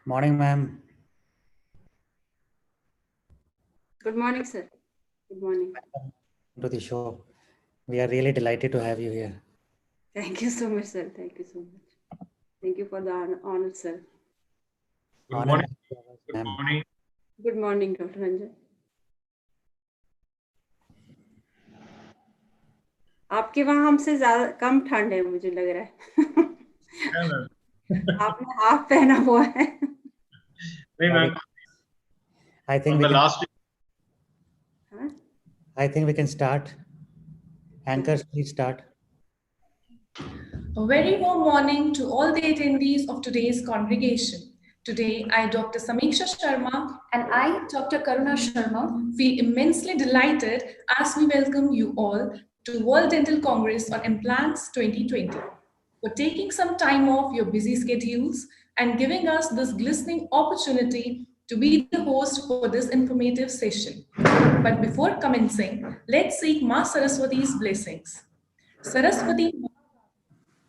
Morning, ma'am. Good morning, sir. Good morning. Welcome to the show. We are really delighted to have you here. Thank you so much, sir. Thank you so much. Thank you for the honor, sir. Good Honor morning. is ours, Good ma'am. morning. Good morning, Dr. Ranjan. आपके वहाँ हमसे ज्यादा कम ठंड है मुझे लग रहा है आपने हाफ पहना हुआ है Hey, ma'am. I think On we the can, last हाँ? I think we can start. Anchors, please start. A very warm morning to all the attendees of today's congregation. Today, I, Dr. Samiksha Sharma, And I, Dr. Karuna Sharma, feel immensely delighted as we welcome you all to World Dental Congress on Implants 2020. For taking some time off your busy schedules and giving us this glistening opportunity to be the host for this informative session. But before commencing, let's seek Ma Saraswati's blessings. Saraswati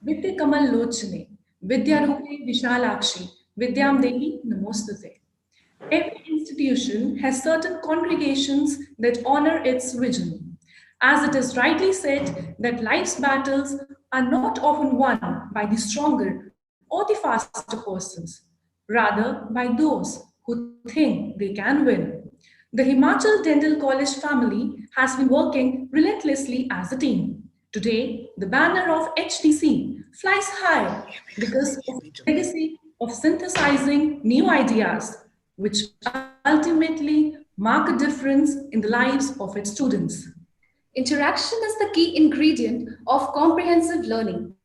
Vidya Kamal Lochane, Vidya Rupe Vishalakshi, Vidyam Devi Namostute. Every institution has certain congregations that honor its vision. As it is rightly said that life's battles are not often won by the stronger or the faster persons, rather by those who think they can win. The Himachal Dental College family has been working relentlessly as a team. Today, the banner of HDC flies high because of the legacy of synthesizing new ideas, which ultimately mark a difference in the lives of its students. interaction is the key ingredient of comprehensive learning.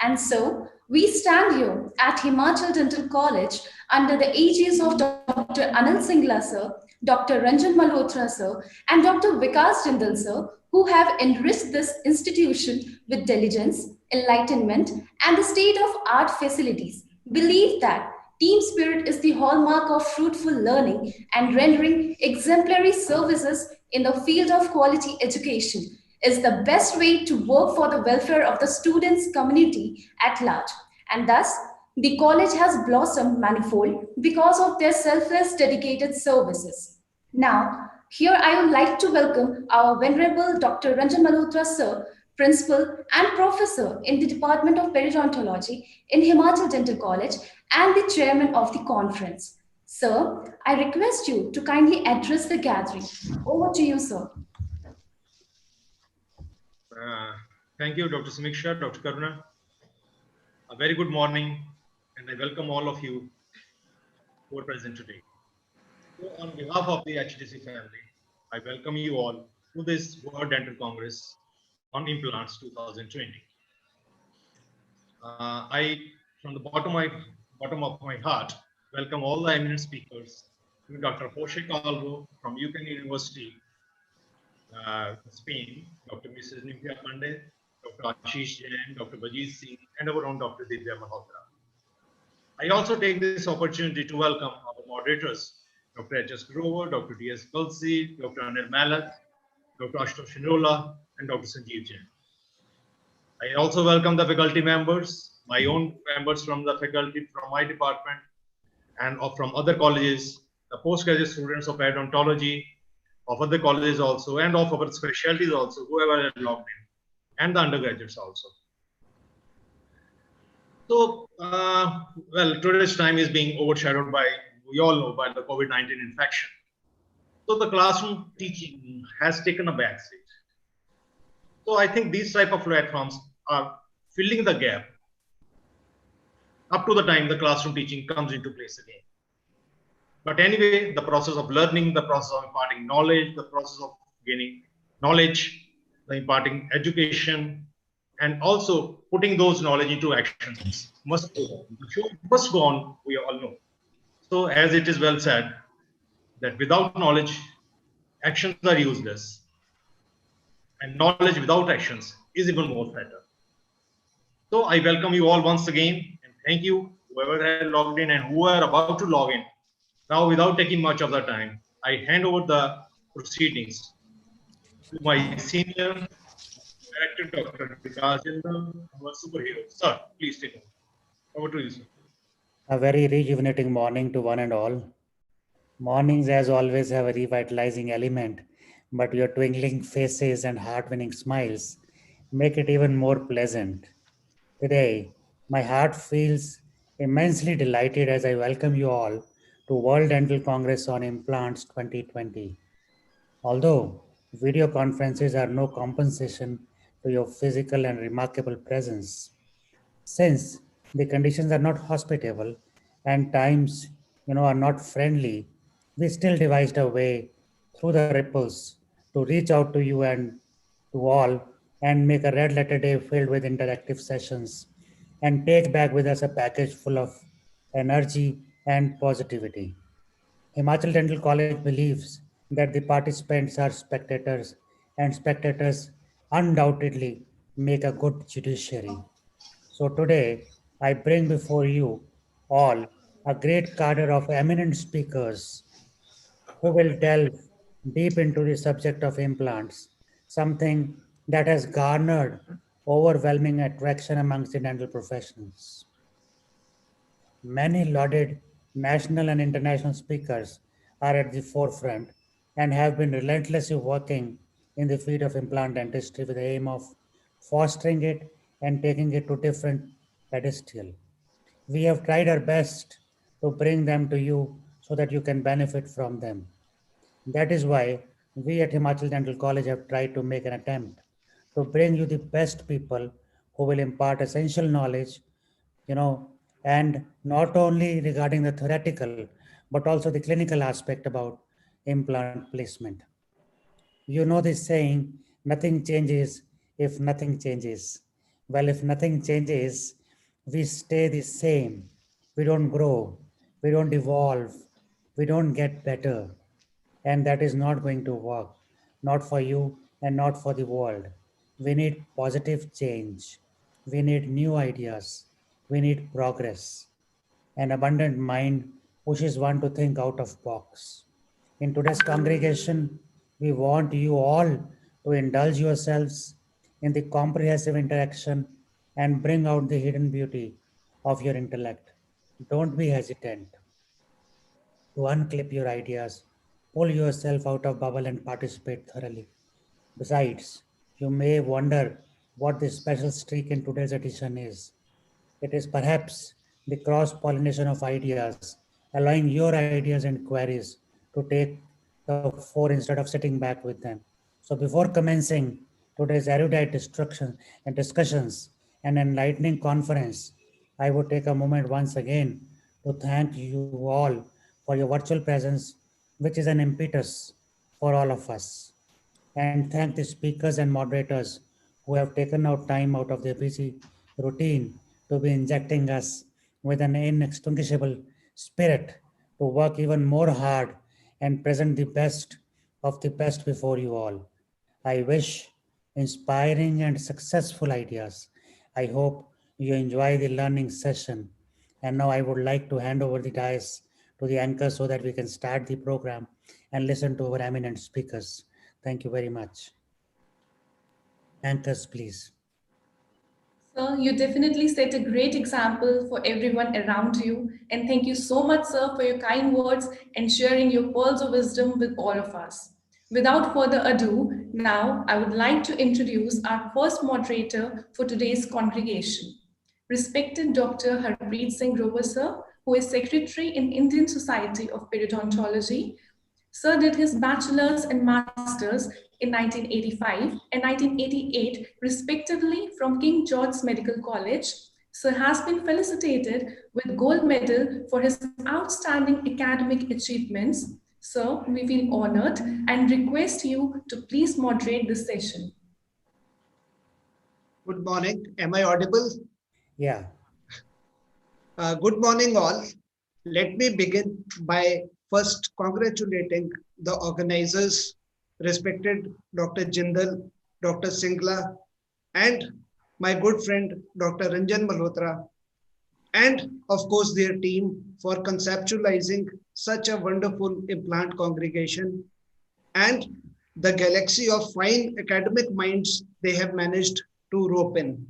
And so, we stand here at Himachal Dental College under the aegis of Dr. Anil Singla sir, Dr. Ranjan Malhotra sir, and Dr. Vikas Jindal sir, who have enriched this institution with diligence, enlightenment, and the state-of-art facilities. Believe that team spirit is the hallmark of fruitful learning and rendering exemplary services in the field of quality education is the best way to work for the welfare of the students' community at large. And thus, the college has blossomed manifold because of their selfless, dedicated services. Now, here I would like to welcome our Venerable Dr. Ranjan Malhotra sir, Principal and Professor in the Department of Periodontology in Himachal Dental College and the Chairman of the conference. Sir, I request you to kindly address the gathering. Over to you, sir. Thank you, Dr. Samiksha, Dr. Karuna. A very good morning, and I welcome all of you who are present today. So on behalf of the HDC family, I welcome you all to this World Dental Congress on Implants 2020. I, from the bottom of my heart, welcome all the eminent speakers, Dr. Jose Calvo from UPenn University, Spain, Dr. Mrs. Nimpia Pandey, Dr. Ashish Jain, Dr. Bajit Singh, and our own Dr. Divya Malhotra. I also take this opportunity to welcome our moderators, Dr. H.S. Grover, Dr. D.S. Kalsi, Dr. Anil Malak, Dr. Ashutosh Shinola, and Dr. Sanjeev Jain. I also welcome the faculty members, my own members from the faculty from my department and from other colleges, the postgraduate students of odontology, of other colleges also, and of our specialties also, whoever logged in, and the undergraduates also. So, well, today's time is being overshadowed by, we all know, by the COVID-19 infection. So the classroom teaching has taken a backseat. So I think these type of platforms are filling the gap up to the time the classroom teaching comes into place again. But anyway, the process of learning, the process of imparting knowledge, the process of gaining knowledge, the imparting education, and also putting those knowledge into actions must go on. The show must go on, we all know. So as it is well said, that without knowledge, actions are useless. And knowledge without actions is even more better. So I welcome you all once again, and thank you, whoever had logged in and who are about to log in. Now, without taking much of the time, I hand over the proceedings to my senior director, Dr. Vikas Jindal, our superhero. Sir, please take over. Over to you, sir. A very rejuvenating morning to one and all. Mornings, as always, have a revitalizing element, but your twinkling faces and heart winning smiles make it even more pleasant. Today, my heart feels immensely delighted as I welcome you all to World Dental Congress on Implants 2020. Although video conferences are no compensation to your physical and remarkable presence, since the conditions are not hospitable and times are not friendly, we still devised a way through the ripples to reach out to you and to all and make a red letter day filled with interactive sessions and take back with us a package full of energy and positivity. Himachal Dental College believes that the participants are spectators and spectators undoubtedly make a good judiciary. So today, I bring before you all a great cadre of eminent speakers who will delve deep into the subject of implants, something that has garnered overwhelming attraction amongst the dental professionals. Many lauded national and international speakers are at the forefront and have been relentlessly working in the field of implant dentistry with the aim of fostering it and taking it to different pedestal. We have tried our best to bring them to you so that you can benefit from them. That is why we at Himachal Dental College have tried to make an attempt to bring you the best people who will impart essential knowledge, and not only regarding the theoretical, but also the clinical aspect about implant placement. You know this saying, nothing changes if nothing changes. Well, if nothing changes, we stay the same. We don't grow, we don't evolve, we don't get better. And that is not going to work, not for you and not for the world. We need positive change. We need new ideas. We need progress. An abundant mind pushes one to think out of box. In today's congregation, we want you all to indulge yourselves in the comprehensive interaction and bring out the hidden beauty of your intellect. Don't be hesitant to unclip your ideas, pull yourself out of bubble and participate thoroughly. Besides, you may wonder what the special streak in today's edition is. It is perhaps the cross pollination of ideas, allowing your ideas and queries to take the fore instead of sitting back with them. So, before commencing today's erudite destruction and discussions and enlightening conference, I would take a moment once again to thank you all for your virtual presence, which is an impetus for all of us, and thank the speakers and moderators who have taken out time out of their busy routine to be injecting us with an inextinguishable spirit to work even more hard and present the best of the best before you all. I wish inspiring and successful ideas. I hope you enjoy the learning session. And now I would like to hand over the dais to the anchor so that we can start the program and listen to our eminent speakers. Thank you very much. Anchors, please. Sir, you definitely set a great example for everyone around you. And thank you so much, sir, for your kind words and sharing your pearls of wisdom with all of us. Without further ado, now I would like to introduce our first moderator for today's congregation. Respected Dr. Harpreet Singh Grover, sir, who is Secretary in Indian Society of Periodontology. Sir did his bachelor's and master's in 1985 and 1988, respectively, from King George's Medical College. Sir has been felicitated with gold medal for his outstanding academic achievements. Sir, we feel honored and request you to please moderate this session. Good morning. Am I audible? Yeah. Good morning, all. Let me begin by first congratulating the organizers, respected Dr. Jindal, Dr. Singla, and my good friend, Dr. Ranjan Malhotra, and of course their team for conceptualizing such a wonderful implant congregation and the galaxy of fine academic minds they have managed to rope in.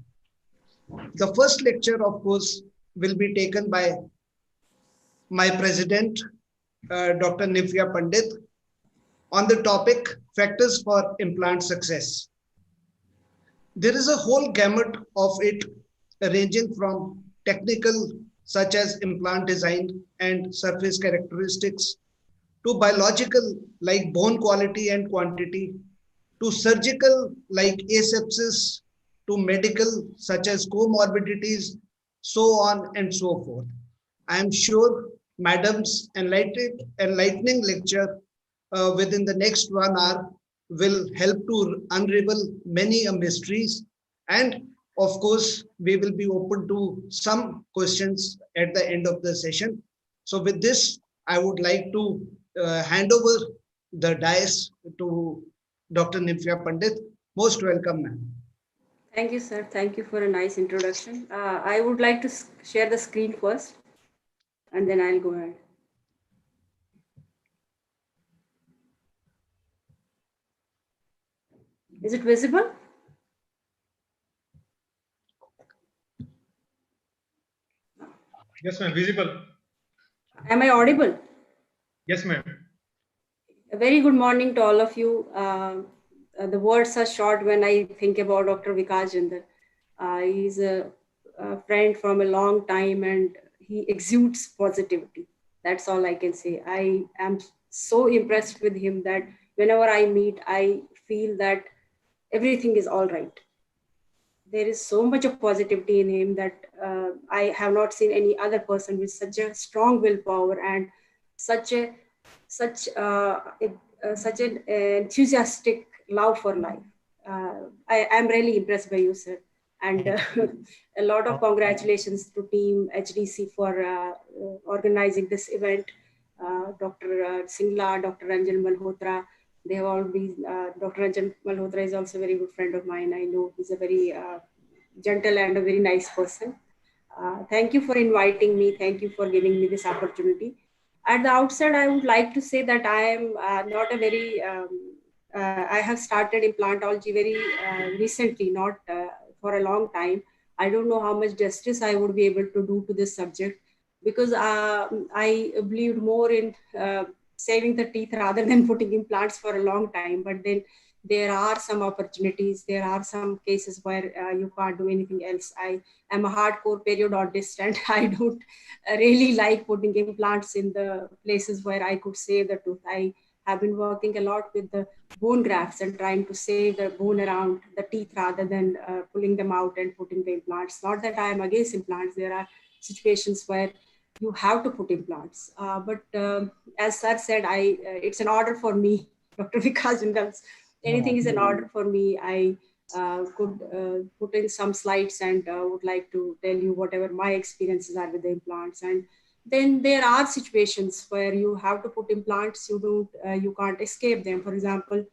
The first lecture, of course, will be taken by my president, Dr. Nifya Pandit, on the topic factors for implant success. There is a whole gamut of it, ranging from technical, such as implant design and surface characteristics, to biological, like bone quality and quantity, to surgical, like asepsis, to medical, such as comorbidities, so on and so forth. I am sure Madam's enlightening lecture within the next 1 hour will help to unravel many mysteries. And of course, we will be open to some questions at the end of the session. So with this, I would like to hand over the dais to Dr. Nifya Pandit. Most welcome, ma'am. Thank you, sir. Thank you for a nice introduction. I would like to share the screen first, and then I'll go ahead. Is it visible? Yes, ma'am. Visible. Am I audible? Yes, ma'am. A very good morning to all of you. The words are short when I think about Dr. Vikas Jindal. He's a friend from a long time, and he exudes positivity. That's all I can say. I am so impressed with him that whenever I meet, I feel that everything is all right. There is so much of positivity in him that I have not seen any other person with such a strong willpower and such a such such an enthusiastic love for life. I am really impressed by you, sir, and a lot of congratulations to Team HDC for organizing this event. Dr. Singla, Dr. Ranjan Malhotra, they have all been. Dr. Ranjan Malhotra is also a very good friend of mine. I know he's a very gentle and a very nice person. Thank you for inviting me. Thank you for giving me this opportunity. At the outset, I would like to say that I am not a very, I have started implantology very recently, not for a long time. I don't know how much justice I would be able to do to this subject because I believed more in saving the teeth rather than putting implants for a long time. But then there are some opportunities, there are some cases where you can't do anything else. I am a hardcore periodontist and I don't really like putting implants in the places where I could save the tooth. I have been working a lot with the bone grafts and trying to save the bone around the teeth rather than pulling them out and putting the implants. Not that I am against implants. There are situations where you have to put implants. But as sir said, it's an order for me, Dr. Vikas Jindal. Anything is an order for me. I could put in some slides and would like to tell you whatever my experiences are with the implants. And then there are situations where you have to put implants. You can't escape them. For example,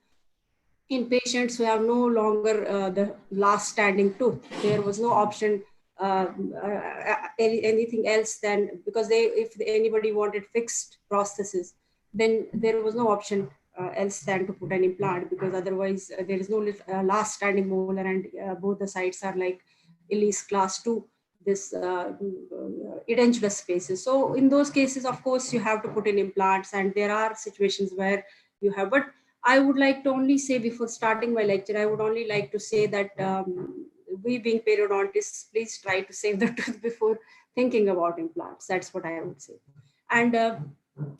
in patients who have no longer the last standing tooth, there was no option anything else than because if anybody wanted fixed prosthesis, then there was no option else than to put an implant because otherwise there is no last standing molar and both the sides are like Ellis class 2, this edentulous spaces. So in those cases, of course, you have to put in implants, and there are situations where you have, but I would like to only say before starting my lecture, I would only like to say that we being periodontists, please try to save the tooth before thinking about implants. That's what I would say. And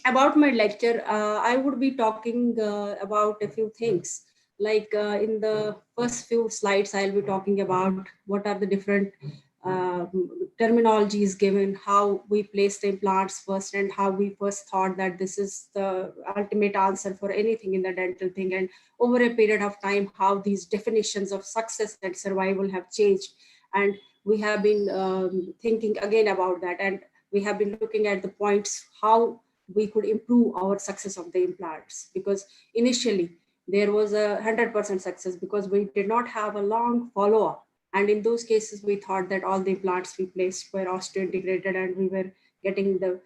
about my lecture, I would be talking about a few things. Like in the first few slides, I'll be talking about what are the different terminology is given, how we place the implants first, and how we first thought that this is the ultimate answer for anything in the dental thing. And over a period of time, how these definitions of success and survival have changed. And we have been thinking again about that. And we have been looking at the points, how we could improve our success of the implants. Because initially, there was 100% success because we did not have a long follow-up. And in those cases, we thought that all the implants we placed were osseointegrated and we were getting the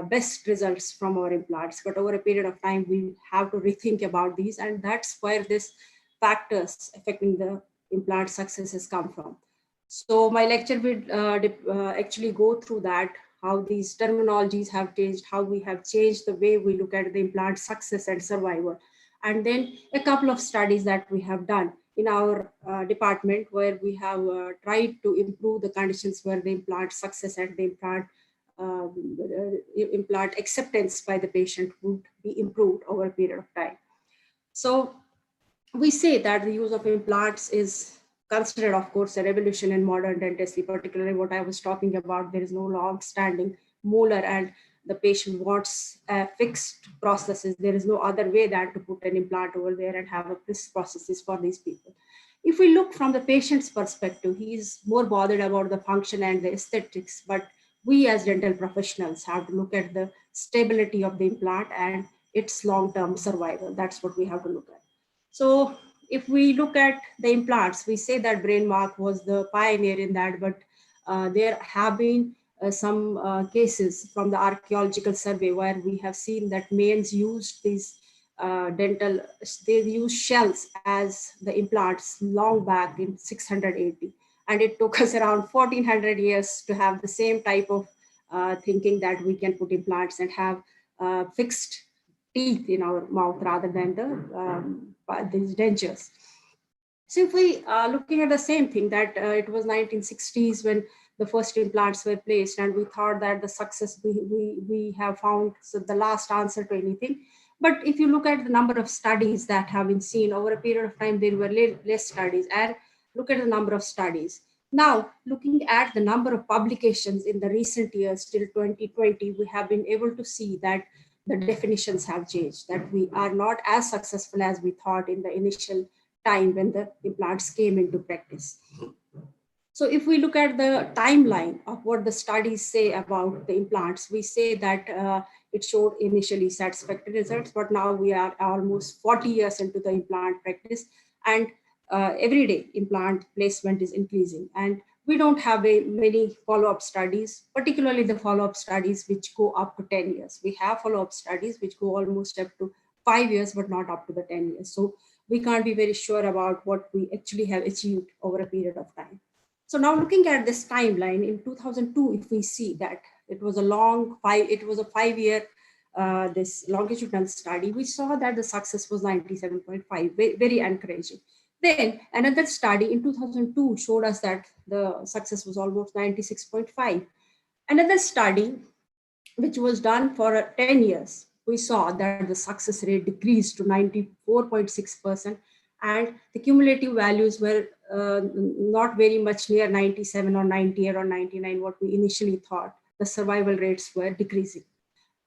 best results from our implants. But over a period of time, we have to rethink about these. And that's where this factors affecting the implant success has come from. So my lecture will actually go through that, how these terminologies have changed, how we have changed the way we look at the implant success and survival. And then a couple of studies that we have done in our department, where we have tried to improve the conditions where the implant success and the implant acceptance by the patient would be improved over a period of time. So we say that the use of implants is considered, of course, a revolution in modern dentistry, particularly what I was talking about. There is no long-standing molar and the patient wants fixed processes. There is no other way than to put an implant over there and have a fixed processes for these people. If we look from the patient's perspective, he is more bothered about the function and the aesthetics, but we as dental professionals have to look at the stability of the implant and its long-term survival. That's what we have to look at. So if we look at the implants, we say that Brainmark was the pioneer in that, but there have been some cases from the archaeological survey where we have seen that Mayans used these they used shells as the implants long back in 680. And it took us around 1400 years to have the same type of thinking that we can put implants and have fixed teeth in our mouth rather than these dentures. So if we are looking at the same thing, that it was 1960s when the first implants were placed, and we thought that the success we have found so the last answer to anything. But if you look at the number of studies that have been seen over a period of time, there were less studies, and look at the number of studies. Now, looking at the number of publications in the recent years till 2020, we have been able to see that the definitions have changed, that we are not as successful as we thought in the initial time when the implants came into practice. So if we look at the timeline of what the studies say about the implants, we say that it showed initially satisfactory results, but now we are almost 40 years into the implant practice, and every day implant placement is increasing. And we don't have many follow-up studies, particularly the follow-up studies which go up to 10 years. We have follow-up studies which go almost up to 5 years, but not up to the 10 years. So we can't be very sure about what we actually have achieved over a period of time. So now looking at this timeline in 2002, if we see that it was a 5-year this longitudinal study, we saw that the success was 97.5, very encouraging. Then another study in 2002 showed us that the success was almost 96.5. Another study, which was done for 10 years, we saw that the success rate decreased to 94.6%, and the cumulative values were not very much near 97 or 98 or 99, what we initially thought. The survival rates were decreasing.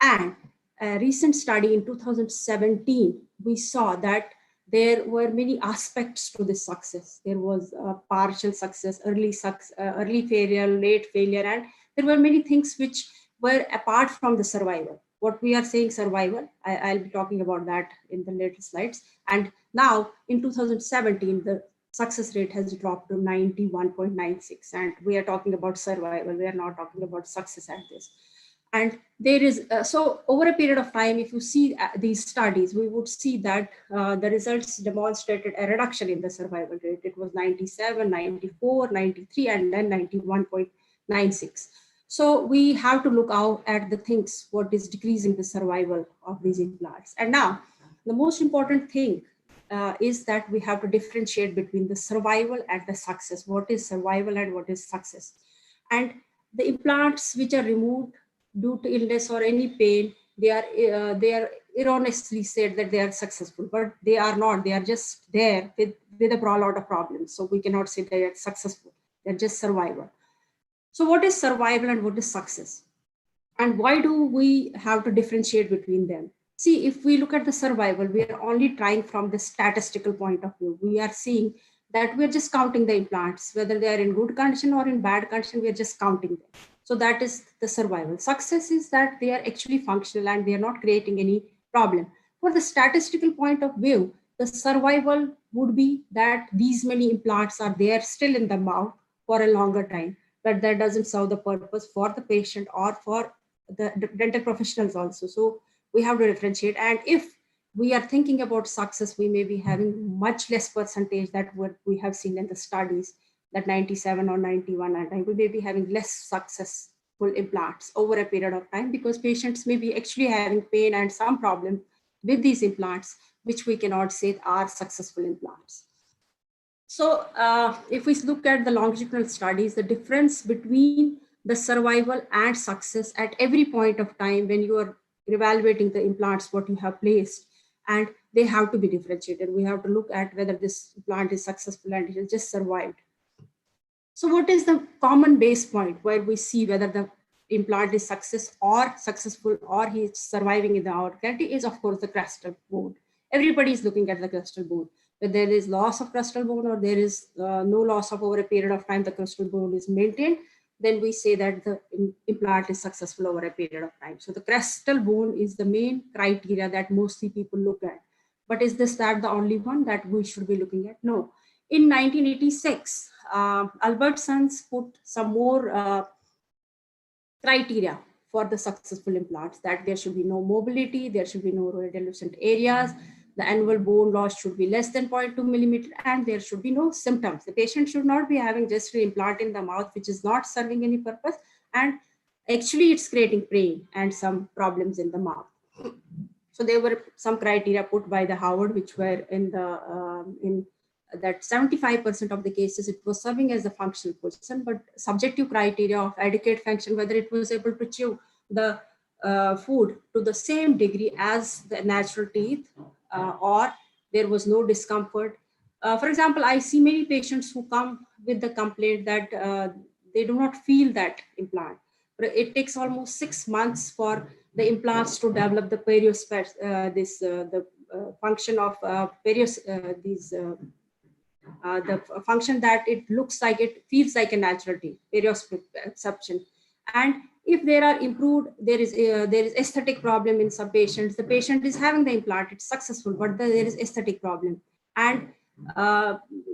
And a recent study in 2017, we saw that there were many aspects to this success. There was partial success, early failure, late failure, and there were many things which were apart from the survival. What we are saying survival, I'll be talking about that in the later slides. And now in 2017, the success rate has dropped to 91.96, and we are talking about survival. We are not talking about success at this. And there is, so over a period of time, if you see these studies, we would see that the results demonstrated a reduction in the survival rate. It was 97, 94, 93, and then 91.96. So we have to look out at the things, what is decreasing the survival of these implants. And now, the most important thing is that we have to differentiate between the survival and the success. What is survival and what is success? And the implants which are removed due to illness or any pain, they are erroneously said that they are successful, but they are not. They are just there with a lot of problems. So we cannot say they are successful. They're just survival. So what is survival and what is success? And why do we have to differentiate between them? See, if we look at the survival, we are only trying from the statistical point of view. We are seeing that we're just counting the implants, whether they are in good condition or in bad condition, we're just counting them. So that is the survival. Success is that they are actually functional and they are not creating any problem. For the statistical point of view, the survival would be that these many implants are there still in the mouth for a longer time, but that doesn't serve the purpose for the patient or for the dental professionals also. So we have to differentiate. And if we are thinking about success, we may be having much less percentage that what we have seen in the studies, that 97 or 91, and we may be having less success successful implants over a period of time, because patients may be actually having pain and some problem with these implants, which we cannot say are successful implants. So if we look at the longitudinal studies, the difference between the survival and success at every point of time when you are evaluating the implants, what you have placed, and they have to be differentiated. We have to look at whether this implant is successful and it has just survived. So what is the common base point where we see whether the implant is successful or he is surviving in the cavity is, of course, the crustal bone. Everybody is looking at the crustal bone. Whether there is loss of crustal bone or there is no loss of over a period of time, the crustal bone is maintained, then we say that the implant is successful over a period of time. So the crustal bone is the main criteria that mostly people look at. But is that the only one that we should be looking at? No. In 1986, Albertsons put some more criteria for the successful implants, that there should be no mobility, there should be no radiolucent areas, the annual bone loss should be less than 0.2 millimeter, and there should be no symptoms. The patient should not be having just an implant in the mouth which is not serving any purpose, and actually it's creating pain and some problems in the mouth. So there were some criteria put by the Howard, which were in that 75% of the cases it was serving as a functional position, but subjective criteria of adequate function, whether it was able to chew the food to the same degree as the natural teeth, or there was no discomfort. For example, I see many patients who come with the complaint that they do not feel that implant. But it takes almost 6 months for the implants to develop the Perio, the function of Perio, the function that it looks like, it feels like a natural teeth, perioception. And if there are improved, there is aesthetic problem in some patients. The patient is having the implant, it's successful, but there is aesthetic problem. And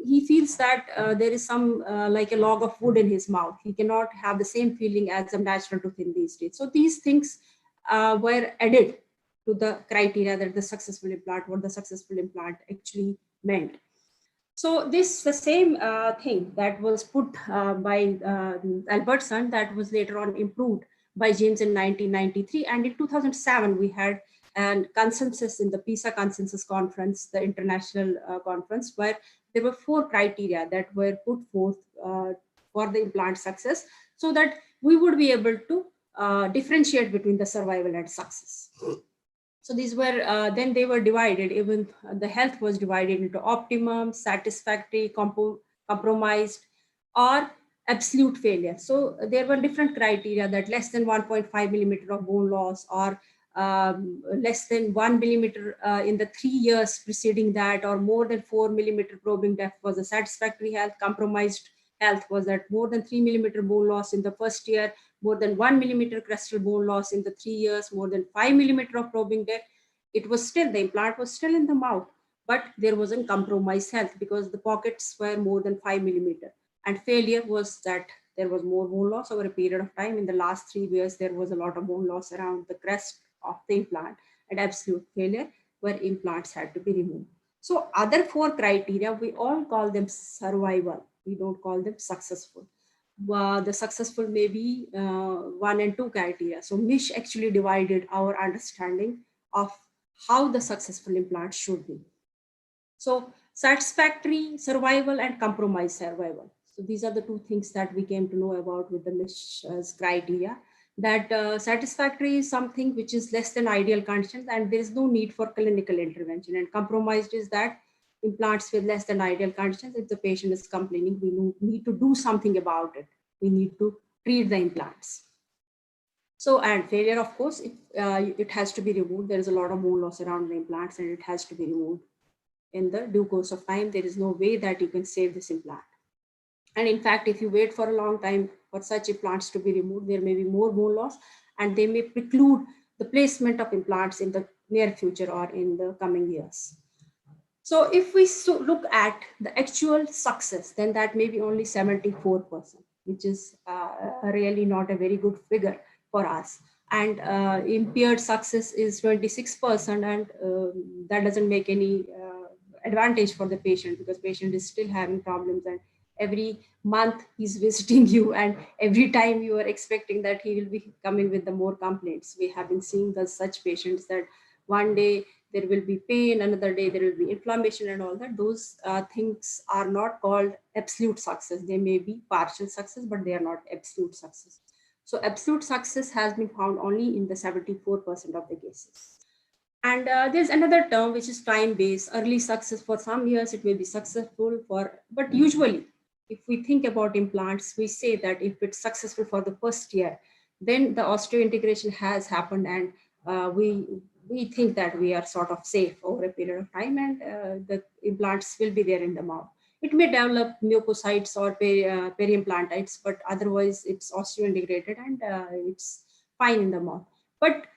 he feels that there is some like a log of wood in his mouth. He cannot have the same feeling as a natural tooth in these days. So these things were added to the criteria that the successful implant, what the successful implant actually meant. So the same thing that was put by Albertson, that was later on improved by James in 1993. And in 2007, we had a consensus in the PISA consensus conference, the international conference, where there were 4 criteria that were put forth for the implant success, so that we would be able to differentiate between the survival and success. So these were, then they were divided, even the health was divided into optimum, satisfactory, compromised, or absolute failure. So there were different criteria, that less than 1.5 millimeter of bone loss, or less than 1 millimeter in the 3 years preceding that, or more than 4 millimeter probing depth was a satisfactory health. Compromised health was that more than 3 millimeter bone loss in the first year, more than 1 millimeter crustal bone loss in the 3 years, more than 5 millimeter of probing depth. It was still, the implant was still in the mouth, but there wasn't compromised health because the pockets were more than 5 millimeter. And failure was that there was more bone loss over a period of time. In the last 3 years, there was a lot of bone loss around the crest of the implant, and absolute failure where implants had to be removed. So other 4 criteria, we all call them survival. We don't call them successful. The successful may be 1 and 2 criteria. So Mish actually divided our understanding of how the successful implant should be. So satisfactory survival and compromised survival. So these are the 2 things that we came to know about with the Mish's criteria. That satisfactory is something which is less than ideal conditions and there is no need for clinical intervention. And compromised is that implants with less than ideal conditions, if the patient is complaining, we need to do something about it. We need to treat the implants. So, and failure, of course, it has to be removed. There is a lot of bone loss around the implants and it has to be removed. In the due course of time, there is no way that you can save this implant. And in fact, if you wait for a long time for such implants to be removed, there may be more bone loss and they may preclude the placement of implants in the near future or in the coming years. So if we look at the actual success, then that may be only 74%, which is really not a very good figure for us. And impaired success is 26%, and that doesn't make any advantage for the patient because patient is still having problems and every month he's visiting you, and every time you are expecting that he will be coming with the more complaints. We have been seeing the such patients that one day there will be pain, another day there will be inflammation and all that. Those things are not called absolute success. They may be partial success, but they are not absolute success. So absolute success has been found only in the 74% of the cases. And there's another term which is time-based. Early success, for some years it may be successful for, but usually if we think about implants, we say that if it's successful for the first year, then the osseointegration has happened, and we think that we are sort of safe over a period of time, and the implants will be there in the mouth. It may develop mucocytes or periimplantites, but otherwise it's osseointegrated and it's fine in the mouth. But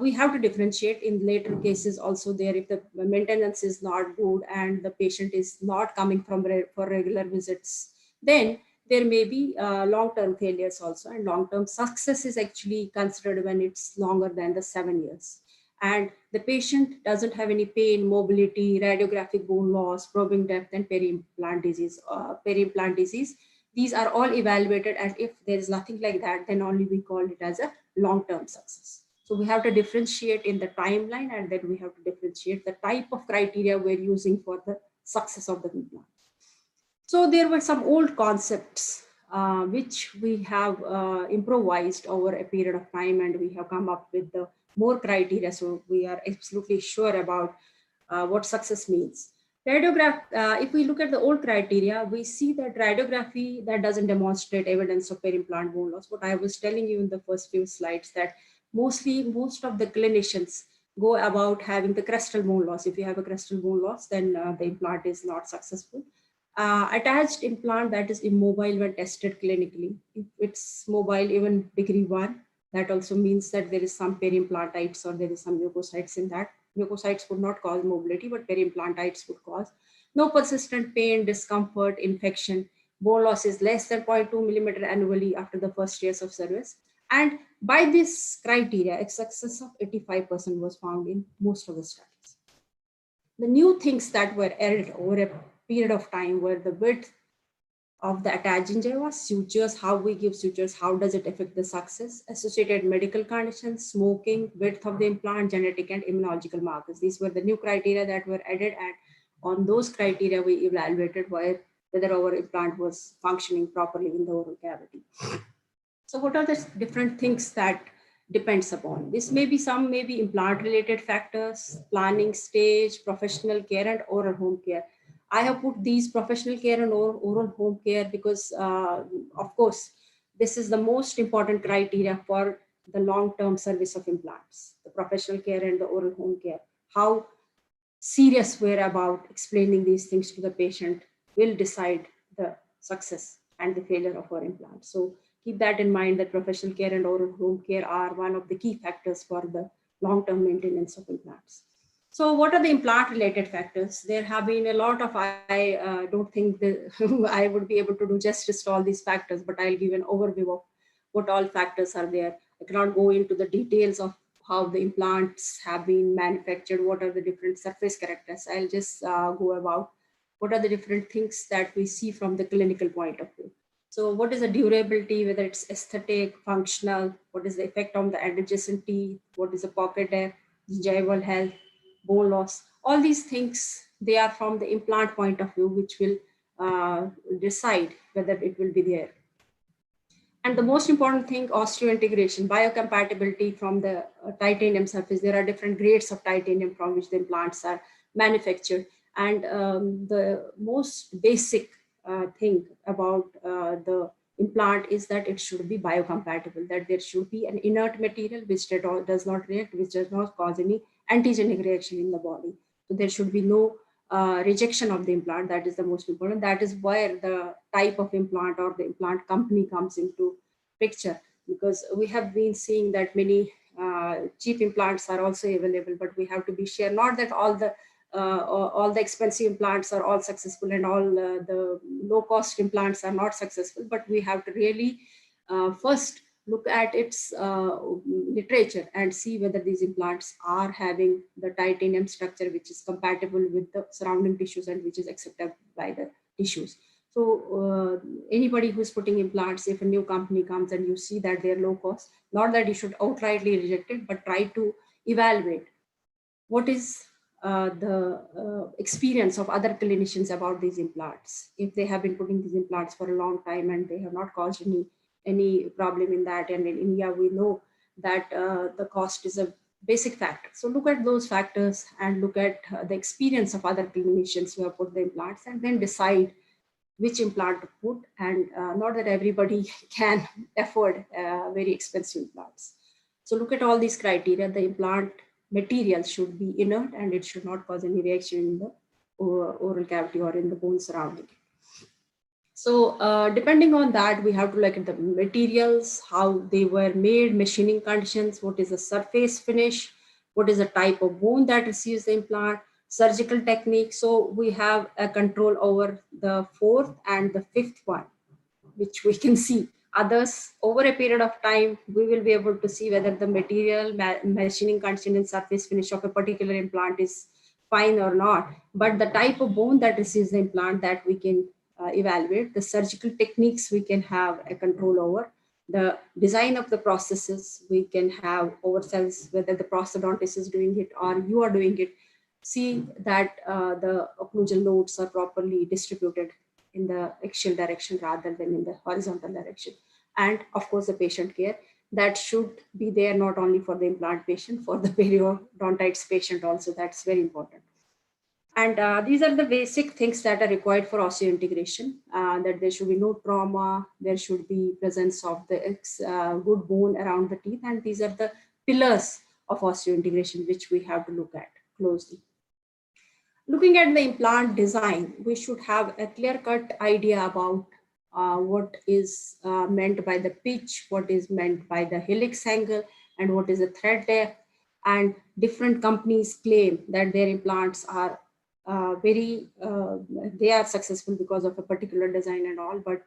we have to differentiate in later cases also there, if the maintenance is not good and the patient is not coming for regular visits, then there may be long-term failures also, and long-term success is actually considered when it's longer than the 7 years. And the patient doesn't have any pain, mobility, radiographic bone loss, probing depth, and peri-implant disease. These are all evaluated, and if there is nothing like that, then only we call it as a long-term success. So we have to differentiate in the timeline, and then we have to differentiate the type of criteria we're using for the success of the implant. So there were some old concepts which we have improvised over a period of time, and we have come up with the more criteria. So we are absolutely sure about what success means. If we look at the old criteria, we see that radiography that doesn't demonstrate evidence of peri-implant bone loss. What I was telling you in the first few slides, that most of the clinicians go about having the crestal bone loss. If you have a crestal bone loss, then the implant is not successful. Attached implant that is immobile when tested clinically. If it's mobile, even degree 1, that also means that there is some periimplantites or there is some mucocytes in that. Mucocytes would not cause mobility, but periimplantites would cause. No persistent pain, discomfort, infection. Bone loss is less than 0.2 millimeter annually after the first years of service. And by this criteria, a success of 85% was found in most of the studies. The new things that were added over a period of time were the width of the attached gingiva, sutures, how we give sutures, how does it affect the success, associated medical conditions, smoking, width of the implant, genetic and immunological markers. These were the new criteria that were added, and on those criteria we evaluated whether our implant was functioning properly in the oral cavity. So what are the different things that depends upon? This may be implant related factors, planning stage, professional care, and oral home care. I have put these professional care and oral home care because, of course, this is the most important criteria for the long-term service of implants, the professional care and the oral home care. How serious we're about explaining these things to the patient will decide the success and the failure of our implant. So keep that in mind, that professional care and oral home care are one of the key factors for the long-term maintenance of implants. So what are the implant related factors? There have been a lot of, I don't think that I would be able to do justice to all these factors, but I'll give an overview of what all factors are there. I cannot go into the details of how the implants have been manufactured, what are the different surface characteristics. I'll just go about what are the different things that we see from the clinical point of view. So what is the durability, whether it's aesthetic, functional, what is the effect on the adjacent teeth, what is the pocket depth, gingival health, bone loss, all these things, they are from the implant point of view, which will decide whether it will be there. And the most important thing, osseointegration, biocompatibility from the titanium surface. There are different grades of titanium from which the implants are manufactured. And the most basic thing about the implant is that it should be biocompatible, that there should be an inert material which does not react, which does not cause any antigenic reaction in the body. So there should be no rejection of the implant. That is the most important. That is where the type of implant or the implant company comes into picture, because we have been seeing that many cheap implants are also available, but we have to be sure not that all the expensive implants are all successful and all the low cost implants are not successful, but we have to really first look at its literature and see whether these implants are having the titanium structure which is compatible with the surrounding tissues and which is accepted by the tissues. So anybody who's putting implants, if a new company comes and you see that they're low cost, not that you should outrightly reject it, but try to evaluate what is the experience of other clinicians about these implants. If they have been putting these implants for a long time and they have not caused any problem in that, and in India we know that the cost is a basic factor. So look at those factors and look at the experience of other clinicians who have put the implants, and then decide which implant to put. And not that everybody can afford very expensive implants. So look at all these criteria. The implant material should be inert and it should not cause any reaction in the oral cavity or in the bone surrounding. So depending on that, we have to look at the materials, how they were made, machining conditions, what is the surface finish, what is the type of bone that receives the implant, surgical technique. So we have a control over the fourth and the fifth one, which we can see. Others, over a period of time, we will be able to see whether the material, machining condition and surface finish of a particular implant is fine or not. But the type of bone that receives the implant, that we can evaluate. The surgical techniques we can have a control over. The design of the processes we can have ourselves, whether the prosthodontist is doing it or you are doing it. See that the occlusal loads are properly distributed in the axial direction rather than in the horizontal direction. And of course, the patient care that should be there not only for the implant patient, for the periodontitis patient also. That's very important. And these are the basic things that are required for osseointegration, that there should be no trauma, there should be presence of the good bone around the teeth. And these are the pillars of osseointegration, which we have to look at closely. Looking at the implant design, we should have a clear-cut idea about what is meant by the pitch, what is meant by the helix angle, and what is the thread depth. And different companies claim that their implants are they are successful because of a particular design and all, but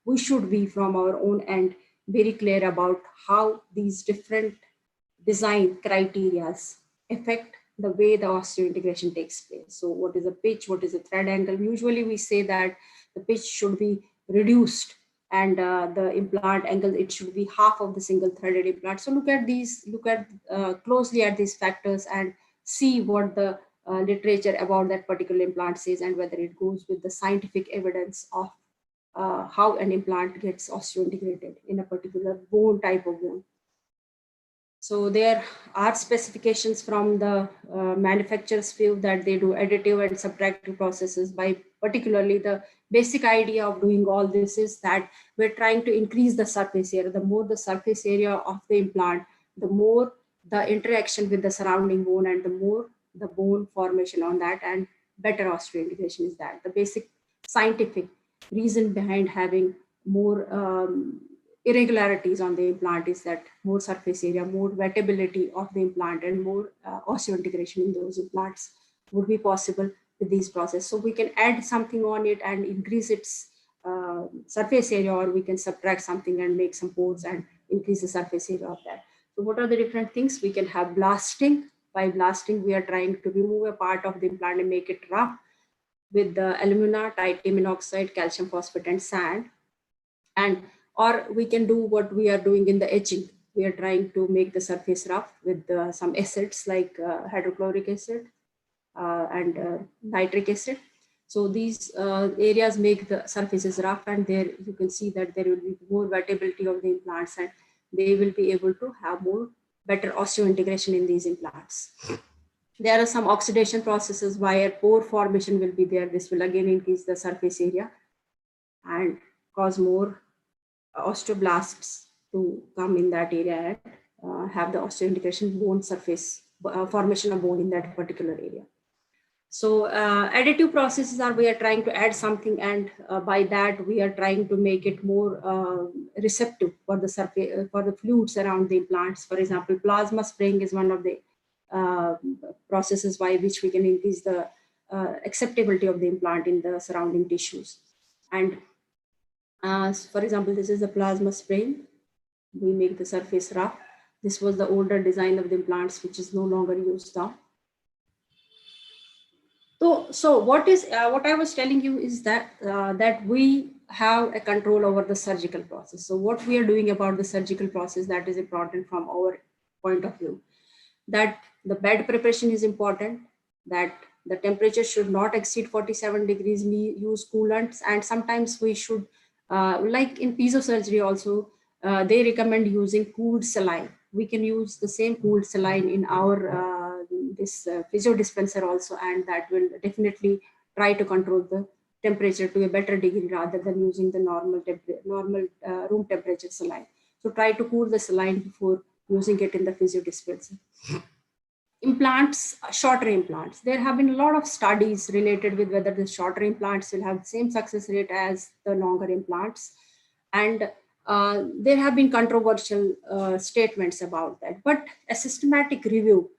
we should be from our own end very clear about how these different design criterias affect the way the osseointegration takes place. So what is the pitch, what is the thread angle? Usually we say that the pitch should be reduced and the implant angle, it should be half of the single threaded implant. So look at closely at these factors and see what the literature about that particular implant says and whether it goes with the scientific evidence of how an implant gets osseointegrated in a particular bone, type of bone. So there are specifications from the manufacturer's view that they do additive and subtractive processes. By particularly, the basic idea of doing all this is that we're trying to increase the surface area. The more the surface area of the implant, the more the interaction with the surrounding bone and the more the bone formation on that, and better osseointegration is that. The basic scientific reason behind having more irregularities on the implant is that more surface area, more wettability of the implant, and more osseointegration in those implants would be possible with these processes. So we can add something on it and increase its surface area, or we can subtract something and make some pores and increase the surface area of that. So what are the different things? We can have blasting. By blasting, we are trying to remove a part of the implant and make it rough with the alumina, titanium oxide, calcium phosphate, and sand. And or we can do what we are doing in the etching. We are trying to make the surface rough with some acids like hydrochloric acid and nitric acid. So these areas make the surfaces rough, and there you can see that there will be more wettability of the implants, and they will be able to have more better osseointegration in these implants. There are some oxidation processes where pore formation will be there. This will again increase the surface area and cause more osteoblasts to come in that area and have the osseointegration bone surface formation of bone in that particular area. So additive processes are, we are trying to add something, and by that we are trying to make it more receptive for the surface, for the fluids around the implants. For example, plasma spraying is one of the processes by which we can increase the acceptability of the implant in the surrounding tissues. And for example, this is the plasma spraying. We make the surface rough. This was the older design of the implants, which is no longer used now. So what I was telling you is that that we have a control over the surgical process. So what we are doing about the surgical process, that is important from our point of view. That the bed preparation is important, that the temperature should not exceed 47 degrees, we use coolants, and sometimes we should, like in Perio surgery also, they recommend using cooled saline. We can use the same cooled saline in our this physio dispenser also, and that will definitely try to control the temperature to a better degree rather than using the normal room temperature saline. So try to cool the saline before using it in the physio dispenser. Implants, shorter implants. There have been a lot of studies related with whether the shorter implants will have the same success rate as the longer implants. And there have been controversial statements about that. But a systematic review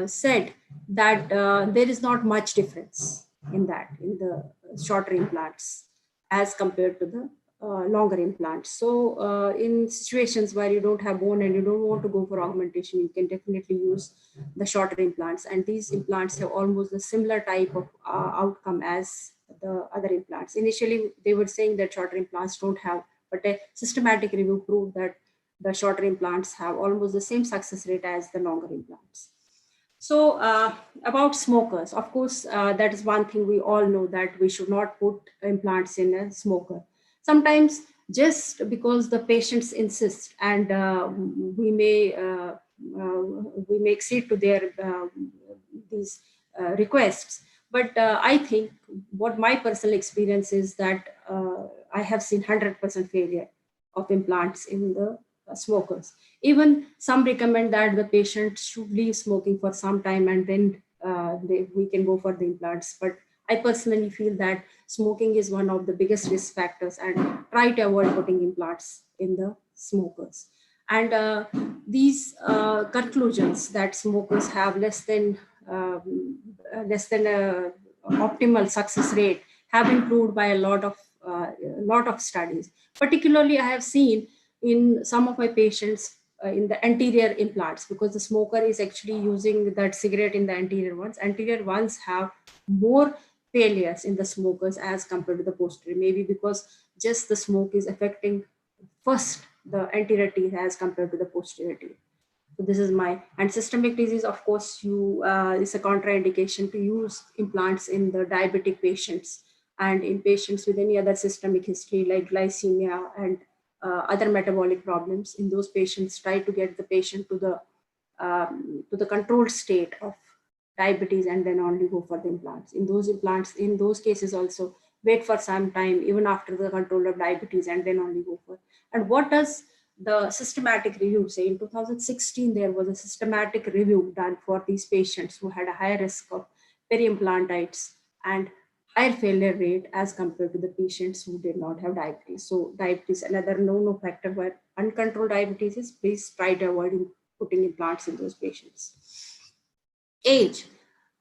said that there is not much difference in that, in the shorter implants as compared to the longer implants. So in situations where you don't have bone and you don't want to go for augmentation, you can definitely use the shorter implants. And these implants have almost a similar type of outcome as the other implants. Initially, they were saying that shorter implants don't have, but a systematic review proved that the shorter implants have almost the same success rate as the longer implants. So about smokers, of course, that is one thing we all know, that we should not put implants in a smoker. Sometimes just because the patients insist, and we may accede to their these requests. But I think what my personal experience is that I have seen 100% failure of implants in the smokers. Even some recommend that the patient should leave smoking for some time and then we can go for the implants. But I personally feel that smoking is one of the biggest risk factors, and try to avoid putting implants in the smokers. And these conclusions that smokers have less than a optimal success rate have been proved by a lot of studies. Particularly, I have seen in some of my patients in the anterior implants, because the smoker is actually using that cigarette in the anterior ones. Anterior ones have more failures in the smokers as compared to the posterior, maybe because just the smoke is affecting first the anterior teeth as compared to the posterior teeth. So this is my, and systemic disease, of course, you is a contraindication to use implants in the diabetic patients and in patients with any other systemic history like glycemia and other metabolic problems. In those patients, try to get the patient to the controlled state of diabetes and then only go for the implants. In those cases also, wait for some time even after the control of diabetes and then only go for. And what does the systematic review say? In 2016, there was a systematic review done for these patients who had a higher risk of periimplantitis and higher failure rate as compared to the patients who did not have diabetes. So diabetes, another no factor where uncontrolled diabetes is, please try to avoid putting implants in those patients. Age.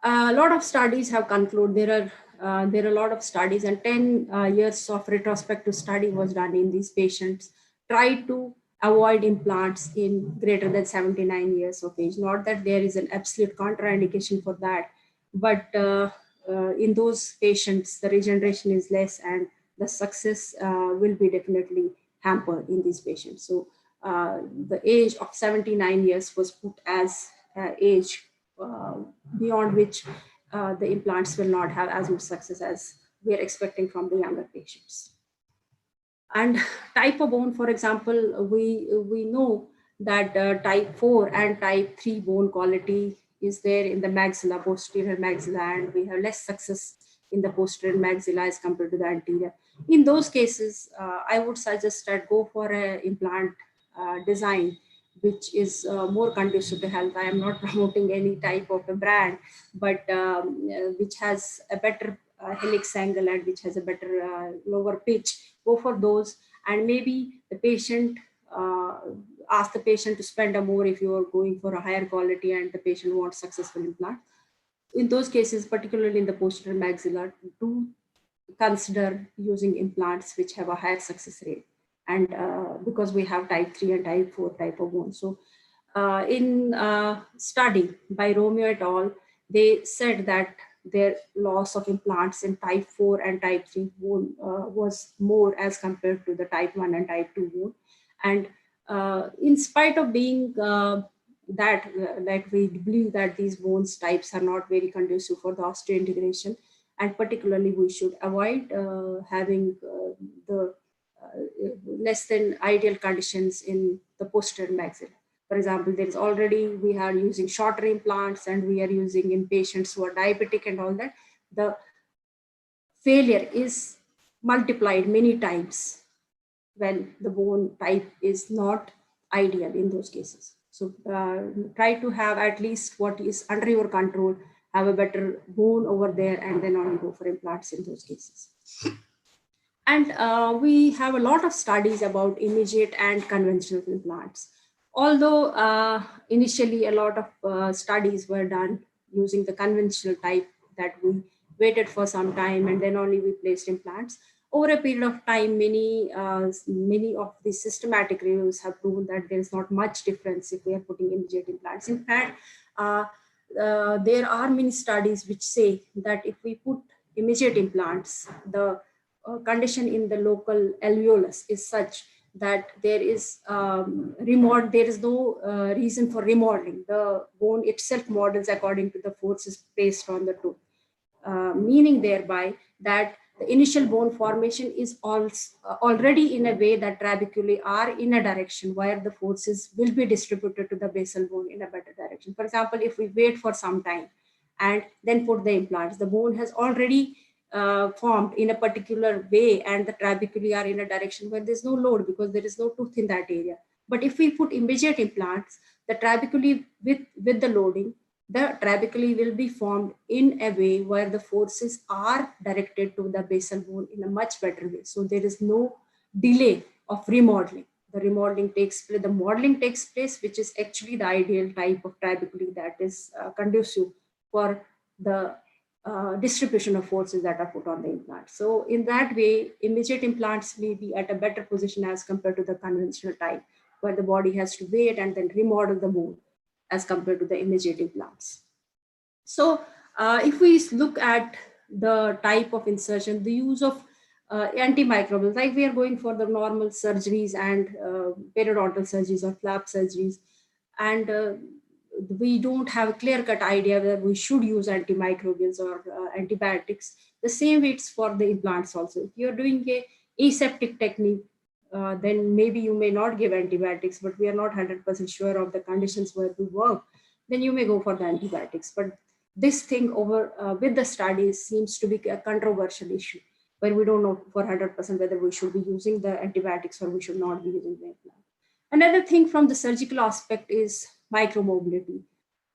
A lot of studies have concluded, there are a lot of studies, and 10 years of retrospective study was done in these patients. Try to avoid implants in greater than 79 years of age. Not that there is an absolute contraindication for that, but in those patients, the regeneration is less and the success will be definitely hampered in these patients. So the age of 79 years was put as age beyond which the implants will not have as much success as we are expecting from the younger patients. And type of bone, for example, we know that type 4 and type 3 bone quality is there in the maxilla, posterior maxilla, and we have less success in the posterior maxilla as compared to the anterior. In those cases, I would suggest that go for an implant design which is more conducive to health. I am not promoting any type of a brand, but which has a better helix angle and which has a better lower pitch. Go for those, and maybe the patient, ask the patient to spend a more if you are going for a higher quality and the patient wants successful implant. In those cases, particularly in the posterior maxilla, do consider using implants which have a higher success rate. And because we have type 3 and type 4 type of bone. So in study by Romeo et al., they said that their loss of implants in type 4 and type 3 bone was more as compared to the type 1 and type 2 bone. And in spite of being like we believe that these bones types are not very conducive for the osteointegration, and particularly we should avoid having the less than ideal conditions in the posterior maxilla. For example, there is already, we are using shorter implants and we are using in patients who are diabetic and all that. The failure is multiplied many times when the bone type is not ideal in those cases. So try to have at least what is under your control, have a better bone over there, and then only go for implants in those cases. And we have a lot of studies about immediate and conventional implants. Although initially a lot of studies were done using the conventional type, that we waited for some time and then only we placed implants. Over a period of time, many of the systematic reviews have proven that there is not much difference if we are putting immediate implants. In fact, there are many studies which say that if we put immediate implants, the condition in the local alveolus is such that there is there is no reason for remodeling. The bone itself models according to the forces placed on the tooth, meaning thereby that the initial bone formation is already in a way that trabeculae are in a direction where the forces will be distributed to the basal bone in a better direction. For example, if we wait for some time and then put the implants, the bone has already formed in a particular way and the trabeculae are in a direction where there's no load because there is no tooth in that area. But if we put immediate implants, the trabeculae with the loading, the trabeculae will be formed in a way where the forces are directed to the basal bone in a much better way. So there is no delay of remodeling. The remodeling takes place, the modeling takes place, which is actually the ideal type of trabeculae that is conducive for the distribution of forces that are put on the implant. So in that way, immediate implants may be at a better position as compared to the conventional type, where the body has to wait and then remodel the bone as compared to the immediate implants. So if we look at the type of insertion, the use of antimicrobials, like we are going for the normal surgeries and periodontal surgeries or flap surgeries, and we don't have a clear-cut idea whether we should use antimicrobials or antibiotics. The same waits for the implants also. If you're doing a aseptic technique, then maybe you may not give antibiotics, but we are not 100% sure of the conditions where we work, then you may go for the antibiotics. But this thing over with the studies seems to be a controversial issue, where we don't know for 100% whether we should be using the antibiotics or we should not be using the implant. Another thing from the surgical aspect is micromobility.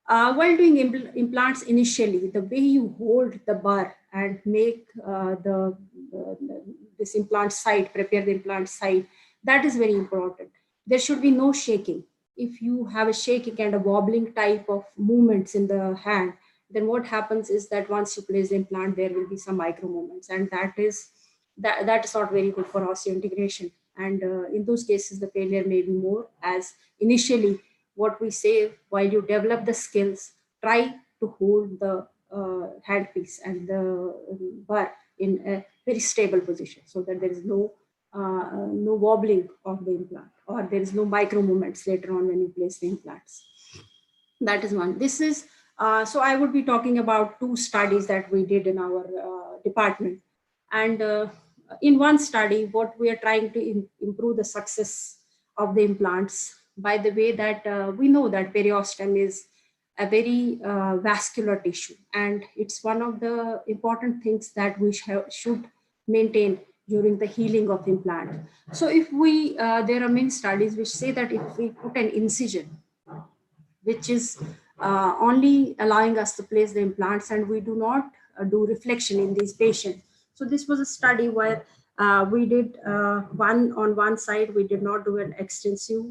While doing implants initially, the way you hold the bar and make this implant site, prepare the implant site, that is very important. There should be no shaking. If you have a shaking and a wobbling type of movements in the hand, then what happens is that once you place the implant, there will be some micro movements, and that is not very good for osseointegration. And in those cases, the failure may be more, as initially what we say, while you develop the skills, try to hold the handpiece and the bar in a very stable position so that there is no wobbling of the implant, or there is no micro movements later on when you place the implants. That is one. This is so I would be talking about two studies that we did in our department. And in one study, what we are trying to improve the success of the implants by the way that we know that periosteum is a very vascular tissue, and it's one of the important things that we should maintain during the healing of implant. So if we, there are many studies which say that if we put an incision, which is only allowing us to place the implants, and we do not do reflection in these patients. So this was a study where we did on one side, we did not do an extensive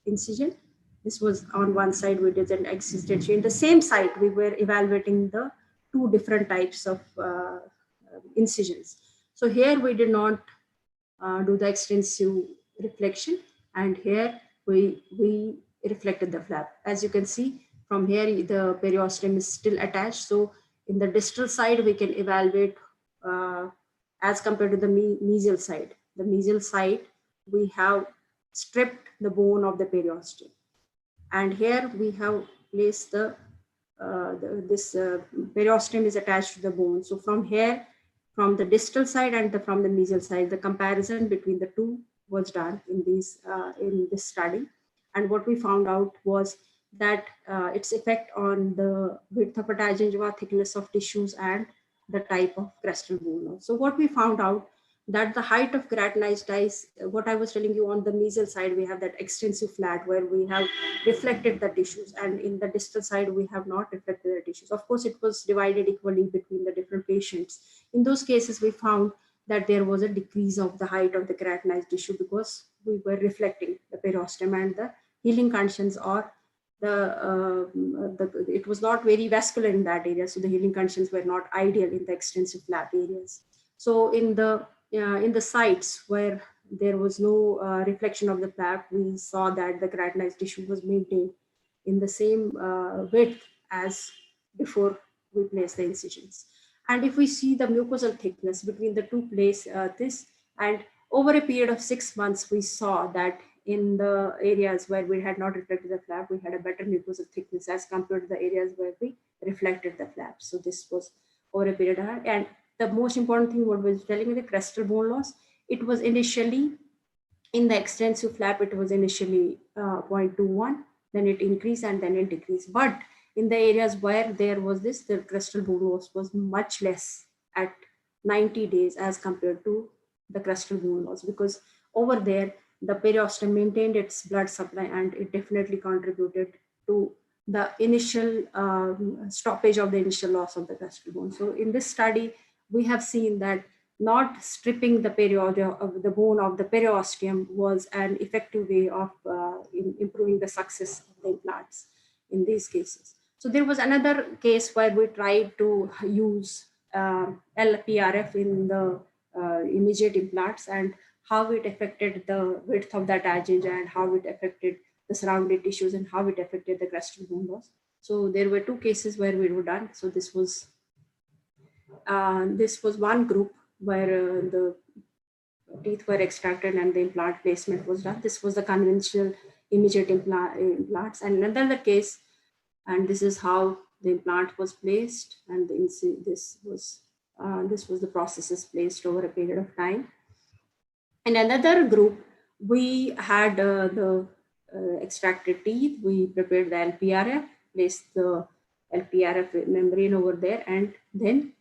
incision. This was on one side, we did an extensive. In the same site, we were evaluating the two different types of incisions. So here we did not do the extensive reflection, and here we reflected the flap. As you can see from here, the periosteum is still attached. So In the distal side, we can evaluate as compared to the mesial side. The mesial side, we have stripped the bone of the periosteum. And here we have placed this periosteum is attached to the bone. So from here, from the distal side and from the mesial side, the comparison between the two was done in this study. And what we found out was that its effect on the width of atagingiva, thickness of tissues, and the type of crestal bone loss. So what we found out that the height of keratinized eyes, what I was telling you, on the mesial side, we have that extensive flat where we have reflected the tissues, and in the distal side, we have not reflected the tissues. Of course, it was divided equally between the different patients. In those cases, we found that there was a decrease of the height of the keratinized tissue because we were reflecting the periosteum, and the healing conditions, or it was not very vascular in that area, so the healing conditions were not ideal in the extensive flap areas. So in the sites where there was no reflection of the flap, we saw that the keratinized tissue was maintained in the same width as before we placed the incisions. And if we see the mucosal thickness between the two places, and over a period of 6 months, we saw that in the areas where we had not reflected the flap, we had a better mucosal thickness as compared to the areas where we reflected the flap. So this was over a period of time. And the most important thing, what was telling me, the crestal bone loss, it was initially in the extensive flap, it was initially 0.21, then it increased and then it decreased. But in the areas where there was this, the crestal bone loss was much less at 90 days as compared to the crestal bone loss, because over there, the periosteum maintained its blood supply, and it definitely contributed to the initial stoppage of the initial loss of the crestal bone. So in this study, we have seen that not stripping the of the bone of the periosteum was an effective way of improving the success of the implants in these cases. So there was another case where we tried to use LPRF in the immediate implants, and how it affected the width of that atagingia, and how it affected the surrounding tissues, and how it affected the crestal bone loss. So there were two cases where we were done. So this was one group where the teeth were extracted and the implant placement was done. This was the conventional immediate implants. And another case, and this is how the implant was placed, and this was the processes placed over a period of time. In another group, we had the extracted teeth. We prepared the LPRF, placed the LPRF membrane over there, and then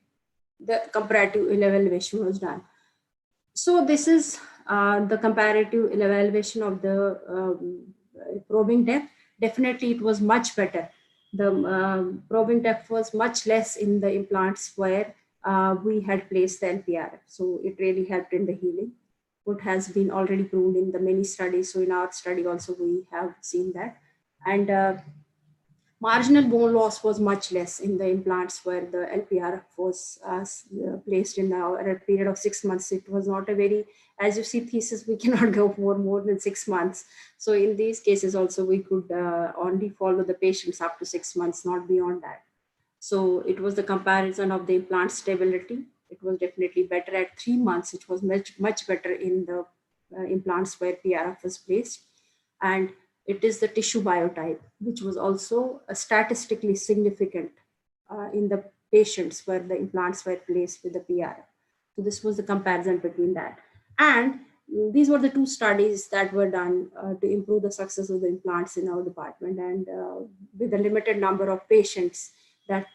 the comparative evaluation was done. So this is the comparative evaluation of the probing depth. Definitely, it was much better. The probing depth was much less in the implants where we had placed the LPRF. So it really helped in the healing. What has been already proven in the many studies. So in our study also, we have seen that. And marginal bone loss was much less in the implants where the LPRF was placed in a period of 6 months. It was not a very, as you see, thesis, we cannot go for more than 6 months. So in these cases also, we could only follow the patients up to 6 months, not beyond that. So it was the comparison of the implant stability. It was definitely better at 3 months. It was much better in the implants where PRF was placed. And it is the tissue biotype, which was also statistically significant in the patients where the implants were placed with the PRF. So this was the comparison between that. And these were the two studies that were done to improve the success of the implants in our department. And with a limited number of patients that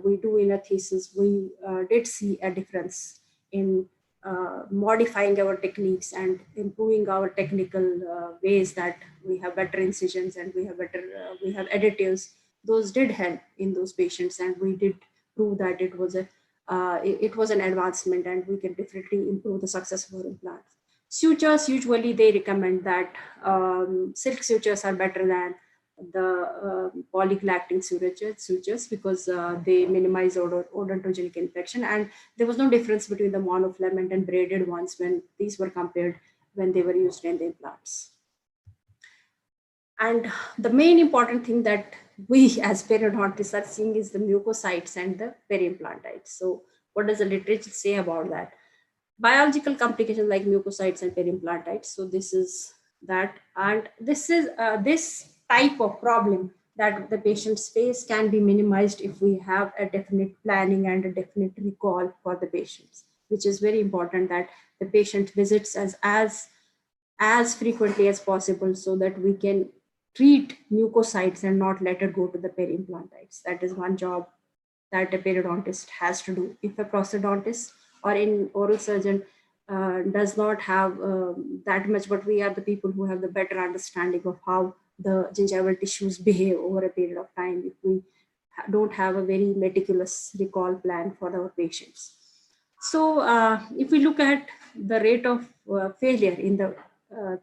we do in a thesis, we did see a difference in modifying our techniques and improving our technical ways, that we have better incisions and we have additives. Those did help in those patients, and we did prove that it was an advancement, and we can definitely improve the success of our implants. Sutures, usually they recommend that silk sutures are better than the polygalactic sutures because they minimize odontogenic infection, and there was no difference between the monofilament and braided ones when these were compared when they were used in the implants. And the main important thing that we as periodontists are seeing is the mucocytes and the periimplantites. So what does the literature say about that? Biological complications like mucocytes and periimplantitis. So this is that, and this is this type of problem that the patients face can be minimized if we have a definite planning and a definite recall for the patients, which is very important that the patient visits as frequently as possible so that we can treat mucocytes and not let it go to the periimplantitis. That is one job that a periodontist has to do. If a prosthodontist or an oral surgeon does not have that much, but we are the people who have the better understanding of how the gingival tissues behave over a period of time if we don't have a very meticulous recall plan for our patients. So if we look at the rate of failure in the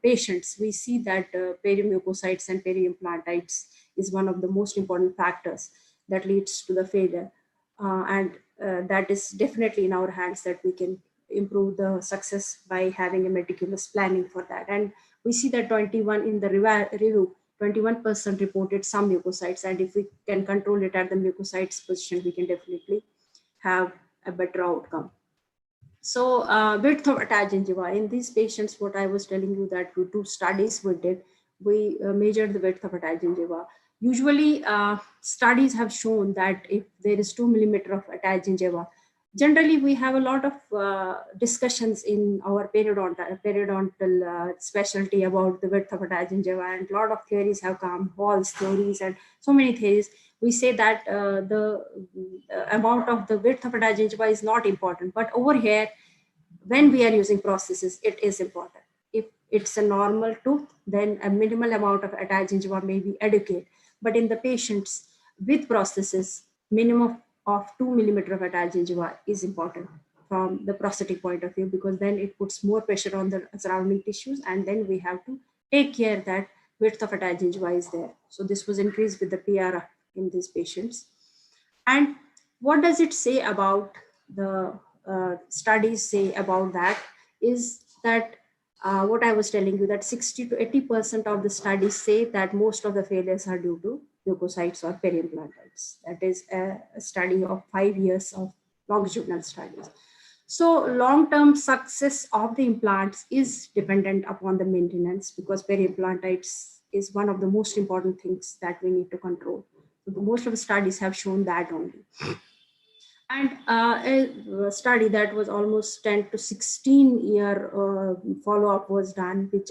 patients, we see that perimucocytes and periimplantitis is one of the most important factors that leads to the failure. And that is definitely in our hands that we can improve the success by having a meticulous planning for that. And we see that 21 in the review, 21% reported some mucocytes. And if we can control it at the mucocytes position, we can definitely have a better outcome. So width of attached gingiva in these patients, what I was telling you that we two studies we did, we measured the width of attached gingiva. Usually studies have shown that if there is 2 millimeter of attached gingiva, generally we have a lot of discussions in our periodontal specialty about the width of attached gingiva, and a lot of theories have come, Hall's theories and so many theories. We say that the amount of the width of attached gingiva is not important, but over here, when we are using prosthesis, it is important. If it's a normal tooth, then a minimal amount of attached gingiva may be adequate. But in the patients with prosthesis, minimum of 2 millimeter of attached gingiva is important from the prosthetic point of view, because then it puts more pressure on the surrounding tissues, and then we have to take care that width of attached gingiva is there. So this was increased with the PRF in these patients. And what does it say about the studies say about that is that what I was telling you, that 60 to 80% of the studies say that most of the failures are due to leukocytes or periimplantitis. That is a study of 5 years of longitudinal studies. So long-term success of the implants is dependent upon the maintenance, because periimplantitis is one of the most important things that we need to control. So most of the studies have shown that only. And a study that was almost 10 to 16 year follow-up was done, which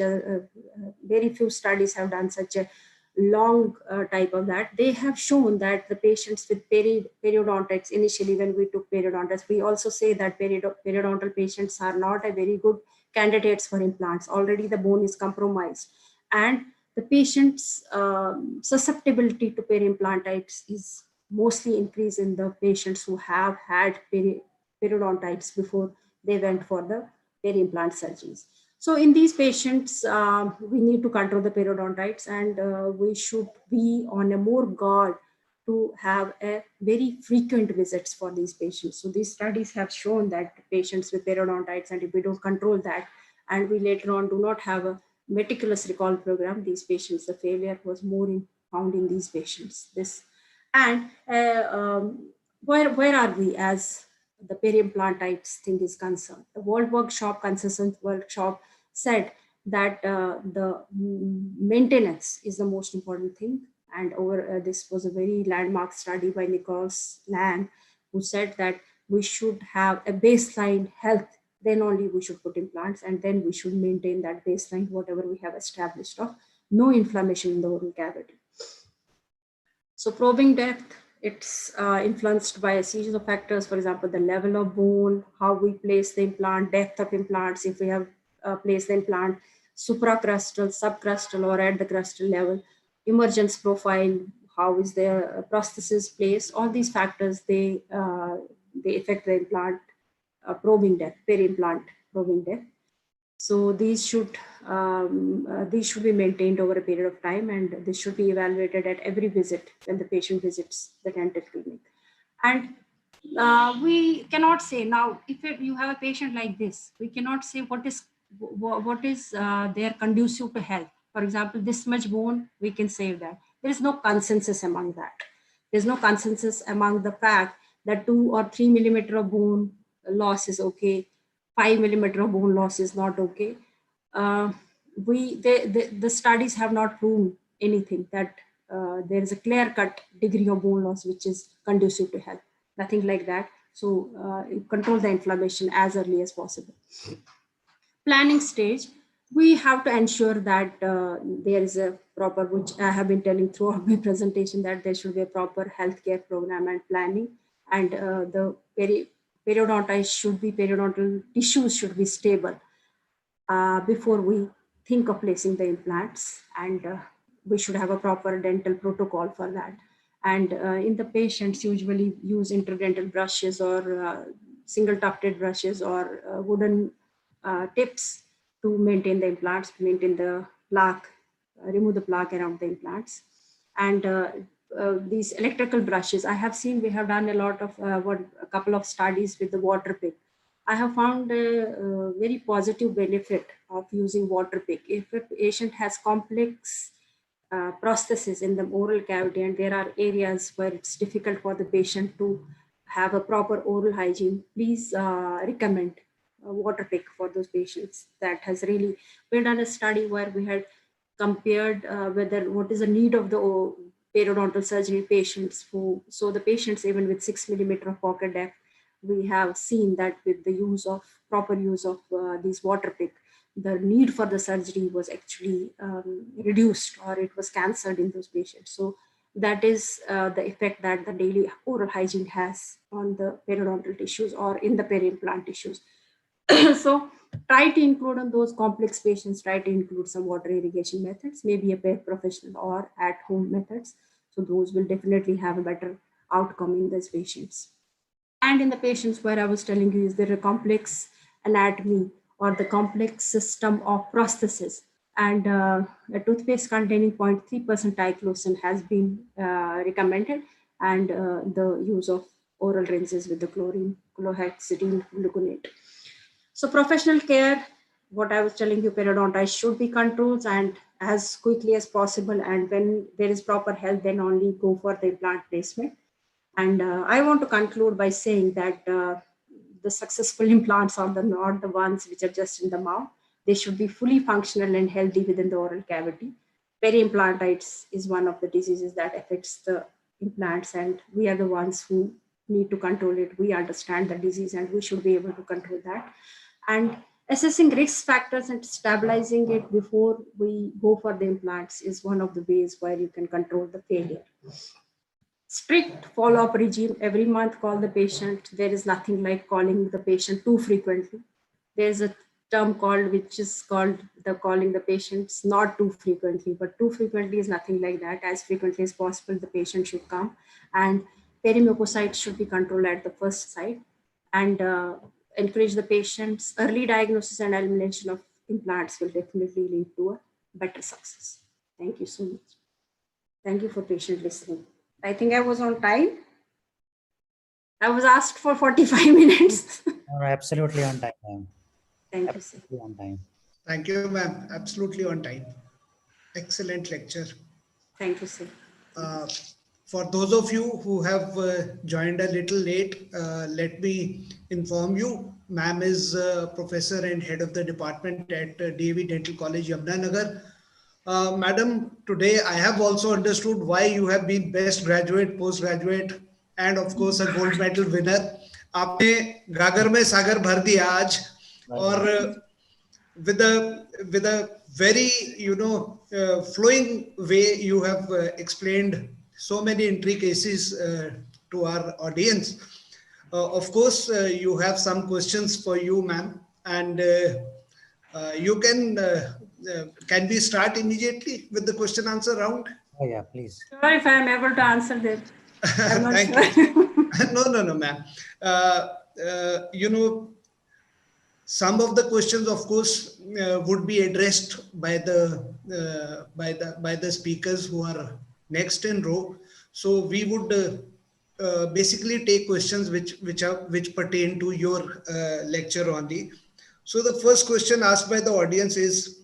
very few studies have done such a long type of that. They have shown that the patients with periodontitis, initially when we took periodontitis, we also say that periodontal patients are not a very good candidates for implants. Already the bone is compromised, and the patient's susceptibility to periimplantitis is mostly increased in the patients who have had periodontitis before they went for the peri-implant surgeries. So in these patients, we need to control the periodontitis, and we should be on a more guard to have a very frequent visits for these patients. So these studies have shown that patients with periodontitis, and if we don't control that, and we later on do not have a meticulous recall program, these patients, the failure was more found in these patients. And where are we as the periimplantitis thing is concerned? The World Workshop, Consensus Workshop said that the maintenance is the most important thing. And this was a very landmark study by Nicholas Lang, who said that we should have a baseline health, then only we should put implants, and then we should maintain that baseline, whatever we have established of no inflammation in the oral cavity. So probing depth, it's influenced by a series of factors. For example, the level of bone, how we place the implant, depth of implants, if we have placed the implant supracrustal, subcrustal, or at the crustal level, emergence profile, how is the prosthesis placed. All these factors, they affect the implant probing depth, peri-implant probing depth. So these should be maintained over a period of time, and this should be evaluated at every visit when the patient visits the dental clinic. And we cannot say now, if you have a patient like this, we cannot say what is their conducive to health. For example, this much bone, we can save that. There is no consensus among that. There's no consensus among the fact that 2 or 3 millimeter of bone loss is okay, 5 millimeter of bone loss is not okay. The studies have not proven anything that there is a clear-cut degree of bone loss which is conducive to health. Nothing like that. So control the inflammation as early as possible. Planning stage, we have to ensure that there is a proper, which I have been telling throughout my presentation, that there should be a proper healthcare program and planning, and the periodontal tissues should be stable before we think of placing the implants, and we should have a proper dental protocol for that. And in the patients usually use interdental brushes or single tufted brushes or wooden tips to maintain the implants, maintain the plaque, remove the plaque around the implants. And these electrical brushes, I have seen, we have done a lot of, a couple of studies with the water pick. I have found a very positive benefit of using water pick. If a patient has complex prosthesis in the oral cavity and there are areas where it's difficult for the patient to have a proper oral hygiene, please recommend water pick for those patients. That has really, we've done a study where we had compared whether what is the need of the periodontal surgery patients who, so the patients even with 6 millimeter of pocket depth, we have seen that with the use of proper use of these water pick, the need for the surgery was actually reduced or it was cancelled in those patients. So that is the effect that the daily oral hygiene has on the periodontal tissues or in the peri-implant tissues. So try to include on those complex patients, try to include some water irrigation methods, maybe a pair professional or at home methods. So those will definitely have a better outcome in these patients. And in the patients where I was telling you, is there a complex anatomy or the complex system of prosthesis, and a toothpaste containing 0.3% diclosan has been recommended, and the use of oral rinses with the chlorine, chlorhexidine gluconate. So professional care, what I was telling you, periodontitis should be controlled and as quickly as possible. And when there is proper health, then only go for the implant placement. And I want to conclude by saying that the successful implants are not the ones which are just in the mouth. They should be fully functional and healthy within the oral cavity. Peri-implantitis is one of the diseases that affects the implants, and we are the ones who need to control it. We understand the disease and we should be able to control that. And assessing risk factors and stabilizing it before we go for the implants is one of the ways where you can control the failure. Strict follow-up regime, every month call the patient. There is nothing like calling the patient too frequently. There's a term called, which is called the calling the patients not too frequently, but too frequently is nothing like that. As frequently as possible, the patient should come, and perimucosites should be controlled at the first site, and encourage the patients. Early diagnosis and elimination of implants will definitely lead to a better success. Thank you so much. Thank you for patient listening. I think I was on time. I was asked for 45 minutes. Absolutely on time, ma'am. Thank you, sir. Absolutely on time. Thank you, ma'am. Absolutely on time. Excellent lecture. Thank you, sir. For those of you who have joined a little late, let me inform you, ma'am is professor and head of the department at DAV Dental College, Yamunanagar. Madam, today I have also understood why you have been best graduate, postgraduate, and of course a gold medal winner. आपने गागर में सागर भर दिया आज, और with a very flowing way you have explained so many intricacies to our audience. Of course, you have some questions for you, ma'am, and you can we start immediately with the question answer round? Oh yeah, please. Sure, if I am able to answer that. Thank you. No, ma'am. Some of the questions, of course, would be addressed by the speakers who are next in row. So we would basically take questions which pertain to your lecture only. So the first question asked by the audience is,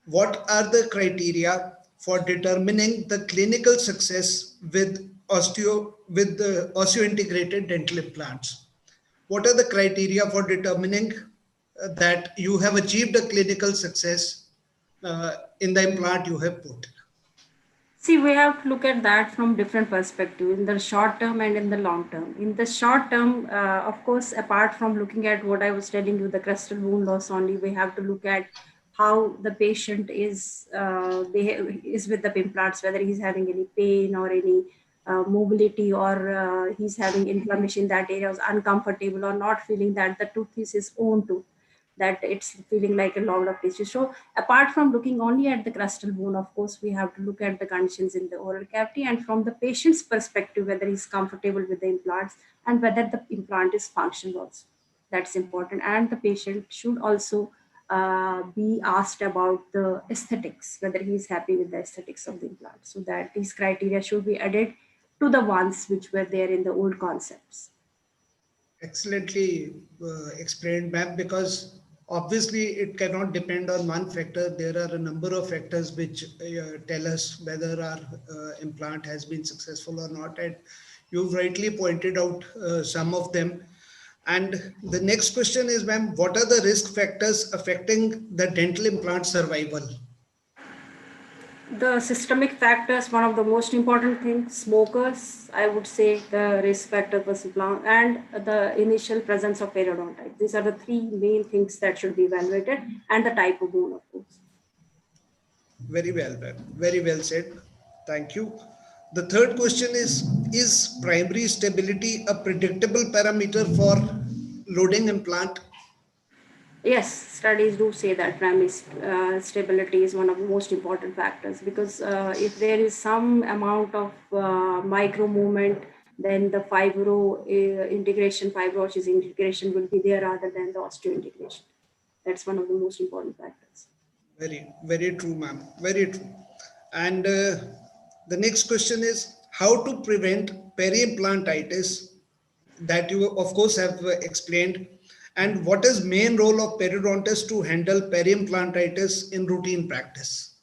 what are the criteria for determining the clinical success with the osseointegrated dental implants? What are the criteria for determining that you have achieved a clinical success in the implant you have put? See, we have to look at that from different perspectives, in the short term and in the long term. In the short term, of course, apart from looking at what I was telling you, the crustal bone loss only, we have to look at how the patient is with the implants, whether he's having any pain or any mobility, or he's having inflammation in that area, is uncomfortable or not feeling that the tooth is his own tooth, that it's feeling like a logged up tissue. So apart from looking only at the crustal bone, of course, we have to look at the conditions in the oral cavity, and from the patient's perspective, whether he's comfortable with the implants and whether the implant is functional also. That's important. And the patient should also be asked about the aesthetics, whether he's happy with the aesthetics of the implant. So that these criteria should be added to the ones which were there in the old concepts. Excellently explained, ma'am, because obviously it cannot depend on one factor. There are a number of factors which tell us whether our implant has been successful or not. And you've rightly pointed out some of them. And the next question is, ma'am, what are the risk factors affecting the dental implant survival? The systemic factors, one of the most important things, smokers, I would say the risk factor was implant, and the initial presence of periodontitis. These are the three main things that should be evaluated, and the type of bone, of course. Very well, ma'am. Very well said. Thank you. The third question is primary stability a predictable parameter for loading implant? Yes, studies do say that primary stability is one of the most important factors, because if there is some amount of micro movement, then the fibro which is integration will be there rather than the osteo integration. That's one of the most important factors. Very, very true, ma'am. Very true. And the next question is how to prevent peri-implantitis, that you of course have explained, and what is main role of periodontist to handle peri-implantitis in routine practice?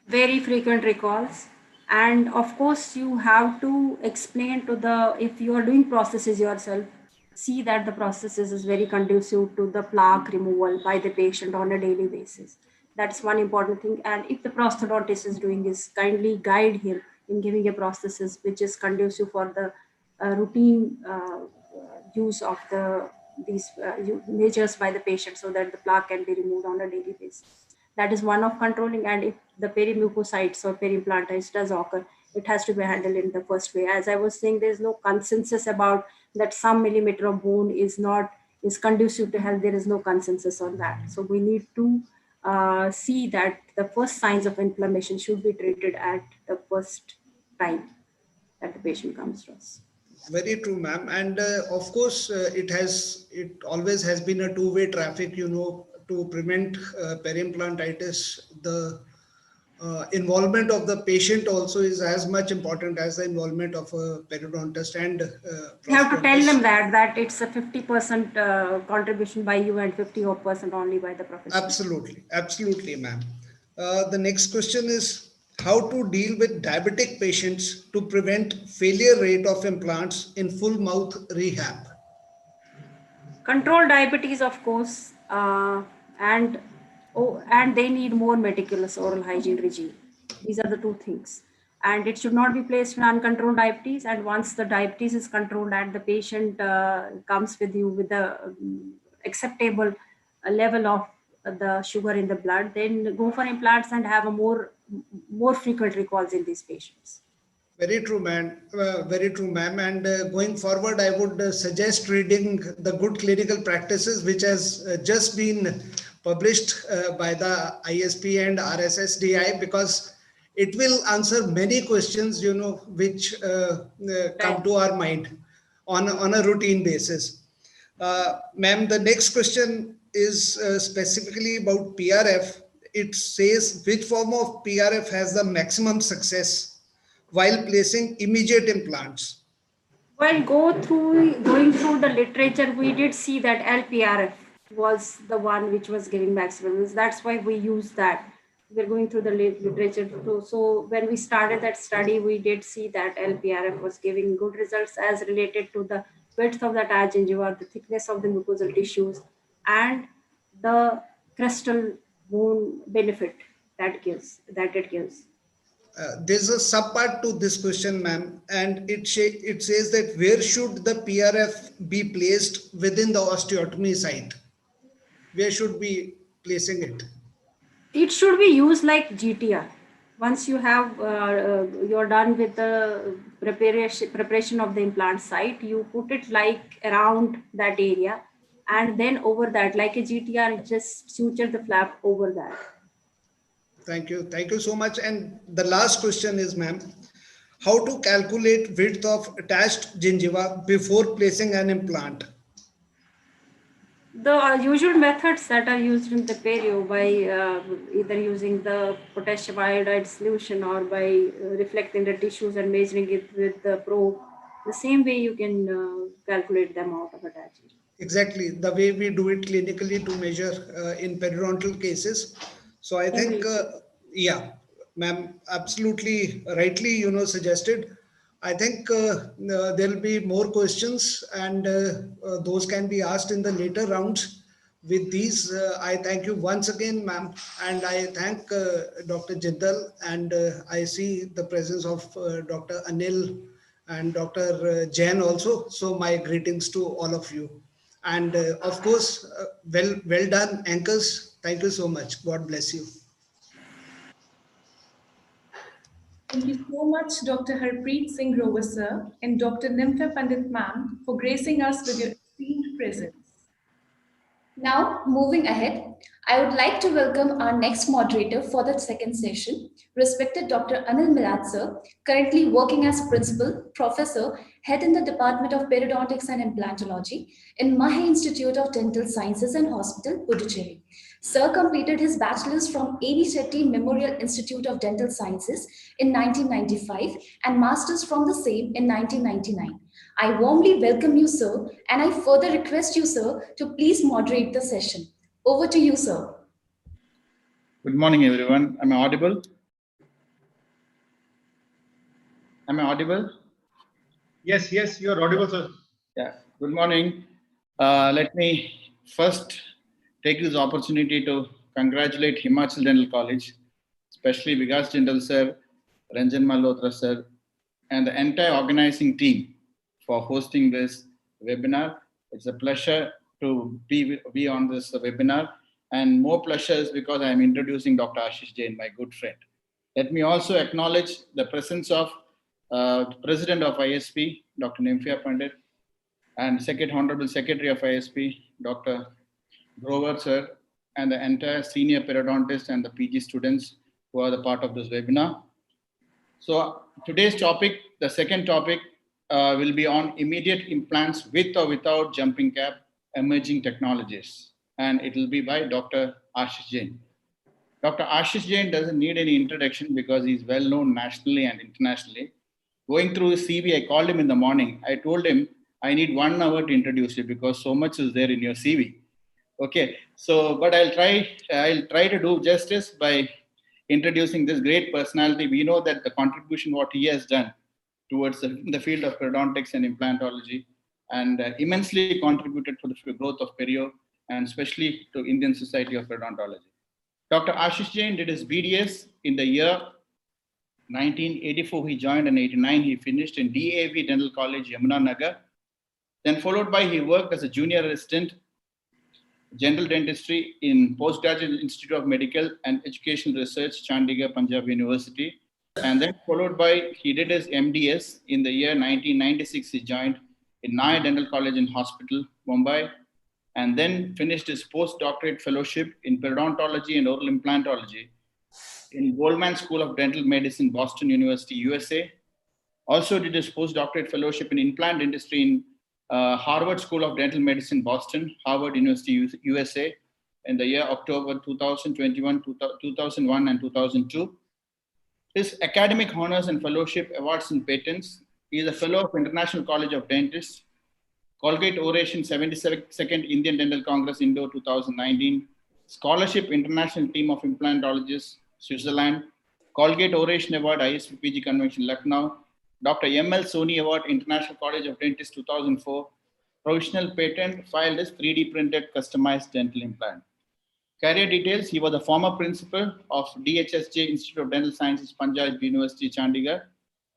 Very frequent recalls, and of course you have to explain to the, if you are doing processes yourself, see that the processes is very conducive to the plaque removal by the patient on a daily basis. That's one important thing. And if the prosthodontist is doing, is kindly guide him in giving a prosthesis which is conducive for the routine use of these measures by the patient, so that the plaque can be removed on a daily basis. That is one of controlling. And if the perimucocytes or periimplantitis does occur, it has to be handled in the first way. As I was saying, there is no consensus about that some millimeter of bone is conducive to health. There is no consensus on that. So we need to see that the first signs of inflammation should be treated at the first time that the patient comes to us. Very true, ma'am. And of course, it always has been a two-way traffic, to prevent peri-implantitis. The involvement of the patient also is as much important as the involvement of a periodontist and You have to tell prosthodontist. them that it's a 50% contribution by you and 50% only by the professional. Absolutely, absolutely, ma'am. The next question is how to deal with diabetic patients to prevent failure rate of implants in full mouth rehab. Control diabetes, of course, and they need more meticulous oral hygiene regime. These are the two things. And it should not be placed in uncontrolled diabetes. And once the diabetes is controlled and the patient comes with you with the acceptable level of the sugar in the blood, then go for implants and have a more frequent recalls in these patients. Very true, man. Very true, ma'am. And going forward, I would suggest reading the good clinical practices, which has just been published by the ISP and RSSDI, because it will answer many questions, which come to our mind on a routine basis. Ma'am, the next question is specifically about PRF. It says which form of PRF has the maximum success while placing immediate implants? While going through the literature, we did see that LPRF was the one which was giving maximum. That's why we use that. we're going through the literature. So when we started that study, we did see that LPRF was giving good results as related to the width of the attached gingiva, the thickness of the mucosal tissues, and the crystal bone benefit that it gives. There's a subpart to this question, ma'am, and it says that where should the PRF be placed within the osteotomy site? Where should be placing it? It should be used like GTR. Once you have you're done with the preparation of the implant site, you put it like around that area, and then over that, like a GTR, just suture the flap over that. Thank you so much. And the last question is, ma'am, how to calculate width of attached gingiva before placing an implant? The usual methods that are used in the Perio by either using the potassium iodide solution or by reflecting the tissues and measuring it with the probe, the same way you can calculate the amount of attachment. Exactly, the way we do it clinically to measure in periodontal cases. So I think, yeah, ma'am, absolutely rightly, suggested. I think there'll be more questions and those can be asked in the later rounds. With these, I thank you once again, ma'am, and I thank Dr. Jindal, and I see the presence of Dr. Anil and Dr. Jain also. So my greetings to all of you. And of course, well done, anchors. Thank you so much. God bless you. Thank you so much, Dr. Harpreet Singh Grover, sir, and Dr. Nympha Pandit ma'am, for gracing us with your esteemed presence. Now, moving ahead, I would like to welcome our next moderator for the second session, respected Dr. Anil Milad sir, currently working as Principal, Professor, Head in the Department of Periodontics and Implantology in Mahe Institute of Dental Sciences and Hospital, Puducherry. Sir completed his bachelor's from A.D. Shetty Memorial Institute of Dental Sciences in 1995 and master's from the same in 1999. I warmly welcome you, sir, and I further request you, sir, to please moderate the session. Over to you, sir. Good morning, everyone. Am I audible? Am I audible? Yes, you are audible, sir. Yeah. Good morning. Let me first take this opportunity to congratulate Himachal Dental College, especially Vikas Jindal sir, Ranjan Malhotra sir, and the entire organizing team for hosting this webinar. It's a pleasure to be on this webinar, and more pleasure is because I am introducing Dr. Ashish Jain, my good friend. Let me also acknowledge the presence of President of ISP, Dr. Nympha Pandit, and Honorable Secretary of ISP, Dr. Grover sir, and the entire senior periodontist and the PG students who are the part of this webinar. So today's topic, the second topic, will be on immediate implants with or without jumping cap, emerging technologies. And it will be by Dr. Ashish Jain. Dr. Ashish Jain doesn't need any introduction because he's well known nationally and internationally. Going through his CV, I called him in the morning. I told him, I need 1 hour to introduce you because so much is there in your CV. Okay, so, but I'll try to do justice by introducing this great personality. We know that the contribution what he has done towards the field of periodontics and implantology, and immensely contributed to the growth of Perio and especially to Indian Society of Periodontology. Dr. Ashish Jain did his BDS in the year 1984. He joined in 89. He finished in DAV Dental College, Yamuna Nagar. Then followed by he worked as a junior assistant general dentistry in Postgraduate Institute of Medical and Educational Research, Chandigarh, Punjab University. And then followed by, he did his MDS in the year 1996. He joined in Naya Dental College and Hospital, Mumbai, and then finished his postdoctorate fellowship in periodontology and oral implantology in Goldman School of Dental Medicine, Boston University, USA. Also did his postdoctorate fellowship in implant dentistry in Harvard School of Dental Medicine, Boston, Harvard University, USA, in the year October 2021, 2001, and 2002. His academic honors and fellowship awards and patents. He is a fellow of International College of Dentists, Colgate Oration 72nd Indian Dental Congress, Indo 2019, Scholarship International Team of Implantologists, Switzerland, Colgate Oration Award, ISPPG Convention, Lucknow, Dr. M.L. Soni Award, International College of Dentists, 2004, provisional patent filed as 3D printed customized dental implant. Career details: he was a former principal of DHSJ Institute of Dental Sciences, Punjab University, Chandigarh.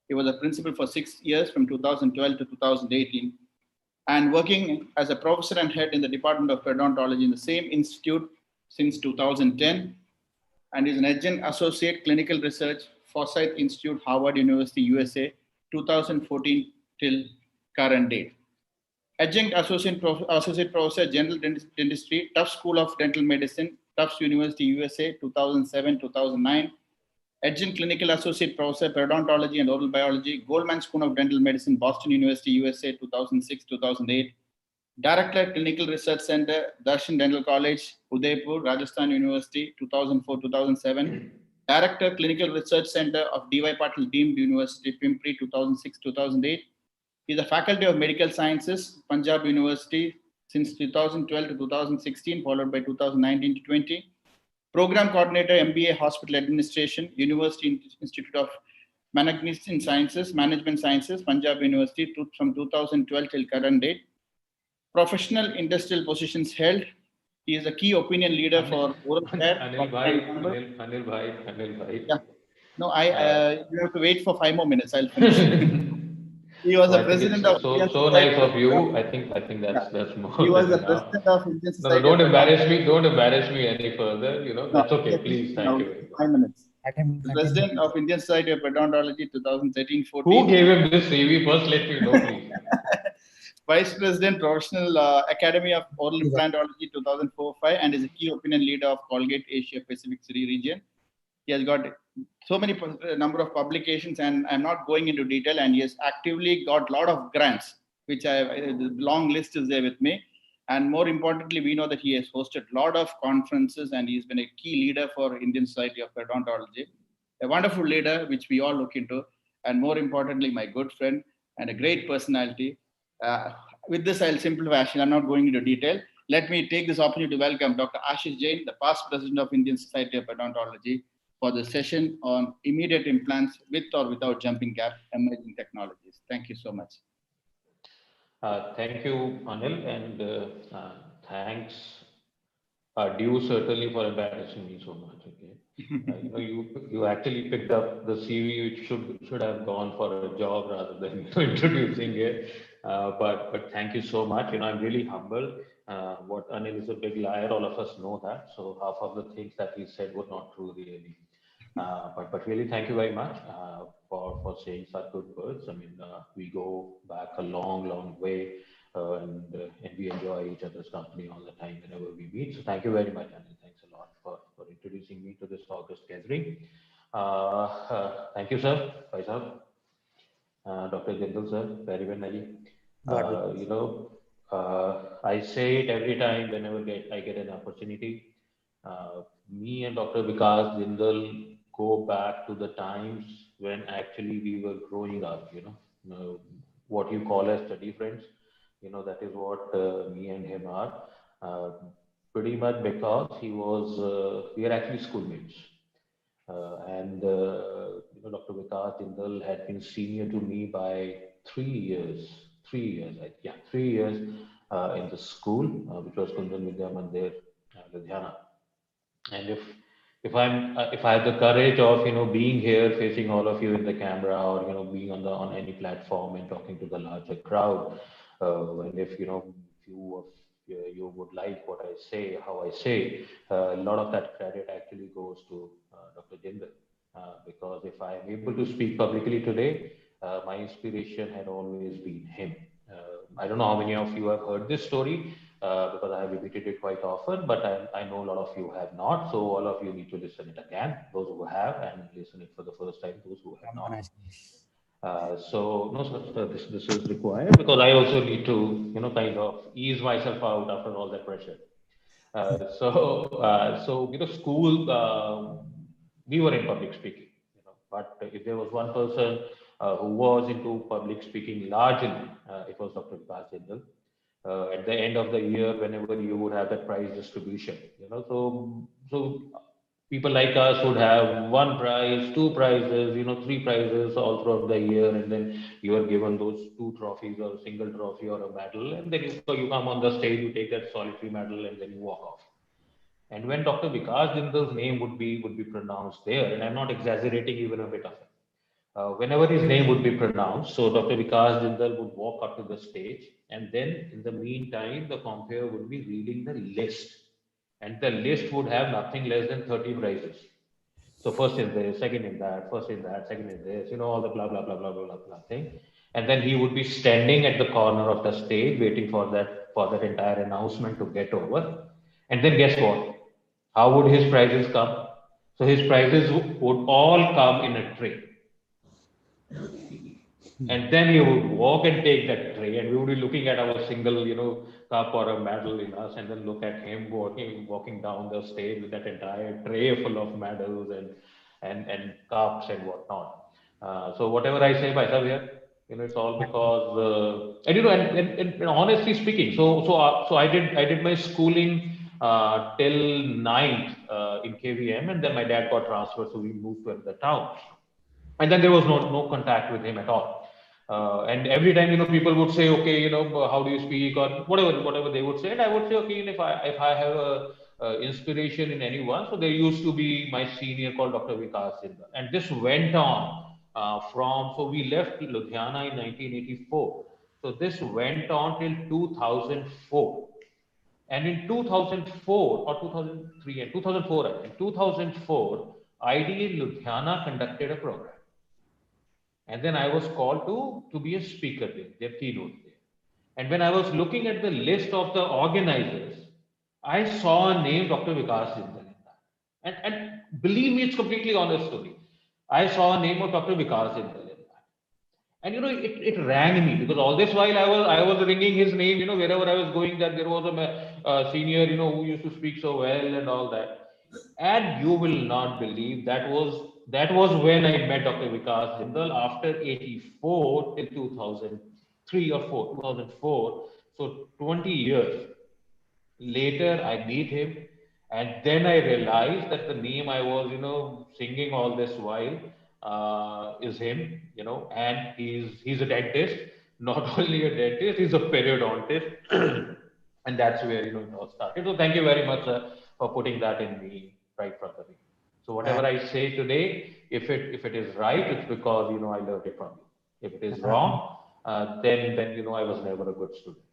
He was a principal for 6 years from 2012 to 2018 and working as a professor and head in the Department of Periodontology in the same institute since 2010 and is an adjunct associate clinical research, Forsyth Institute, Harvard University, USA, 2014 till current date. Adjunct associate professor, general dentistry, Tufts School of Dental Medicine, Tufts University, USA, 2007-2009. Adjunct clinical associate professor, periodontology and oral biology, Goldman School of Dental Medicine, Boston University, USA, 2006-2008. Director, Clinical Research Center, Darshan Dental College, Udaipur, Rajasthan University, 2004-2007. Director, Clinical Research Center of D.Y. Patil Deemed University, Pimpri, 2006-2008. He is a Faculty of Medical Sciences, Punjab University, since 2012 to 2016, followed by 2019 to 20. Program Coordinator, MBA Hospital Administration, University Institute of Management Sciences, Management Sciences, Punjab University, from 2012 till current date. Professional industrial positions held. He is a key opinion leader for oral care. Anil Bhai. Yeah. No, you have to wait for 5 more minutes. I'll finish. He was the president of Indian so Society nice of you. I think that's more He was the than enough. president of Indian No, Society. don't embarrass me. Don't embarrass me any further. That's okay. Yeah, Please, thank you very much. 5 minutes. Let him The continue. president of Indian Society of Periodontology, 2013-14. Who gave him this CV? First, let me know, please. Vice President, Professional Academy of Oral Implantology, 2004-5, and is a key opinion leader of Colgate Asia Pacific region. He has got so many number of publications, and I'm not going into detail. And he has actively got a lot of grants, which the long list is there with me. And more importantly, we know that he has hosted a lot of conferences, and he's been a key leader for Indian Society of Periodontology. A wonderful leader, which we all look into, and more importantly, my good friend and a great personality. With this, I'll simplify. Actually, I'm not going into detail. Let me take this opportunity to welcome Dr. Ashish Jain, the past president of Indian Society of Periodontology, for the session on immediate implants with or without jumping gap emerging technologies. Thank you so much. Thank you, Anil, and thanks due certainly for embarrassing me so much. Okay, you actually picked up the CV, which should have gone for a job rather than introducing it. But thank you so much. I'm really humbled. What Anil is a big liar. All of us know that. So half of the things that he said were not true, really. But really, thank you very much for saying such good words. I mean, we go back a long way, and we enjoy each other's company all the time whenever we meet. So thank you very much, Anil. Thanks a lot for introducing me to this August gathering. Thank you, sir. Faisal, Dr. Jindal, sir, very I say it every time whenever I get an opportunity. Me and Dr. Vikas Jindal go back to the times when actually we were growing up, what you call as study friends. That is what me and him are. Pretty much because we are actually schoolmates. And Dr. Vikas Jindal had been senior to me by 3 years. 3 years, 3 years in the school, which was Kundan Vidya Mandir, Ludhiana. And if I have the courage of being here facing all of you in the camera, or being on any platform and talking to the larger crowd, and if you would like what I say, how I say, a lot of that credit actually goes to Dr. Jindal, because if I am able to speak publicly today, my inspiration had always been him. I don't know how many of you have heard this story, because I have repeated it quite often, but I know a lot of you have not. So all of you need to listen it again, those who have, and listen it for the first time, those who have not. This is required, because I also need to, kind of ease myself out after all that pressure. School, we were in public speaking, but if there was one person who was into public speaking largely, it was Dr. Vikas Jindal. At the end of the year, whenever you would have that prize distribution, so People like us would have one prize, two prizes, three prizes all throughout the year, and then you are given those two trophies or a single trophy or a medal, and then you come on the stage, you take that solitary medal, and then you walk off. And when Dr. Vikas Jindal's name would be pronounced there, and I'm not exaggerating even a bit of it. Whenever his name would be pronounced, so Dr. Vikas Jindal would walk up to the stage, and then in the meantime, the compere would be reading the list, and the list would have nothing less than 30 prizes. So first is this, second in that, first in that, second in this, all the blah blah blah blah blah blah blah thing, and then he would be standing at the corner of the stage, waiting for that entire announcement to get over, and then guess what? How would his prizes come? So his prizes would all come in a tray. And then he would walk and take that tray, and we would be looking at our single, cup or a medal in us, and then look at him walking down the stage with that entire tray full of medals and cups and whatnot. So whatever I say, by here, it's all because, and honestly speaking, so I did my schooling till ninth in KVM, and then my dad got transferred, so we moved to another town, and then there was no contact with him at all. And every time, people would say, okay, how do you speak or whatever they would say, and I would say, okay, and if I have a inspiration in anyone, so there used to be my senior called Dr. Vikas Sindha, and this went on so we left Ludhiana in 1984. So this went on till 2004. And in 2004 or 2003 and 2004, I think, 2004, IDA Ludhiana conducted a program. And then I was called to be a speaker there, their keynote there. And when I was looking at the list of the organizers, I saw a name, Dr. Vikas Jindal, in that. And believe me, it's completely honest story. I saw a name of Dr. Vikas Jindal in that. And it rang me, because all this while I was ringing his name, wherever I was going, that there was a senior, who used to speak so well and all that. And you will not believe that was when I met Dr. Vikas Jindal after 84 till 2003 or 4, 2004. So 20 years later, I meet him, and then I realized that the name I was, singing all this while is him, and he's a dentist, not only a dentist, he's a periodontist, and that's where it all started. So thank you very much for putting that in me right from the beginning. So Uh, whatever I say today, if it is right, it's because I learned it from you. If it is uh, wrong, then I was never a good student.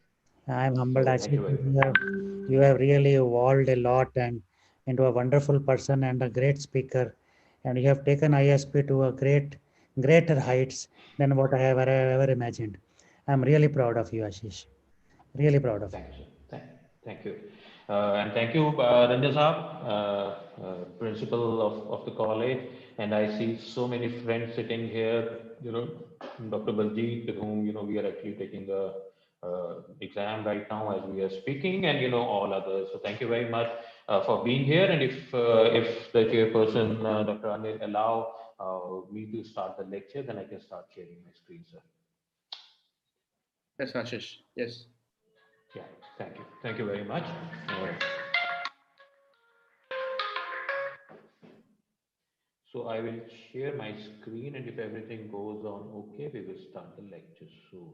I'm humbled, So thank Ashish. you very You have really evolved a lot and into a wonderful person and a great speaker, and you have taken ISP to a greater heights than what I have ever imagined. I'm really proud of you, Ashish. Really proud of you. Thank you, sir. Thank you. And thank you, Ranjan Saab, principal of the college. And I see so many friends sitting here, Dr. Baljeet, with whom, we are actually taking the exam right now as we are speaking, and, all others. So thank you very much for being here. And if the chairperson, Dr. Anil, allow me to start the lecture, then I can start sharing my screen, sir. Yes, Ashish. Yes. Yeah, thank you. Thank you very much. So I will share my screen, and if everything goes on okay, we will start the lecture soon.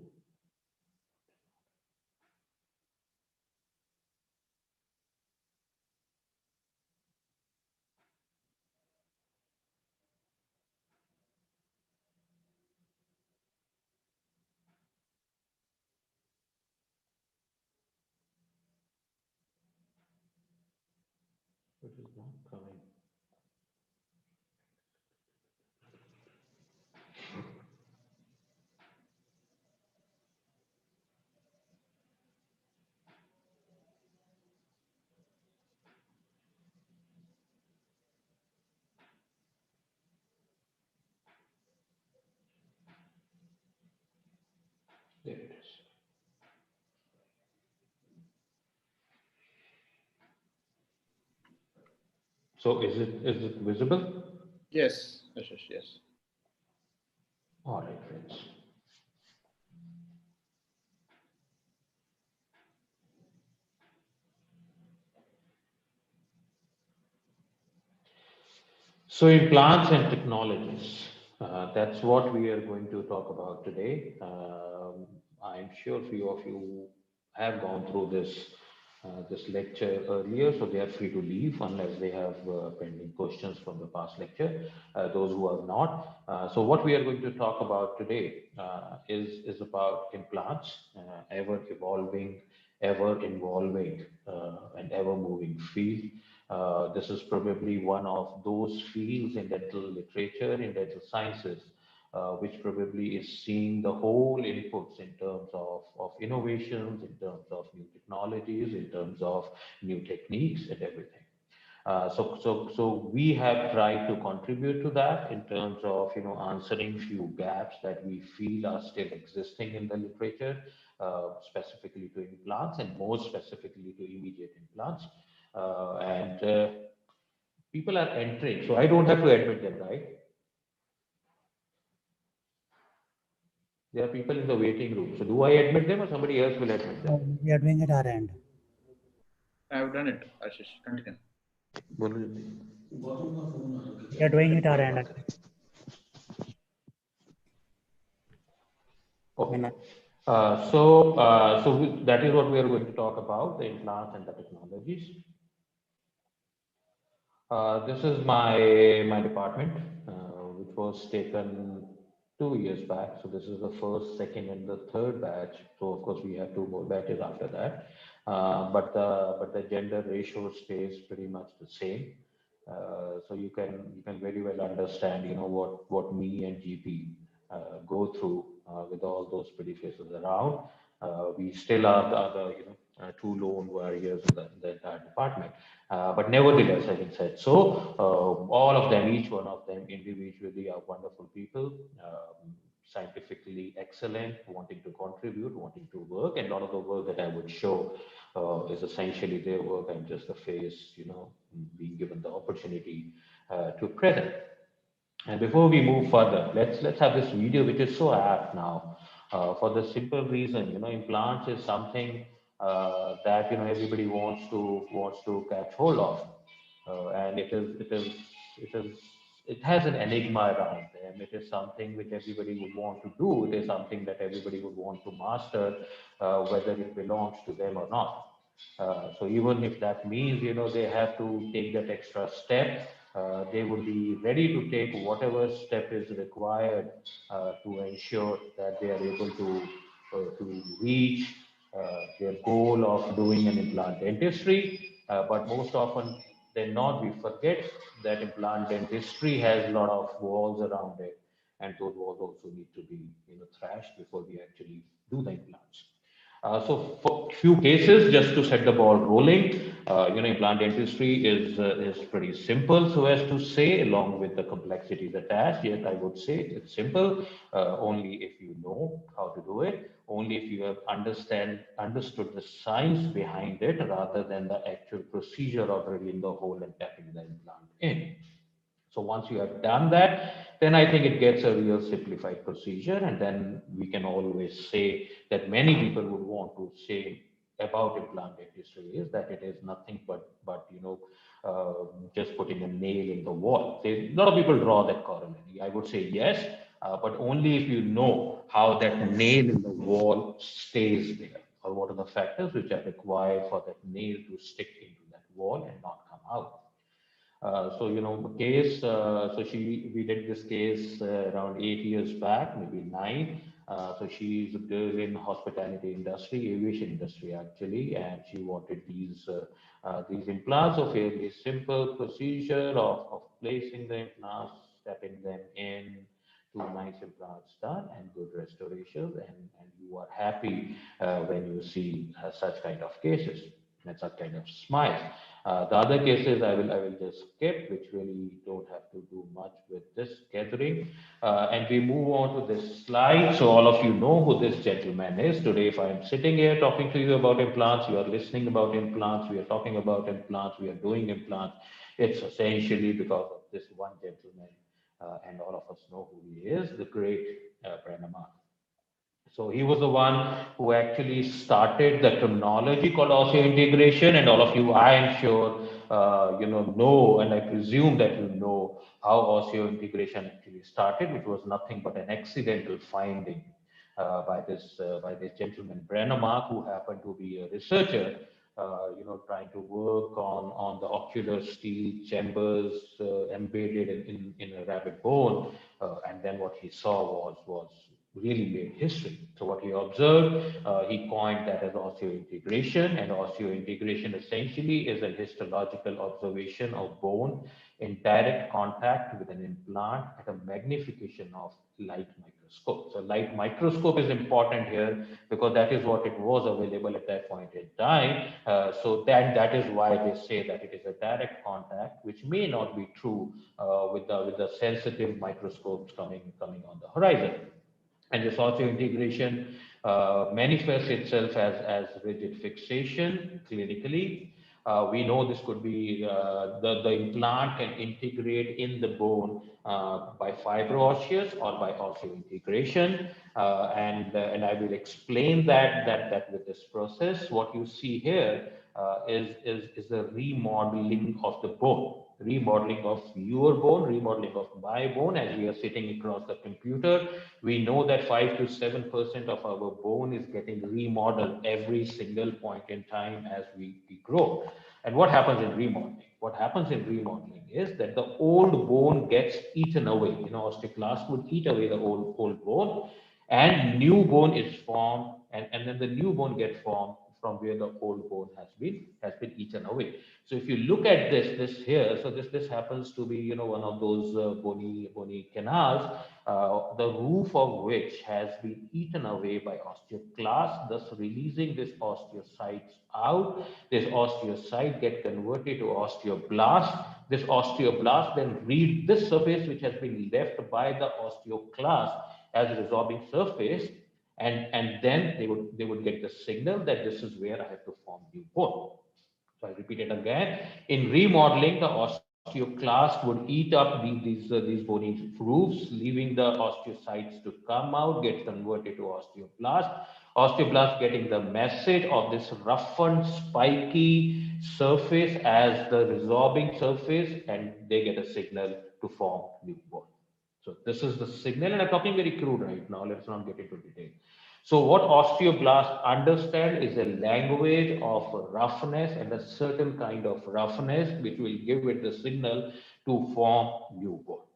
It is not coming. There it is. So is it visible? Yes, Ashish. Yes. All right, friends. So implants and technologies, that's what we are going to talk about today. I'm sure few of you have gone through this lecture earlier, so they are free to leave unless they have pending questions from the past lecture. Those who are not. So what we are going to talk about today is about implants, ever evolving, ever involving, and ever moving field. This is probably one of those fields in dental literature, in dental sciences, which probably is seeing the whole inputs in terms of innovations, in terms of new technologies, in terms of new techniques and everything. So we have tried to contribute to that in terms of answering few gaps that we feel are still existing in the literature, specifically to implants and more specifically to immediate implants. And people are entering, so I don't have to admit them, right? There are people in the waiting room. So do I admit them or somebody else will admit them? We are doing it our end. I have done it, Ashish. Continue. We are doing it our end. Okay. So that is what we are going to talk about, the implants and the technologies. This is my department, which was taken 2 years back. So this is the first, second, and the third batch. So of course we have two more batches after that. But the gender ratio stays pretty much the same. So you can very well understand, what me and GP go through with all those pretty faces around. We still are the two lone warriors in the entire department. But nevertheless, having said so, all of them, each one of them individually are wonderful people, scientifically excellent, wanting to contribute, wanting to work, and a lot of the work that I would show is essentially their work. I'm just a face, being given the opportunity to present. And before we move further, let's have this video, which is so apt now, for the simple reason, implants is something that everybody wants to catch hold of, and it has an enigma around them. It is something which everybody would want to do. It is something that everybody would want to master, whether it belongs to them or not. So even if that means, they have to take that extra step, they would be ready to take whatever step is required to ensure that they are able to reach their goal of doing an implant dentistry. But most often than not, we forget that implant dentistry has a lot of walls around it, and those walls also need to be thrashed before we actually do the implants. So for few cases, just to set the ball rolling, implant dentistry is pretty simple, so as to say, along with the complexities attached. Yet I would say it's simple only if you know how to do it, only if you have understood the science behind it, rather than the actual procedure of drilling the hole and tapping the implant in. So once you have done that, then I think it gets a real simplified procedure. And then we can always say that many people would want to say about implant dentistry is that it is nothing but just putting a nail in the wall. A lot of people draw that corollary. I would say yes, but only if you know how that nail in the wall stays there, or what are the factors which are required for that nail to stick into that wall and not come out. So case. We did this case around 8 years back, maybe 9. So she's a girl in hospitality industry, aviation industry actually, and she wanted these implants. A fairly simple procedure of placing the implants, stepping them in, two nice implants done, and good restoration, and you are happy when you see such kind of cases and such kind of smiles. The other cases I will just skip, which really don't have to do much with this gathering. And we move on to this slide. So all of you know who this gentleman is. Today, if I'm sitting here talking to you about implants, you are listening about implants, we are talking about implants, we are doing implants. It's essentially because of this one gentleman, and all of us know who he is, the great Pranama. So he was the one who actually started the terminology called osseointegration, and all of you, I am sure, know, and I presume that you know how osseointegration actually started, which was nothing but an accidental finding by this gentleman Brennemark, who happened to be a researcher, trying to work on the ocular steel chambers embedded in a rabbit bone, and then what he saw was really made history. So what he observed, he coined that as osseointegration, and osseointegration essentially is a histological observation of bone in direct contact with an implant at a magnification of light microscope. So light microscope is important here because that is what it was available at that point in time. So that is why they say that it is a direct contact, which may not be true with the sensitive microscopes coming on the horizon. And this osseointegration manifests itself as rigid fixation clinically. We know this could be the implant can integrate in the bone by fibroosseous or by osseointegration, and I will explain that with this process. What you see here is a remodeling of the bone, remodeling of your bone, remodeling of my bone. As we are sitting across the computer, we know that 5 to 7% of our bone is getting remodeled every single point in time as we grow. And what happens in remodeling? What happens in remodeling is that the old bone gets eaten away. Osteoclast would eat away the old bone, and new bone is formed, and then the new bone gets formed from where the old bone has been eaten away. So if you look at this here, so this happens to be one of those bony canals, the roof of which has been eaten away by osteoclast, thus releasing this osteocytes out. This osteocyte get converted to osteoblast. This osteoblast then read this surface which has been left by the osteoclast as a resorbing surface, and then they would get the signal that this is where I have to form new bone. So I repeat it again. In remodeling, the osteoclast would eat up these bony roofs, leaving the osteocytes to come out, get converted to osteoblast. Osteoblast getting the message of this roughened, spiky surface as the resorbing surface, and they get a signal to form new bone. So this is the signal, and I'm talking very crude right now. Let's not get into detail. So what osteoblasts understand is a language of roughness and a certain kind of roughness which will give it the signal to form new bone.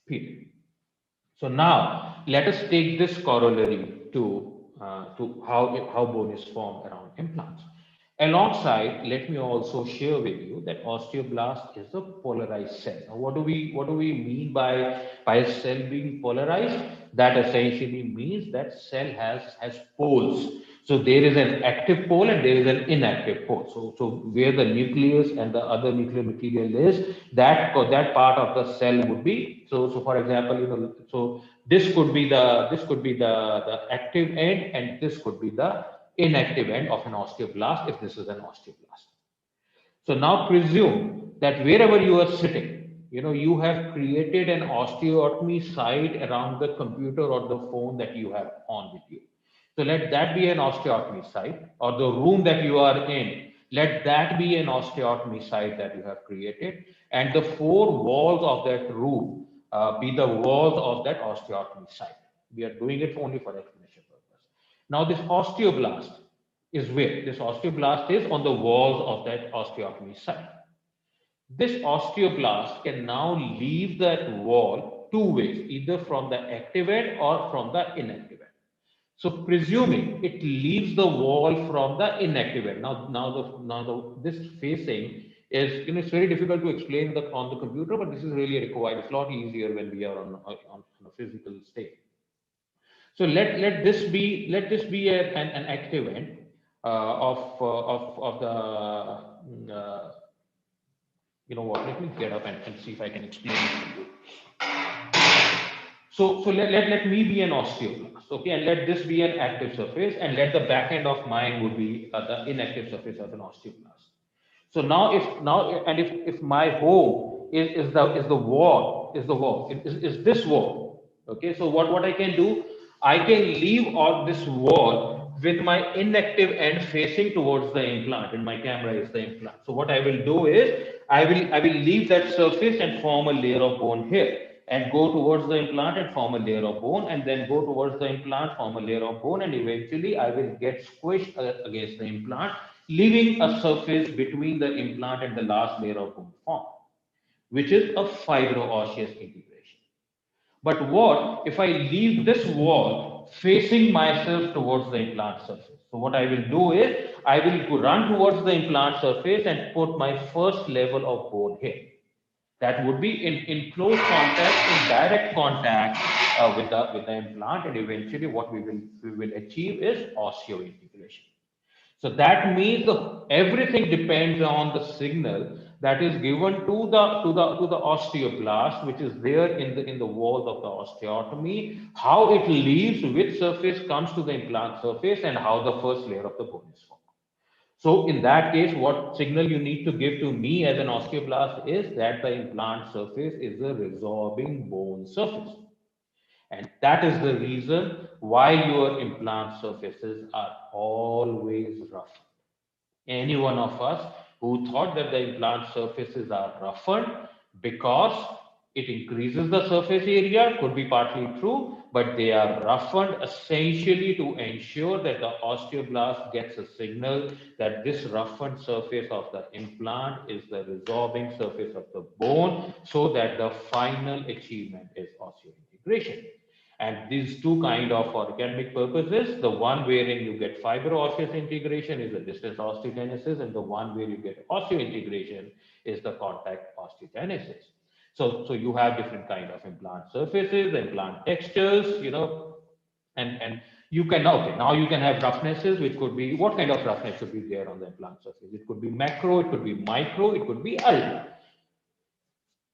Period. So now let us take this corollary to how bone is formed around implants. Alongside, let me also share with you that osteoblast is a polarized cell. Now, what do we mean by a cell being polarized? That essentially means that cell has poles. So there is an active pole and there is an inactive pole. So where the nucleus and the other nuclear material is, that part of the cell would be. So for example, so this could be the active end, and this could be the inactive end of an osteoblast if this is an osteoblast. So now presume that wherever you are sitting, you have created an osteotomy site around the computer or the phone that you have on with you. So let that be an osteotomy site, or the room that you are in, let that be an osteotomy site that you have created, and the four walls of that room be the walls of that osteotomy site. We are doing it only for explanation purpose. Now this osteoblast is where? This osteoblast is on the walls of that osteotomy site. This osteoblast can now leave that wall two ways, either from the active end or from the inactive end. So presuming it leaves the wall from the inactive end. This facing is, it's very difficult to explain on the computer, but this is really required. It's a lot easier when we are on a physical state. So let this be an active end of the let me get up and see if I can explain it to you. So let me be an osteoblast, okay, and let this be an active surface, and let the back end of mine would be the inactive surface of an osteoblast. So if my home is the wall, is this wall, okay. So what I can do, I can leave on this wall with my inactive end facing towards the implant, and my camera is the implant. So what I will do is I will leave that surface and form a layer of bone here, and go towards the implant and form a layer of bone, and then go towards the implant, form a layer of bone, and eventually I will get squished against the implant, leaving a surface between the implant and the last layer of bone form, which is a fibro-osseous integration. But what if I leave this wall facing myself towards the implant surface? So what I will do is I will run towards the implant surface and put my first level of bone here. That would be in close contact, in direct contact with the implant, and eventually what we will achieve is osseointegration. So that means everything depends on the signal that is given to the osteoblast, which is there in the walls of the osteotomy, how it leaves, which surface comes to the implant surface, and how the first layer of the bone is formed. So in that case, what signal you need to give to me as an osteoblast is that the implant surface is a resorbing bone surface. And that is the reason why your implant surfaces are always rough. Any one of us who thought that the implant surfaces are roughened because it increases the surface area could be partly true, but they are roughened essentially to ensure that the osteoblast gets a signal that this roughened surface of the implant is the resorbing surface of the bone, so that the final achievement is osseointegration. And these two kind of organic purposes, the one wherein you get fibro-osseous integration is the distance osteogenesis, and the one where you get osseointegration is the contact osteogenesis. So you have different kind of implant surfaces, implant textures, and you can, okay, now you can have roughnesses, which could be, what kind of roughness should be there on the implant surface? It could be macro, it could be micro, it could be ultra.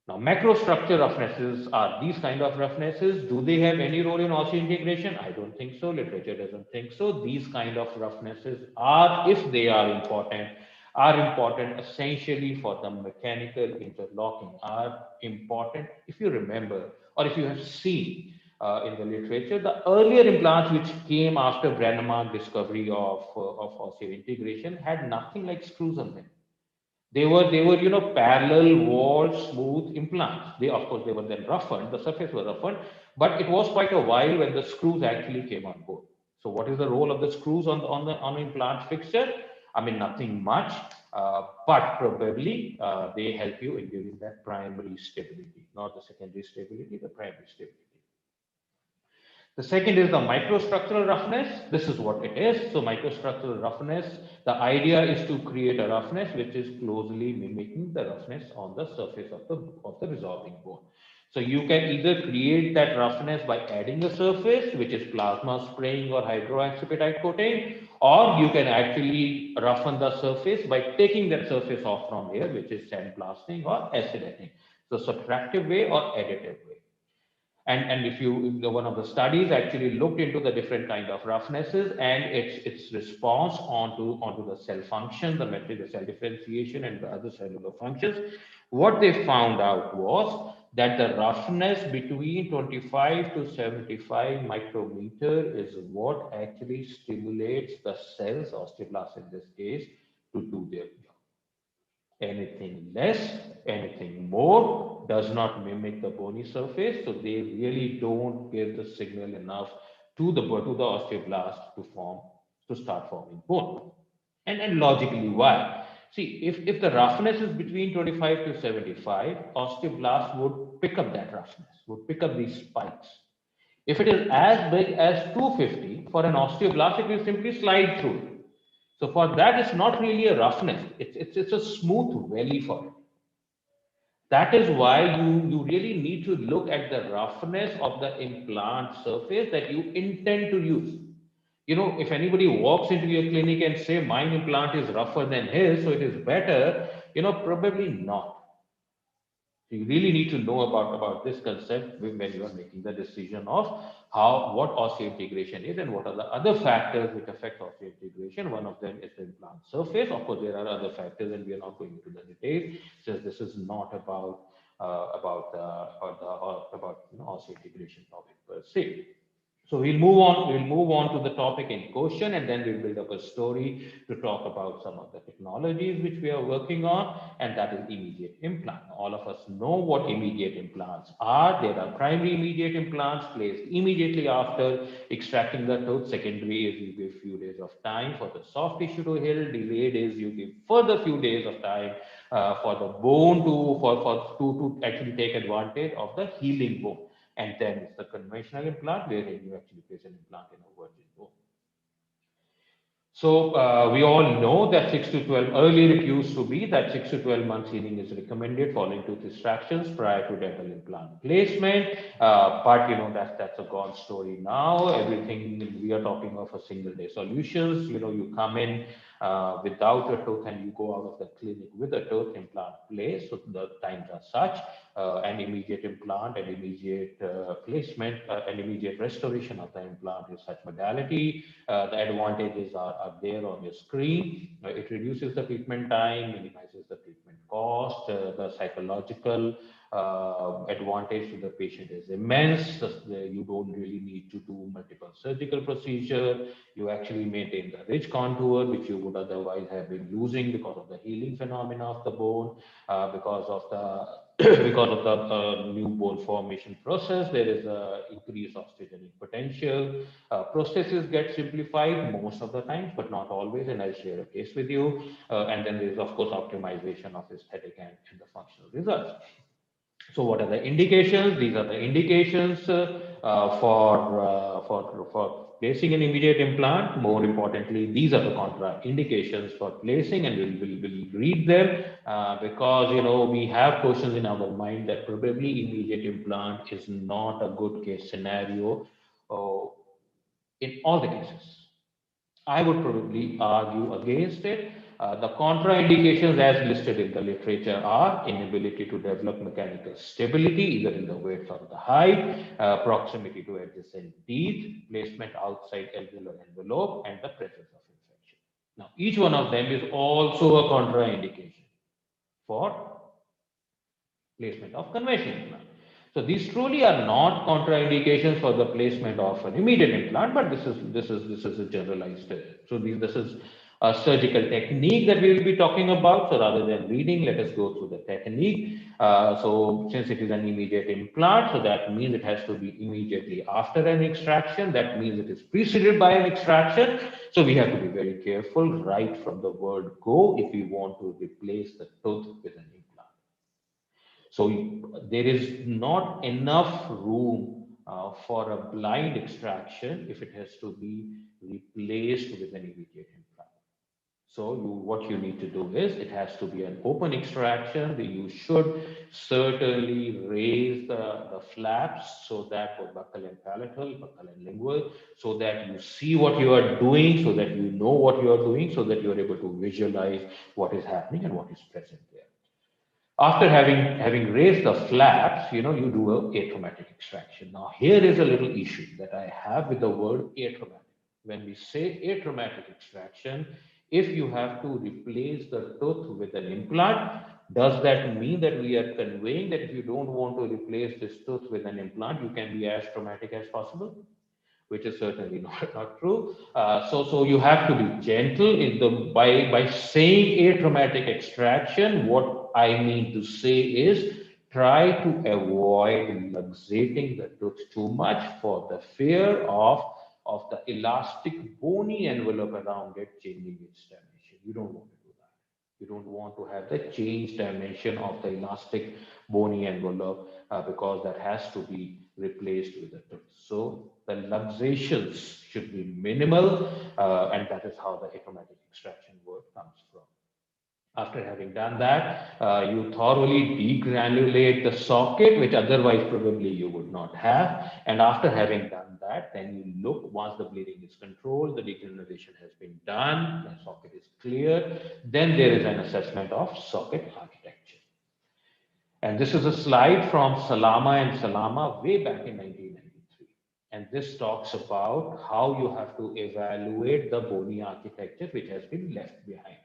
Now, macrostructure roughnesses are these kind of roughnesses. Do they have any role in osseointegration? I don't think so. Literature doesn't think so. These kind of roughnesses are, if they are important essentially for the mechanical interlocking, are important. If you remember, or if you have seen in the literature, the earlier implants which came after Brennemark discovery of osseointegration had nothing like screws on them. They were parallel wall smooth implants. They, of course, they were then roughened. The surface was roughened, but it was quite a while when the screws actually came on board. So, what is the role of the screws on implant fixture? I mean, nothing much, but probably they help you in giving that primary stability, not the secondary stability, the primary stability. The second is the microstructural roughness. This is what it is. So microstructural roughness, the idea is to create a roughness which is closely mimicking the roughness on the surface of the resorbing bone. So you can either create that roughness by adding a surface, which is plasma spraying or hydroxyapatite coating, or you can actually roughen the surface by taking that surface off from here, which is sandblasting or acid etching. So subtractive way or additive way. And if you, one of the studies actually looked into the different kind of roughnesses and its response onto the cell function, the metric, the cell differentiation, and the other cellular functions. What they found out was that the roughness between 25 to 75 micrometer is what actually stimulates the cells, osteoblasts in this case, to do their job. Anything less, anything more does not mimic the bony surface, so they really don't give the signal enough to the osteoblast to start forming bone. And logically, why? See, if the roughness is between 25 to 75, osteoblast would pick up that roughness, would pick up these spikes. If it is as big as 250, for an osteoblast, it will simply slide through. So for that, it's not really a roughness. It's a smooth valley for it. That is why you really need to look at the roughness of the implant surface that you intend to use. If anybody walks into your clinic and say, my implant is rougher than his, so it is better, probably not. So you really need to know about this concept when you are making the decision of what osseointegration is and what are the other factors which affect osseointegration. One of them is the implant surface. Of course, there are other factors, and we are not going into the details since this is not about osseointegration topic per se. So we'll move on to the topic in question, and then we'll build up a story to talk about some of the technologies which we are working on, and that is immediate implant. All of us know what immediate implants are. There are primary immediate implants placed immediately after extracting the tooth. Secondary is you give few days of time for the soft tissue to heal. Delayed is you give further few days of time for the bone to actually take advantage of the healing bone. And then it's the conventional implant wherein you actually place an implant in a virgin bone. So we all know that 6 to 12, earlier it used to be that 6 to 12 months healing is recommended following tooth extractions prior to dental implant placement. But you know, that's a gone story now. Everything, we are talking of a single day solutions. You know, you come in without a tooth and you go out of the clinic with a tooth implant placed. So the times are such, an immediate implant, an immediate placement, an immediate restoration of the implant is such modality. The advantages are there on your screen. It reduces the treatment time, minimizes the treatment cost. The psychological advantage to the patient is immense. You don't really need to do multiple surgical procedure. You actually maintain the rich contour, which you would otherwise have been losing because of the healing phenomena of the bone, because of the because of the new bone formation process. There is a increased osteogenic potential. Processes get simplified most of the times, but not always, and I'll share a case with you. And then there's of course optimization of aesthetic and the functional results. So what are the indications? These are the indications for placing an immediate implant. More importantly, these are the contraindications for placing, and we'll read them because you know we have questions in our mind that probably immediate implant is not a good case scenario uh, in all the cases. I would probably argue against it. The contraindications as listed in the literature are inability to develop mechanical stability, either in the width or the height, proximity to adjacent teeth, placement outside alveolar envelope, and the presence of infection. Now, each one of them is also a contraindication for placement of conventional implant. So these truly are not contraindications for the placement of an immediate implant, but this is a generalized. This is a surgical technique that we will be talking about. So rather than reading, let us go through the technique. So since it is an immediate implant, so that means it has to be immediately after an extraction. That means it is preceded by an extraction. So we have to be very careful right from the word go if we want to replace the tooth with an implant. So there is not enough room for a blind extraction if it has to be replaced with an immediate implant. So what you need to do is it has to be an open extraction. You should certainly raise the flaps so that for buccal and palatal, buccal and lingual, so that you see what you are doing, so that you know what you are doing, so that you are able to visualize what is happening and what is present there. After having raised the flaps, you know, you do a atraumatic extraction. Now, here is a little issue that I have with the word atraumatic. When we say atraumatic extraction, if you have to replace the tooth with an implant, does that mean that we are conveying that if you don't want to replace this tooth with an implant, you can be as traumatic as possible? Which is certainly not true. So you have to be gentle in by saying atraumatic extraction. What I mean to say is try to avoid luxating the tooth too much for the fear of the elastic bony envelope around it changing its dimension. You don't want to do that. You don't want to have the change dimension of the elastic bony envelope because that has to be replaced with a tooth. So the luxations should be minimal, and that is how the atraumatic extraction word comes from. After having done that, you thoroughly degranulate the socket, which otherwise probably you would not have. And after having done that, then you look, once the bleeding is controlled, the degranulation has been done, the socket is clear, then there is an assessment of socket architecture. And this is a slide from Salama and Salama way back in 1993. And this talks about how you have to evaluate the bony architecture which has been left behind.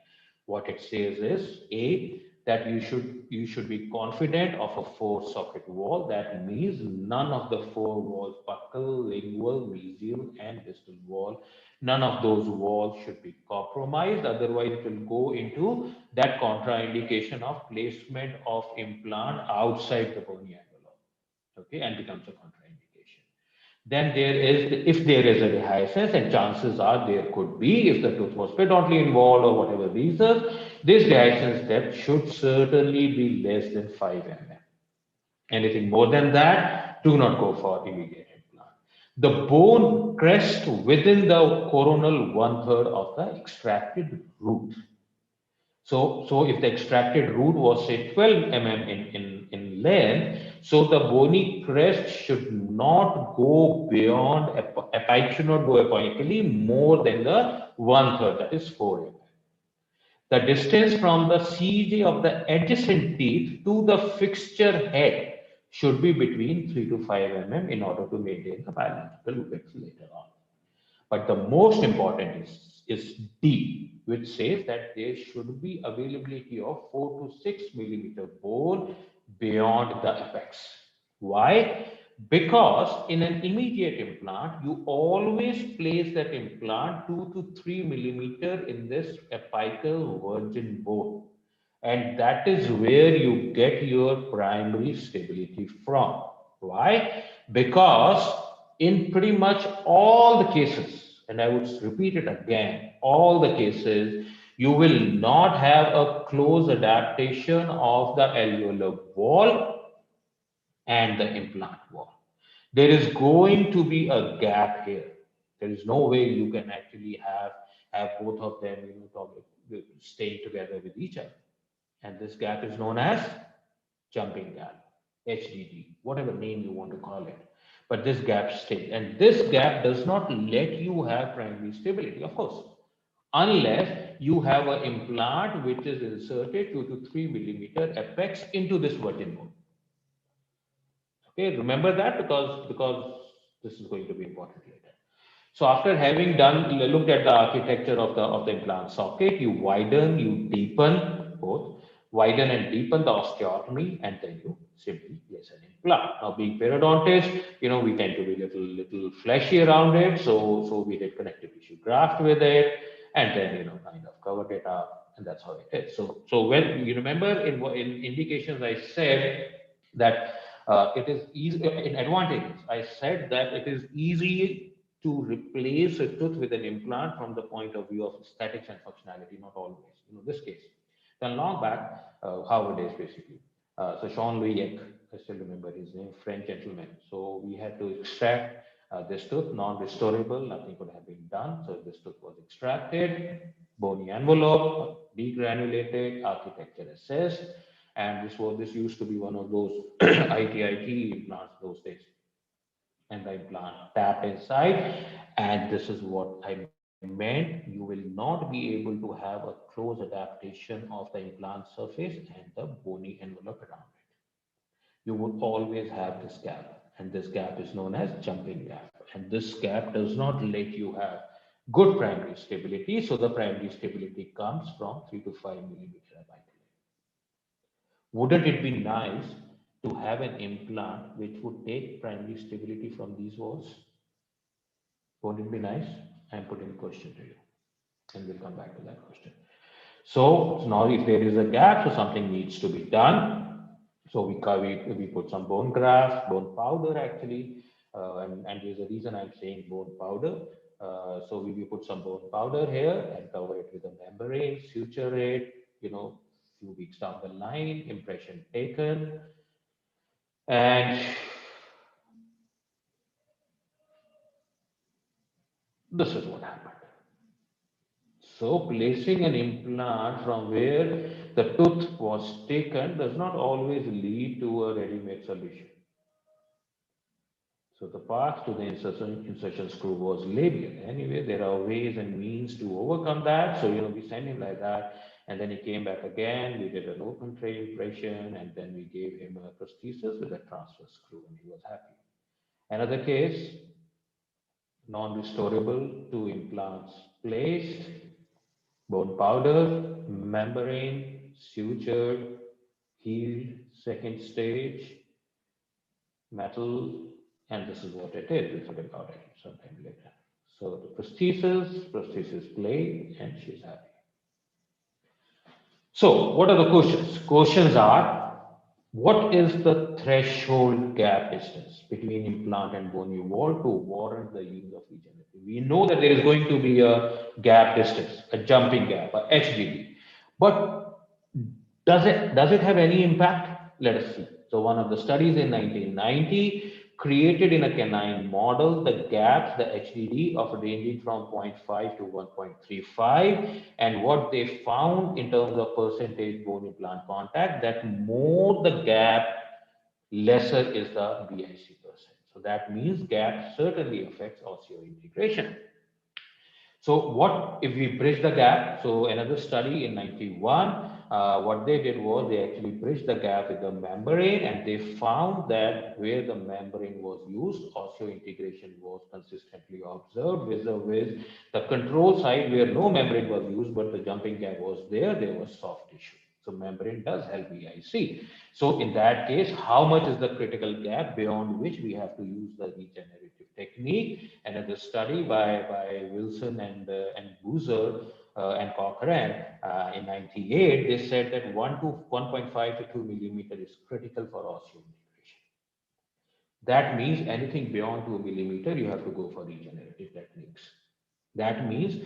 What it says is A, that you should be confident of a 4-socket wall. That means none of the 4 walls, buccal, lingual, mesial, and distal wall, none of those walls should be compromised. Otherwise, it will go into that contraindication of placement of implant outside the bony envelope, okay, and becomes a contraindication. Then there is, if there is a dehiscence, and chances are there could be, if the tooth was predominantly involved or whatever reasons, this dehiscence depth should certainly be less than 5 mm. Anything more than that, do not go for immediate implant. The bone crest within the coronal 1/3 of the extracted root. So if the extracted root was say 12 mm in length, so the bony crest should not go beyond, should not go apically more than the 1/3, that is 4 mm. The distance from the CJ of the adjacent teeth to the fixture head should be between 3 to 5 mm in order to maintain the biological width later on. But the most important is D, which says that there should be availability of 4 to 6 millimeter bone beyond the apex. Why? Because in an immediate implant, you always place that implant 2 to 3 millimeter in this apical virgin bone. And that is where you get your primary stability from. Why? Because in pretty much all the cases, and I would repeat it again, all the cases, you will not have a close adaptation of the alveolar wall and the implant wall. There is going to be a gap here. There is no way you can actually have both of them, staying together with each other. And this gap is known as jumping gap, HDD, whatever name you want to call it. But this gap stays, and this gap does not let you have primary stability, of course, unless you have an implant which is inserted 2 to 3 millimeter apex into this virgin bone. Okay, remember that because this is going to be important later. So after having looked at the architecture of the implant socket, you widen, you deepen both, widen and deepen the osteotomy, and then you simply place an implant. Now, being periodontist, we tend to be little fleshy around it, so we did connective tissue graft with it, and then kind of covered it up, and that's how it is. So when you remember in indications, I said that it is easy in advantages. I said that it is easy to replace a tooth with an implant from the point of view of aesthetics and functionality, not always. This case. Then long back, Harvard days basically. So Sean Louis, I still remember his name, French gentleman. So we had to extract this tooth, non-restorable, nothing could have been done. So this tooth was extracted, bony envelope, degranulated, architecture assessed, and this used to be one of those ITIT implants those days. And the implant tap inside, and this is what I meant. You will not be able to have a close adaptation of the implant surface and the bony envelope around it. You would always have this gap, and this gap is known as jumping gap. And this gap does not let you have good primary stability. So the primary stability comes from 3 to 5 millimeter apical. Wouldn't it be nice to have an implant which would take primary stability from these walls? Won't it be nice? I'm putting a question to you, and we'll come back to that question. So now if there is a gap, so something needs to be done. So we put some bone graft, bone powder actually, and there's a reason I'm saying bone powder. So we put some bone powder here and cover it with a membrane, suture it, few weeks down the line, impression taken, and this is what happened. So placing an implant from where the tooth was taken does not always lead to a ready-made solution. So the path to the insertion screw was labial. Anyway, there are ways and means to overcome that. So, we sent him like that. And then he came back again. We did an open tray impression, and then we gave him a prosthesis with a transfer screw, and he was happy. Another case, non-restorable, 2 implants placed, bone powder, membrane, sutured, healed, second stage, metal, and this is what it is. We'll forget about it sometime later. So the prosthesis play, and she's happy. So what are the questions? Questions are, what is the threshold gap distance between implant and bony wall to warrant the use of regenerative? We know that there is going to be a gap distance, a jumping gap, a HDD. But does it have any impact? Let us see. So one of the studies in 1990 created in a canine model the gaps, the HDD of ranging from 0.5 to 1.35, and what they found in terms of percentage bone implant contact, that more the gap, lesser is the BIC percent. So that means gap certainly affects osseointegration. So what if we bridge the gap? So another study in 91, what they did was they actually bridged the gap with the membrane, and they found that where the membrane was used, osseointegration was consistently observed, with the control side where no membrane was used, but the jumping gap was there was soft tissue. So membrane does help BIC. So in that case, how much is the critical gap beyond which we have to use the regenerative technique? Another study by Wilson and Boozer and Cochrane in 98, they said that 1.5 to 2 millimeter is critical for osseointegration. That means anything beyond 2 millimeter, you have to go for regenerative techniques. That means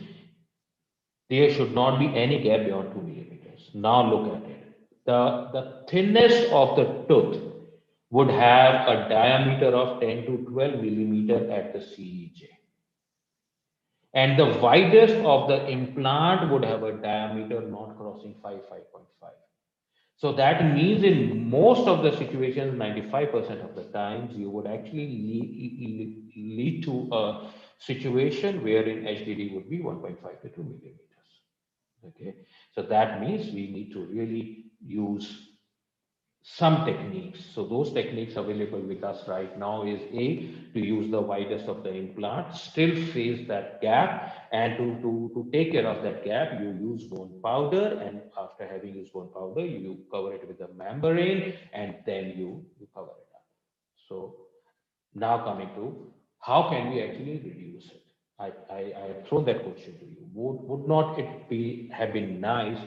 there should not be any gap beyond 2 millimeters. Now look at it. The thinnest of the tooth would have a diameter of 10 to 12 millimeter at the CEJ. And the widest of the implant would have a diameter not crossing 5.5. So that means in most of the situations, 95% of the times, you would actually lead to a situation wherein HDD would be 1.5 to 2 millimeters. Okay, so that means we need to really use some techniques. So those techniques available with us right now is A, to use the widest of the implant, still face that gap, and to take care of that gap, you use bone powder, and after having used bone powder, you cover it with a membrane, and then you cover it up. So now coming to how can we actually reduce it? I have thrown that question to you. Would not it have been nice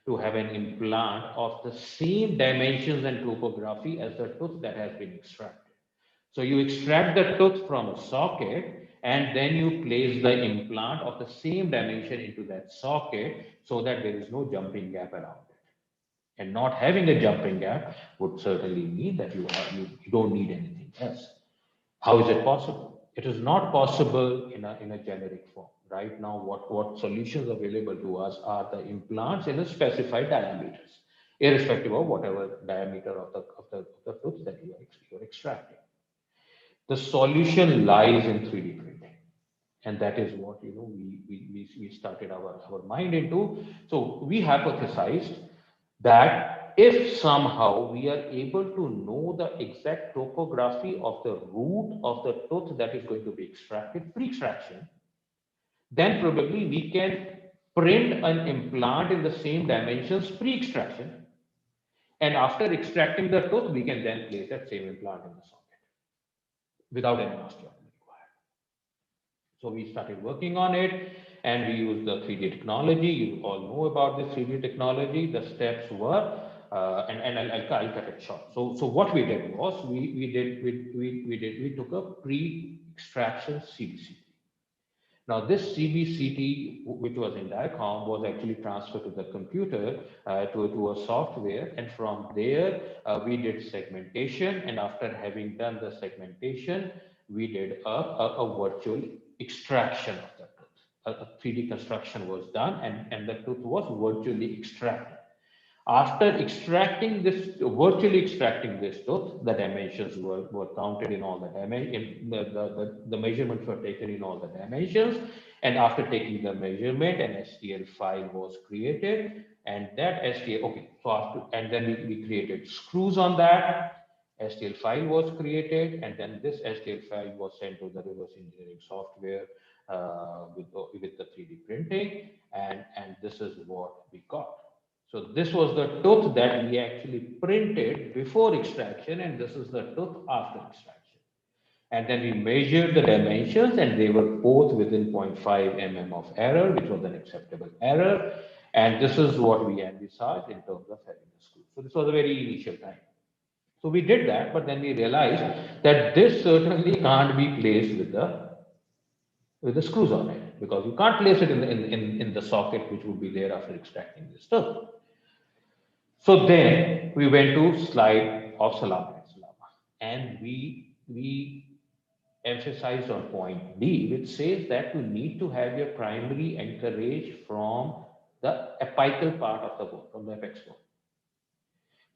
to have an implant of the same dimensions and topography as the tooth that has been extracted? So you extract the tooth from a socket, and then you place the implant of the same dimension into that socket so that there is no jumping gap around it. And not having a jumping gap would certainly mean that you don't need anything else. How is it possible? It is not possible in a generic form. Right now, what solutions available to us are the implants in a specified diameters, irrespective of whatever diameter of the tooth that you are extracting. The solution lies in 3D printing. And that is what we started our mind into. So we hypothesized that if somehow we are able to know the exact topography of the root of the tooth that is going to be extracted pre-extraction, then probably we can print an implant in the same dimensions pre-extraction, and after extracting the tooth we can then place that same implant in the socket without any osteotomy required. So we started working on it, and we used the 3D technology. You all know about this 3D technology. The steps were, and I'll cut it short. So what we did was we took a pre-extraction CBCT. Now this CBCT, which was in DICOM, was actually transferred to the computer to a software, and from there we did segmentation. And after having done the segmentation, we did a virtual extraction of the tooth. A 3D construction was done, and the tooth was virtually extracted. After virtually extracting this tooth, the dimensions were counted in all the dimensions, the measurements were taken in all the dimensions. And after taking the measurement, an STL file was created, and that STL, okay, so and then we created screws on that. STL file was created, and then this STL file was sent to the reverse engineering software with the 3D printing, and this is what we got. So this was the tooth that we actually printed before extraction, and this is the tooth after extraction. And then we measured the dimensions, and they were both within 0.5 mm of error, which was an acceptable error. And this is what we envisaged in terms of having the screw. So this was a very initial time. So we did that, but then we realized that this certainly can't be placed with the screws on it, because you can't place it in the socket which would be there after extracting this tooth. So then we went to slide of Salama and we emphasized on point D, which says that you need to have your primary anchorage from the apical part of the bone, from the apex bone.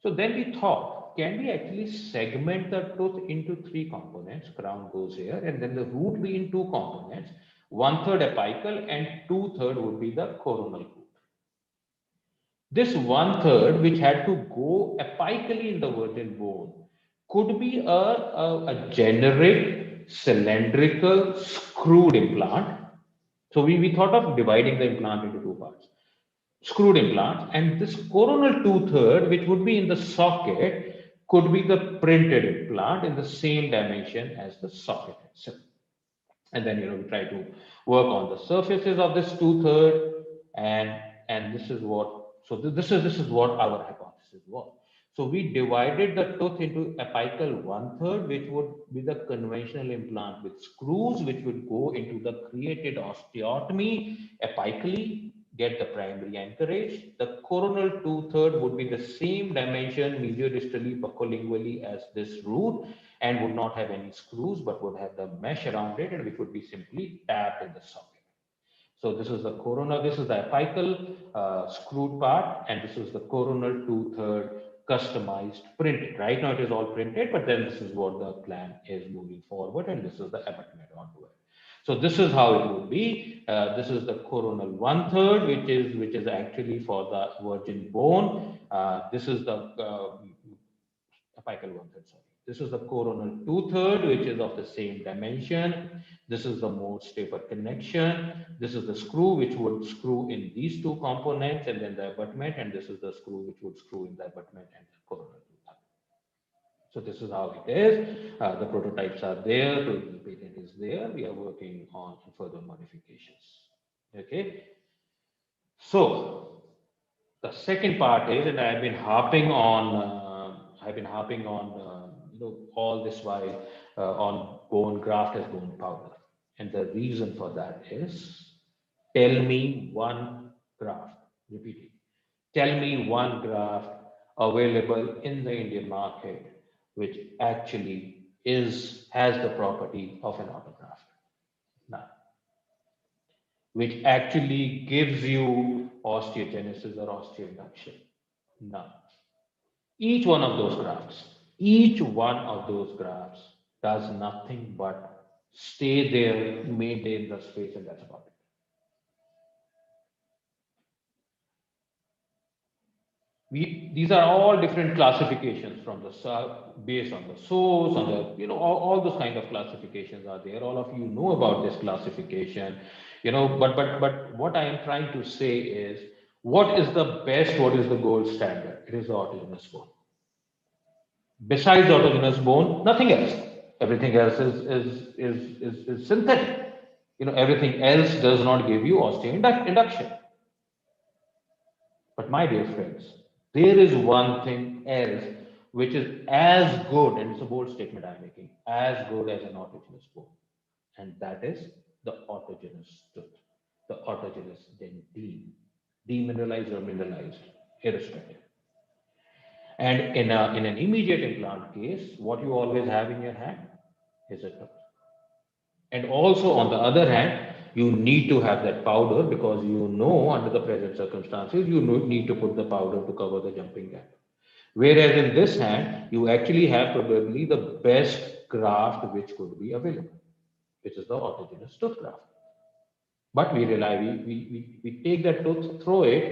So then we thought, can we actually segment the tooth into three components? Crown goes here, and then the root be in two components. 1/3 apical and 2/3 would be the coronal root. This 1/3, which had to go apically in the virgin bone, could be a generic cylindrical screwed implant. So we thought of dividing the implant into two parts. Screwed implant, and this coronal 2/3, which would be in the socket, could be the printed implant in the same dimension as the socket itself. And then we try to work on the surfaces of this 2/3, and this is what, so this is what our hypothesis was. So we divided the tooth into apical 1/3, which would be the conventional implant with screws, which would go into the created osteotomy apically, get the primary anchorage. The coronal 2/3 would be the same dimension mediodistally buccolingually as this root, and would not have any screws, but would have the mesh around it, and which would be simply tapped in the socket. So this is the coronal, this is the apical screwed part, and this is the coronal 2/3 customized printed. Right now it is all printed, but then this is what the plan is moving forward, and this is the abutment onto it. So this is how it would be. This is the coronal 1/3, which is actually for the virgin bone. This is the apical 1/3. Sorry. This is the coronal 2/3, which is of the same dimension. This is the most taper connection. This is the screw which would screw in these two components, and then the abutment, and this is the screw which would screw in the abutment and the coronal 2/3. So this is how it is. The prototypes are there, the patent is there. We are working on further modifications. Okay. So the second part is, and I've been harping on all this while on bone graft as bone powder, and the reason for that is, tell me one graft. Repeating, tell me one graft available in the Indian market which actually has the property of an autograft. None. Which actually gives you osteogenesis or osteoinduction. None. Each one of those grafts does nothing but stay there, maintain the space, and that's about it. These are all different classifications from the based on the source, on the all those kind of classifications are there. All of you know about this classification, but what I am trying to say is, what is the best, what is the gold standard? It is the autogenous bone. Besides autogenous bone, nothing else. Everything else is synthetic. Everything else does not give you osteoinduction. But my dear friends, there is one thing else which is as good, and it's a bold statement I'm making, as good as an autogenous bone, and that is the autogenous tooth, the autogenous dentine, demineralized or mineralized, irrespective. And in an immediate implant case, what you always have in your hand is a tooth. And also, on the other hand, you need to have that powder, because under the present circumstances, you need to put the powder to cover the jumping gap. Whereas in this hand, you actually have probably the best graft which could be available, which is the autogenous tooth graft. But we take that tooth, throw it,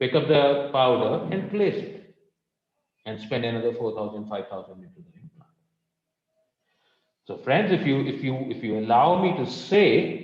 pick up the powder and place it, and spend another 4,000, 5,000 into the implant. So friends, if you allow me to say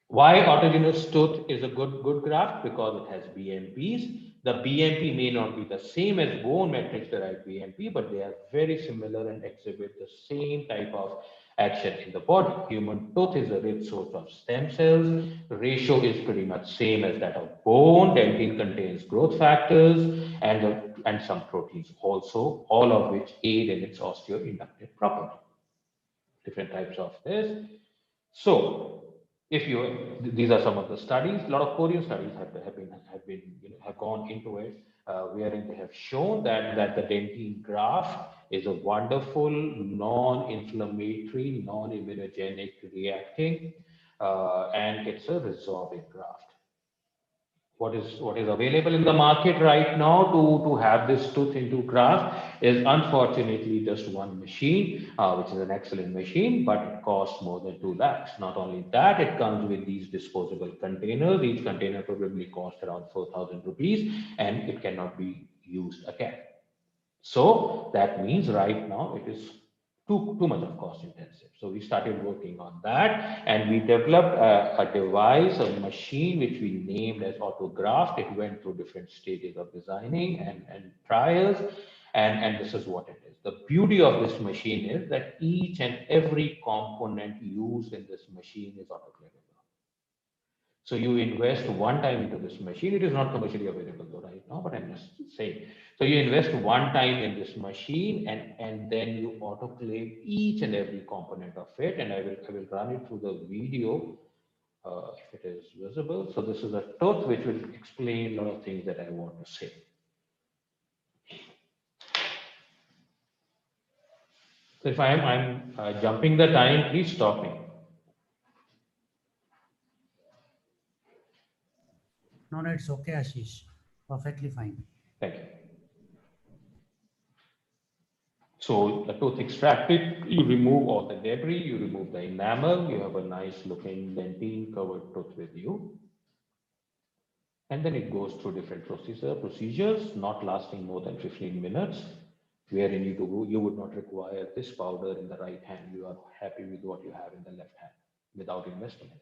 why autogenous tooth is a good graft, because it has BMPs. The BMP may not be the same as bone matrix derived BMP, but they are very similar and exhibit the same type of action in the body. Human tooth is a rich source of stem cells. The ratio is pretty much same as that of bone. Dentin contains growth factors and some proteins also, all of which aid in its osteoinductive property. Different types of this. So, if you, these are some of the studies. A lot of Korean studies have gone into it, wherein they have shown that the dentine graft is a wonderful, non-inflammatory, non-immunogenic reacting, and it's a resorbing graft. What is available in the market right now to have this tooth into graft is unfortunately just one machine, which is an excellent machine, but it costs more than 2 lakhs. Not only that, it comes with these disposable containers. Each container probably costs around 4,000 rupees, and it cannot be used again. So that means right now it is too much of cost intensive. So we started working on that, and we developed a device, a machine, which we named as Autograft. It went through different stages of designing and trials, and this is what it is. The beauty of this machine is that each and every component used in this machine is autoclavable. So you invest one time into this machine. It is not commercially available though right now, but I'm just saying. So you invest one time in this machine, and then you autoclave each and every component of it. And I will run it through the video if it is visible. So this is a tooth which will explain a lot of things that I want to say. So if I'm jumping the time, please stop me. No, it's okay, Ashish. Perfectly fine. Thank you. So the tooth extracted, you remove all the debris, you remove the enamel, you have a nice looking dentine covered tooth with you. And then it goes through different procedures, not lasting more than 15 minutes, wherein you would not require this powder in the right hand. You are happy with what you have in the left hand without investing anything.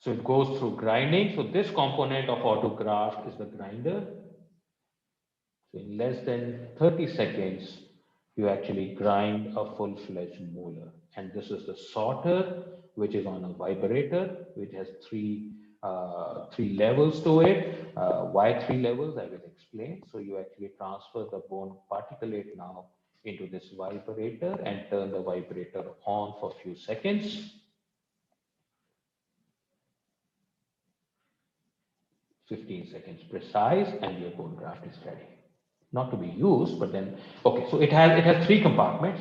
So it goes through grinding. So this component of autograft is the grinder. So in less than 30 seconds, you actually grind a full-fledged molar. And this is the sorter, which is on a vibrator, which has three levels to it. Why 3 levels? I will explain. So you actually transfer the bone particulate now into this vibrator and turn the vibrator on for a few seconds. 15 seconds precise, and your bone graft is ready. Not to be used, but then, okay, so it has 3 compartments.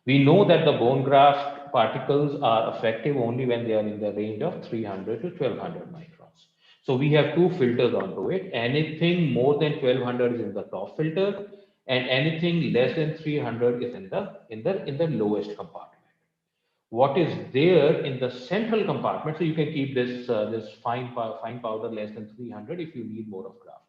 We know that the bone graft particles are effective only when they are in the range of 300 to 1200 microns. So we have 2 filters onto it. Anything more than 1200 is in the top filter, and anything less than 300 is in the lowest compartment. What is there in the central compartment? So you can keep this fine powder less than 300 if you need more of graft.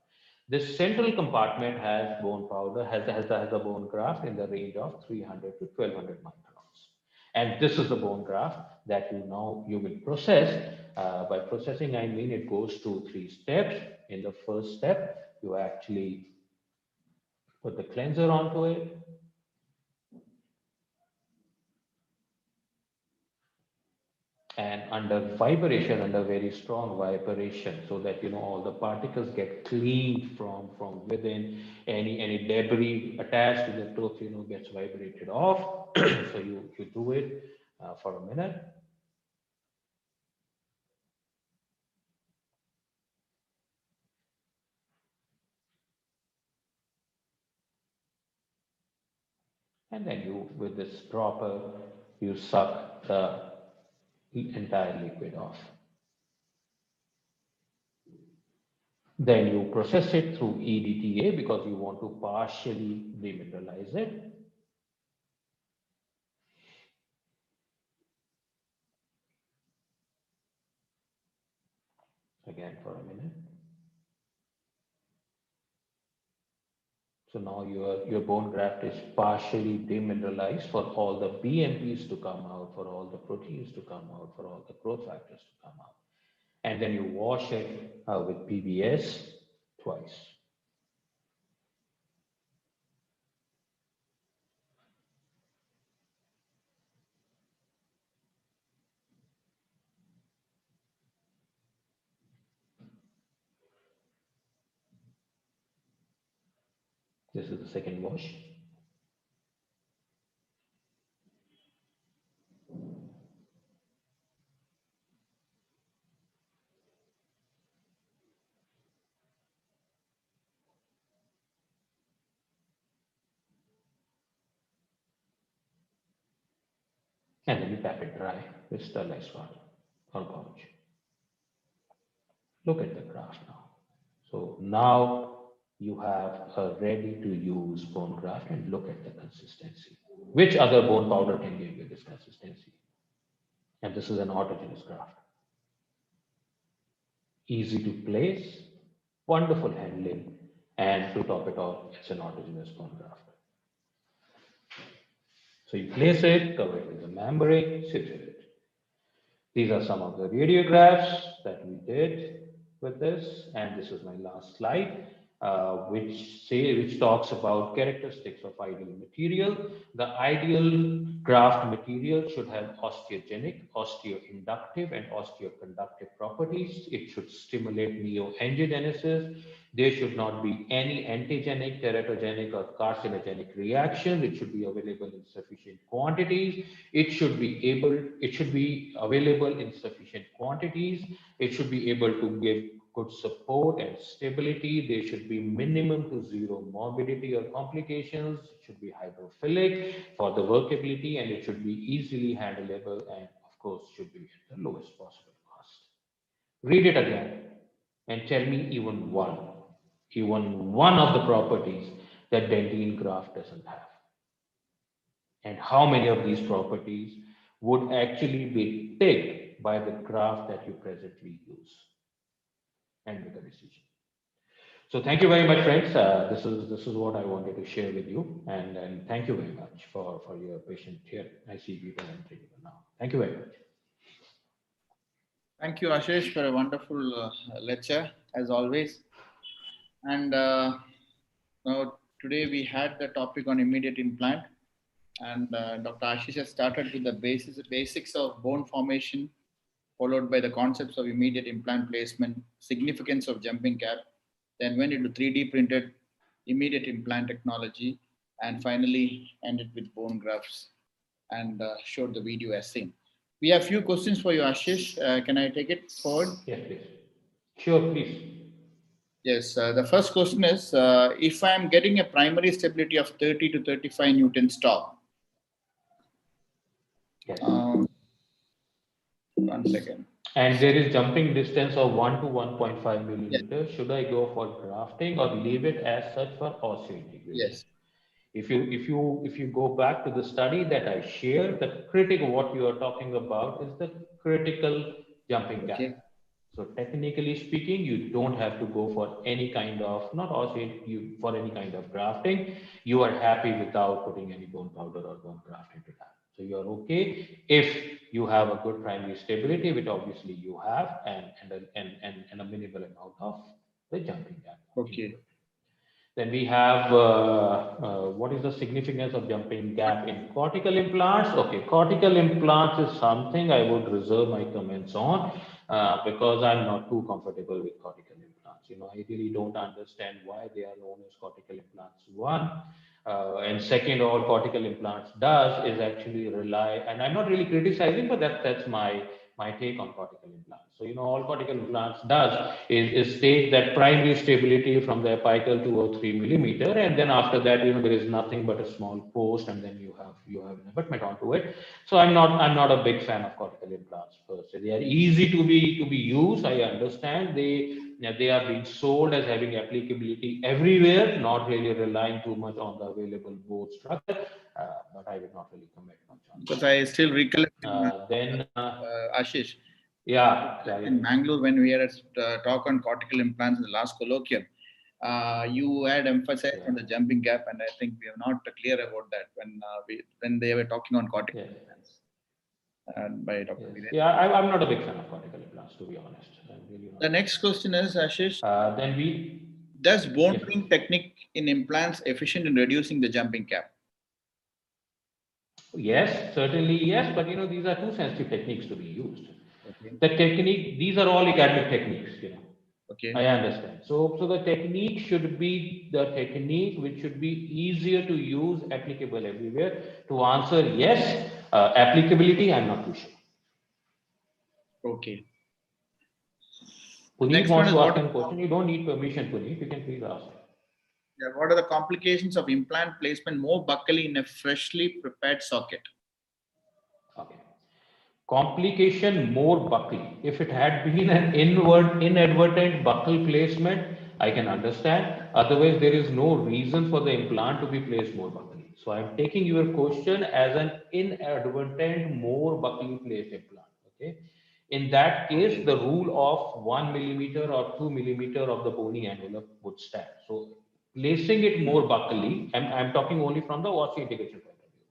This central compartment has bone powder, has the bone graft in the range of 300 to 1200 microns. And this is the bone graft that you will process. By processing, I mean it goes to 3 steps. In the first step, you actually put the cleanser onto it. And under vibration, under very strong vibration, so that all the particles get cleaned from within. Any debris attached to the tooth gets vibrated off. So you do it for a minute. And then with this dropper, you suck the entire liquid off. Then you process it through EDTA because you want to partially demineralize it. Again for a minute. So now your bone graft is partially demineralized for all the BMPs to come out, for all the proteins to come out, for all the growth factors to come out. and then you wash it with PBS twice. This is the second wash. And then you tap it dry with sterilized water or gouge. Look at the graft now. So now you have a ready to use bone graft, and look at the consistency. Which other bone powder can give you this consistency? And this is an autogenous graft. Easy to place, wonderful handling, and to top it off, it's an autogenous bone graft. So you place it, cover it with the membrane, sit with it. These are some of the radiographs that we did with this, and this is my last slide, which talks about characteristics of ideal material. The ideal graft material should have osteogenic, osteoinductive, and osteoconductive properties. It should stimulate neoangiogenesis. There should not be any antigenic, teratogenic, or carcinogenic reaction. It should be available in sufficient quantities. It should be available in sufficient quantities. It should be able to give good support and stability. There should be minimum to zero morbidity or complications. It should be hydrophilic for the workability, and it should be easily handleable, and of course should be at the lowest possible cost. Read it again and tell me even one of the properties that dentine graft doesn't have. And how many of these properties would actually be ticked by the graft that you presently use, and make a decision. So thank you very much, friends. This is what I wanted to share with you, and thank you very much for your patience here. I see people entering now. Thank you very much. Thank you, Ashish, for a wonderful lecture, as always. And now today we had the topic on immediate implant, and Dr. Ashish has started with the basics of bone formation, followed by the concepts of immediate implant placement, significance of jumping gap, then went into 3D printed immediate implant technology, and finally ended with bone grafts and showed the video as seen. We have a few questions for you, Ashish. Can I take it forward? Yes, please. Sure, please. Yes, the first question is, if I am getting a primary stability of 30 to 35 Newton torque. Yes. 1 second. And there is jumping distance of 1 to 1.5 millimeters. Yes. Should I go for grafting or leave it as such for osseointegration? Yes. If you go back to the study that I shared, the critical, what you are talking about is the critical jumping gap. Okay. So technically speaking, you don't have to go for any kind of, not also for any kind of grafting. You are happy without putting any bone powder or bone graft into that. So you are okay if you have a good primary stability, which obviously you have, and a minimal amount of the jumping gap. Okay. Then we have what is the significance of jumping gap in cortical implants? Okay, cortical implants is something I would reserve my comments on because I'm not too comfortable with cortical implants. You know, I really don't understand why they are known as cortical implants. One, and second, all cortical implants does is actually rely, and I'm not really criticizing, but that's my take on cortical implants. So, you know, all cortical implants does is take that primary stability from the apical 2 or 3 millimeter, and then after that, you know, there is nothing but a small post, and then you have an abutment onto it. So I'm not a big fan of cortical implants per se. They are easy to be used. I understand they are being sold as having applicability everywhere, not really relying too much on the available bone structure. But I would not really comment much on because I still recollect Ashish. Yeah, in Bangalore, when we had a talk on cortical implants in the last colloquium, you had emphasized on the jumping gap, and I think we are not clear about that when they were talking on cortical implants. by Dr. Yes. Viren. Yeah, I'm not a big fan of cortical implants, to be honest. I'm really not. The next question is, Ashish, Then we, does bone yes, pinning technique in implants efficient in reducing the jumping cap? yes, certainly yes, but these are too sensitive techniques to be used. Okay. The technique, these are all academic techniques. Okay. I understand. So the technique should be the technique which should be easier to use, applicable everywhere. To answer yes, applicability, I'm not too sure. Okay. Puneet Next one wants is to ask a question. You don't need permission, Puneet. You can please ask. what are the complications of implant placement more buccally in a freshly prepared socket? Okay. Complication more buckle. If it had been an inadvertent buckle placement, I can understand. Otherwise, there is no reason for the implant to be placed more buckly. So I'm taking your question as an inadvertent more buckly placed implant. Okay. In that case, the rule of 1 millimeter or 2 millimeter of the bony envelope would stand. So placing it more buckly, I'm talking only from the osseointegration point of view.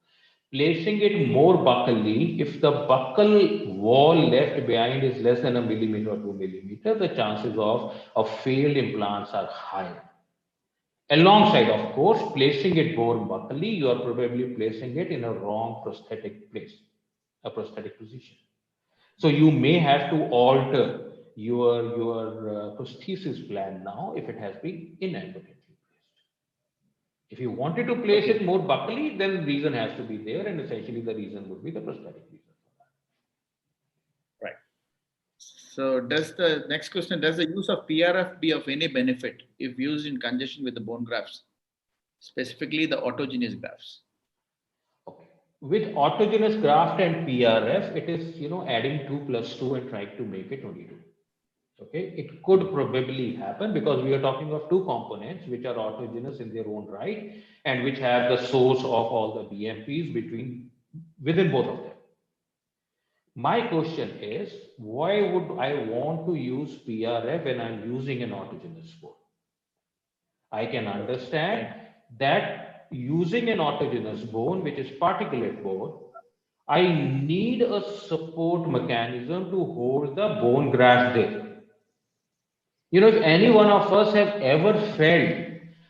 Placing it more buccally, if the buccal wall left behind is less than a millimeter or 2 millimeter, the chances of failed implants are higher. Alongside, of course, placing it more buccally, you are probably placing it in a wrong prosthetic place, a prosthetic position. So you may have to alter your prosthesis plan now if it has been inadvertently placed. If you wanted to place it more buccally, then reason has to be there, and essentially the reason would be the prosthetic reason for that. Right. So does the next question, does the use of PRF be of any benefit if used in conjunction with the bone grafts, specifically the autogenous grafts? Okay. With autogenous graft and PRF, it is adding 2 plus 2 and trying to make it 22. Okay, it could probably happen because we are talking of two components which are autogenous in their own right and which have the source of all the BMPs within both of them. My question is, why would I want to use PRF when I'm using an autogenous bone? I can understand that using an autogenous bone, which is particulate bone, I need a support mechanism to hold the bone graft there. If any one of us have ever felt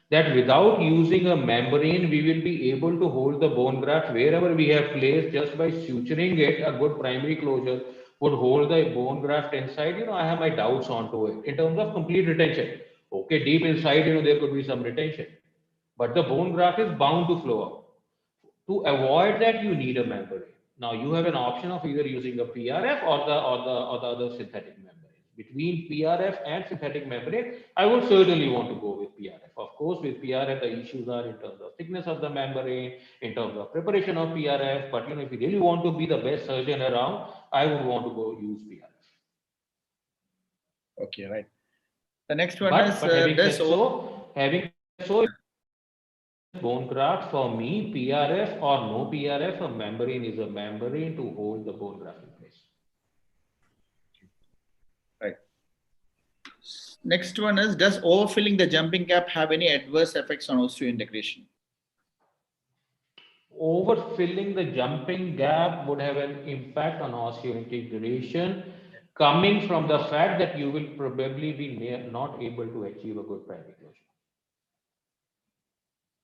that without using a membrane, we will be able to hold the bone graft wherever we have placed just by suturing it, a good primary closure would hold the bone graft inside. I have my doubts onto it in terms of complete retention. Okay, deep inside, there could be some retention, but the bone graft is bound to flow out. To avoid that, you need a membrane. Now you have an option of either using a PRF or the other synthetic membrane. Between PRF and synthetic membrane, I would certainly want to go with PRF. Of course, with PRF, the issues are in terms of thickness of the membrane, in terms of preparation of PRF. But if you really want to be the best surgeon around, I would want to go use PRF. Okay, right. The next one But is having said so, bone graft, for me, PRF or no PRF, a membrane is a membrane to hold the bone graft in place. Right. Next one is, does overfilling the jumping cap have any adverse effects on osseointegration? Overfilling the jumping gap would have an impact on osseointegration, coming from the fact that you will probably be not able to achieve a good primary closure.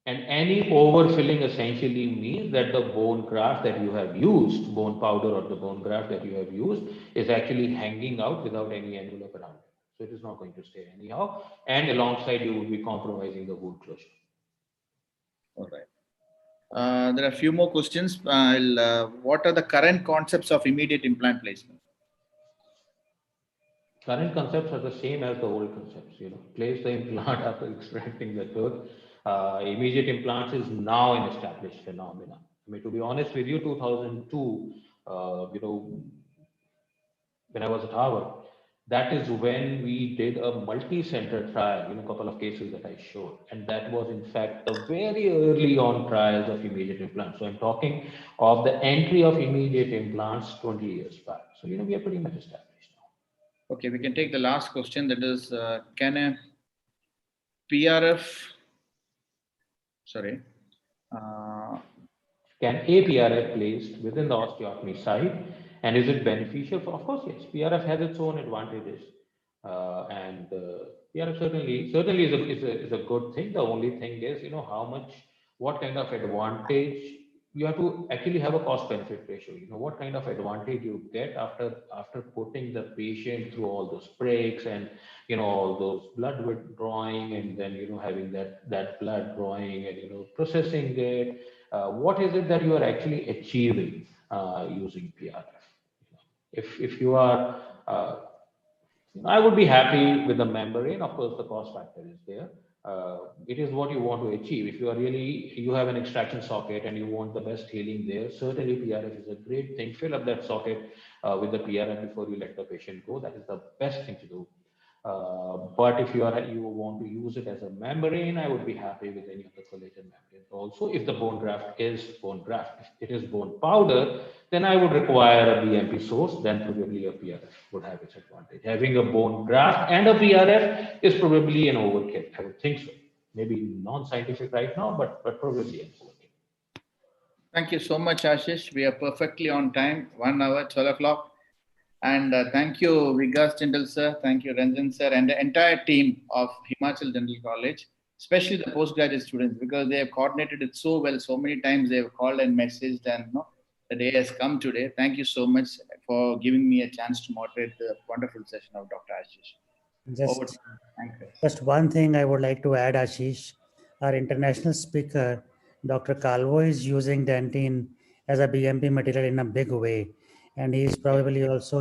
And any overfilling essentially means that the bone graft that you have used, bone powder or the bone graft that you have used, is actually hanging out without any envelope around it. So it is not going to stay anyhow. And alongside, you will be compromising the wound closure. All right. There are a few more questions. What are the current concepts of immediate implant placement? Current concepts are the same as the old concepts. Place the implant after extracting the tooth. Immediate implants is now an established phenomenon. To be honest with you, 2002, when I was at Harvard, that is when we did a multi-center trial, a couple of cases that I showed. And that was, in fact, the very early on trials of immediate implants. So I'm talking of the entry of immediate implants 20 years back. So, we are pretty much established now. Okay, we can take the last question. That is, can a PRF, Can a PRF placed within the osteotomy site And is it beneficial? Of course, yes. PRF has its own advantages, and PRF certainly is a good thing. The only thing is, how much, what kind of advantage you have to actually have a cost benefit ratio. What kind of advantage you get after putting the patient through all those breaks and all those blood withdrawing, and then having that blood drawing and processing it. What is it that you are actually achieving using PRF? If you are, I would be happy with the membrane. Of course, the cost factor is there. It is what you want to achieve. If you have an extraction socket and you want the best healing there, certainly PRF is a great thing. Fill up that socket with the PRF before you let the patient go. That is the best thing to do. But if you want to use it as a membrane, I would be happy with any of the collagen membranes. Also, if the bone graft is bone graft, if it is bone powder, then I would require a BMP source. Then probably a PRF would have its advantage. Having a bone graft and a PRF is probably an overkill. I would think so. Maybe non-scientific right now, but probably an overkill. Thank you so much, Ashish. We are perfectly on time, 1 hour, 12 o'clock. And thank you, Vikas Jindal sir, thank you, Ranjan sir, and the entire team of Himachal Dental College, especially the postgraduate students, because they have coordinated it so well. So many times they have called and messaged, and the day has come today. Thank you so much for giving me a chance to moderate the wonderful session of Dr. Ashish. Just one thing I would like to add, Ashish. Our international speaker, Dr. Calvo, is using dentine as a BMP material in a big way. And he's probably also,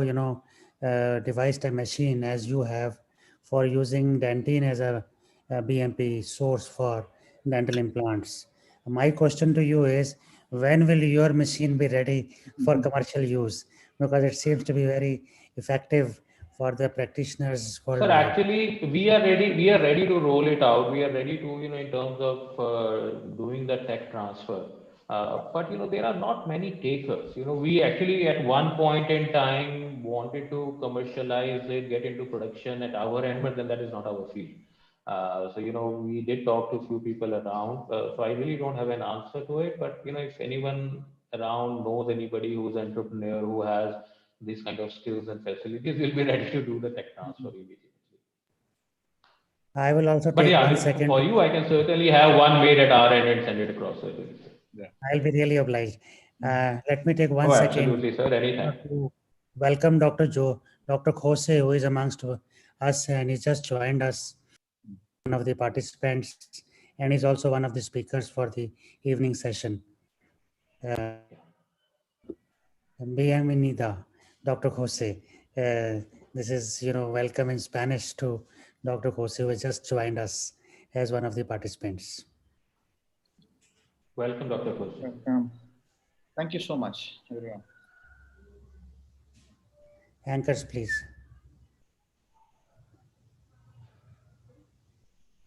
devised a machine as you have for using dentine as a BMP source for dental implants. My question to you is, when will your machine be ready for commercial use? Because it seems to be very effective for the practitioners worldwide. Sir, actually, we are ready. We are ready to roll it out. We are ready to, in terms of doing the tech transfer. But there are not many takers. We actually at one point in time wanted to commercialize it, get into production at our end, but then that is not our field. So we did talk to a few people around. So I really don't have an answer to it. But if anyone around knows anybody who's an entrepreneur who has these kind of skills and facilities, will be ready to do the tech transfer immediately. I will also take 1 second. For you, I can certainly have one made at our end and send it across. Yeah. I'll be really obliged. Let me take 1 second. Absolutely, sir. Anytime. To welcome Dr. Jose, who is amongst us, and he just joined us, one of the participants, and he's also one of the speakers for the evening session. Bienvenida, Dr. Jose. This is, welcome in Spanish to Dr. Jose, who has just joined us as one of the participants. Welcome, Dr. Jose. Welcome. Thank you so much, everyone. Anchors, please.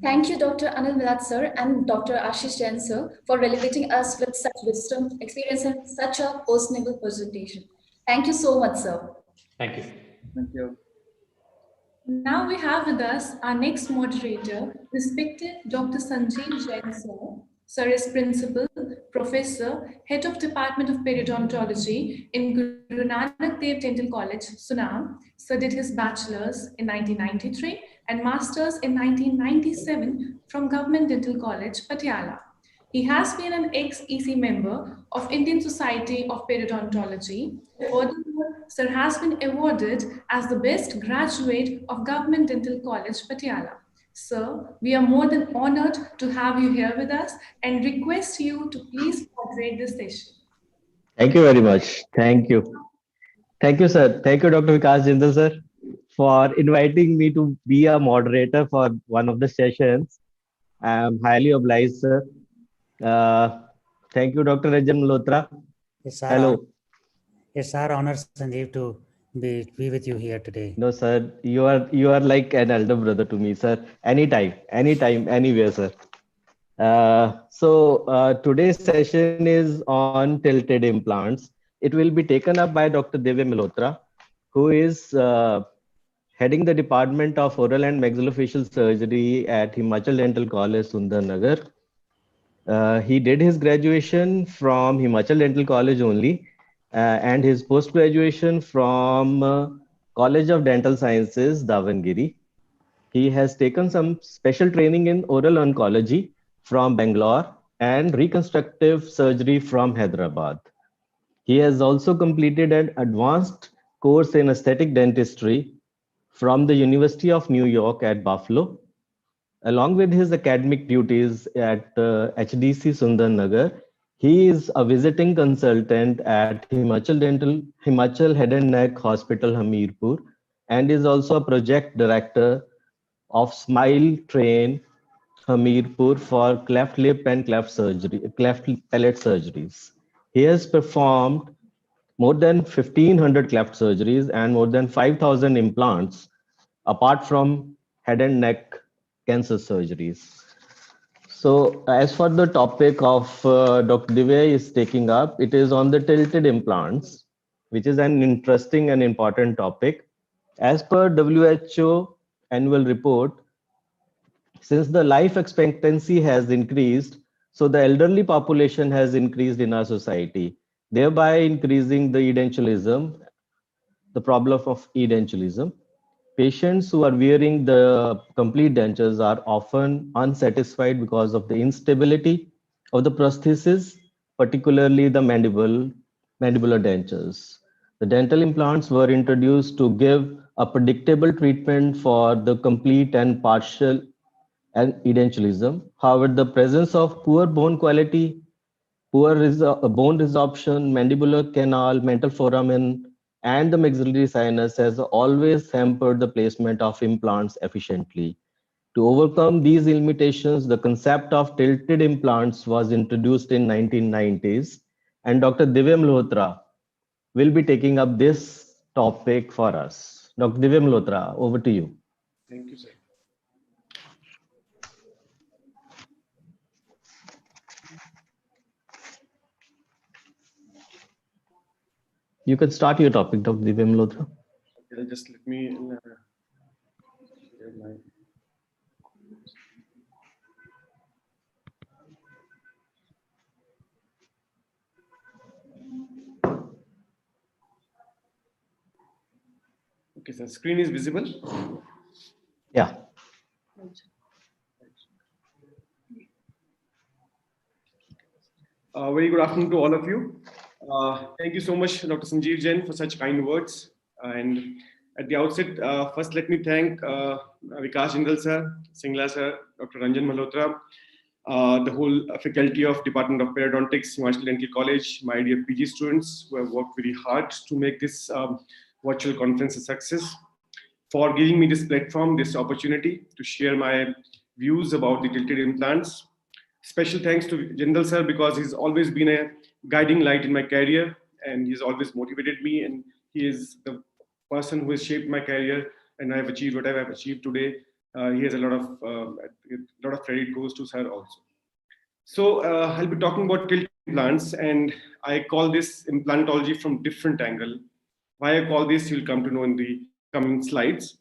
Thank you, Dr. Anil Milad sir and Dr. Ashish Jain sir for elevating us with such wisdom, experience, and such a personable presentation. Thank you so much, sir. Thank you. Thank you. Now we have with us our next moderator, respected Dr. Sanjeev Jain sir. Sir is Principal, Professor, Head of Department of Periodontology in Guru Nanak Dev Dental College, Sunam. Sir did his bachelor's in 1993 and master's in 1997 from Government Dental College, Patiala. He has been an ex-EC member of Indian Society of Periodontology. Furthermore, Sir has been awarded as the best graduate of Government Dental College, Patiala. Sir, we are more than honored to have you here with us and request you to please moderate this session. Thank you very much. Thank you. Thank you, sir. Thank you, Dr. Vikas Jindal, sir, for inviting me to be a moderator for one of the sessions. I am highly obliged, sir. Thank you, Dr. Ranjan Malhotra. Hello. It's our honor, Sanjeev, to be with you here today. No, sir, you are like an elder brother to me, sir. Anytime, anywhere, sir. So today's session is on tilted implants. It will be taken up by Dr. Divya Malhotra, who is heading the Department of Oral and Maxillofacial Surgery at Himachal Dental College, Sundarnagar. He did his graduation from Himachal Dental College only, and his post-graduation from College of Dental Sciences, Davangere. He has taken some special training in oral oncology from Bangalore and reconstructive surgery from Hyderabad. He has also completed an advanced course in aesthetic dentistry from the University of New York at Buffalo. Along with his academic duties at HDC Sundarnagar, he is a visiting consultant at Himachal Head and Neck Hospital, Hamirpur, and is also a project director of Smile Train Hamirpur for cleft lip and cleft palate surgeries. He has performed more than 1,500 cleft surgeries and more than 5,000 implants, apart from head and neck cancer surgeries. So, as for the topic of Dr. Divya is taking up, it is on the tilted implants, which is an interesting and important topic. As per WHO annual report, since the life expectancy has increased, so the elderly population has increased in our society, thereby increasing the edentulism, the problem of edentulism. Patients who are wearing the complete dentures are often unsatisfied because of the instability of the prosthesis, particularly the mandibular dentures. The dental implants were introduced to give a predictable treatment for the complete and partial and edentulism. However, the presence of poor bone quality, bone resorption, mandibular canal, mental foramen, and the maxillary sinus has always hampered the placement of implants efficiently. To overcome these limitations, the concept of tilted implants was introduced in 1990s, and Dr. Divya Malhotra will be taking up this topic for us. Dr. Divya Malhotra, over to you. Thank you, sir. You can start your topic, Dr. Divya Malhotra. Okay, just let me share my. Okay, so screen is visible. Yeah. Very good afternoon to all of you. Thank you so much, Dr. Sanjeev Jain, for such kind words. And at the outset, first let me thank Vikas Jindal sir, Singla sir, Dr. Ranjan Malhotra, the whole faculty of Department of Periodontics, Himachal Dental College, my dear PG students who have worked very hard to make this virtual conference a success, for giving me this platform, this opportunity to share my views about the tilted implants. Special thanks to Jindal sir because he's always been a guiding light in my career and he's always motivated me and he is the person who has shaped my career and I've achieved what I've achieved today. He has a lot of credit goes to sir also. So I'll be talking about tilted implants and I call this implantology from different angle. Why I call this, you'll come to know in the coming slides.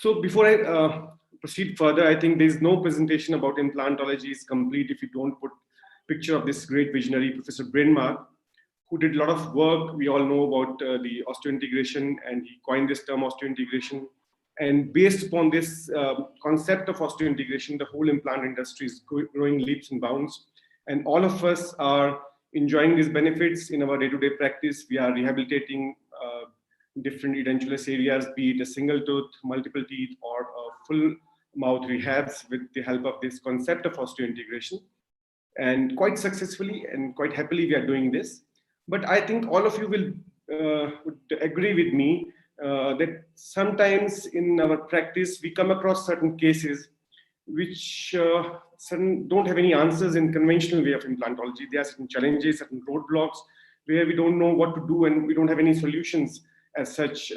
So before I proceed further, I think there's no presentation about implantology is complete if you don't put picture of this great visionary, Professor Brennmark, who did a lot of work. We all know about the osseointegration and he coined this term osseointegration. And based upon this concept of osseointegration, the whole implant industry is growing leaps and bounds. And all of us are enjoying these benefits in our day-to-day practice. We are rehabilitating different edentulous areas, be it a single tooth, multiple teeth, or full mouth rehabs with the help of this concept of osseointegration. And quite successfully and quite happily we are doing this. But I think all of you would agree with me that sometimes in our practice, we come across certain cases which don't have any answers in conventional way of implantology. There are certain challenges, certain roadblocks where we don't know what to do and we don't have any solutions as such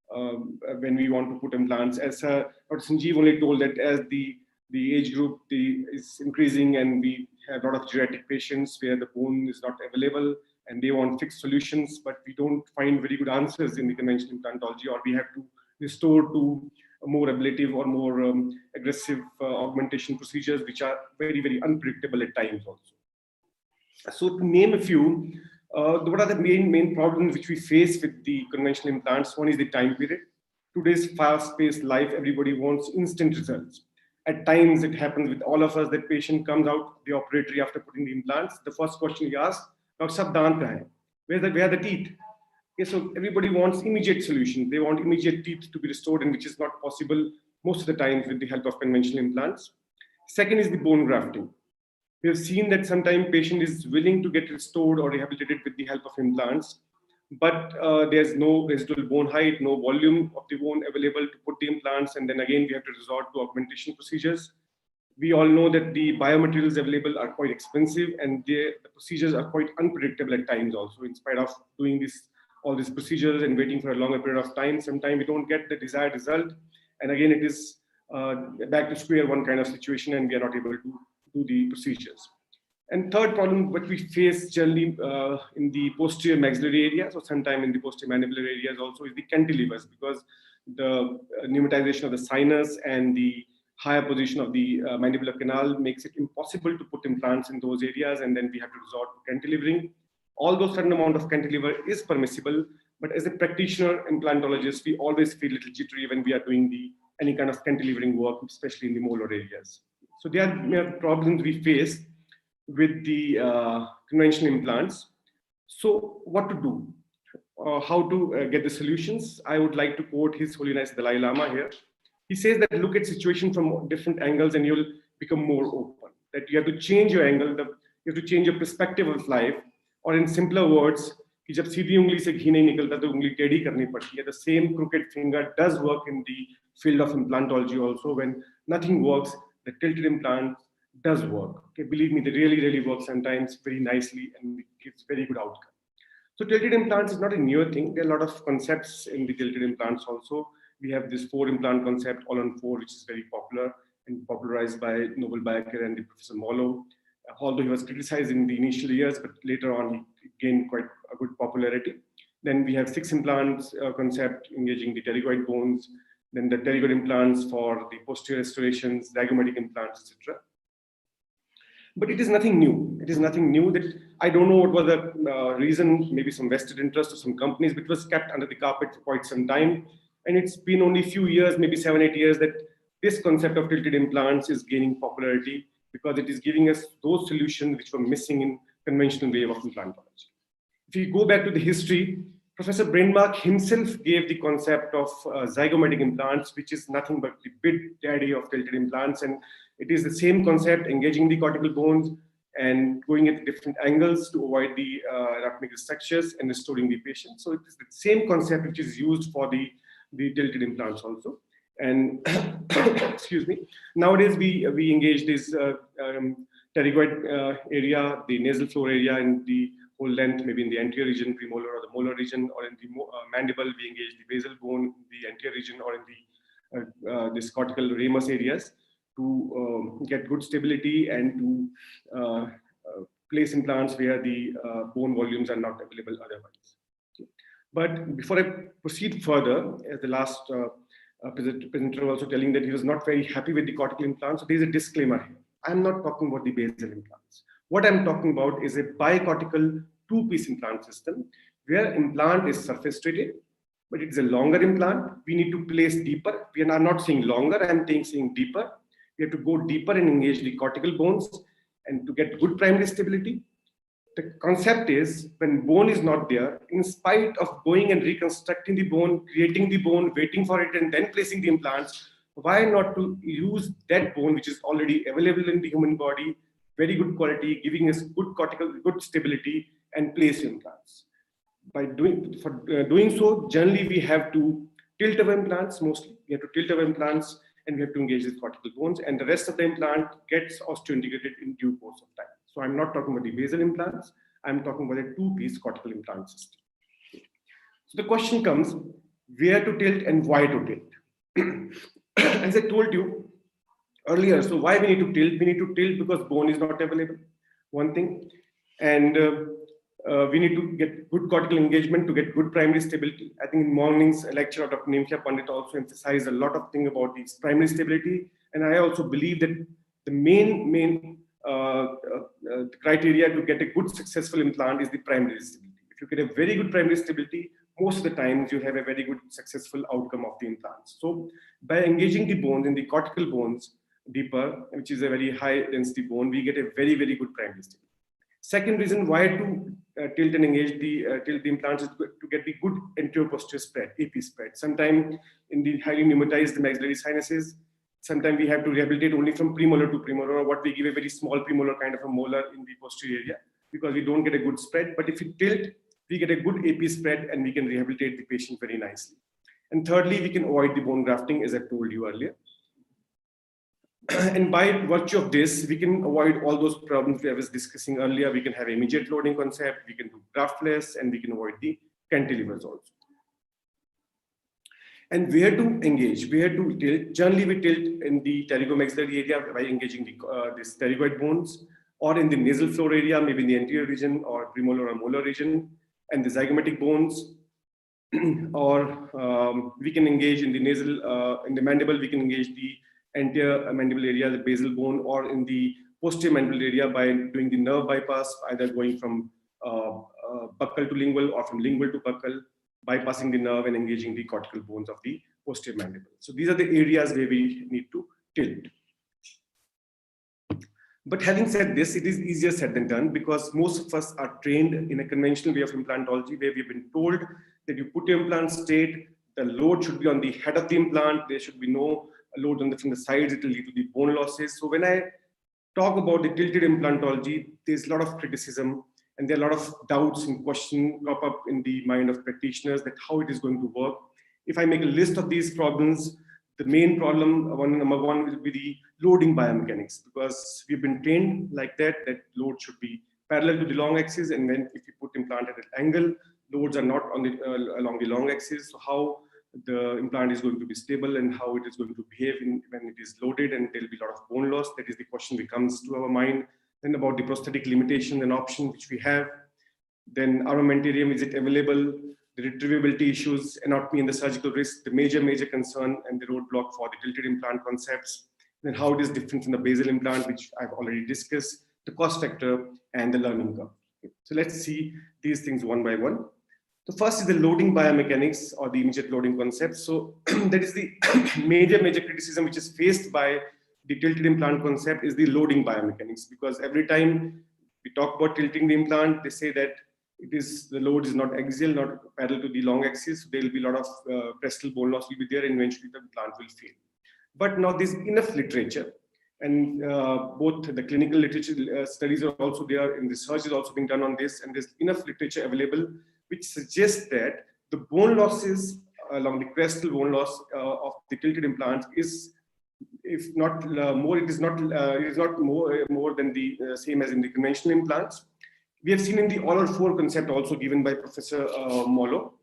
when we want to put implants. As Dr. Sanjeev only told that as the age group is increasing and we have a lot of geriatric patients where the bone is not available and they want fixed solutions, but we don't find very good answers in the conventional implantology, or we have to restore to more ablative or more aggressive augmentation procedures, which are very, very unpredictable at times also. So to name a few, What are the main problems which we face with the conventional implants? One is the time period. Today's fast-paced life, everybody wants instant results. At times, it happens with all of us that patient comes out the operatory after putting the implants. The first question he asks, "Doctor Sahab, dant kahan hai? Where are the teeth?" Okay, so everybody wants immediate solution. They want immediate teeth to be restored, and which is not possible most of the times with the help of conventional implants. Second is the bone grafting. We have seen that sometimes patient is willing to get restored or rehabilitated with the help of implants, but there's no residual bone height, no volume of the bone available to put the implants, and then again we have to resort to augmentation procedures. We all know that the biomaterials available are quite expensive, and the procedures are quite unpredictable at times also. In spite of doing all these procedures and waiting for a longer period of time, sometimes we don't get the desired result, and again it is back to square one kind of situation, and we are not able to do the procedures. And third problem what we face generally in the posterior maxillary areas, or sometime in the posterior mandibular areas also, is the cantilevers, because the pneumatization of the sinus and the higher position of the mandibular canal makes it impossible to put implants in those areas, and then we have to resort to cantilevering. Although certain amount of cantilever is permissible, but as a practitioner implantologist, we always feel a little jittery when we are doing any kind of cantilevering work, especially in the molar areas. So there are problems we face with the conventional implants. So what to do? How to get the solutions? I would like to quote His Holiness Dalai Lama here. He says that look at situation from different angles and you'll become more open. That you have to change your angle, you have to change your perspective of life, or in simpler words, कि जब सीधी उंगली से घी नहीं निकलता तो उंगली टेढ़ी करनी पड़ती है. The same crooked finger does work in the field of implantology also. When nothing works, the tilted implant does work. Okay, believe me, they really work sometimes very nicely and it gives very good outcome. So tilted implants is not a new thing. There are a lot of concepts in the tilted implants also. We have this 4-implant concept, all on 4, which is very popular and popularized by Nobel Baker and the Professor Mollo. Although he was criticized in the initial years, but later on he gained quite a good popularity. Then we have 6 implants concept engaging the pterygoid bones, then the pterygoid implants for the posterior restorations, zygomatic implants, etc. But it is nothing new. It is nothing new that I don't know what was the reason, maybe some vested interest of some companies, but it was kept under the carpet for quite some time. And it's been only a few years, maybe 7-8 years, that this concept of tilted implants is gaining popularity because it is giving us those solutions which were missing in conventional way of implantology. If you go back to the history, Professor Brindmark himself gave the concept of zygomatic implants, which is nothing but the big daddy of tilted implants. And it is the same concept, engaging the cortical bones and going at different angles to avoid the anatomical structures and restoring the patient. So it is the same concept which is used for the tilted implants also. And excuse me, nowadays we engage this pterygoid area, the nasal floor area, and the whole length, maybe in the anterior region, premolar or the molar region, or in the mandible, we engage the basal bone in the anterior region, or in the this cortical ramus areas to get good stability and to place implants where the bone volumes are not available otherwise. Okay. But before I proceed further, as the last presenter also telling that he was not very happy with the cortical implants, so there is a disclaimer here. I'm not talking about the basal implants. What I'm talking about is a bicortical 2-piece implant system where implant is surface treated, but it's a longer implant. We need to place deeper. We are not saying longer, I'm saying deeper. We have to go deeper and engage the cortical bones and to get good primary stability. The concept is when bone is not there, in spite of going and reconstructing the bone, creating the bone, waiting for it, and then placing the implants, why not to use that bone which is already available in the human body, very good quality, giving us good cortical, good stability, and place implants. By doing so, generally we have to tilt our implants mostly. We have to tilt our implants and we have to engage the cortical bones, and the rest of the implant gets osseointegrated in due course of time. So I'm not talking about the basal implants, I'm talking about a 2-piece cortical implant system. So the question comes, where to tilt and why to tilt? As I told you earlier, so why we need to tilt? We need to tilt because bone is not available, one thing. And we need to get good cortical engagement to get good primary stability. I think in morning's lecture of Dr. Nimsha Pandit also emphasized a lot of things about this primary stability. And I also believe that the main the criteria to get a good successful implant is the primary stability. If you get a very good primary stability, most of the times you have a very good successful outcome of the implants. So by engaging the bones in the cortical bones deeper, which is a very high density bone, we get a very, very good primary stability. Second reason why to tilt and engage tilt the implants is to get the good anterior posterior spread, AP spread. Sometimes in the highly pneumatized maxillary sinuses, sometimes we have to rehabilitate only from premolar to premolar, or what we give a very small premolar kind of a molar in the posterior area, because we don't get a good spread. But if we tilt, we get a good AP spread and we can rehabilitate the patient very nicely. And thirdly, we can avoid the bone grafting, as I told you earlier. And by virtue of this, we can avoid all those problems I was discussing earlier. We can have immediate loading concept, we can do graftless, and we can avoid the cantilevers also. And where to engage, where to tilt? Generally, we tilt in the pterygomaxillary area by engaging these pterygoid bones, or in the nasal floor area, maybe in the anterior region or premolar or molar region, and the zygomatic bones. Or we can engage in the nasal, in the mandible, we can engage the anterior mandible area, the basal bone, or in the posterior mandible area by doing the nerve bypass, either going from buccal to lingual or from lingual to buccal, bypassing the nerve and engaging the cortical bones of the posterior mandible. So these are the areas where we need to tilt. But having said this, it is easier said than done, because most of us are trained in a conventional way of implantology, where we've been told that you put your implant straight, the load should be on the head of the implant, there should be no load from the sides, it will lead to the bone losses. So when I talk about the tilted implantology, there's a lot of criticism and there are a lot of doubts and questions crop up in the mind of practitioners that how it is going to work. If I make a list of these problems, the main problem, number one, will be the loading biomechanics, because we've been trained like that load should be parallel to the long axis, and then if you put implant at an angle, loads are not on the along the long axis. So how the implant is going to be stable and how it is going to behave when it is loaded, and there will be a lot of bone loss. That is the question that comes to our mind. Then about the prosthetic limitation and option which we have. Then armamentarium, is it available? The retrievability issues, anatomy and the surgical risk, the major concern and the roadblock for the tilted implant concepts. Then how it is different from the basal implant, which I've already discussed, the cost factor and the learning curve. So let's see these things one by one. The first is the loading biomechanics or the immediate loading concept. So that is the major criticism which is faced by the tilted implant concept is the loading biomechanics, because every time we talk about tilting the implant, they say that the load is not axial, not parallel to the long axis. So there will be a lot of crestal bone loss will be there, and eventually the implant will fail. But now there's enough literature, and both the clinical literature studies are also there, and research is also being done on this, and there's enough literature available which suggests that the bone losses along the crestal bone loss of the tilted implants is, if not more, it is not more than the same as in the conventional implants. We have seen in the all or four concept also given by Professor Molo,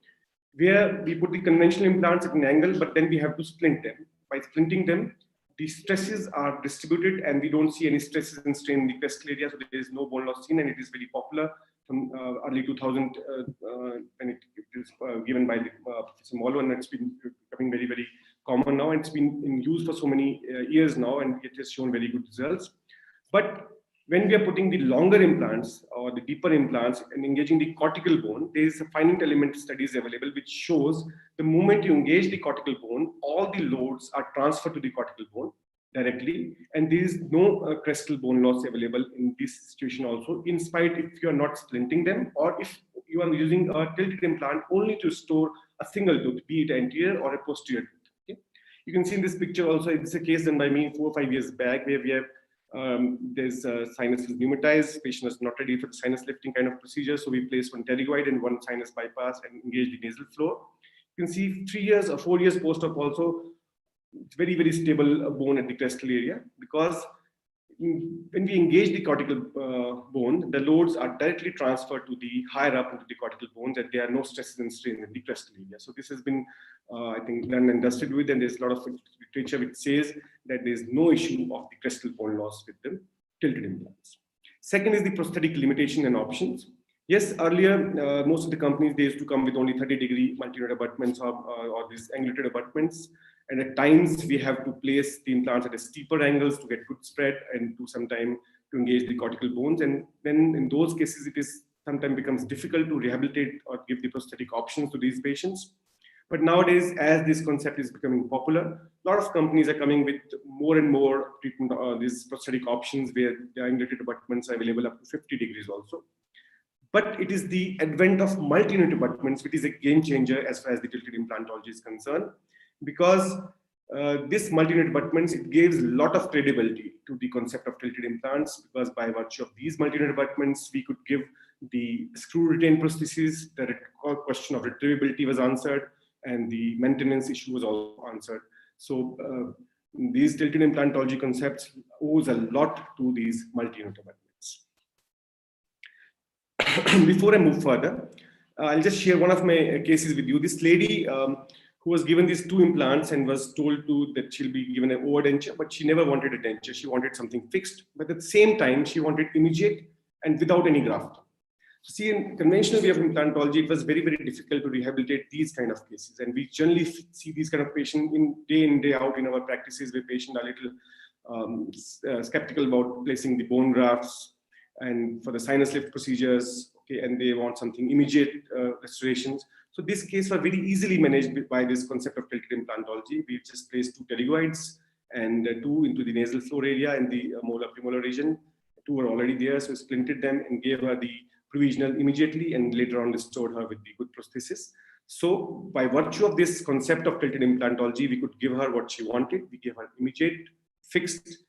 where we put the conventional implants at an angle, but then we have to splint them. By splinting them, the stresses are distributed and we don't see any stresses and strain in the crestal area, so there is no bone loss seen, and it is very popular from early 2000 when it is given by Professor Molo, and it's been becoming very common now, and it's been in use for so many years now, and it has shown very good results. But when we are putting the longer implants or the deeper implants and engaging the cortical bone, there is a finite element studies available which shows the moment you engage the cortical bone, all the loads are transferred to the cortical bone directly, and there is no crestal bone loss available in this situation also, in spite if you are not splinting them, or if you are using a tilted implant only to store a single tooth, be it anterior or a posterior tooth. Okay? You can see in this picture also, it's a case done by me 4 or 5 years back, where we have there's sinus is pneumatized, patient is not ready for the sinus lifting kind of procedure, so we place one pterygoid and one sinus bypass and engage the nasal floor. You can see 3 years or 4 years post-op also, it's very stable bone at the crestal area, because when we engage the cortical bone, the loads are directly transferred to the higher up into the cortical bones, and there are no stresses and strain in the crestal area. So this has been, I think, done and dusted with, and there's a lot of literature which says that there's no issue of the crestal bone loss with the tilted implants. Second is the prosthetic limitation and options. Yes, earlier, most of the companies, they used to come with only 30-degree multi-node abutments or these angulated abutments. And at times we have to place the implants at a steeper angles to get good spread and to sometimes to engage the cortical bones. And then in those cases, it is sometimes becomes difficult to rehabilitate or give the prosthetic options to these patients. But nowadays, as this concept is becoming popular, a lot of companies are coming with more and more treatment, these prosthetic options where the angulated abutments are available up to 50 degrees also. But it is the advent of multi-unit abutments which is a game changer as far as the tilted implantology is concerned, because this multi-unit abutments, it gives a lot of credibility to the concept of tilted implants, because by virtue of these multi-unit abutments, we could give the screw retained prosthesis, the question of retrievability was answered, and the maintenance issue was also answered. So these tilted implantology concepts owes a lot to these multi-unit abutments. Before I move further, I'll just share one of my cases with you. This lady who was given these 2 implants and was told that she'll be given an overdenture, but she never wanted a denture. She wanted something fixed, but at the same time, she wanted immediate and without any graft. So see, in conventional way of implantology, it was very, very difficult to rehabilitate these kind of cases. And we generally see these kind of patients in day out in our practices, where patients are a little skeptical about placing the bone grafts and for the sinus lift procedures, okay, and they want something immediate restorations. So this case was very easily managed by this concept of tilted implantology. We just placed 2 pterygoids and 2 into the nasal floor area and the molar premolar region. 2 were already there, so we splinted them and gave her the provisional immediately, and later on restored her with the good prosthesis. So by virtue of this concept of tilted implantology, we could give her what she wanted. We gave her immediate, fixed,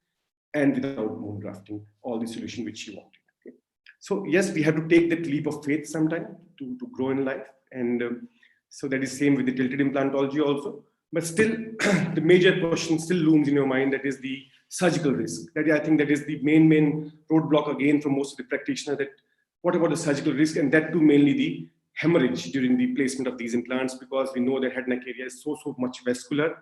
and without bone grafting, all the solution which she wanted. Okay. So yes, we have to take that leap of faith sometime to grow in life. And so that is same with the tilted implantology also. But still, the major question still looms in your mind, that is the surgical risk. That I think that is the main roadblock again for most of the practitioners, that what about the surgical risk, and that too mainly the hemorrhage during the placement of these implants, because we know that head neck area is so much vascular.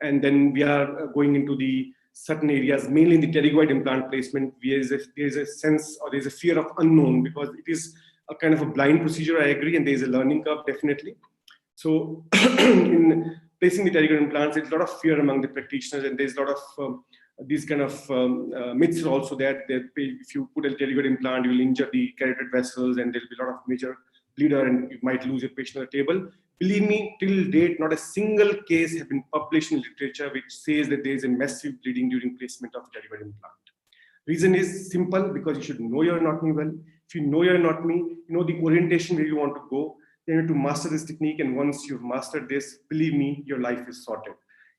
And then we are going into the certain areas, mainly in the pterygoid implant placement, there is a sense, or there is a fear of unknown, because it is a kind of a blind procedure, I agree, and there is a learning curve, definitely. So in placing the pterygoid implants, there's a lot of fear among the practitioners, and there's a lot of these kind of myths are also there, that if you put a pterygoid implant, you will injure the carotid vessels, and there'll be a lot of major bleeder, and you might lose your patient at the table. Believe me, till date, not a single case has been published in literature which says that there is a massive bleeding during placement of pterygoid implant. Reason is simple, because you should know your anatomy well. If you know your anatomy, you know the orientation where you want to go, then you have to master this technique. And once you've mastered this, believe me, your life is sorted.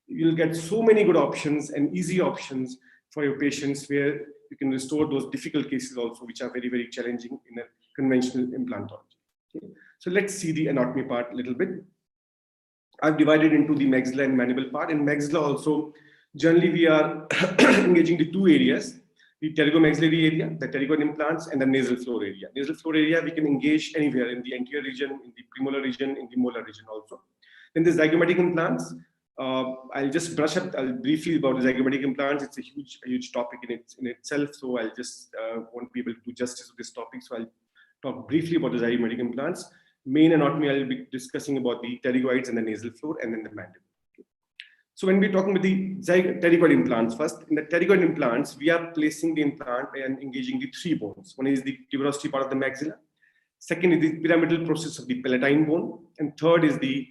You'll get so many good options and easy options for your patients, where you can restore those difficult cases also, which are very, very challenging in a conventional implantology. Okay. So let's see the anatomy part a little bit. I've divided into the maxilla and mandible part. In maxilla also, generally we are engaging the 2 areas, the pterygomaxillary area, the pterygoid implants, and the nasal floor area. Nasal floor area, we can engage anywhere in the anterior region, in the premolar region, in the molar region also. Then the zygomatic implants, I'll just brush up briefly about the zygomatic implants. It's a huge topic in itself, so I'll just won't be able to do justice to this topic. So I'll talk briefly about the zygomatic implants. Main anatomy, I'll be discussing about the pterygoids and the nasal floor, and then the mandible. Okay. So when we're talking about the pterygoid implants first, in the pterygoid implants, we are placing the implant and engaging the 3 bones. One is the tuberosity part of the maxilla. Second is the pyramidal process of the palatine bone. And third is the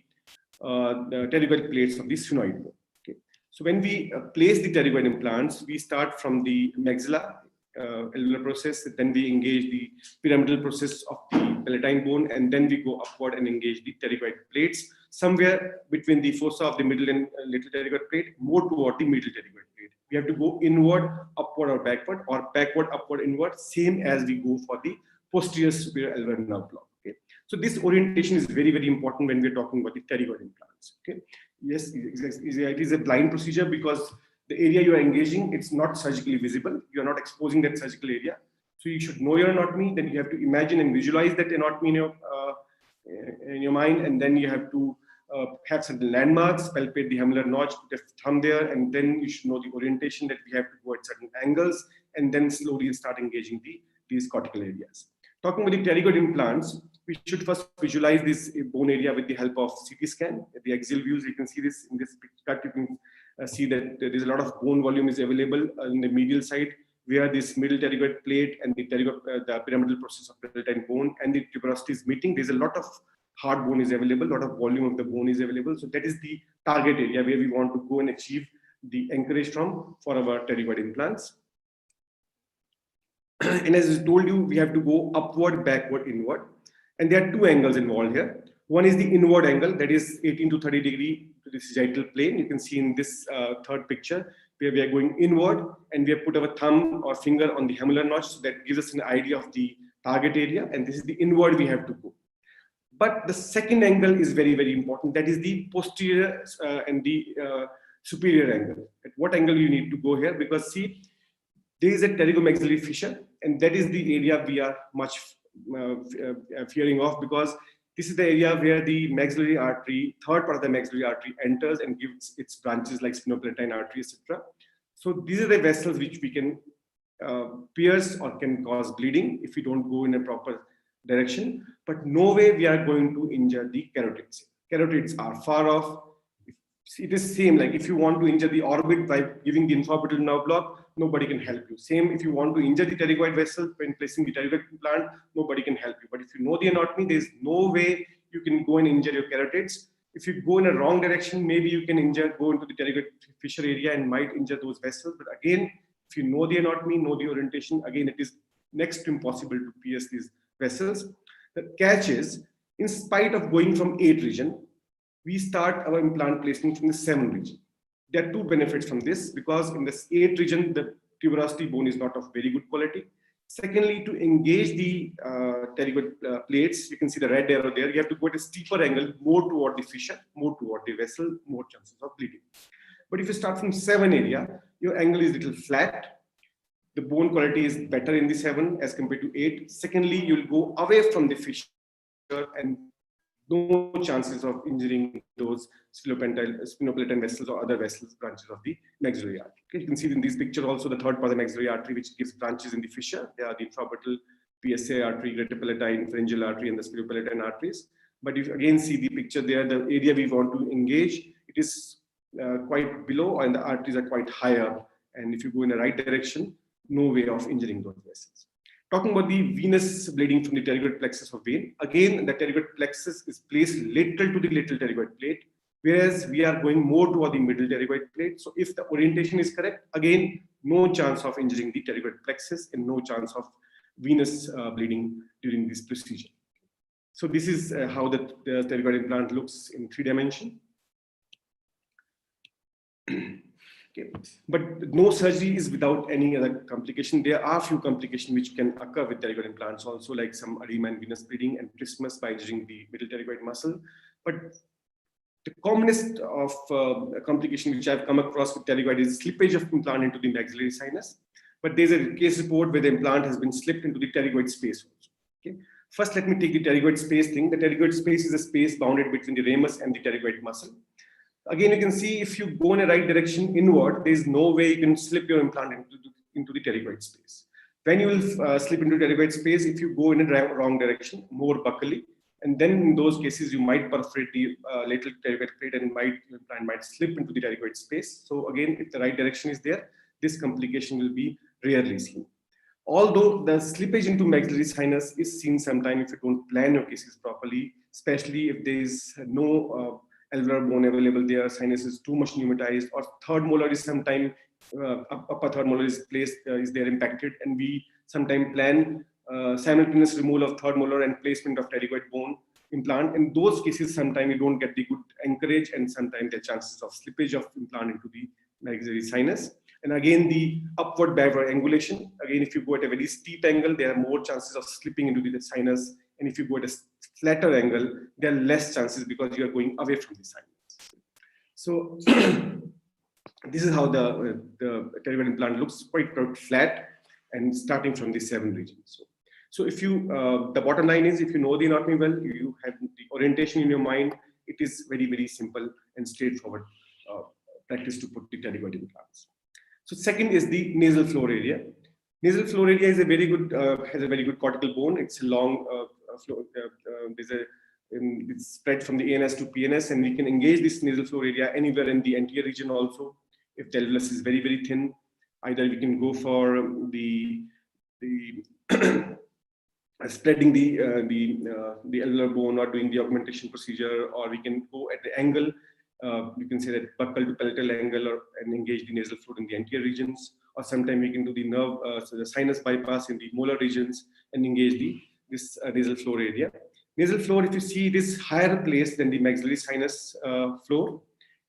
pterygoid plates of the sphenoid bone. Okay. So when we place the pterygoid implants, we start from the maxilla, alveolar process, then we engage the pyramidal process of the palatine bone, and then we go upward and engage the pterygoid plates, somewhere between the fossa of the middle and little pterygoid plate, more toward the middle pterygoid plate. We have to go inward, upward, or backward, upward, inward, same as we go for the posterior superior alveolar nerve block. Okay. So this orientation is very, very important when we're talking about the pterygoid implants. Okay. Yes, it is a blind procedure, because the area you are engaging, it's not surgically visible. You're not exposing that surgical area. So you should know your anatomy. Then you have to imagine and visualize that anatomy in your mind. And then you have to have certain landmarks, palpate the hamular notch, put a thumb there, and then you should know the orientation that we have to go at certain angles, and then slowly start engaging these cortical areas. Talking about the pterygoid implants, we should first visualize this bone area with the help of CT scan. At the axial views, you can see this in this cut. You can see that there is a lot of bone volume is available on the medial side, where this middle pterygoid plate and the pyramidal process of palatine bone and the tuberosity is meeting. There's a lot of hard bone is available, a lot of volume of the bone is available. So that is the target area where we want to go and achieve the anchorage from for our pterygoid implants. And as I told you, we have to go upward, backward, inward. And there are two angles involved here. One is the inward angle, that is 18 to 30 degree to the sagittal plane. You can see in this third picture where we are going inward and we have put our thumb or finger on the hamular notch. So that gives us an idea of the target area. And this is the inward we have to go. But the second angle is very, very important. That is the posterior and the superior angle. At what angle you need to go here? Because see, there is a pterygomaxillary fissure, and that is the area we are much fearing of, because this is the area where the maxillary artery, third part of the maxillary artery enters and gives its branches like sphenopalatine artery, etc. So these are the vessels which we can pierce or can cause bleeding if we don't go in a proper direction. But no way we are going to injure the carotids. Carotids are far off. It is same, like if you want to injure the orbit by giving the infraorbital nerve block, nobody can help you. Same if you want to injure the pterygoid vessel when placing the pterygoid implant, nobody can help you. But if you know the anatomy, there is no way you can go and injure your carotids. If you go in a wrong direction, maybe you can go into the pterygoid fissure area and might injure those vessels. But again, if you know the anatomy, know the orientation, again, it is next to impossible to pierce these vessels. The catch is, in spite of going from 8 region, we start our implant placement from the 7 region. There are two benefits from this, because in this 8 region, the tuberosity bone is not of very good quality. Secondly, to engage the pterygoid plates, you can see the red arrow there, you have to go at a steeper angle, more toward the fissure, more toward the vessel, more chances of bleeding. But if you start from 7 area, your angle is little flat. The bone quality is better in the 7 as compared to 8. Secondly, you'll go away from the fissure and no chances of injuring those sphenopalatine vessels or other vessels, branches of the maxillary artery. Okay, you can see in this picture also the third part of the maxillary artery, which gives branches in the fissure. They are the infraorbital, PSA artery, greater palatine, pharyngeal artery, and the sphenopalatine arteries. But if you again see the picture there, the area we want to engage, it is quite below and the arteries are quite higher. And if you go in the right direction, no way of injuring those vessels. Talking about the venous bleeding from the pterygoid plexus of vein, again, the pterygoid plexus is placed lateral to the lateral pterygoid plate, whereas we are going more toward the middle pterygoid plate. So if the orientation is correct, again, no chance of injuring the pterygoid plexus and no chance of venous bleeding during this procedure. So this is how the pterygoid implant looks in 3 dimensions. Okay. But no surgery is without any other complication. There are few complications which can occur with pterygoid implants also, like some edema and venous bleeding and trismus by injuring the middle pterygoid muscle. But the commonest of complication which I've come across with pterygoid is slippage of implant into the maxillary sinus. But there's a case report where the implant has been slipped into the pterygoid space also. Okay. First, let me take the pterygoid space thing. The pterygoid space is a space bounded between the ramus and the pterygoid muscle. Again, you can see if you go in a right direction inward, there is no way you can slip your implant into the pterygoid space. When you will slip into pterygoid space, if you go in a wrong direction, more buccally, and then in those cases, you might perforate the lateral pterygoid plate and your implant might slip into the pterygoid space. So again, if the right direction is there, this complication will be rarely seen. Although the slippage into maxillary sinus is seen sometimes if you don't plan your cases properly, especially if there is no alveolar bone available there, sinus is too much pneumatized, or third molar is sometimes upper third molar is placed is there impacted, and we sometimes plan simultaneous removal of third molar and placement of pterygoid bone implant. In those cases, sometimes you don't get the good anchorage, and sometimes there are chances of slippage of implant into the maxillary sinus. And again, the upward backward angulation. Again, if you go at a very steep angle, there are more chances of slipping into the sinus. And if you go at a flatter angle, there are less chances because you are going away from the sinus. So this is how the pterygoid implant looks, quite flat and starting from the 7 regions. So if you, the bottom line is, if you know the anatomy well, you have the orientation in your mind, it is very, very simple and straightforward practice to put the pterygoid implants. So second is the nasal floor area. Nasal floor area is a very good, has a very good cortical bone. It's a long floor. It's spread from the ANS to PNS, and we can engage this nasal floor area anywhere in the anterior region also. If the alveolus is very, very thin, Either we can go for the spreading the alveolar bone or doing the augmentation procedure, or we can go at the angle. You can say that buccal to palatal angle, and engage the nasal fluid in the anterior regions, or sometimes we can do the nerve, so the sinus bypass in the molar regions and engage this nasal floor area. Nasal floor, if you see, it is higher place than the maxillary sinus floor.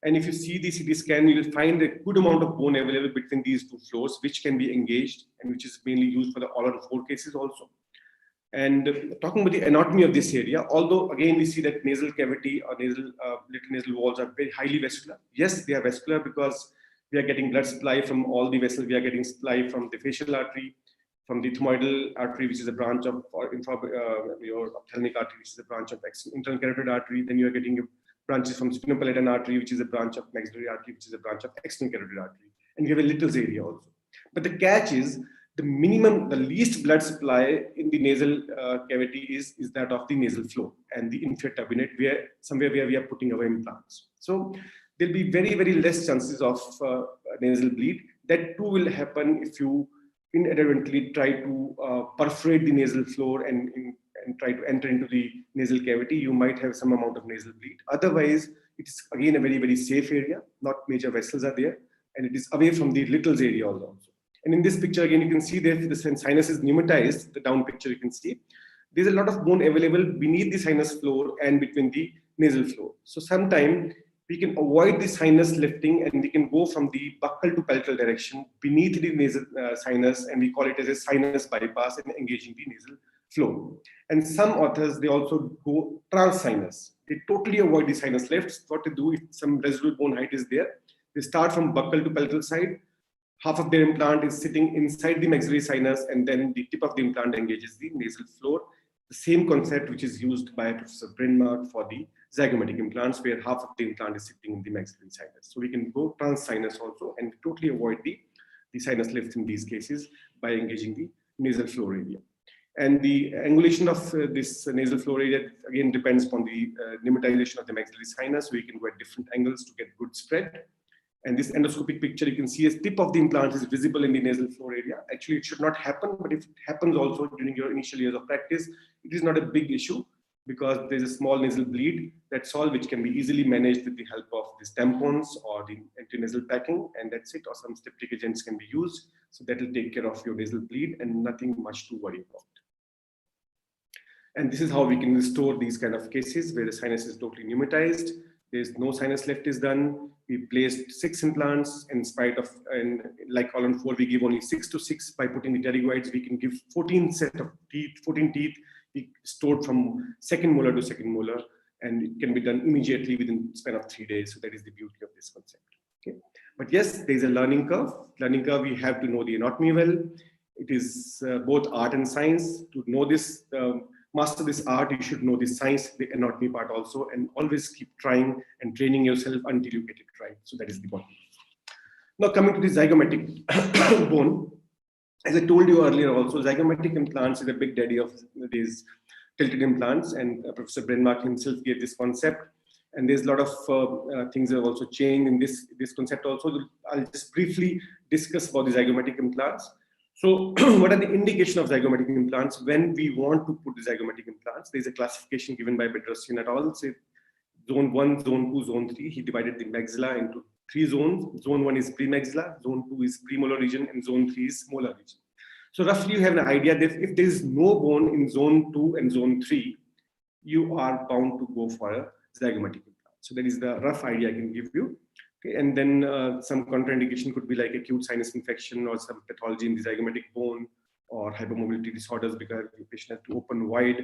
And if you see the CT scan, you will find a good amount of bone available between these two floors, which can be engaged and which is mainly used for the all-on-4 cases also. And talking about the anatomy of this area, although again we see that nasal cavity or little nasal walls are very highly vascular. Yes, they are vascular because we are getting blood supply from all the vessels. We are getting supply from the facial artery, from the ethmoidal artery, which is a branch of your ophthalmic artery, which is a branch of internal carotid artery. Then you are getting branches from sphenopalatine artery, which is a branch of maxillary artery, which is a branch of external carotid artery. And you have a little's area also. But the catch is the least blood supply in the nasal cavity is that of the nasal floor and the inferior turbinate, somewhere where we are putting our implants. So there'll be very, very less chances of nasal bleed. That too will happen if you inadvertently try to perforate the nasal floor and try to enter into the nasal cavity. You might have some amount of nasal bleed. Otherwise, it is again a very, very safe area. Not major vessels are there, and it is away from the little's area also. And in this picture, again, you can see that the sinus is pneumatized. The down picture you can see. There's a lot of bone available beneath the sinus floor and between the nasal floor. So sometimes we can avoid the sinus lifting and we can go from the buccal to palatal direction beneath the nasal sinus, and we call it as a sinus bypass and engaging the nasal flow. And some authors, they also go trans-sinus. They totally avoid the sinus lifts. What to do if some residual bone height is there? They start from buccal to palatal side. Half of their implant is sitting inside the maxillary sinus, and then the tip of the implant engages the nasal floor. The same concept which is used by Professor Brindmark for the zygomatic implants, where half of the implant is sitting in the maxillary sinus. So we can go trans-sinus also and totally avoid the sinus lift in these cases by engaging the nasal floor area. And the angulation of this nasal floor area again depends upon the pneumatization of the maxillary sinus. We can go at different angles to get good spread. And this endoscopic picture, you can see a tip of the implant is visible in the nasal floor area. Actually, it should not happen, but if it happens also during your initial years of practice, it is not a big issue because there's a small nasal bleed, that's all, which can be easily managed with the help of these tampons or the antinasal packing, and that's it, or some styptic agents can be used. So that will take care of your nasal bleed and nothing much to worry about. And this is how we can restore these kind of cases where the sinus is totally pneumatized. There's no sinus lift is done. We placed 6 implants in spite of, and like column 4, we give only 6 to 6 by putting the pterygoids. We can give 14 set of teeth, 14 teeth stored from second molar to second molar, and it can be done immediately within the span of 3 days. So that is the beauty of this concept. Okay. But yes, there's a learning curve. Learning curve, we have to know the anatomy well. It is both art and science. To know this, master this art, you should know the science, the anatomy part also, and always keep trying and training yourself until you get it right. So that is the bottom. Now coming to the zygomatic bone, as I told you earlier also, zygomatic implants is a big daddy of these tilted implants, and Professor Brindmark himself gave this concept. And there's a lot of things that have also changed in this concept also. I'll just briefly discuss about the zygomatic implants. So what are the indication of zygomatic implants? When we want to put the zygomatic implants, there's a classification given by Bedrosian et al. Say zone 1, zone 2, zone 3. He divided the maxilla into 3 zones. Zone 1 is premaxilla, zone 2 is premolar region, and zone 3 is molar region. So roughly you have an idea that if there is no bone in zone 2 and zone 3, you are bound to go for a zygomatic implant. So that is the rough idea I can give you. Okay, and then some contraindication could be like acute sinus infection or some pathology in the zygomatic bone or hypermobility disorders because the patient has to open wide,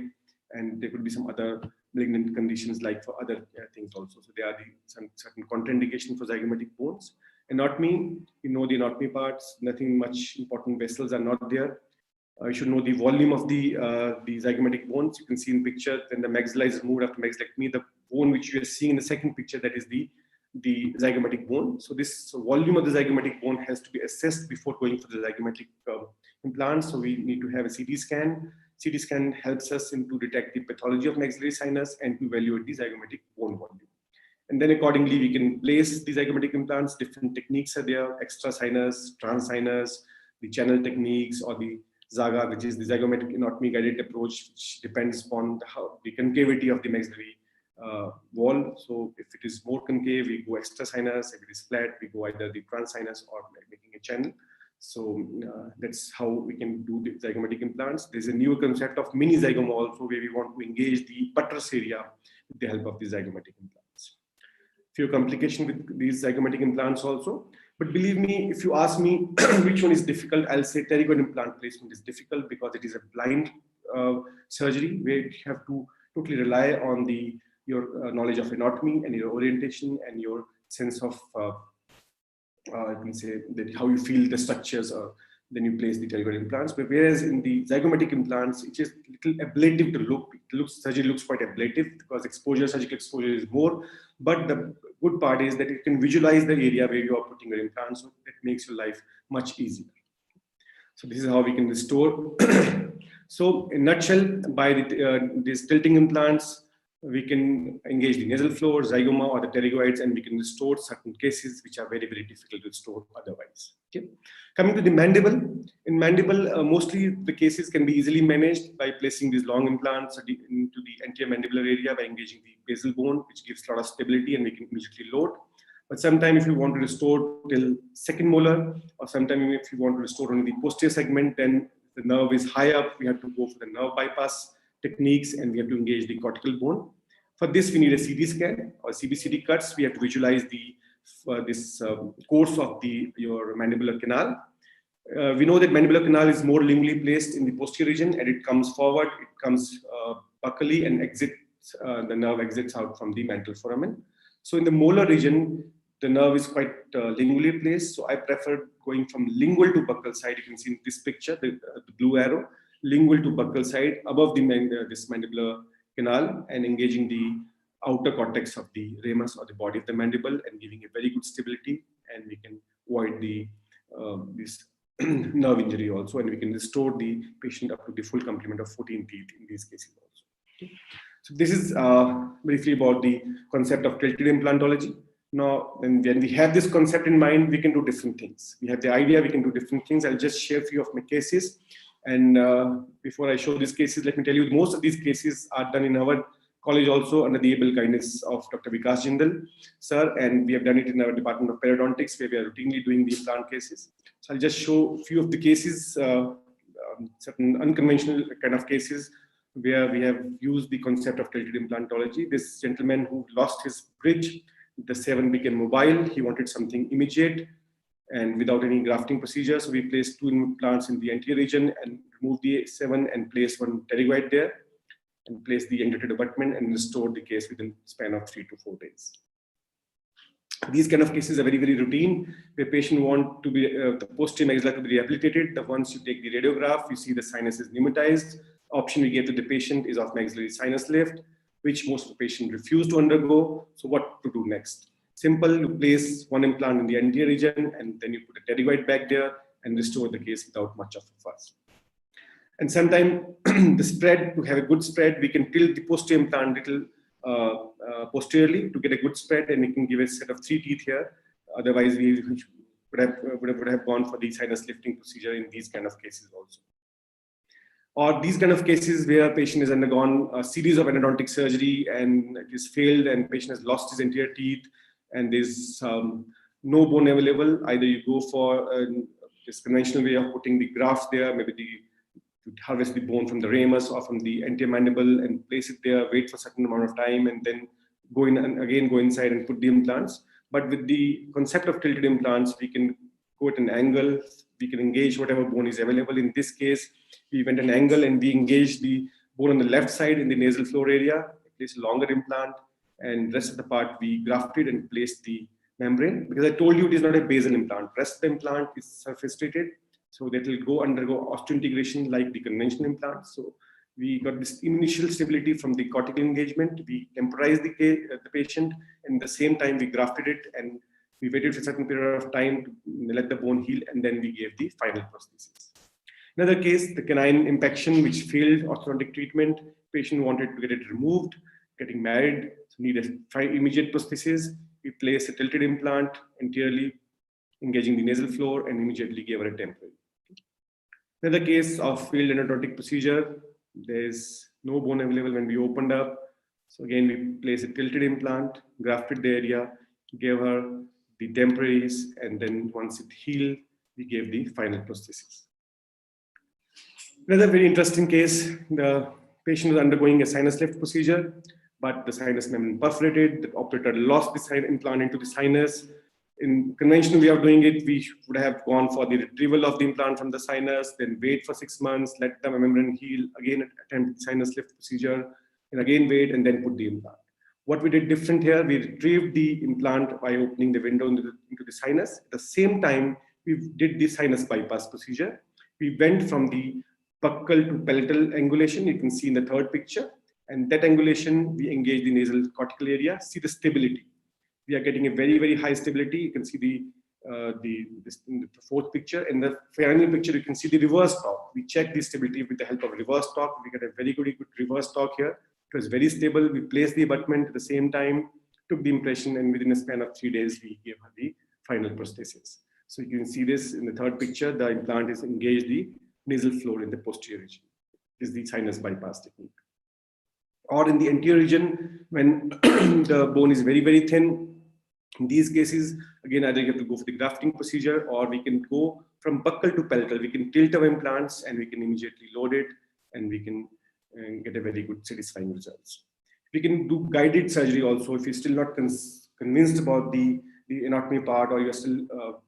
and there could be some other malignant conditions like for other things also. So there are some certain contraindication for zygomatic bones. Anatomy, you know the anatomy parts, nothing much important vessels are not there. You should know the volume of the zygomatic bones. You can see in picture, then the maxilla is removed after maxillectomy. The bone which you are seeing in the second picture, that is the zygomatic bone. So this volume of the zygomatic bone has to be assessed before going for the zygomatic implant. So we need to have a CT scan. CT scan helps us to detect the pathology of maxillary sinus and to evaluate the zygomatic bone volume. And then accordingly, we can place the zygomatic implants. Different techniques are there: extra sinus, trans-sinus, the channel techniques, or the Zaga, which is the zygomatic anatomy guided approach, which depends upon the concavity of the maxillary wall. So if it is more concave, we go extra sinus. If it is flat, we go either the trans-sinus or making a channel. So that's how we can do the zygomatic implants. There's a new concept of mini zygoma also, where we want to engage the buttress area with the help of the zygomatic implants. Few complications with these zygomatic implants also. But believe me, if you ask me which one is difficult, I'll say pterygoid implant placement is difficult because it is a blind surgery where you have to totally rely on your knowledge of anatomy and your orientation and your sense of I can say that how you feel the structures, then you place the pterygoid implants. But whereas in the zygomatic implants, it is little ablative to look. Surgery looks quite ablative because surgical exposure is more. But the good part is that you can visualize the area where you are putting your implants, so that makes your life much easier. So this is how we can restore. So in a nutshell, by these tilting implants, we can engage the nasal floor, zygoma, or the pterygoids, and we can restore certain cases which are very, very difficult to restore otherwise. Okay. Coming to the mandible, in mandible, mostly the cases can be easily managed by placing these long implants into the anterior mandibular area by engaging the basal bone, which gives a lot of stability, and we can immediately load. But sometimes if you want to restore till second molar, or sometimes if you want to restore only the posterior segment, then the nerve is high up, we have to go for the nerve bypass techniques, and we have to engage the cortical bone. For this, we need a CT scan or CBCT cuts. We have to visualize this course of your mandibular canal. We know that mandibular canal is more lingually placed in the posterior region, and it comes forward, it comes buccally, and the nerve exits out from the mantle foramen. So in the molar region, the nerve is quite lingually placed. So I prefer going from lingual to buccal side. You can see in this picture, the blue arrow, lingual to buccal side above this mandibular canal, and engaging the outer cortex of the ramus or the body of the mandible, and giving a very good stability, and we can avoid this nerve injury also, and we can restore the patient up to the full complement of 14 teeth in these cases also. Okay. So this is briefly about the concept of tilted implantology. Now, when we have this concept in mind, we can do different things. We have the idea, we can do different things. I'll just share a few of my cases. And before I show these cases, let me tell you, most of these cases are done in our college also under the able guidance of Dr. Vikas Jindal, sir. And we have done it in our Department of Periodontics, where we are routinely doing the implant cases. So I'll just show a few of the cases, certain unconventional kind of cases, where we have used the concept of tilted implantology. This gentleman who lost his bridge, the 7 became mobile. He wanted something immediate and without any grafting procedure. So we placed 2 implants in the anterior region and removed the 7 and placed 1 pterygoid there, and placed the angulated abutment and restored the case within a span of 3 to 4 days. These kind of cases are very, very routine, where patient want to be, the posterior maxilla to be rehabilitated. The once you take the radiograph, you see the sinus is pneumatized. Option we give to the patient is of maxillary sinus lift, which most of the patient refuse to undergo. So what to do next? Simple, you place 1 implant in the anterior region, and then you put a pterygoid back there and restore the case without much of a fuss. And sometimes the spread, to have a good spread, we can tilt the posterior implant little posteriorly to get a good spread, and we can give a set of 3 teeth here. Otherwise, we would have gone for the sinus lifting procedure in these kind of cases also. Or these kind of cases where patient has undergone a series of endodontic surgery and it is failed, and patient has lost his anterior teeth, and there's no bone available. Either you go for this conventional way of putting the graft there, maybe to harvest the bone from the ramus or from the anterior mandible and place it there, wait for a certain amount of time, and then go in and again go inside and put the implants. But with the concept of tilted implants, we can go at an angle, we can engage whatever bone is available. In this case, we went an angle and we engaged the bone on the left side in the nasal floor area, placed a longer implant, and rest of the part we grafted and placed the membrane. Because I told you it is not a basal implant. Rest of the implant is surface treated, so that will undergo osseointegration like the conventional implant. So we got this initial stability from the cortical engagement. We temporized the patient, and at the same time we grafted it, and we waited for a certain period of time to let the bone heal, and then we gave the final prosthesis. Another case, the canine impaction, which failed orthodontic treatment. Patient wanted to get it removed, getting married, so need a immediate prosthesis. We place a tilted implant anteriorly, engaging the nasal floor, and immediately give her a temporary. Another case of failed endodontic procedure, there's no bone available when we opened up. So again, we place a tilted implant, grafted the area, gave her the temporaries, and then once it healed, we gave the final prosthesis. Another very interesting case, the patient was undergoing a sinus lift procedure, but the sinus membrane perforated, the operator lost the implant into the sinus. In conventional way of doing it, we would have gone for the retrieval of the implant from the sinus, then wait for 6 months, let the membrane heal, again attempt sinus lift procedure, and again wait, and then put the implant. What we did different here, we retrieved the implant by opening the window into the sinus. At the same time, we did the sinus bypass procedure. We went from the buccal to palatal angulation, you can see in the third picture, and that angulation, we engage the nasal cortical area, see the stability. We are getting a very, very high stability. You can see in the fourth picture. In the final picture, you can see the reverse torque. We check the stability with the help of reverse torque. We get a very good reverse torque here. It was very stable. We placed the abutment at the same time, took the impression, and within a span of 3 days, we gave her the final prosthesis. So you can see this in the third picture. The implant is engaged the nasal floor in the posterior region. This is the sinus bypass technique. Or in the anterior region, when the bone is very, very thin, in these cases, again, either you have to go for the grafting procedure, or we can go from buccal to palatal. We can tilt our implants and we can immediately load it, and we can get a very good satisfying results. We can do guided surgery also if you're still not convinced about the anatomy part, or you're still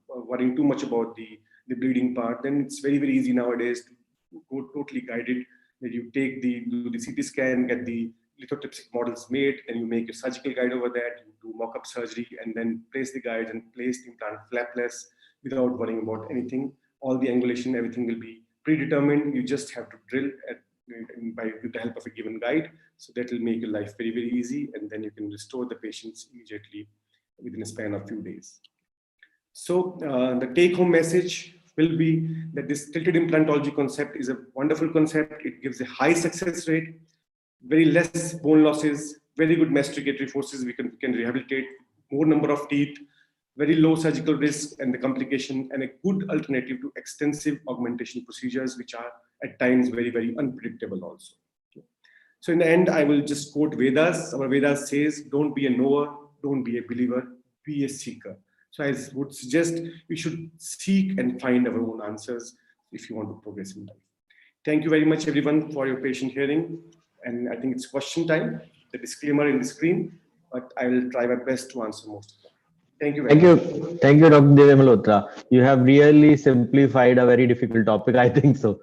worrying too much about the bleeding part. Then it's very, very easy nowadays to go totally guided. That you take do the CT scan, get the lithotripsy models made, and you make a surgical guide over that, you do mock-up surgery, and then place the guide and place the implant flapless without worrying about anything. All the angulation, everything will be predetermined. You just have to drill with the help of a given guide. So that will make your life very, very easy, and then you can restore the patients immediately within a span of few days. So the take-home message will be that this tilted implantology concept is a wonderful concept. It gives a high success rate, very less bone losses, very good masticatory forces. We can rehabilitate more number of teeth, very low surgical risk and the complication, and a good alternative to extensive augmentation procedures, which are at times very, very unpredictable also. So in the end, I will just quote Vedas. Our Vedas says, don't be a knower, don't be a believer, be a seeker. So I would suggest we should seek and find our own answers if you want to progress in life. Thank you very much, everyone, for your patient hearing. And I think it's question time. The disclaimer in the screen, but I will try my best to answer most of them. Thank you very much. Thank you, Dr. Deve Malhotra. You have really simplified a very difficult topic, I think so.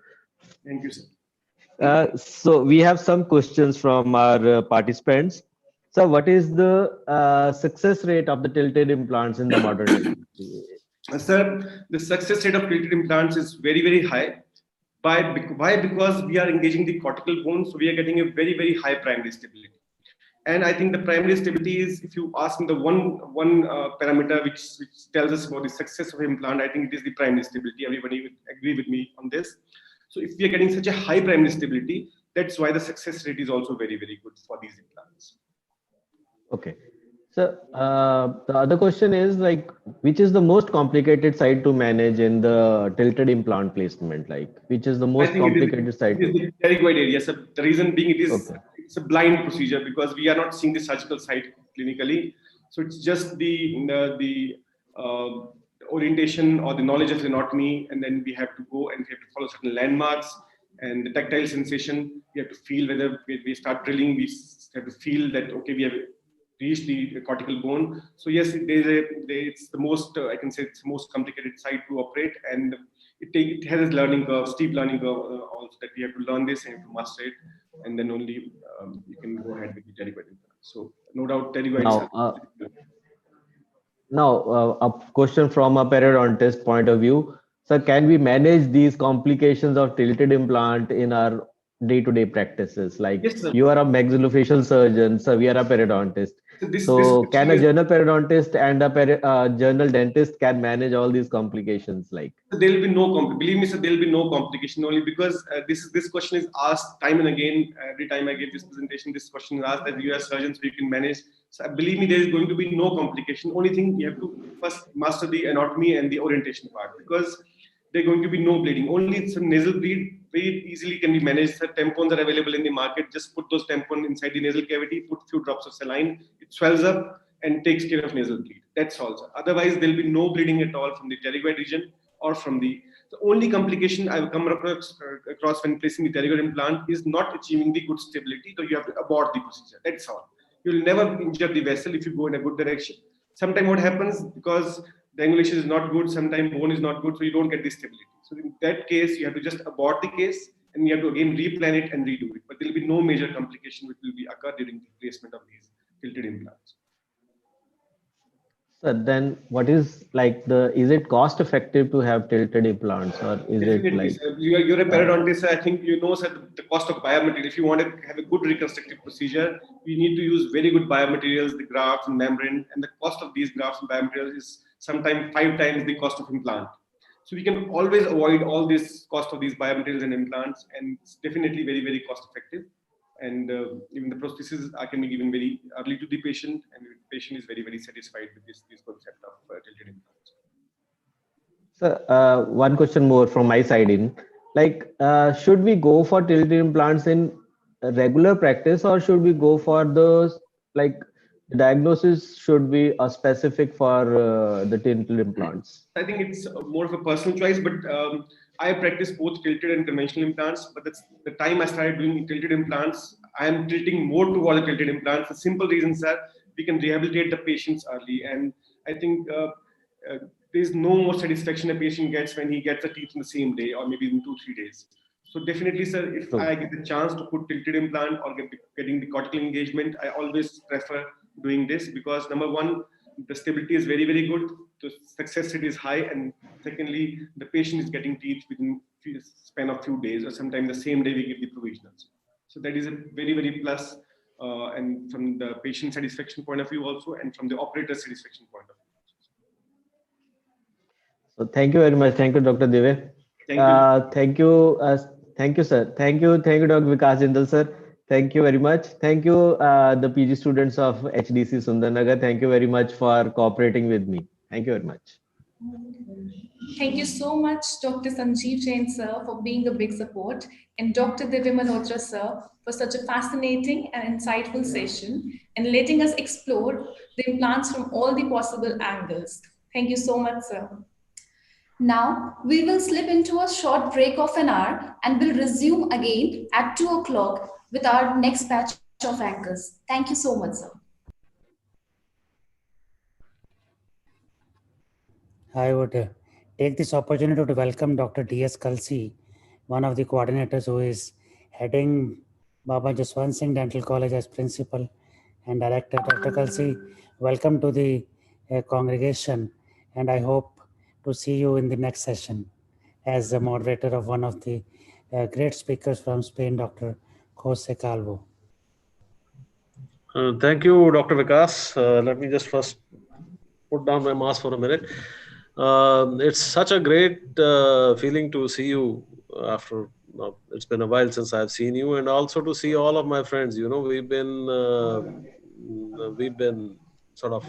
Thank you, sir. So we have some questions from our participants. So what is the success rate of the tilted implants in the modern day? Sir, the success rate of tilted implants is very, very high. Why? Because we are engaging the cortical bone, so we are getting a very, very high primary stability. And I think the primary stability is, if you ask me the one parameter which tells us about the success of implant, I think it is the primary stability. Everybody would agree with me on this. So if we are getting such a high primary stability, that's why the success rate is also very, very good for these implants. Okay. So the other question is, like, which is the most complicated side to manage in the tilted implant placement? Like, which is the most complicated side? It is the pterygoid area. So the reason being, it's a blind procedure because we are not seeing the surgical site clinically. So it's just the orientation or the knowledge of the anatomy, and then we have to go and we have to follow certain landmarks and the tactile sensation. We have to feel whether we start drilling. We have to feel that okay, we have reach the cortical bone. So yes, it's the most, I can say it's the most complicated site to operate, and it has a learning curve, steep learning curve also, that we have to learn this and have to master it, and then only you can go ahead with the pterygoid implant. So no doubt pterygoids. Now, a question from a periodontist point of view. So can we manage these complications of tilted implant in our day-to-day practices? Like Yes, sir. you are a maxillofacial surgeon, so we are a periodontist. So this So can question a is, general periodontist and a general dentist can manage all these complications? Like, so there will be no believe me, sir, there will be no complication, only because this question is asked time and again. Every time I give this presentation, this question is asked that you as surgeons we can manage. So believe me, there is going to be no complication. Only thing you have to first master the anatomy and the orientation part, because there going to be no bleeding. Only some nasal bleed very easily can be managed. The tampons are available in the market. Just put those tampons inside the nasal cavity, put few drops of saline, it swells up and takes care of nasal bleed. That's all, sir. Otherwise, there will be no bleeding at all from the pterygoid region or from the only complication I've come across when placing the pterygoid implant is not achieving the good stability. So you have to abort the procedure. That's all. You'll never injure the vessel if you go in a good direction. Sometimes what happens, because the angulation is not good, sometimes bone is not good, so you don't get the stability. So in that case, you have to just abort the case and you have to again replan it and redo it. But there will be no major complication which will be occur during the placement of these tilted implants. so then what is like is it cost effective to have tilted implants, or is it Definitely, like, sir. You're a periodontist. I think you know, sir, the cost of biomaterial. If you want to have a good reconstructive procedure, you need to use very good biomaterials, the grafts and membrane, and the cost of these grafts and biomaterials is sometimes 5 times the cost of implant. So we can always avoid all this cost of these biomaterials and implants, and it's definitely very, very cost effective. And even the prosthesis can be given very early to the patient, and the patient is very, very satisfied with this concept of tilted implants. so one question more from my side in, like, should we go for tilted implants in regular practice, or should we go for those, like, the diagnosis should be a specific for the tilted implants? I think it's more of a personal choice, but I practice both tilted and conventional implants. But that's the time I started doing tilted implants. I am tilting more toward the tilted implants. The simple reasons are we can rehabilitate the patients early, and I think there's no more satisfaction a patient gets when he gets the teeth in the same day or maybe in 2 3 days. So definitely, sir, if True. I get the chance to put tilted implant or getting the cortical engagement, I always prefer doing this, because number one, the stability is very, very good, the success rate is high, and secondly, the patient is getting teeth within span of few days, or sometimes the same day we give the provisionals. So that is a very, very plus, and from the patient satisfaction point of view also, and from the operator satisfaction point of view. So thank you very much. Thank you, Dr. Deve. Thank you. Thank you. Thank you, sir. Thank you, Dr. Vikas Jindal, sir. Thank you very much. Thank you, the PG students of HDC Sundarnagar. Thank you very much for cooperating with me. Thank you very much. Thank you so much, Dr. Sanjeev Jain, sir, for being a big support, and Dr. Divya Malhotra, sir, for such a fascinating and insightful session and letting us explore the implants from all the possible angles. Thank you so much, sir. Now, we will slip into a short break of an hour and will resume again at 2 o'clock with our next batch of anchors. Thank you so much, sir. I would take this opportunity to welcome Dr. D.S. Kalsi, one of the coordinators who is heading Baba Jaswant Singh Dental College as principal and director. Dr. Kalsi, welcome to the congregation, and I hope to see you in the next session as the moderator of one of the great speakers from Spain, Dr. Jose Calvo. Thank you, Dr. Vikas. Let me just first put down my mask for a minute. It's such a great feeling to see you after, it's been a while since I've seen you, and also to see all of my friends. You know, we've been sort of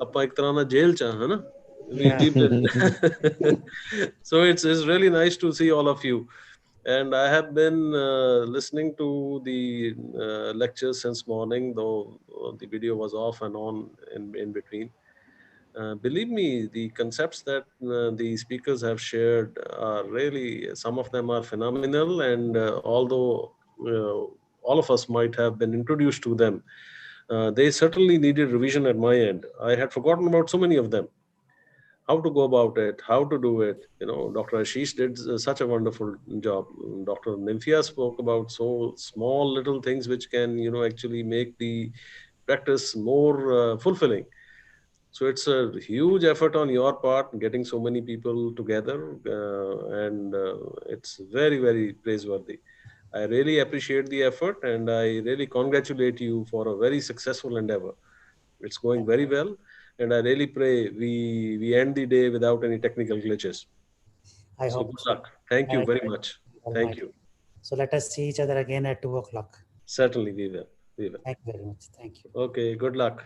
ਆਪਾਂ ਇੱਕ ਤਰ੍ਹਾਂ ਨਾਲ ਜੇਲ੍ਹ ਚ ਹਾਂ ਨਾ we've been so it's really nice to see all of you. And I have been listening to the lectures since morning, though the video was off and on in between. Believe me, the concepts that the speakers have shared are really, some of them are phenomenal. And although all of us might have been introduced to them, they certainly needed revision at my end. I had forgotten about so many of them. How to go about it, how to do it. You know, Dr. Ashish did such a wonderful job. Dr. Nymphia spoke about so small little things which can, you know, actually make the practice more fulfilling. So it's a huge effort on your part, getting so many people together, and it's very, very praiseworthy. I really appreciate the effort, and I really congratulate you for a very successful endeavor. It's going very well, and I really pray we end the day without any technical glitches. I So hope good so. luck. Thank you Thank very you. much. Thank Almighty. you. So let us see each other again at 2 o'clock. Certainly we will. We will. Thank you very much. Thank you. Okay. Good luck.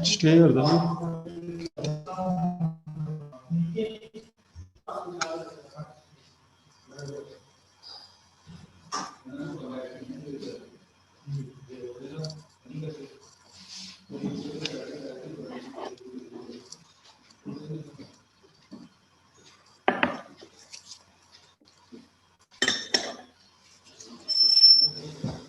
Stay here, then.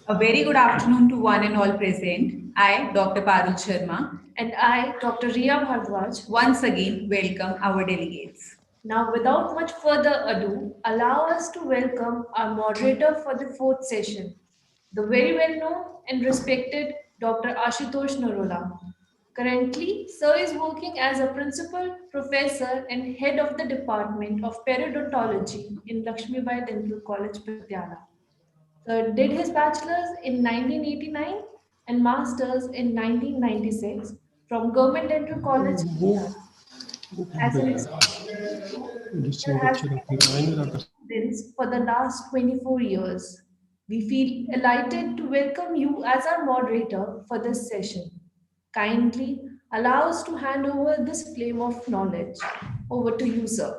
A very good afternoon to one and all present. I, Dr. Parul Sharma, And I, Dr. Riya Bhardwaj. once again welcome our delegates. Now, without much further ado, allow us to welcome our moderator for the fourth session, the very well known and respected Dr. Ashutosh Narola. Currently, Sir is working as a principal, professor, and head of the Department of Periodontology in Lakshmibai Dental College, Patiala. Sir did his bachelor's in 1989 and master's in 1996 from Government Dental College, Patiala. As an जिससे has बच्चे रखते हैं मायने रखता students for the last 24 years. We feel elated to welcome you as our moderator for this session. Kindly allow us to hand over this flame of knowledge. Over to you, sir.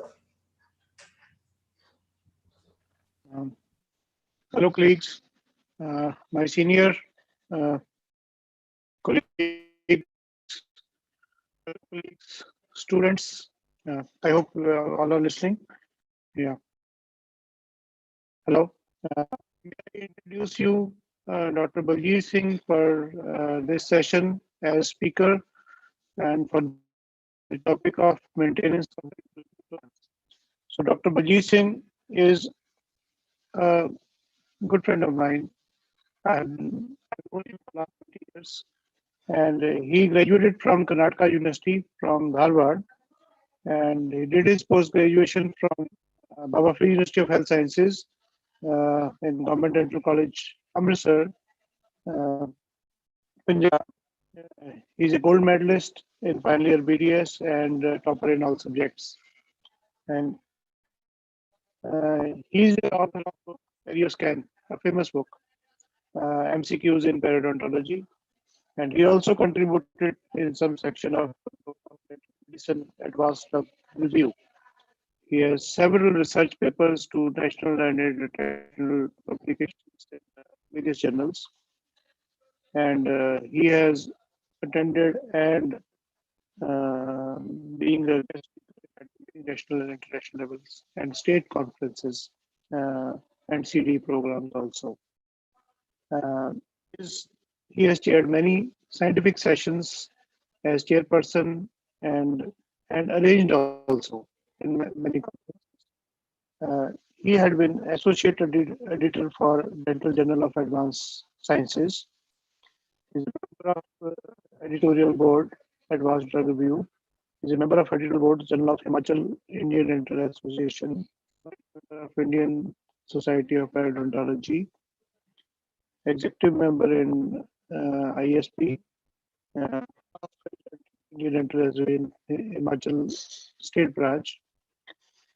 Hello, colleagues. My senior colleagues, students. I hope all are listening. Yeah. Hello. May I introduce you, Dr. Baljeet Singh, for this session as speaker and for the topic of maintenance of the plants. So Dr. Baljeet Singh is a good friend of mine. I've known him for the last 20 years, and he graduated from Karnataka University from Dharwad, and he did his post-graduation from Baba Free University of Health Sciences in Government Dental College, Amritsar, uh, Punjab. He's a gold medalist in final year BDS and topper in all subjects. And he's the author of book Perio Scan, a famous book, MCQs in periodontology. And he also contributed in some section of medicine advanced review. He has several research papers to national and international publications in various journals. And he has attended and being a guest speaker at national and international levels and state conferences and CD programs also. Uh, he has chaired many scientific sessions as chairperson and arranged also in many conferences. He had been associate editor for Dental Journal of Advanced Sciences. He's a member of editorial board, Advanced Drug Review. He's a member of editorial board, Journal of Himachal Indian Dental Association, member of Indian Society of Periodontology, executive member in ISP, uh, Indian Dental Association Himachal State Branch,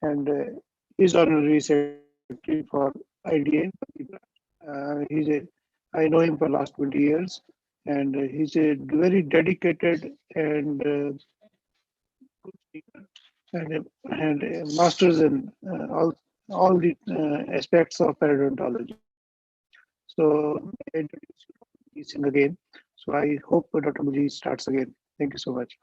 and he's honorary secretary for IDA. He's a I know him for last 20 years, and he's a very dedicated and good speaker and masters in all the aspects of periodontology. So I introduce you to Dr. Singh again. So I hope Dr. Muji starts again. Thank you so much.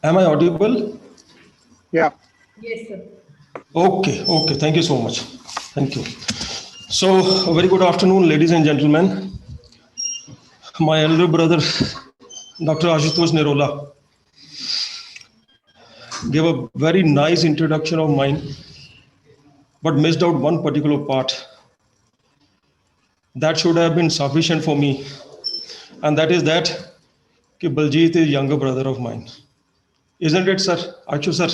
Am I audible? Yeah. Yes, sir. Okay, okay. Thank you so much. Thank you. So, a very good afternoon, ladies and gentlemen. My elder brother, Dr. Ashutosh Nerola, gave a very nice introduction of mine, but missed out one particular part that should have been sufficient for me, and that is that कि Baljeet is younger brother of mine. Isn't it, sir? Ashu, sir?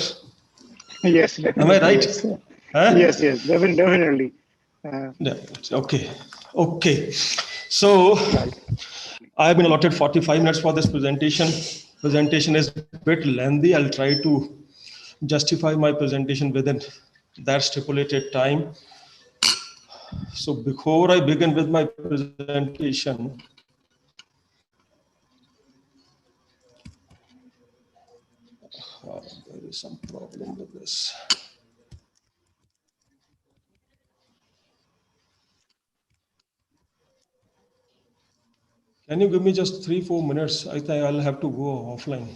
Yes, Am I definitely. right? Yes, Huh? yes, yes, definitely. Yeah, okay, okay. So Right. I have been allotted 45 minutes for this presentation. Presentation is a bit lengthy. I'll try to justify my presentation within that stipulated time. So before I begin with my presentation, there is some problem with this. Can you give me just 3-4 minutes? I think I'll have to go offline.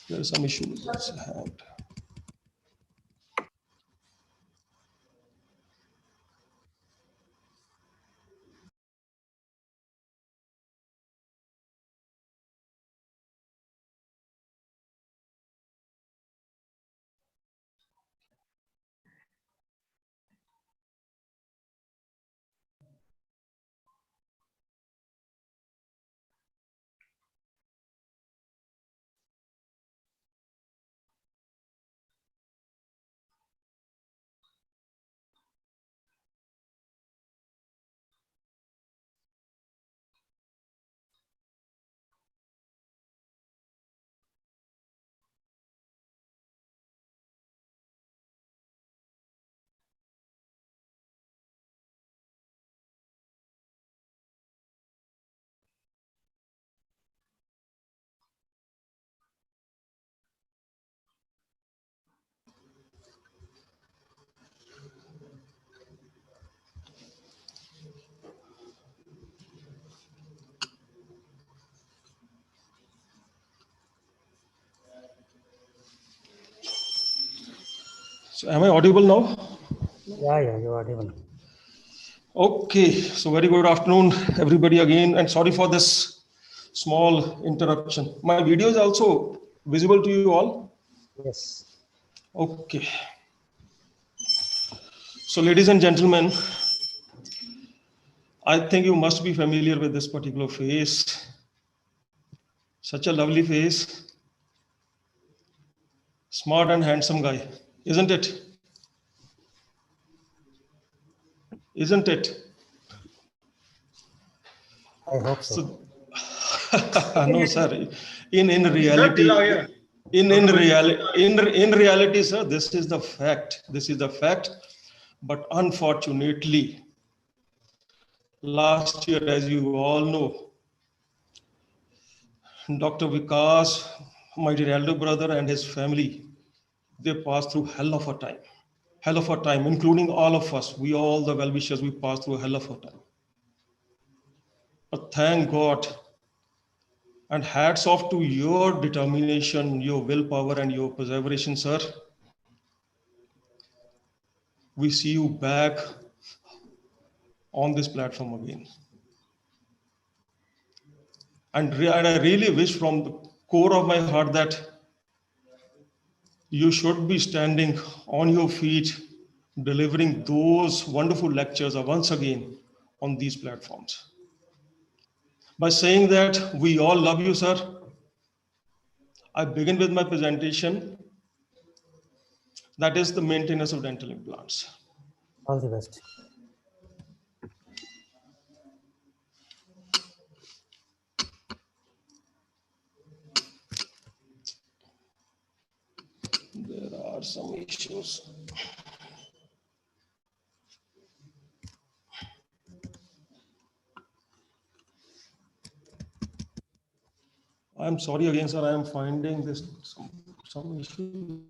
There is some issue with this hand. So am I audible now? Yeah, you're audible. Okay, so very good afternoon, everybody again, and sorry for this small interruption. My video is also visible to you all? Yes. Okay. So ladies and gentlemen, I think you must be familiar with this particular face. Such a lovely face. Smart and handsome guy, isn't it? Isn't it? I hope so. So, no, sir. In reality, in reality, sir, this is the fact. This is the fact. But unfortunately, last year, as you all know, Dr. Vikas, my dear elder brother, and his family, they passed through hell of a time. Hell of a time, including all of us. We all, the well-wishers, we passed through a hell of a time. But thank God, and hats off to your determination, your willpower, and your perseverance, sir. We see you back on this platform again. And I really wish from the core of my heart that you should be standing on your feet, delivering those wonderful lectures once again on these platforms. By saying that we all love you, sir, I begin with my presentation. That is the maintenance of dental implants. All the best. There are some issues. I'm sorry again, sir. I am finding this some issue.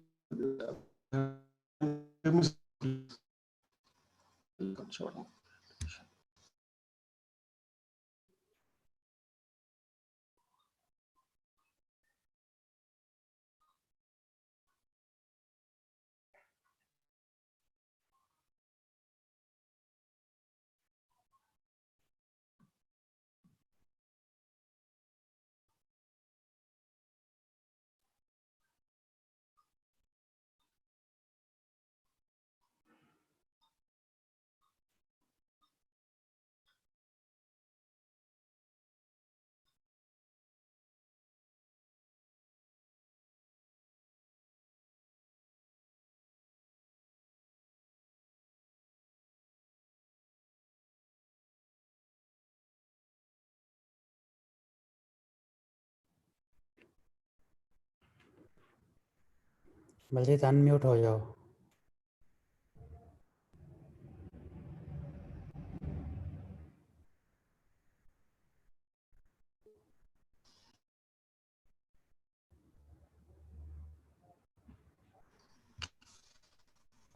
Baljeet unmute हो जाओ.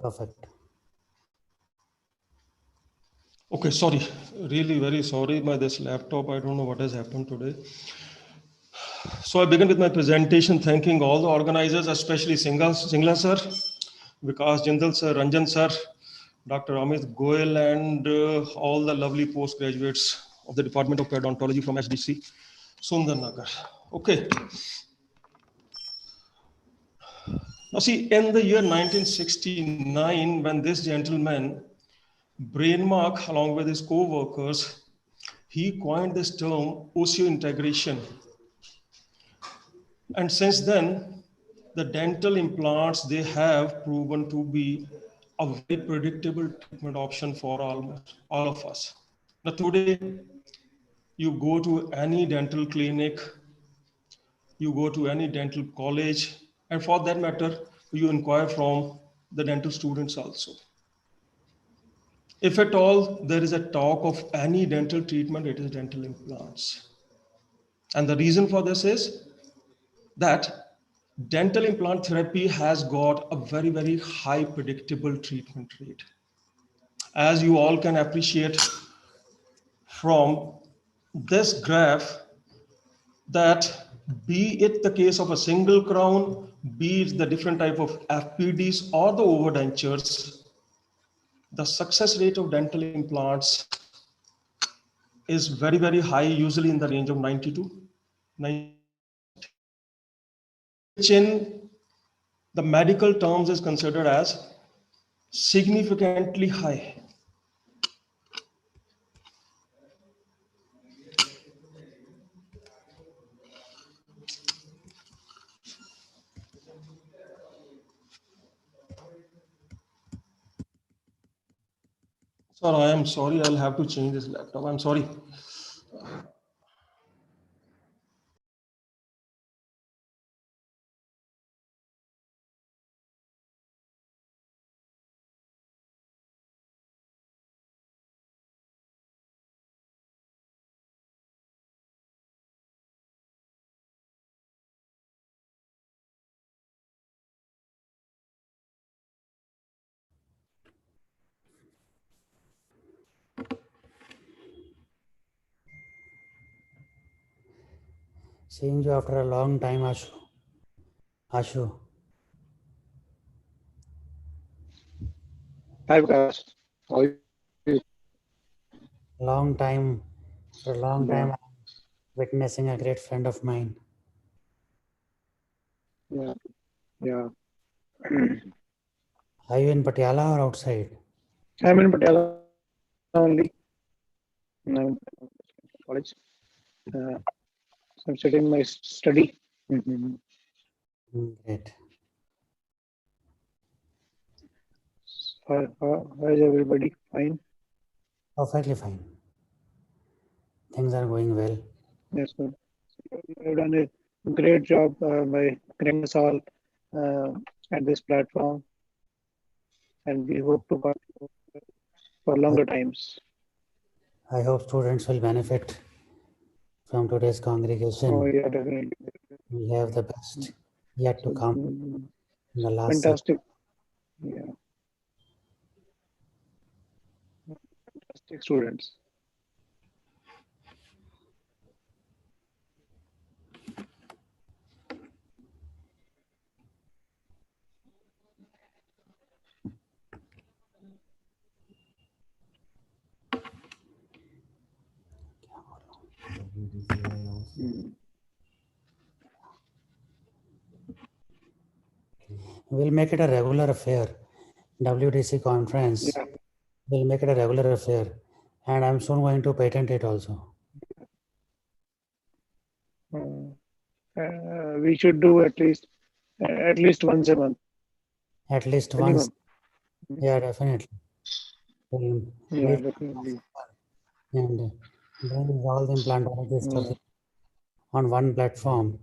Perfect. Okay, sorry. Really very sorry by this laptop. I don't know what has happened today. So I begin with my presentation thanking all the organizers, especially Singla sir, Vikas Jindal sir, Ranjan sir, Dr. Amit Goel, and all the lovely postgraduates of the Department of Periodontology from SDC, Sundarnagar. Okay. Now see, in the year 1969, when this gentleman, Brainmark, along with his co-workers, he coined this term osseointegration. And since then, the dental implants, they have proven to be a very predictable treatment option for almost all of us. Now today, you go to any dental clinic, you go to any dental college, and for that matter, you inquire from the dental students also. If at all there is a talk of any dental treatment, it is dental implants. And the reason for this is that dental implant therapy has got a very, very high predictable treatment rate. As you all can appreciate from this graph, that be it the case of a single crown be it the different type of FPDs or the overdentures, the success rate of dental implants is very, very high, usually in the range of 92, 90, which in the medical terms is considered as significantly high. Sir, I am sorry, I'll have to change this laptop. I'm sorry. Seeing you after a long time, Ashu. Ashu. Hi, Vikas. How are you? Long time, for a long Yeah. time, I'm witnessing a great friend of mine. Yeah. Yeah. Are you in Patiala or outside? I'm in Patiala only. I'm in college. So I'm studying my study. Great. How is everybody? Fine? Perfectly fine. Things are going well. Yes, sir. You've done a great job by connecting us all at this platform, and we hope to continue for longer times. I hope students will benefit from today's congregation. Oh, yeah, definitely. We have the best yet to come in the last Fantastic. Yeah. Fantastic students. We'll make it a regular affair. WDC conference. Yeah. We'll make it a regular affair. And I'm soon going to patent it also. We should do at least once a month. At least Minimum. once. Yeah, definitely. We'll Yeah, meet definitely. and bring all the implantologists on one platform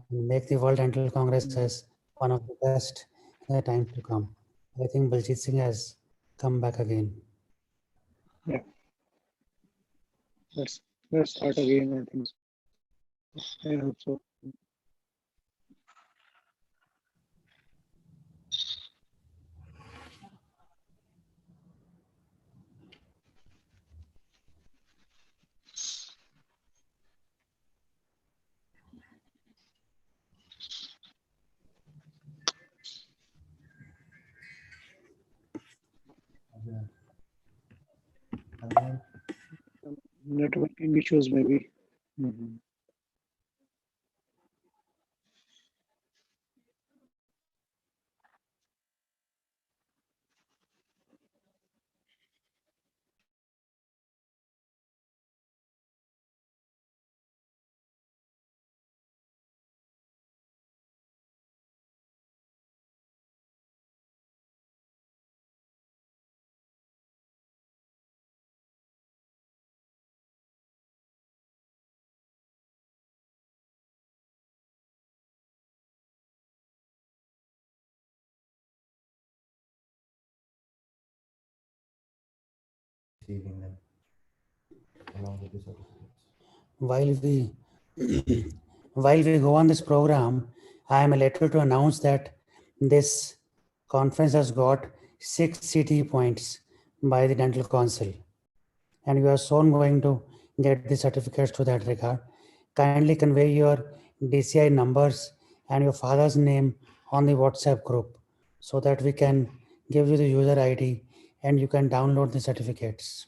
and make the World Dental Congress as one of the best in the time to come. I think Baljit Singh has come back again. Yeah. Let's start again, I think so. I hope so. Networking issues, maybe. While we while we go on this program, I am elated to announce that this conference has got 6 CT points by the Dental Council, and you are soon going to get the certificates to that regard. Kindly convey your DCI numbers and your father's name on the WhatsApp group so that we can give you the user ID and you can download the certificates.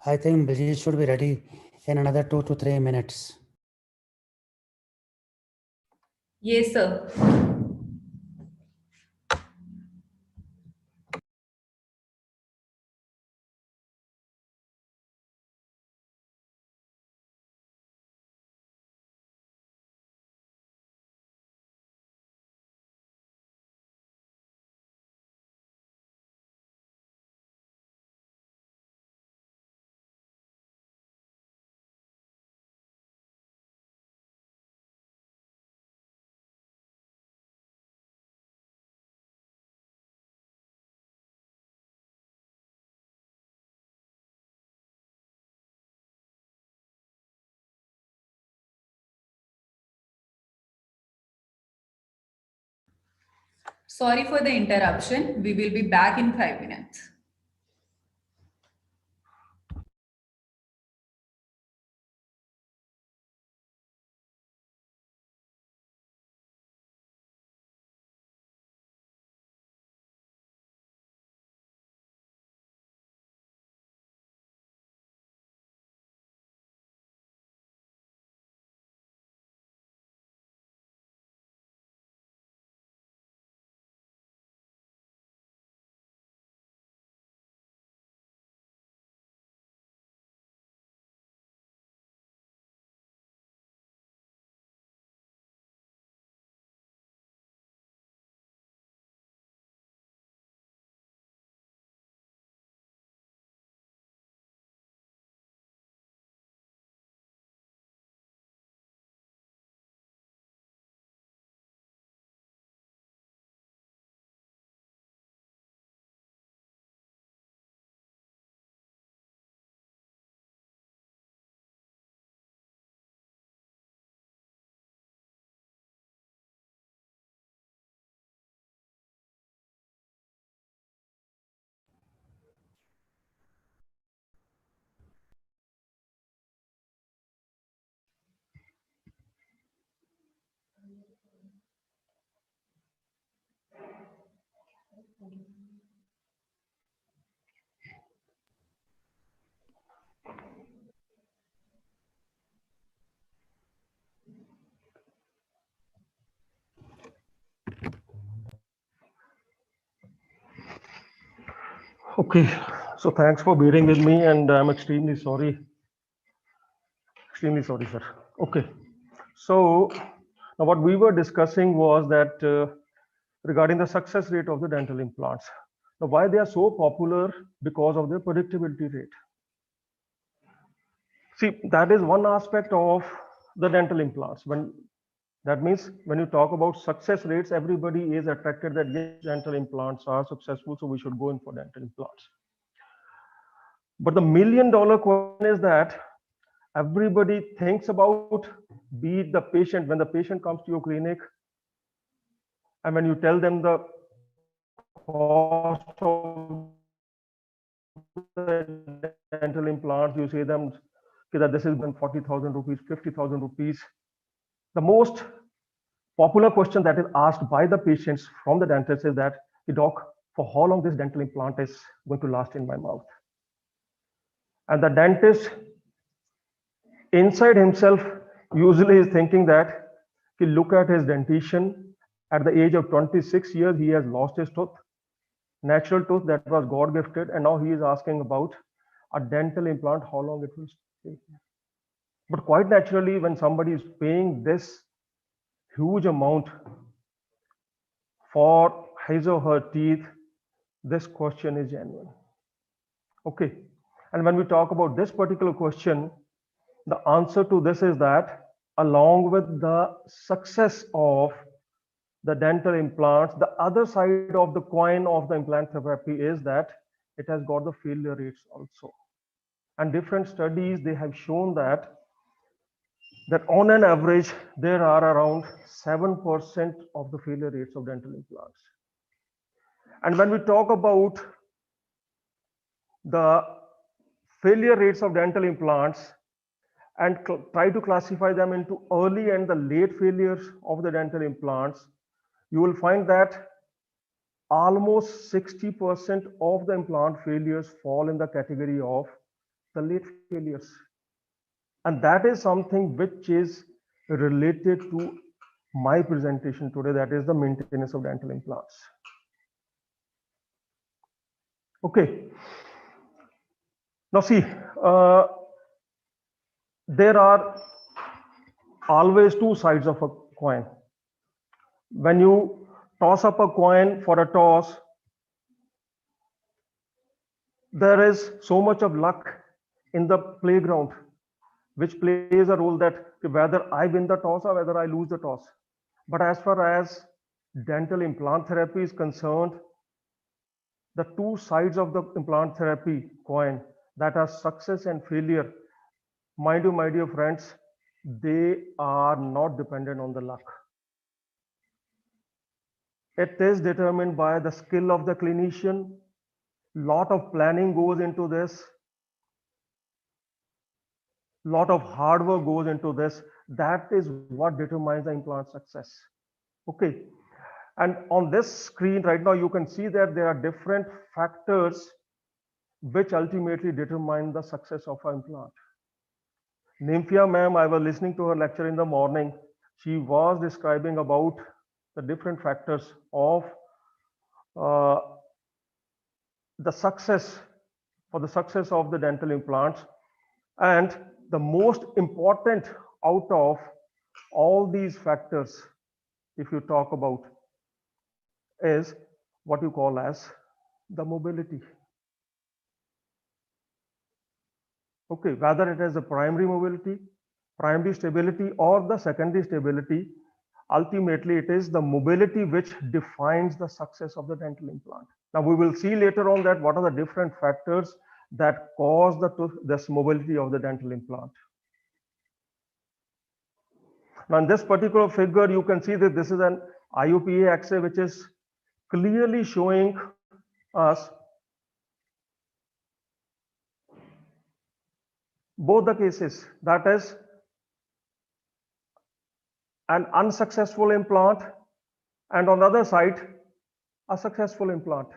I think Brijesh should be ready in another 2 to 3 minutes. Yes, sir. Sorry for the interruption. We will be back in 5 minutes. Okay, so thanks for bearing with me, and I'm extremely sorry. Extremely sorry, sir. Okay, so now what we were discussing was that regarding the success rate of the dental implants. Now, why they are so popular? Because of their predictability rate. See, that is one aspect of the dental implants. That means when you talk about success rates, everybody is attracted that yes, dental implants are successful, so we should go in for dental implants. But the $1,000,000 question is that everybody thinks about, be it the patient, when the patient comes to your clinic, and when you tell them the cost of the dental implants, you say them that this is 40,000 rupees, 50,000 rupees. The most popular question that is asked by the patients from the dentist is that, doc, for how long this dental implant is going to last in my mouth? And the dentist inside himself usually is thinking that, if you look at his dentition, at the age of 26 years, he has lost his tooth, natural tooth that was God gifted, and now he is asking about a dental implant, how long it will stay. But quite naturally, when somebody is paying this huge amount for his or her teeth, this question is genuine. Okay. And when we talk about this particular question, the answer to this is that along with the success of the dental implants, the other side of the coin of the implant therapy is that it has got the failure rates also. And different studies, they have shown that on an average, there are around 7% of the failure rates of dental implants. And when we talk about the failure rates of dental implants and try to classify them into early and the late failures of the dental implants, you will find that almost 60% of the implant failures fall in the category of the late failures. And that is something which is related to my presentation today, that is the maintenance of dental implants. Okay. Now see, there are always two sides of a coin. When you toss up a coin for a toss, there is so much of luck in the playground, which plays a role that whether I win the toss or whether I lose the toss. But as far as dental implant therapy is concerned, the two sides of the implant therapy coin, that are success and failure, mind you, my dear friends, they are not dependent on the luck. It is determined by the skill of the clinician. Lot of planning goes into this. Lot of hard work goes into this. That is what determines the implant success. Okay. And on this screen right now, you can see that there are different factors which ultimately determine the success of an implant. Nymphia ma'am, I was listening to her lecture in the morning. She was describing about the different factors of the success of the dental implants. And the most important out of all these factors, if you talk about, is what you call as the mobility. Okay, whether it is the primary mobility, primary stability, or the secondary stability, ultimately it is the mobility which defines the success of the dental implant. Now we will see later on that what are the different factors that cause this mobility of the dental implant. Now in this particular figure, you can see that this is an IUPA X-ray which is clearly showing us both the cases, that is an unsuccessful implant and on the other side a successful implant.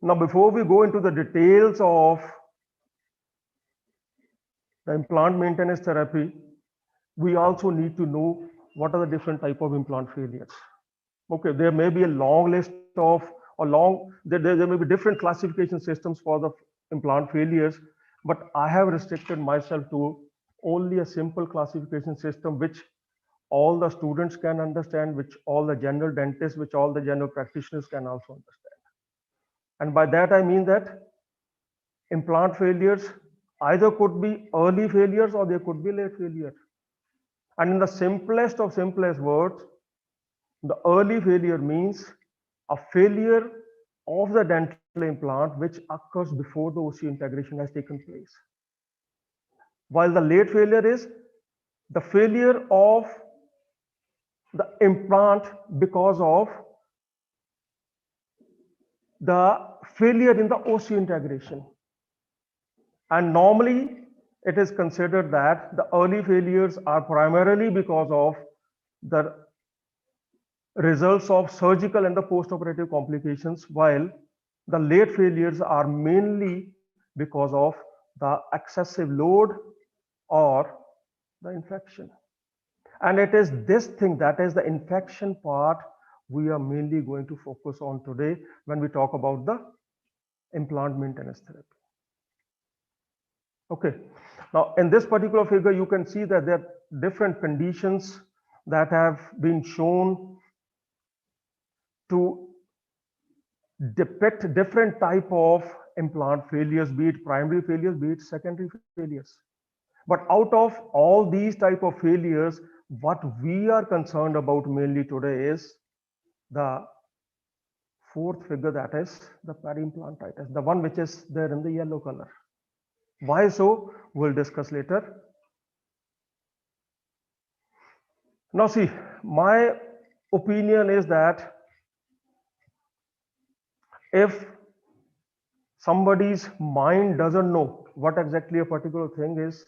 Now before we go into the details of the implant maintenance therapy, we also need to know what are the different type of implant failures. Okay, there may be a long list of there may be different classification systems for the implant failures, but I have restricted myself to only a simple classification system which all the students can understand, which all the general dentists, which all the general practitioners can also understand. And by that I mean that implant failures either could be early failures or they could be late failure. And in the simplest of simplest words, the early failure means a failure of the dental implant which occurs before the osseointegration has taken place. While the late failure is the failure of the implant because of the failure in the osseointegration. And normally it is considered that the early failures are primarily because of the results of surgical and the post-operative complications, while the late failures are mainly because of the excessive load or the infection. And it is this thing, that is the infection part, we are mainly going to focus on today when we talk about the implant maintenance therapy. Okay, now in this particular figure, you can see that there are different conditions that have been shown to depict different type of implant failures, be it primary failures, be it secondary failures. But out of all these type of failures, what we are concerned about mainly today is the fourth figure, that is the periimplantitis, the one which is there in the yellow color. Why so? We'll discuss later. Now see, my opinion is that if somebody's mind doesn't know what exactly a particular thing is,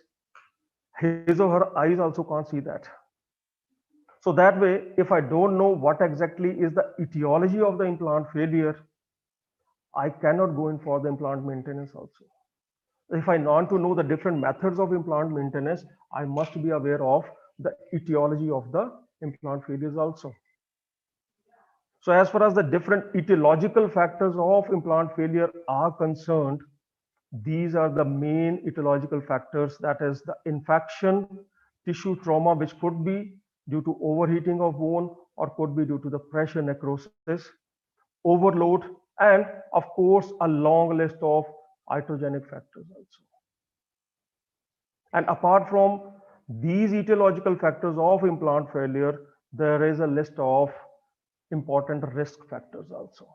his or her eyes also can't see that. So that way, if I don't know what exactly is the etiology of the implant failure, I cannot go in for the implant maintenance also. If I want to know the different methods of implant maintenance, I must be aware of the etiology of the implant failures also. So as far as the different etiological factors of implant failure are concerned, these are the main etiological factors, that is the infection, tissue trauma, which could be due to overheating of bone or could be due to the pressure necrosis, overload, and of course a long list of iatrogenic factors also. And apart from these etiological factors of implant failure, there is a list of important risk factors also.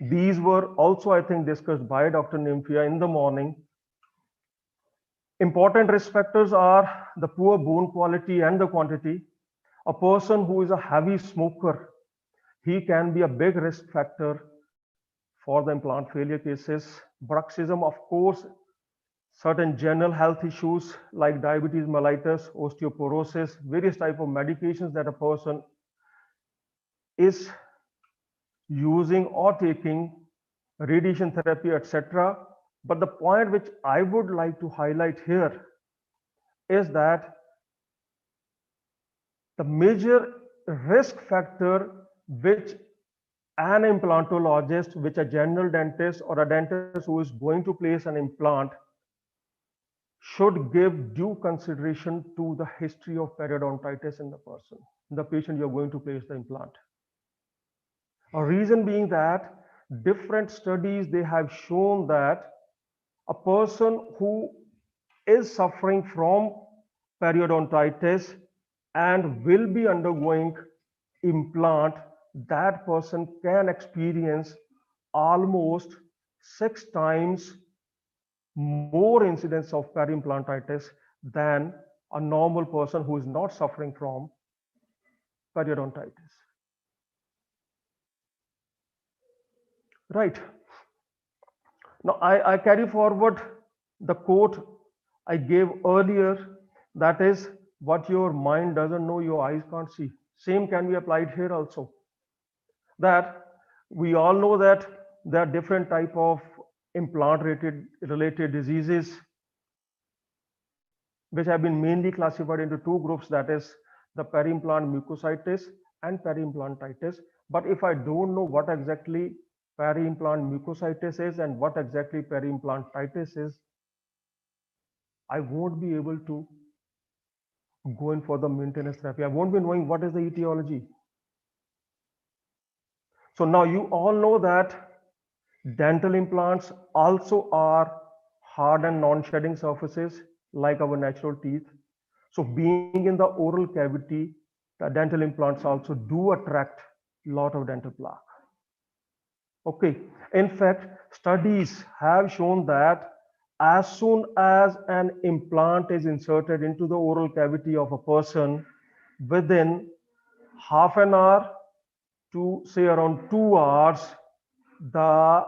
These were also, I think, discussed by Dr. Nimfia in the morning. Important risk factors are the poor bone quality and the quantity. A person who is a heavy smoker, he can be a big risk factor for the implant failure cases. Bruxism, of course, certain general health issues like diabetes mellitus, osteoporosis, various type of medications that a person is using or taking, radiation therapy, etc. But the point which I would like to highlight here is that the major risk factor which an implantologist, which a general dentist or a dentist who is going to place an implant should give due consideration to the history of periodontitis in the person, the patient you're going to place the implant. A reason being that different studies, they have shown that a person who is suffering from periodontitis and will be undergoing implant, that person can experience almost 6 times more incidence of periimplantitis than a normal person who is not suffering from periodontitis. Right. Now, I carry forward the quote I gave earlier, that is, what your mind doesn't know, your eyes can't see. Same can be applied here also. That we all know that there are different type of implant-related diseases which have been mainly classified into two groups, that is the peri-implant mucositis and peri-implantitis. But if I don't know what exactly peri-implant mucositis is and what exactly peri-implantitis is, I won't be able to going for the maintenance therapy. I won't be knowing what is the etiology. So now you all know that dental implants also are hard and non-shedding surfaces like our natural teeth. So being in the oral cavity, the dental implants also do attract a lot of dental plaque. Okay, in fact, studies have shown that as soon as an implant is inserted into the oral cavity of a person, within half an hour to say around 2 hours, the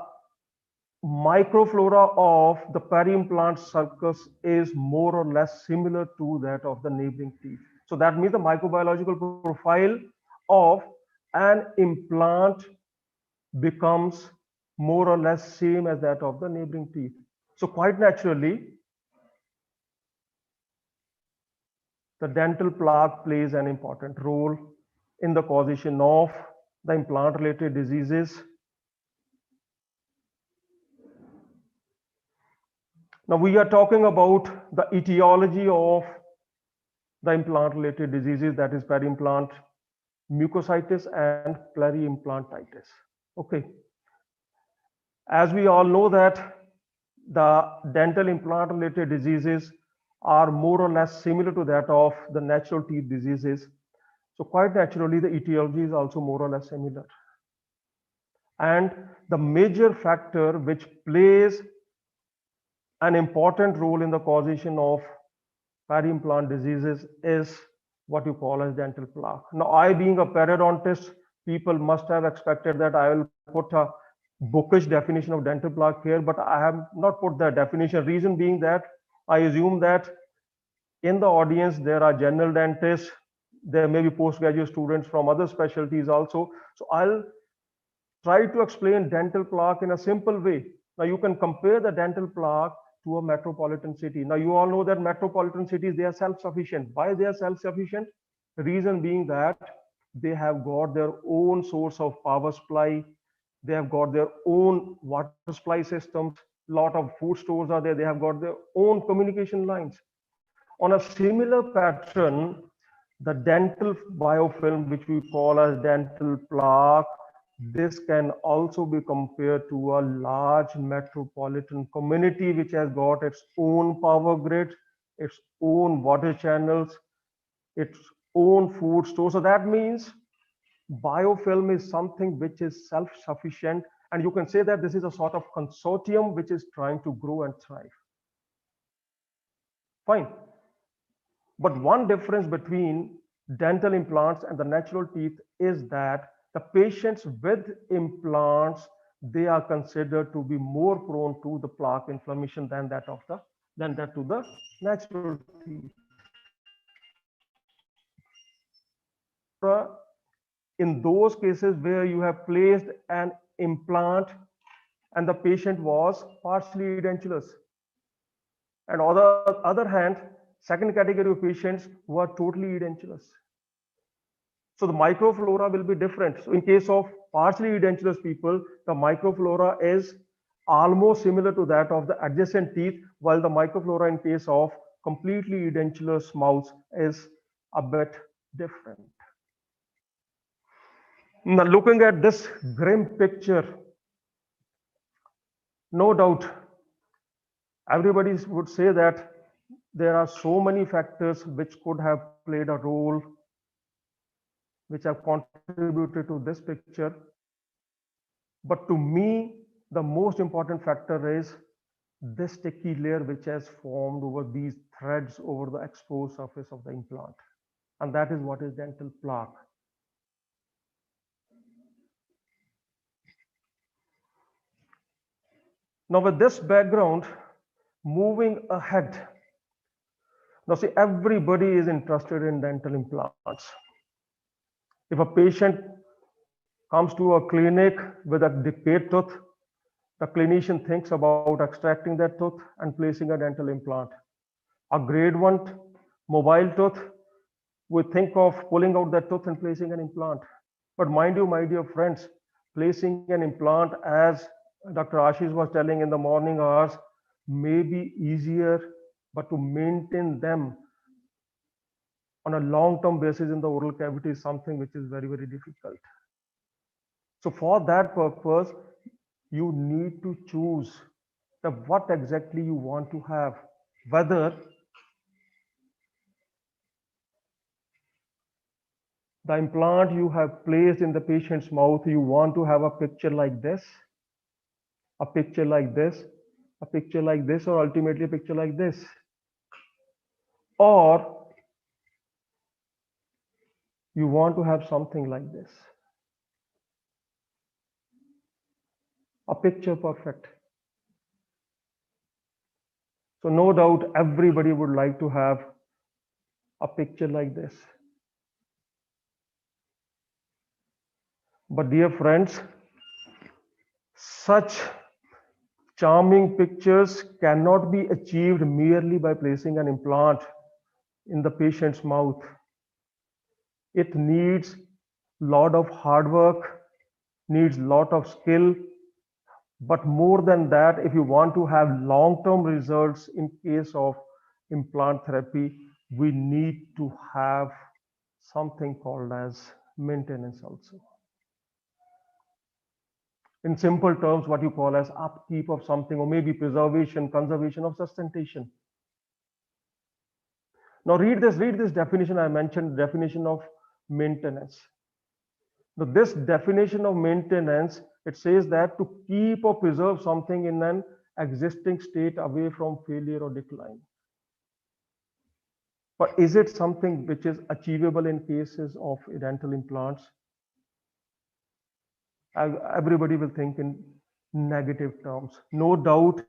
microflora of the peri-implant sulcus is more or less similar to that of the neighboring teeth. So that means the microbiological profile of an implant becomes more or less same as that of the neighboring teeth. So quite naturally, the dental plaque plays an important role in the causation of the implant-related diseases. Now we are talking about the etiology of the implant-related diseases, that is peri-implant mucositis and peri-implantitis. Okay. As we all know that the dental implant-related diseases are more or less similar to that of the natural teeth diseases. So quite naturally, the etiology is also more or less similar. And the major factor which plays an important role in the causation of peri-implant diseases is what you call as dental plaque. Now, I being a periodontist, people must have expected that I will put a bookish definition of dental plaque here, but I have not put that definition. Reason being that I assume that in the audience there are general dentists, there may be postgraduate students from other specialties also. So I'll try to explain dental plaque in a simple way. Now you can compare the dental plaque to a metropolitan city. Now you all know that metropolitan cities, they are self-sufficient. Why they are self-sufficient? The reason being that they have got their own source of power supply. They have got their own water supply systems. A lot of food stores are there. They have got their own communication lines. On a similar pattern, the dental biofilm, which we call as dental plaque, this can also be compared to a large metropolitan community which has got its own power grid, its own water channels, its own food store. So that means biofilm is something which is self-sufficient, and you can say that this is a sort of consortium which is trying to grow and thrive. Fine. But one difference between dental implants and the natural teeth is that the patients with implants, they are considered to be more prone to the plaque inflammation than that to the natural teeth. In those cases where you have placed an implant and the patient was partially edentulous, and on the other hand, second category of patients who are totally edentulous. So the microflora will be different. So in case of partially edentulous people, the microflora is almost similar to that of the adjacent teeth, while the microflora in case of completely edentulous mouths is a bit different. Now looking at this grim picture, no doubt everybody would say that there are so many factors which could have played a role, which have contributed to this picture. But to me, the most important factor is this sticky layer which has formed over these threads over the exposed surface of the implant. And that is what is dental plaque. Now with this background, moving ahead. Now see, everybody is interested in dental implants. If a patient comes to a clinic with a decayed tooth, the clinician thinks about extracting that tooth and placing a dental implant. A grade 1 mobile tooth, we think of pulling out that tooth and placing an implant. But mind you, my dear friends, placing an implant, as Dr. Ashish was telling in the morning hours, may be easier, but to maintain them on a long-term basis in the oral cavity is something which is very, very difficult. So for that purpose, you need to choose what exactly you want to have, whether the implant you have placed in the patient's mouth, you want to have a picture like this, a picture like this, a picture like this, or ultimately a picture like this. Or you want to have something like this, a picture perfect. So no doubt everybody would like to have a picture like this. But dear friends, such charming pictures cannot be achieved merely by placing an implant in the patient's mouth. It needs a lot of hard work, needs a lot of skill. But more than that, if you want to have long-term results in case of implant therapy, we need to have something called as maintenance also. In simple terms, what you call as upkeep of something, or maybe preservation, conservation, or sustentation. Now read this definition I mentioned, definition of maintenance. Now this definition of maintenance, it says that to keep or preserve something in an existing state away from failure or decline. But is it something which is achievable in cases of dental implants? Everybody will think in negative terms. No doubt,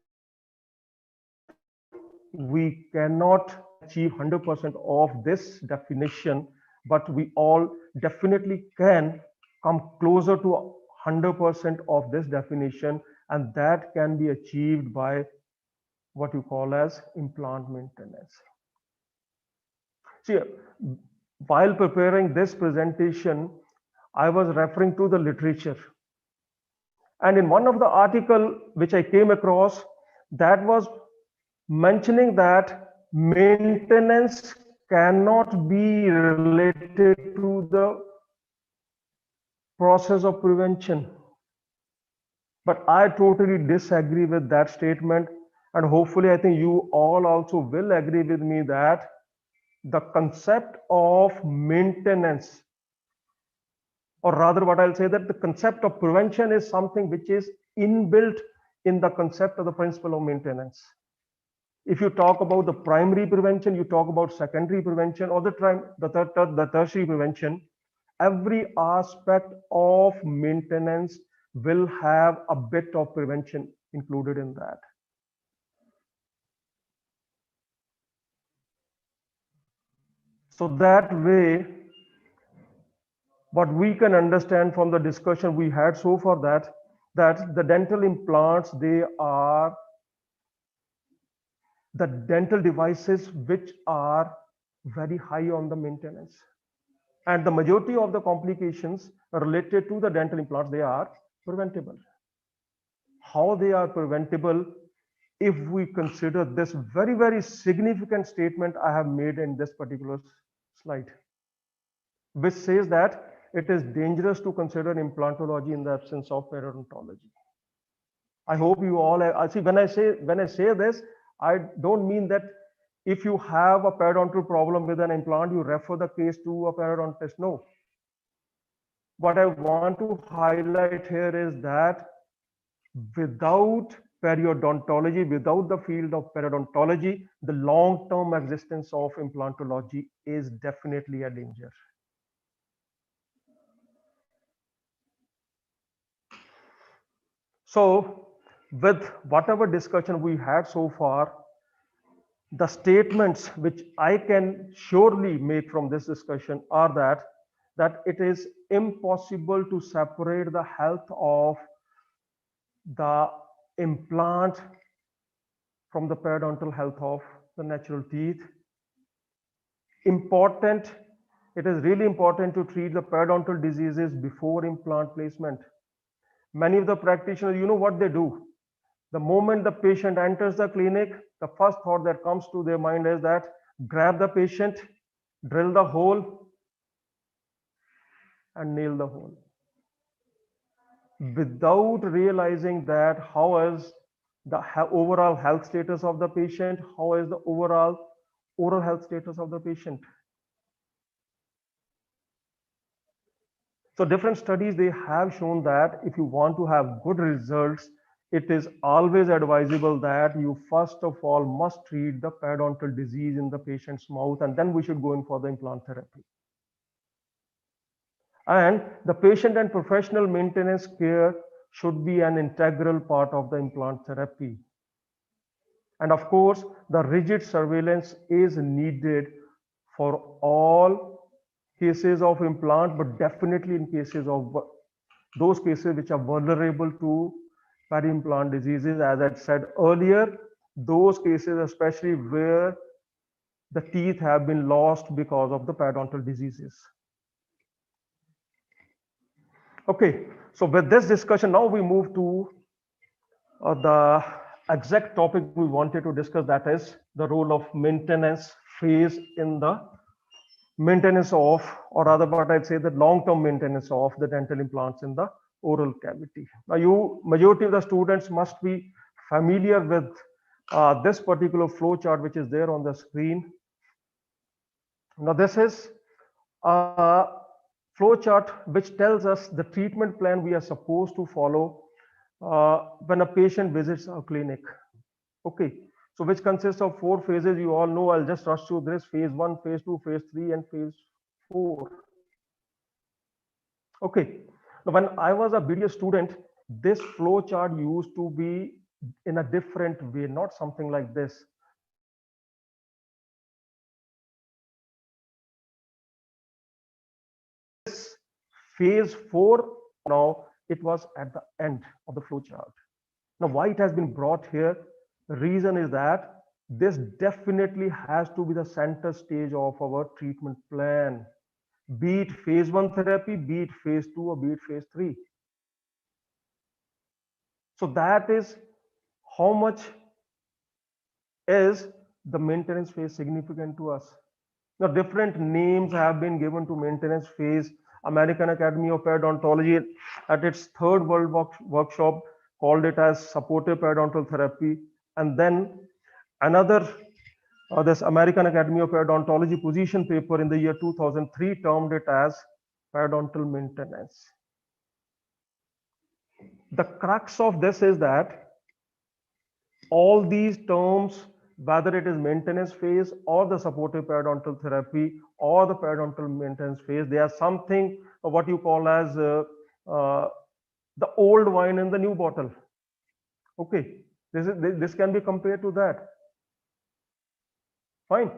we cannot achieve 100% of this definition, but we all definitely can come closer to 100% of this definition, and that can be achieved by what you call as implant maintenance. See, while preparing this presentation, I was referring to the literature. And in one of the article which I came across, that was mentioning that maintenance cannot be related to the process of prevention. But I totally disagree with that statement. And hopefully, I think you all also will agree with me that the concept of maintenance, or rather what I'll say, that the concept of prevention is something which is inbuilt in the concept of the principle of maintenance. If you talk about the primary prevention, you talk about secondary prevention, or the tertiary prevention, every aspect of maintenance will have a bit of prevention included in that. So that way, what we can understand from the discussion we had so far, that the dental implants, they are the dental devices which are very high on the maintenance. And the majority of the complications related to the dental implants, they are preventable. How they are preventable, if we consider this very, very significant statement I have made in this particular slide, which says that it is dangerous to consider implantology in the absence of periodontology. I hope you all have, see, when I say this, I don't mean that if you have a periodontal problem with an implant, you refer the case to a periodontist. No. What I want to highlight here is that without periodontology, without the field of periodontology, the long-term existence of implantology is definitely a danger. So with whatever discussion we had so far, the statements which I can surely make from this discussion are that it is impossible to separate the health of the implant from the periodontal health of the natural teeth. It is really important to treat the periodontal diseases before implant placement. Many of the practitioners, you know what they do? The moment the patient enters the clinic, the first thought that comes to their mind is that grab the patient, drill the hole and nail the hole without realizing that how is the overall health status of the patient, how is the overall oral health status of the patient. So different studies, they have shown that if you want to have good results, it is always advisable that you first of all must treat the periodontal disease in the patient's mouth, and then we should go in for the implant therapy. And the patient and professional maintenance care should be an integral part of the implant therapy. And of course, the rigid surveillance is needed for all cases of implant, but definitely in cases of those cases which are vulnerable to peri-implant diseases. As I said earlier, those cases especially where the teeth have been lost because of the periodontal diseases. Okay, so with this discussion, now we move to the exact topic we wanted to discuss, that is the role of maintenance phase in the maintenance of, or rather what I'd say, the long-term maintenance of the dental implants in the oral cavity. Now, majority of the students must be familiar with this particular flow chart which is there on the screen. Now, this is a flow chart which tells us the treatment plan we are supposed to follow when a patient visits our clinic. Okay, so which consists of 4 phases. You all know, I'll just rush through this: phase 1, phase 2, phase 3, and phase 4. Okay, now when I was a BDS student, this flow chart used to be in a different way, not something like this. This phase 4, now it was at the end of the flow chart. Now, why it has been brought here? The reason is that this definitely has to be the center stage of our treatment plan, be it phase 1 therapy, be it phase 2, or be it phase 3. So that is how much is the maintenance phase significant to us. Now, different names have been given to maintenance phase. American Academy of Periodontology at its 3rd World Workshop called it as supportive periodontal therapy. And then another, this American Academy of Periodontology position paper in the year 2003 termed it as periodontal maintenance. The crux of this is that all these terms, whether it is maintenance phase or the supportive periodontal therapy or the periodontal maintenance phase, they are something of what you call as the old wine in the new bottle. Okay, this can be compared to that. Fine.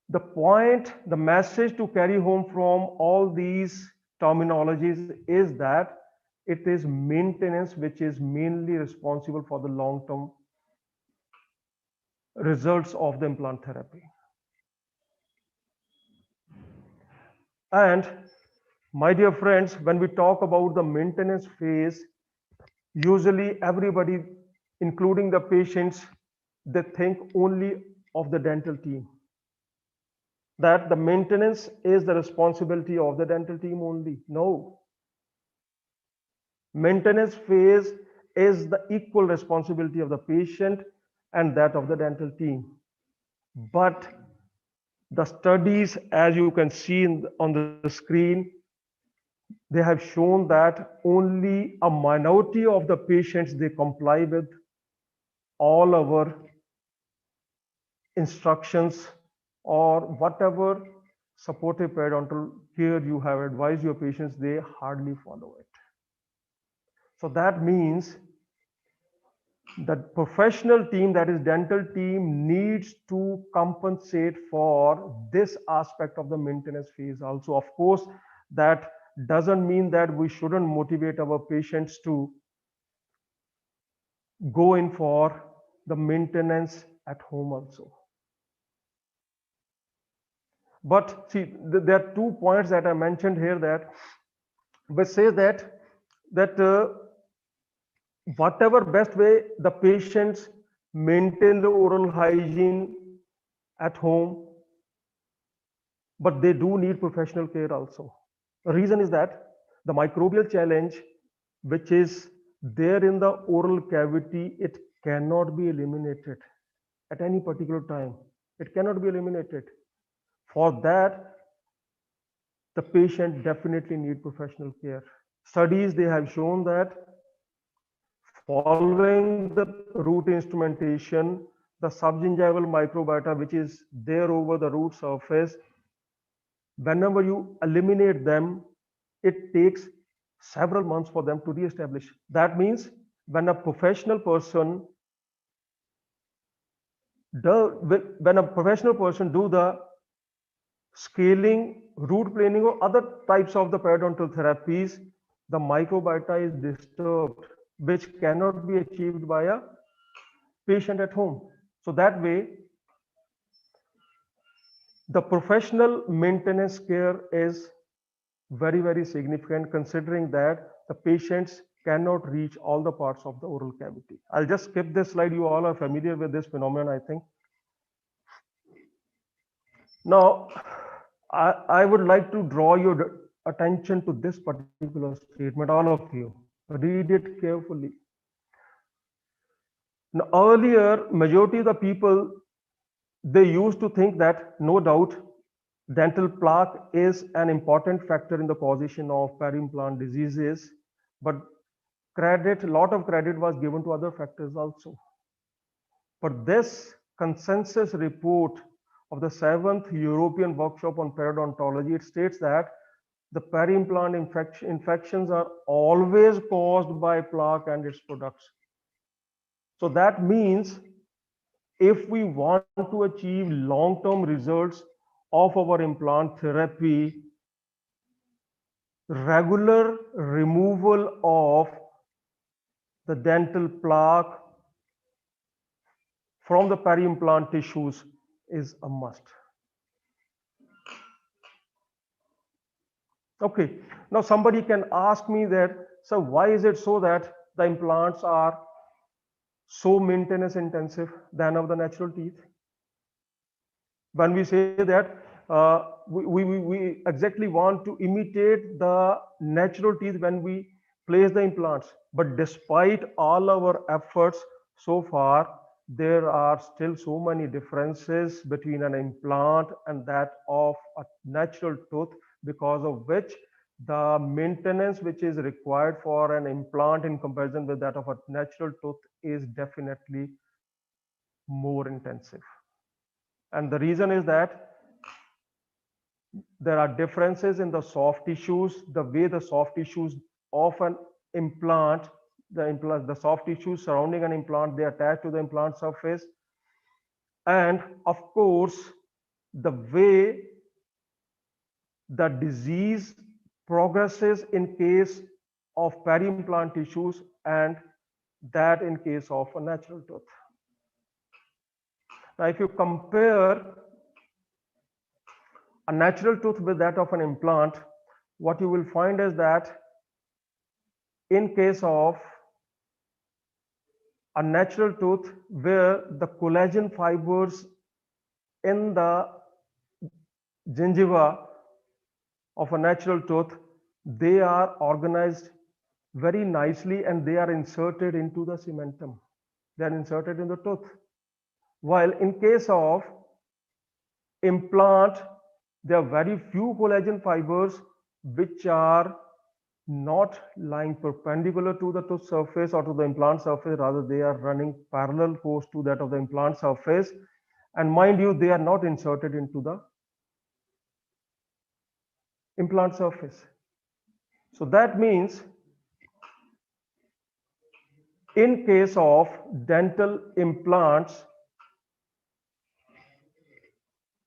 The point, the message to carry home from all these terminologies is that it is maintenance which is mainly responsible for the long-term results of the implant therapy. And my dear friends, when we talk about the maintenance phase, usually everybody, including the patients, they think only of the dental team, that the maintenance is the responsibility of the dental team only. No. Maintenance phase is the equal responsibility of the patient and that of the dental team. But the studies, as you can see on the screen, they have shown that only a minority of the patients, they comply with all our instructions or whatever supportive periodontal care you have advised your patients, they hardly follow it. So that means that professional team, that is dental team, needs to compensate for this aspect of the maintenance phase also. Of course, that doesn't mean that we shouldn't motivate our patients to go in for the maintenance at home also. But see, there are 2 points that I mentioned here that we say that whatever best way the patients maintain the oral hygiene at home, but they do need professional care also. The reason is that the microbial challenge, which is there in the oral cavity, it cannot be eliminated at any particular time. It cannot be eliminated. For that, the patient definitely need professional care. Studies, they have shown that following the root instrumentation, the subgingival microbiota, which is there over the root surface, whenever you eliminate them, it takes several months for them to re-establish. That means when a professional person do the scaling, root planing, or other types of the periodontal therapies, the microbiota is disturbed, which cannot be achieved by a patient at home. So that way, the professional maintenance care is very, very significant, considering that the patients cannot reach all the parts of the oral cavity. I'll just skip this slide. You all are familiar with this phenomenon, I think. Now, I would like to draw your attention to this particular statement, all of you. Read it carefully. Now, earlier, majority of the people, they used to think that, no doubt, dental plaque is an important factor in the causation of peri-implant diseases, but a lot of credit was given to other factors also. But this consensus report of the 7th European Workshop on Periodontology, it states that the peri-implant infections are always caused by plaque and its products. So that means if we want to achieve long-term results of our implant therapy, regular removal of the dental plaque from the peri-implant tissues is a must. Okay, now somebody can ask me that, so why is it so that the implants are so maintenance intensive than of the natural teeth? When we say that we exactly want to imitate the natural teeth when we place the implants, but despite all our efforts so far, there are still so many differences between an implant and that of a natural tooth, because of which the maintenance which is required for an implant in comparison with that of a natural tooth is definitely more intensive. And the reason is that there are differences in the soft tissues, the way the soft tissues of an implant, the soft tissues surrounding an implant, they attach to the implant surface. And of course, the way the disease progresses in case of peri-implant tissues and that in case of a natural tooth. Now, if you compare a natural tooth with that of an implant, what you will find is that in case of a natural tooth, where the collagen fibers in the gingiva of a natural tooth, they are organized very nicely and they are inserted into the cementum. They are inserted in the tooth. While in case of implant, there are very few collagen fibers which are not lying perpendicular to the tooth surface or to the implant surface, rather they are running parallel course to that of the implant surface. And mind you, they are not inserted into the implant surface. So that means in case of dental implants,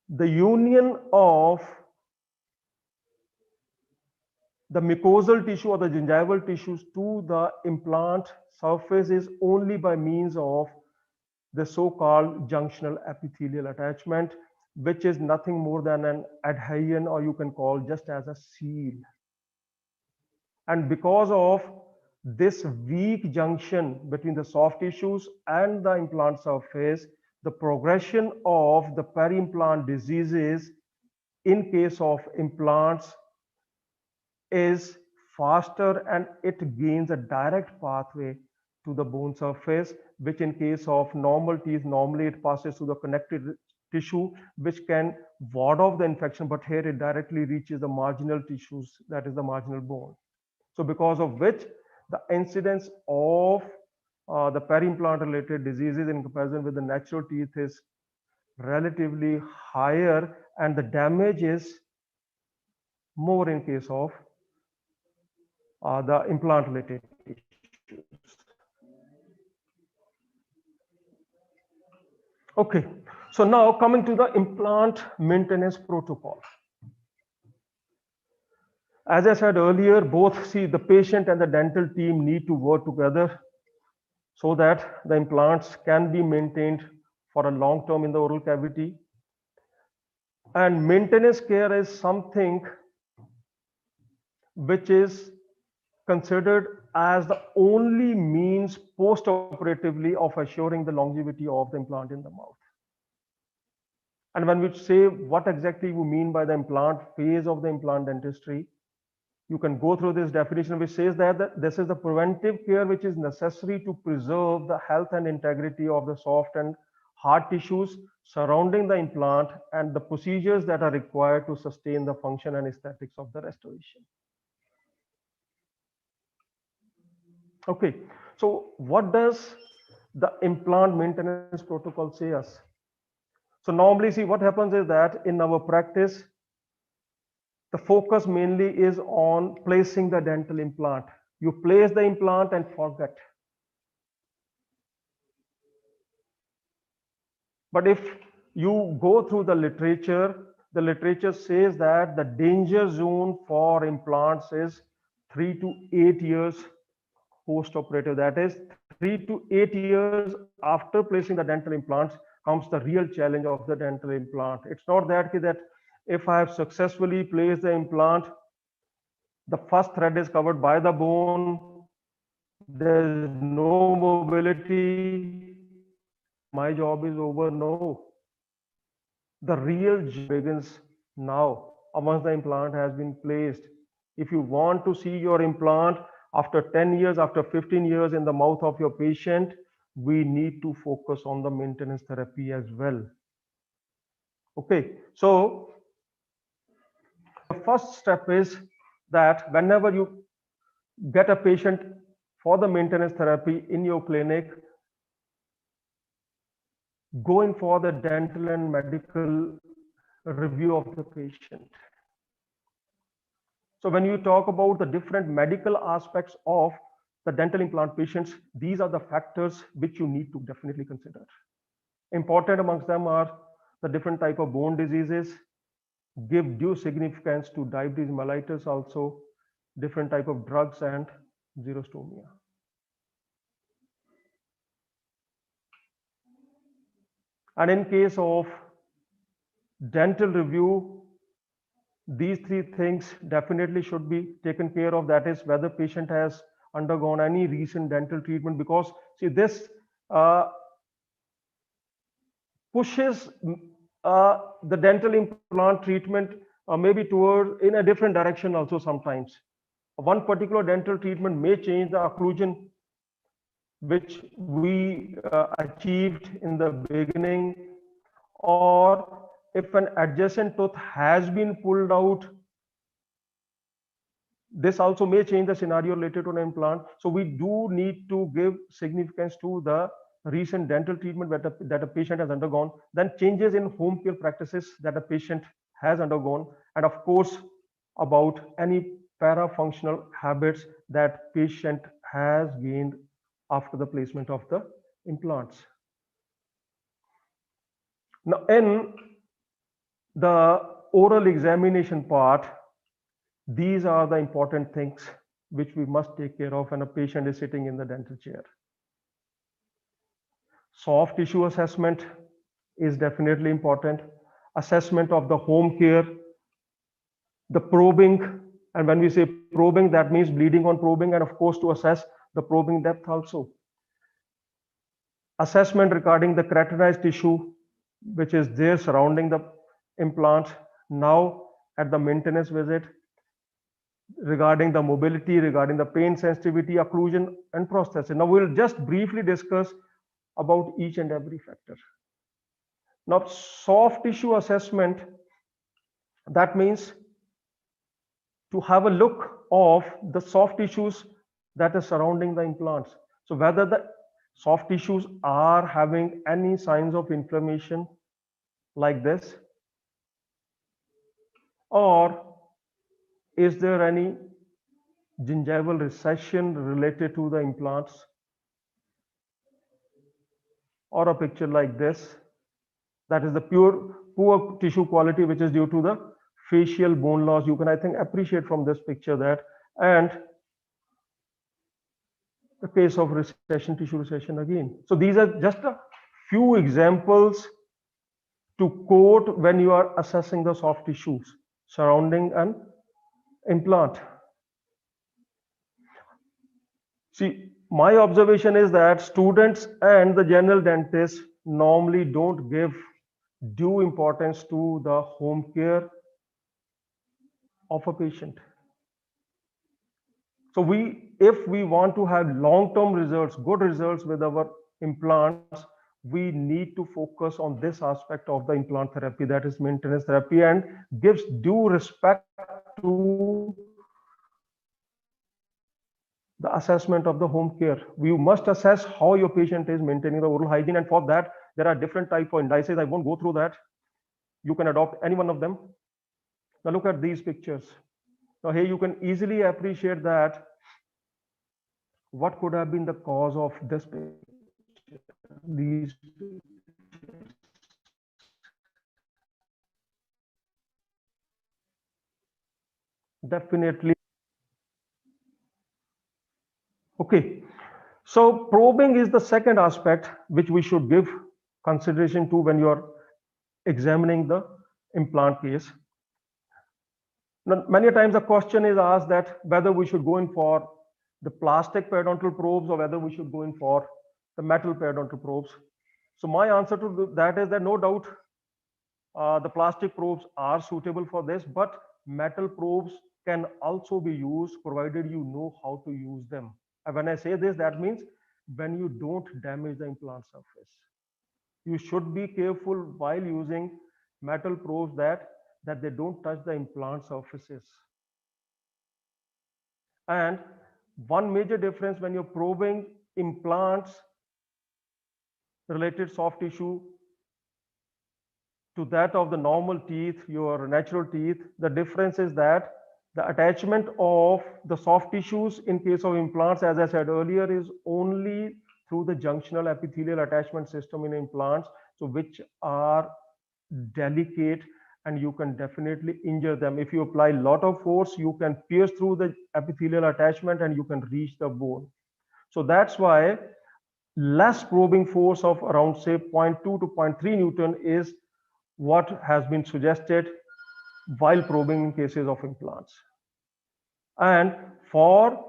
the union of the mucosal tissue or the gingival tissues to the implant surface is only by means of the so-called junctional epithelial attachment, which is nothing more than an adhesion, or you can call just as a seal. And because of this weak junction between the soft tissues and the implant surface, the progression of the peri-implant diseases in case of implants is faster and it gains a direct pathway to the bone surface, which in case of normal teeth, normally it passes through the connective tissue, which can ward off the infection, but here it directly reaches the marginal tissues, that is the marginal bone. So because of which the incidence of the peri-implant related diseases in comparison with the natural teeth is relatively higher, and the damage is more in case of the implant related issues. Okay, so now coming to the implant maintenance protocol. As I said earlier, both the patient and the dental team need to work together so that the implants can be maintained for a long term in the oral cavity. And maintenance care is something which is considered as the only means post-operatively of assuring the longevity of the implant in the mouth. And when we say what exactly we mean by the implant phase of the implant dentistry, you can go through this definition which says that this is the preventive care which is necessary to preserve the health and integrity of the soft and hard tissues surrounding the implant and the procedures that are required to sustain the function and aesthetics of the restoration. Okay, so what does the implant maintenance protocol say us? So normally, see, what happens is that in our practice, the focus mainly is on placing the dental implant. You place the implant and forget. But if you go through the literature says that the danger zone for implants is 3 to 8 years post-operative. That is 3 to 8 years after placing the dental implants comes the real challenge of the dental implant. It's not that if I have successfully placed the implant, the first thread is covered by the bone, there's no mobility, my job is over. No. The real job begins now once the implant has been placed. If you want to see your implant after 10 years, after 15 years in the mouth of your patient, we need to focus on the maintenance therapy as well. Okay, so the first step is that whenever you get a patient for the maintenance therapy in your clinic, go in for the dental and medical review of the patient. So when you talk about the different medical aspects of the dental implant patients, these are the factors which you need to definitely consider. Important amongst them are the different type of bone diseases, give due significance to diabetes mellitus also, different type of drugs and xerostomia. And in case of dental review, these three things definitely should be taken care of. That is whether patient has undergone any recent dental treatment, because see this pushes the dental implant treatment maybe toward in a different direction also sometimes. One particular dental treatment may change the occlusion which we achieved in the beginning, or if an adjacent tooth has been pulled out, this also may change the scenario related to an implant. So we do need to give significance to the recent dental treatment that a patient has undergone, then changes in home care practices that a patient has undergone, and of course about any parafunctional habits that patient has gained after the placement of the implants. Now in the oral examination part, these are the important things which we must take care of when a patient is sitting in the dental chair. Soft tissue assessment is definitely important. Assessment of the home care, the probing, and when we say probing, that means bleeding on probing, and of course to assess the probing depth also. Assessment regarding the keratinized tissue which is there surrounding the implant, Now at the maintenance visit, regarding the mobility, regarding the pain sensitivity, occlusion, and prosthesis. Now we'll just briefly discuss about each and every factor. Now, soft tissue assessment, that means to have a look of the soft tissues that are surrounding the implants. So whether the soft tissues are having any signs of inflammation like this, or is there any gingival recession related to the implants, or a picture like this, that is the poor tissue quality which is due to the facial bone loss. You can, I think, appreciate from this picture that, and the case of recession, tissue recession again. So these are just a few examples to quote when you are assessing the soft tissues surrounding an implant. See, my observation is that students and the general dentists normally don't give due importance to the home care of a patient. So if we want to have long-term results, good results with our implants, we need to focus on this aspect of the implant therapy, that is maintenance therapy, and gives due respect to the assessment of the home care. We must assess how your patient is maintaining the oral hygiene, and for that there are different type of indices. I won't go through that. You can adopt any one of them. Now look at these pictures. Now here you can easily appreciate that what could have been the cause of this picture. These definitely. Okay, so probing is the second aspect which we should give consideration to when you are examining the implant case. Now, many times the question is asked that whether we should go in for the plastic periodontal probes or whether we should go in for the metal periodontal probes. So my answer to that is that no doubt the plastic probes are suitable for this, but metal probes can also be used provided you know how to use them. And when I say this, that means when you don't damage the implant surface. You should be careful while using metal probes that they don't touch the implant surfaces. And one major difference when you're probing implants related soft tissue to that of the normal teeth, your natural teeth, the difference is that the attachment of the soft tissues in case of implants, as I said earlier, is only through the junctional epithelial attachment system in implants, so which are delicate and you can definitely injure them. If you apply a lot of force, you can pierce through the epithelial attachment and you can reach the bone. So that's why less probing force of around say 0.2 to 0.3 Newton is what has been suggested while probing in cases of implants. And for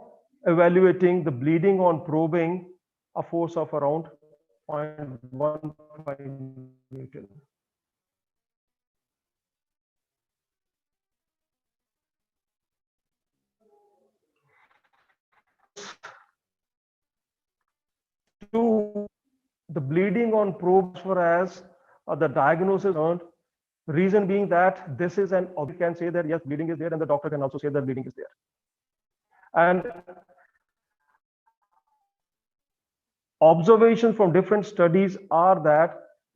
evaluating the bleeding on probing, a force of around 0.15 Newton. To the bleeding on probes for as the diagnosis earned, reason being that this is an object can say that yes, bleeding is there, and the doctor can also say that bleeding is there. And observations from different studies are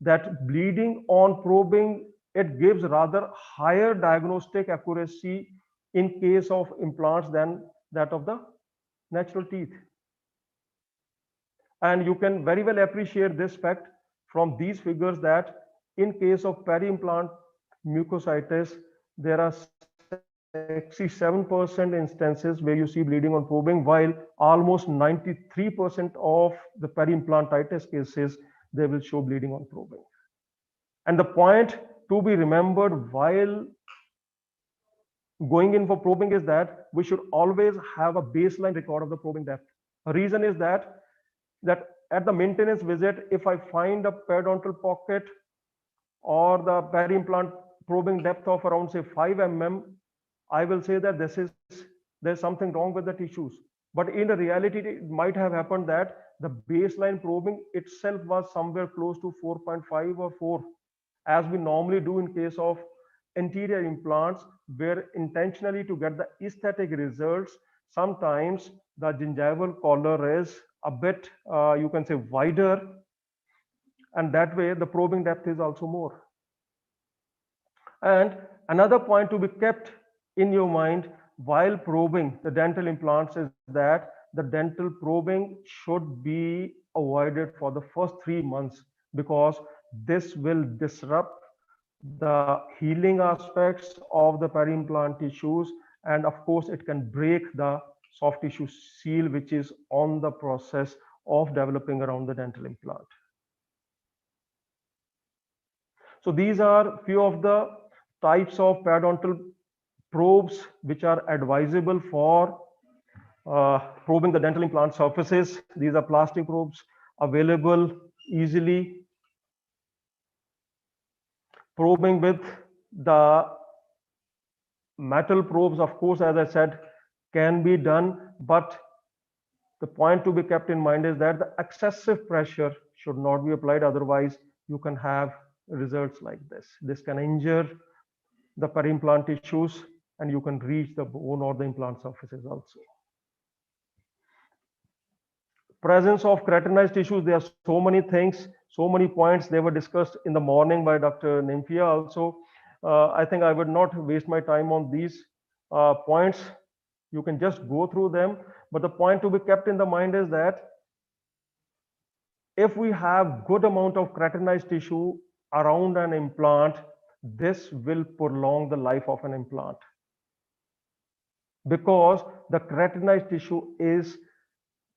that bleeding on probing, it gives rather higher diagnostic accuracy in case of implants than that of the natural teeth. And you can very well appreciate this fact from these figures that in case of peri-implant mucositis, there are 67% instances where you see bleeding on probing, while almost 93% of the peri-implantitis cases, they will show bleeding on probing. And the point to be remembered while going in for probing is that we should always have a baseline record of the probing depth. The reason is that at the maintenance visit, if I find a periodontal pocket or the peri-implant probing depth of around say 5 mm, I will say that there's something wrong with the tissues. But in the reality, it might have happened that the baseline probing itself was somewhere close to 4.5 or 4, as we normally do in case of anterior implants, where intentionally to get the aesthetic results, sometimes the gingival collar is a bit, you can say, wider, and that way the probing depth is also more. And another point to be kept in your mind while probing the dental implants is that the dental probing should be avoided for the first 3 months, because this will disrupt the healing aspects of the peri-implant tissues, and of course it can break the soft tissue seal which is on the process of developing around the dental implant. So these are few of the types of periodontal probes which are advisable for probing the dental implant surfaces. These are plastic probes available easily. Probing with the metal probes, of course, as I said, can be done, but the point to be kept in mind is that the excessive pressure should not be applied, otherwise you can have results like this. This can injure the peri-implant tissues and you can reach the bone or the implant surfaces also. Presence of keratinized tissues, there are so many things, so many points. They were discussed in the morning by Dr. Nymphia also. I think I would not waste my time on these points. You can just go through them, but the point to be kept in the mind is that if we have good amount of keratinized tissue around an implant, this will prolong the life of an implant, because the keratinized tissue is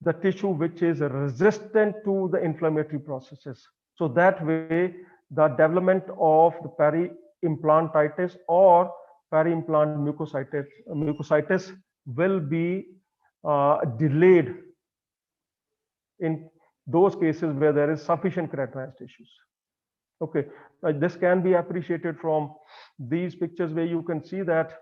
the tissue which is resistant to the inflammatory processes. So that way, the development of the peri-implantitis or peri-implant mucositis will be delayed in those cases where there is sufficient keratinized tissues. Okay, this can be appreciated from these pictures where you can see that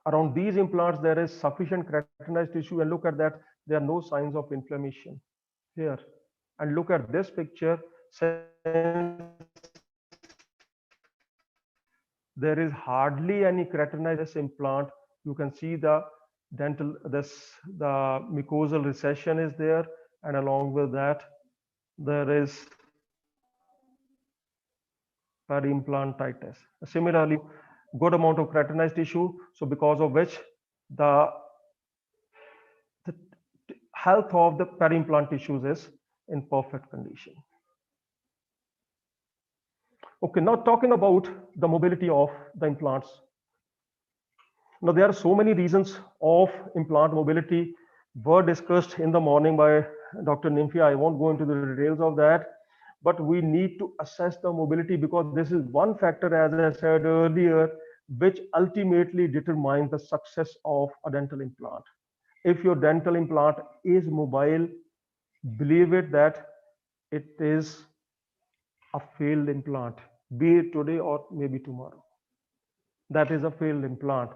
around these implants there is sufficient keratinized tissue, and look at that, there are no signs of inflammation here. And look at this picture, since there is hardly any keratinized implant, you can see the dental, the mucosal recession is there, and along with that there is peri-implantitis. Similarly, good amount of keratinized tissue, so because of which the health of the peri-implant tissues is in perfect condition. Okay, now talking about the mobility of the implants. Now there are so many reasons of implant mobility were discussed in the morning by Dr. Nymphia. I won't go into the details of that, but we need to assess the mobility, because this is one factor, as I said earlier, which ultimately determines the success of a dental implant. If your dental implant is mobile, believe it that it is a failed implant, be it today or maybe tomorrow. That is a failed implant.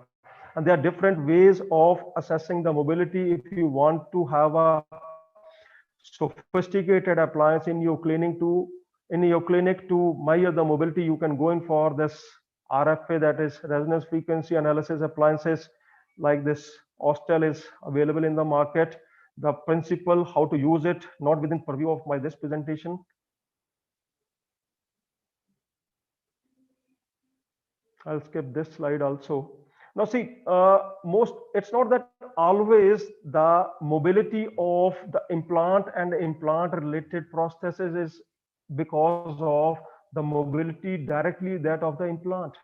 And there are different ways of assessing the mobility. If you want to have a sophisticated appliance in your clinic to measure the mobility, you can go in for this RFA, that is resonance frequency analysis appliances, like this Ostel is available in the market. The principle, how to use it, not within purview of this presentation. I'll skip this slide also. Now see, it's not that always the mobility of the implant and the implant related prosthesis is because of the mobility directly that of the implant.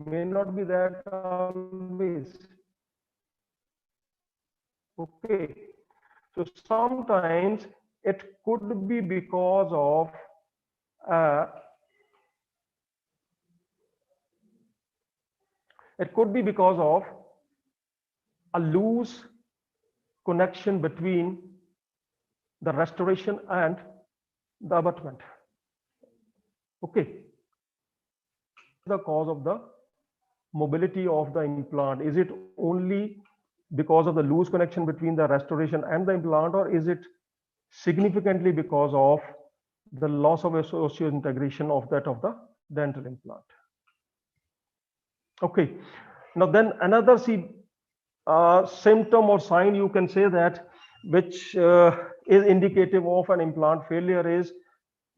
May not be that always. Okay, so sometimes it could be because of a loose connection between the restoration and the abutment. Okay, the cause of the mobility of the implant? Is it only because of the loose connection between the restoration and the implant, or is it significantly because of the loss of osseointegration of that of the dental implant? Okay, now then another symptom or sign, you can say that, which is indicative of an implant failure, is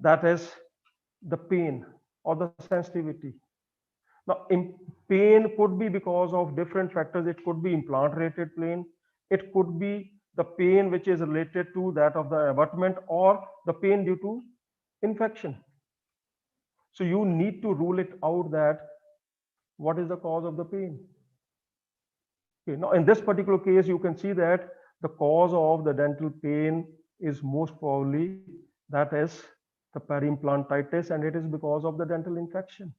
the pain or the sensitivity. Now, pain could be because of different factors. It could be implant-related pain. It could be the pain which is related to that of the abutment, or the pain due to infection. So you need to rule it out that what is the cause of the pain. Okay, now in this particular case, you can see that the cause of the dental pain is most probably that is the periimplantitis, and it is because of the dental infection.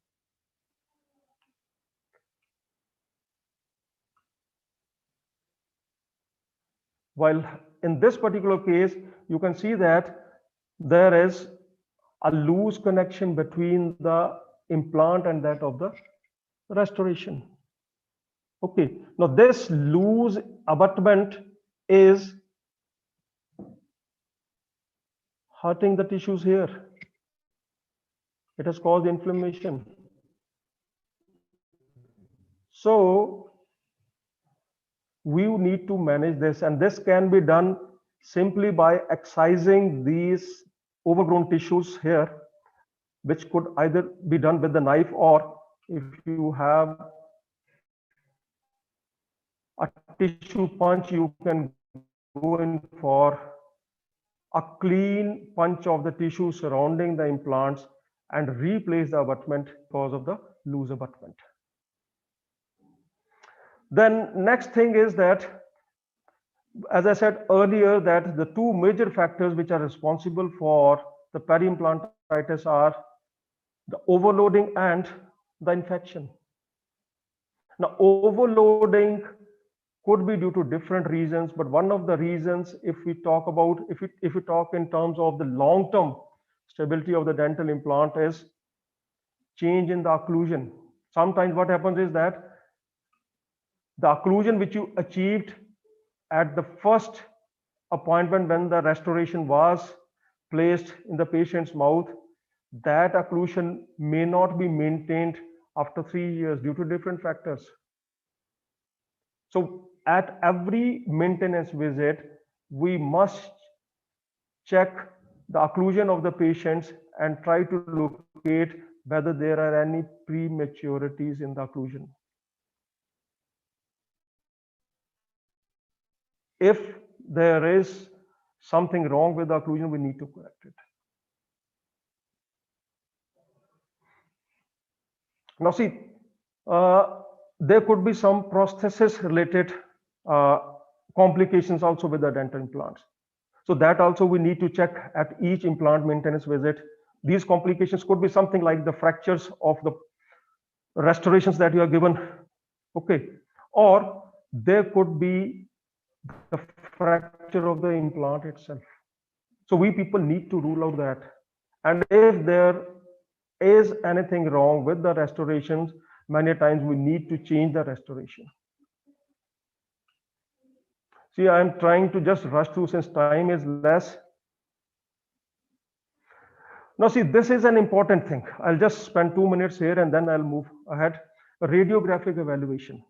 While in this particular case, you can see that there is a loose connection between the implant and that of the restoration. Okay, now this loose abutment is hurting the tissues here. It has caused inflammation. So we need to manage this, and this can be done simply by excising these overgrown tissues here, which could either be done with the knife, or if you have a tissue punch, you can go in for a clean punch of the tissue surrounding the implants and replace the abutment because of the loose abutment. Then next thing is that, as I said earlier, that the two major factors which are responsible for the periimplantitis are the overloading and the infection. Now, overloading could be due to different reasons, but one of the reasons, if we talk in terms of the long-term stability of the dental implant, is change in the occlusion. Sometimes what happens is that the occlusion which you achieved at the first appointment when the restoration was placed in the patient's mouth, that occlusion may not be maintained after 3 years due to different factors. So at every maintenance visit, we must check the occlusion of the patients and try to locate whether there are any prematurities in the occlusion. If there is something wrong with the occlusion, we need to correct it. Now see, there could be some prosthesis related complications also with the dental implants. So that also we need to check at each implant maintenance visit. These complications could be something like the fractures of the restorations that you are given, okay, or there could be the fracture of the implant itself. So we people need to rule out that. And if there is anything wrong with the restorations, many times we need to change the restoration. See, I'm trying to just rush through since time is less. Now see, this is an important thing. I'll just spend 2 minutes here and then I'll move ahead. A radiographic evaluation.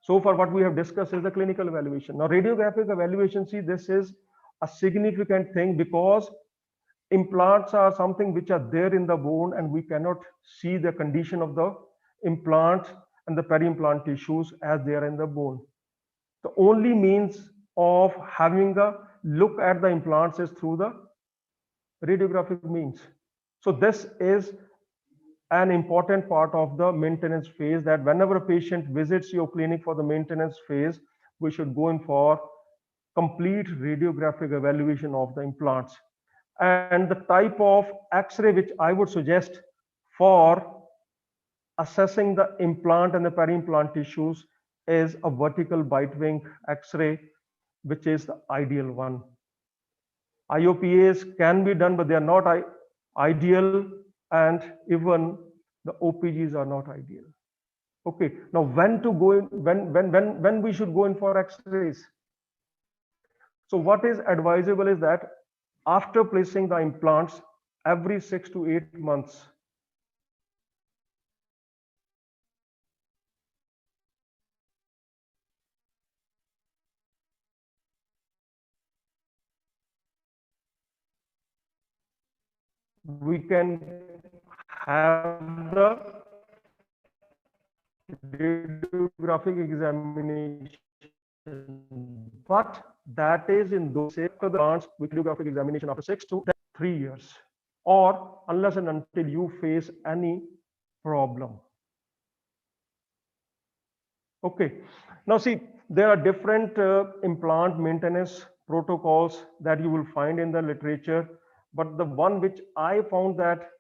So far what we have discussed is the clinical evaluation. Now radiographic evaluation, see, this is a significant thing because implants are something which are there in the bone and we cannot see the condition of the implant and the peri-implant tissues as they are in the bone. The only means of having a look at the implants is through the radiographic means. So this is an important part of the maintenance phase, that whenever a patient visits your clinic for the maintenance phase, we should go in for complete radiographic evaluation of the implants. And the type of X-ray which I would suggest for assessing the implant and the peri-implant tissues is a vertical bite wing X-ray, which is the ideal one. IOPAs can be done, but they are not ideal, and even the OPGs are not ideal. Okay, now when to go in, when we should go in for X-rays. So what is advisable is that after placing the implants every 6 to 8 months, we can have the radiographic examination, but that is in those after the plants with radiographic examination after 6 to 3 years, or unless and until you face any problem. Okay, now see, there are different implant maintenance protocols that you will find in the literature, but the one which I found that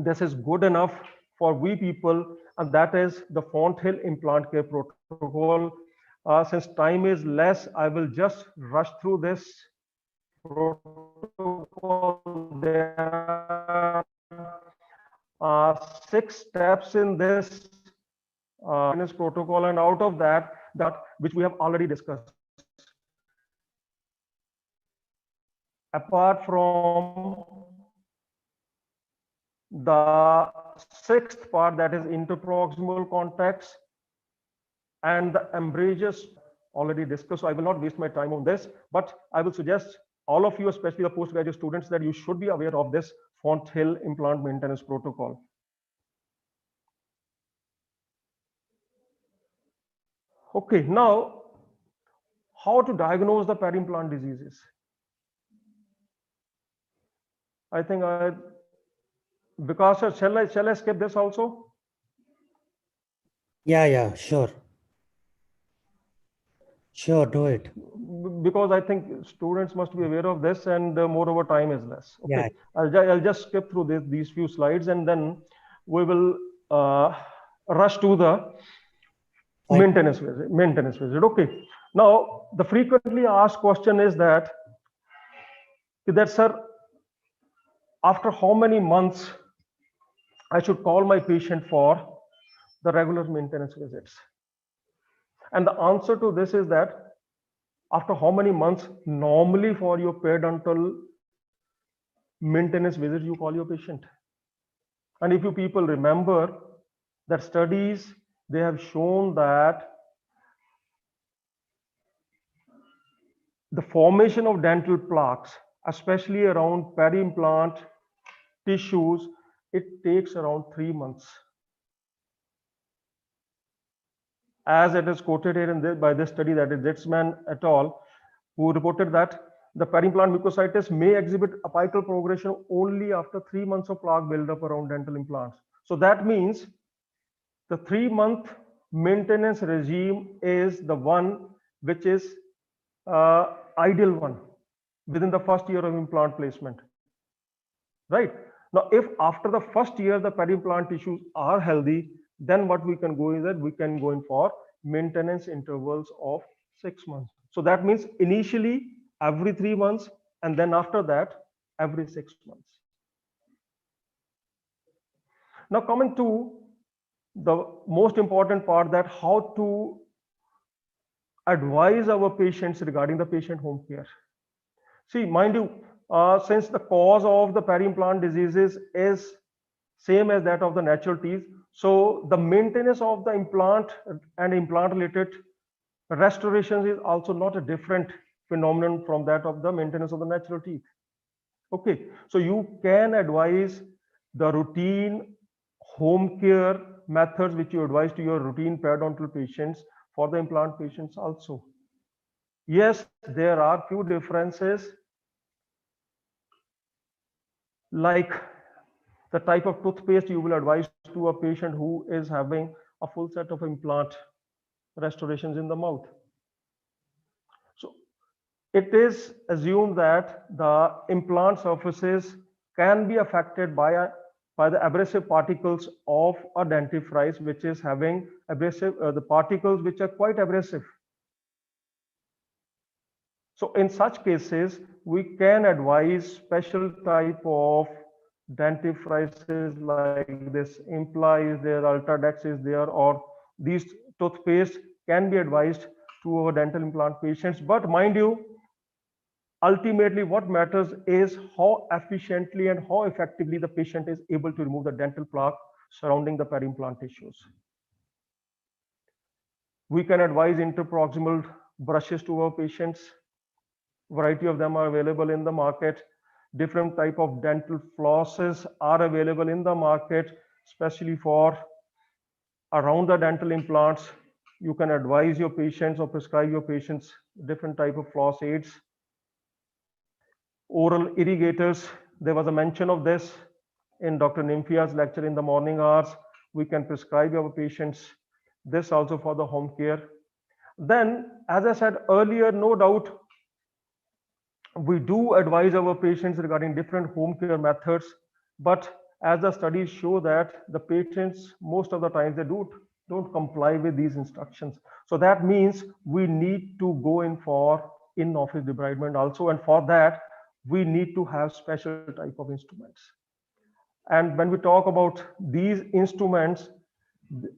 this is good enough for we people, and that is the Fonthill implant care protocol. Since time is less, I will just rush through this protocol. There are 6 steps in this protocol, and out of that which we have already discussed. Apart from the 6th part, that is interproximal contacts and the embraces, already discussed, so I will not waste my time on this, but I will suggest all of you, especially the postgraduate students, that you should be aware of this Fonthill implant maintenance protocol. Okay, now how to diagnose the peri-implant diseases? I think Vikas, shall I skip this also? Yeah, sure. Sure, do it. Because I think students must be aware of this, and moreover, time is less. Okay, yeah. I'll just skip through these few slides, and then we will rush to the maintenance visit. Okay. Now, the frequently asked question is that sir, after how many months I should call my patient for the regular maintenance visits? And the answer to this is that after how many months normally for your periodontal maintenance visit you call your patient. And if you people remember that studies, they have shown that the formation of dental plaques, especially around peri-implant tissues, it takes around 3 months. As it is quoted here by this study, that is Zitzman et al., who reported that the peri-implant mucositis may exhibit apical progression only after 3 months of plaque buildup around dental implants. So that means the 3-month maintenance regime is the one which is ideal one within the first year of implant placement. Right? Now, if after the first year the peri-implant tissues are healthy, then what we can go is that we can go in for maintenance intervals of 6 months. So that means initially every 3 months, and then after that every 6 months. Now coming to the most important part, that how to advise our patients regarding the patient home care. See, mind you, since the cause of the peri-implant diseases is same as that of the natural teeth, so the maintenance of the implant and implant related restorations is also not a different phenomenon from that of the maintenance of the natural teeth. Okay, so you can advise the routine home care methods which you advise to your routine periodontal patients for the implant patients also. Yes, there are few differences, like the type of toothpaste you will advise to a patient who is having a full set of implant restorations in the mouth. So it is assumed that the implant surfaces can be affected by the abrasive particles of a dentifrice, which is having abrasive, the particles which are quite abrasive. So in such cases, we can advise special type of dentifrices like this Impla is there, Ultradex is there, or these toothpaste can be advised to our dental implant patients. But mind you, ultimately what matters is how efficiently and how effectively the patient is able to remove the dental plaque surrounding the peri-implant tissues. We can advise interproximal brushes to our patients. Variety of them are available in the market. Different type of dental flosses are available in the market, especially for around the dental implants. You can advise your patients or prescribe your patients different type of floss aids. Oral irrigators, there was a mention of this in Dr. Nymphia's lecture in the morning hours. We can prescribe our patients this also for the home care. Then, as I said earlier, no doubt, we do advise our patients regarding different home care methods, but as the studies show that the patients, most of the times, they don't comply with these instructions. So that means we need to go in for in-office debridement also, and for that, we need to have special type of instruments. And when we talk about these instruments,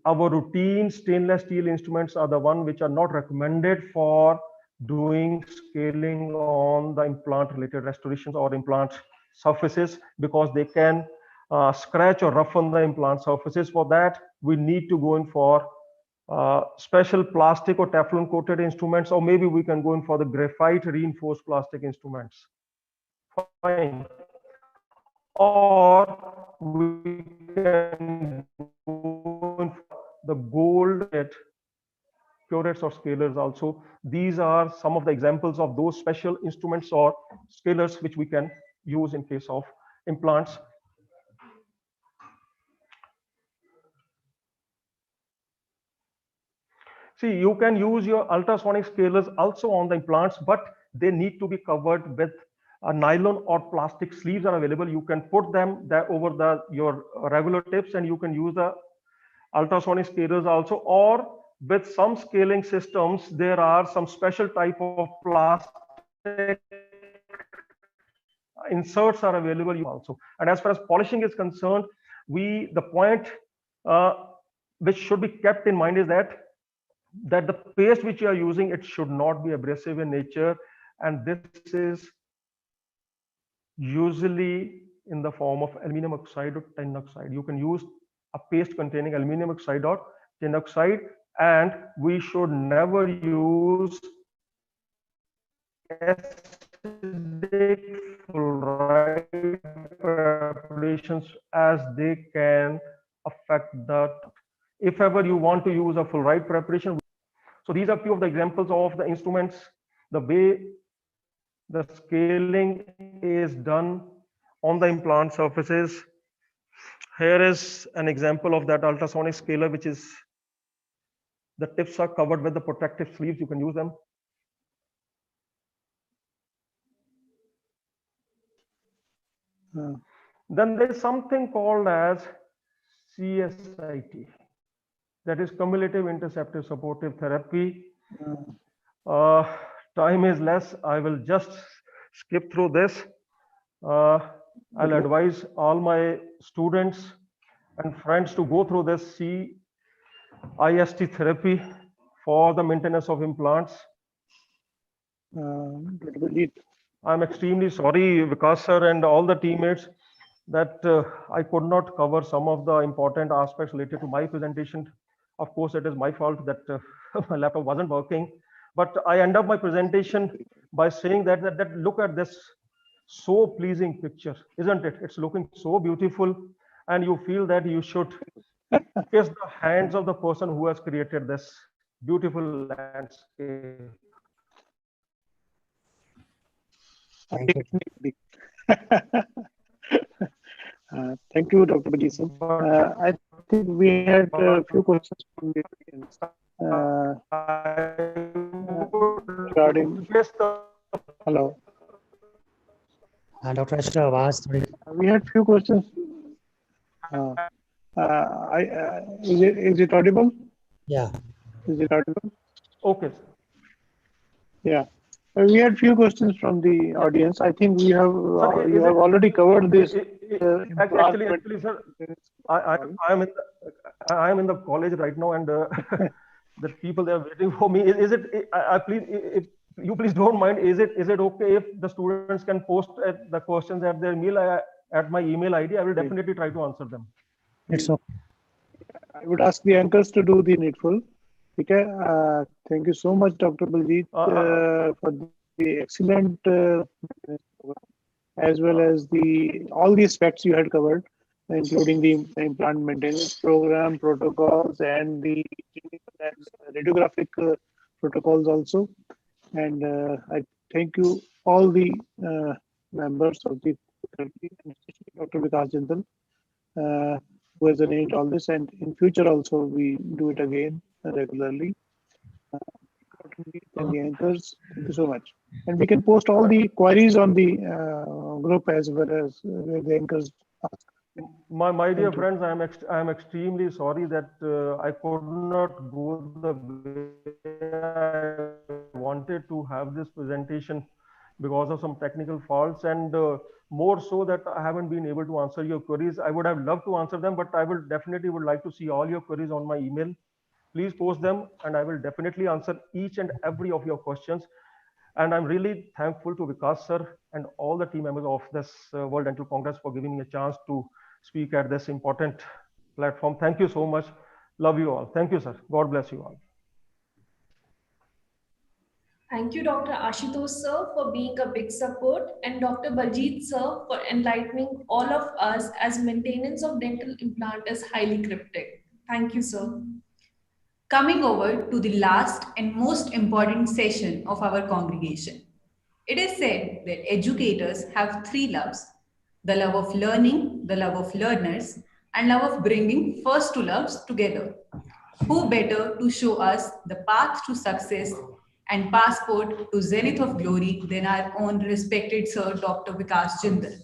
our routine stainless steel instruments are the one which are not recommended for doing scaling on the implant related restorations or implant surfaces, because they can scratch or roughen the implant surfaces. For that, we need to go in for special plastic or Teflon coated instruments, or maybe we can go in for the graphite reinforced plastic instruments. Fine. Or we can go in for the gold curettes or scalers also. These are some of the examples of those special instruments or scalers which we can use in case of implants. See, you can use your ultrasonic scalers also on the implants, but they need to be covered with a nylon or plastic sleeves are available. You can put them there over your regular tips, and you can use the ultrasonic scalers also. Or with some scaling systems, there are some special type of plastic inserts are available also. And as far as polishing is concerned, the point which should be kept in mind is that the paste which you are using, it should not be abrasive in nature, and this is usually in the form of aluminum oxide or tin oxide. You can use a paste containing aluminum oxide or tin oxide, and we should never use acidic fluoride preparations, as they can affect the. If ever you want to use a fluoride preparation, so these are few of the examples of the instruments, the way the scaling is done on the implant surfaces. Here is an example of that ultrasonic scaler, which is the tips are covered with the protective sleeves. You can use them. Then there's something called as CSIT, that is cumulative interceptive supportive therapy. Time is less. I will just skip through this. I'll advise all my students and friends to go through this CIST therapy for the maintenance of implants. I'm extremely sorry, Vikas sir and all the teammates, that I could not cover some of the important aspects related to my presentation. Of course, it is my fault that my laptop wasn't working. But I end up my presentation by saying that look at this so pleasing picture, isn't it? It's looking so beautiful, and you feel that you should kiss the hands of the person who has created this beautiful landscape. Thank you. Thank you, Dr. Bajisan. I think we had a few questions from the audience regarding. Hello. Dr. Ashra, we had few questions. Is it audible? Yeah. Is it audible? Okay. Yeah. We had few questions from the audience. I think we have you have already covered this Actually, sir, I am in the college right now, and the people they are waiting for me. Is it? Please, if you please don't mind, is it okay if the students can post the questions at their mail at my email ID? I will definitely try to answer them. It's okay. I would ask the anchors to do the needful. Okay. Thank you so much, Dr. Baljeet, for the excellent as well as all the aspects you had covered, including the implant maintenance program, protocols, and the radiographic protocols also. And I thank you all the members of the faculty, and especially Dr. Vikas Jindal, who has arranged all this. And in future also, we do it again regularly. And the anchors, thank you so much. And we can post all the queries on the group as well as where the anchors ask. My dear friends, I am extremely sorry that I could not go the way I wanted to have this presentation because of some technical faults, and more so that I haven't been able to answer your queries. I would have loved to answer them, but I will definitely would like to see all your queries on my email. Please post them, and I will definitely answer each and every of your questions. And I'm really thankful to Vikas sir and all the team members of this World Dental Congress for giving me a chance to speak at this important platform. Thank you so much. Love you all. Thank you, sir. God bless you all. Thank you, Dr. Ashutosh sir, for being a big support, and Dr. Baljeet sir for enlightening all of us as maintenance of dental implant is highly cryptic. Thank you, sir. Coming over to the last and most important session of our congregation. It is said that educators have three loves: the love of learning, the love of learners, and love of bringing first two loves together. Who better to show us the path to success and passport to zenith of glory than our own respected Sir Dr. Vikas Jindal?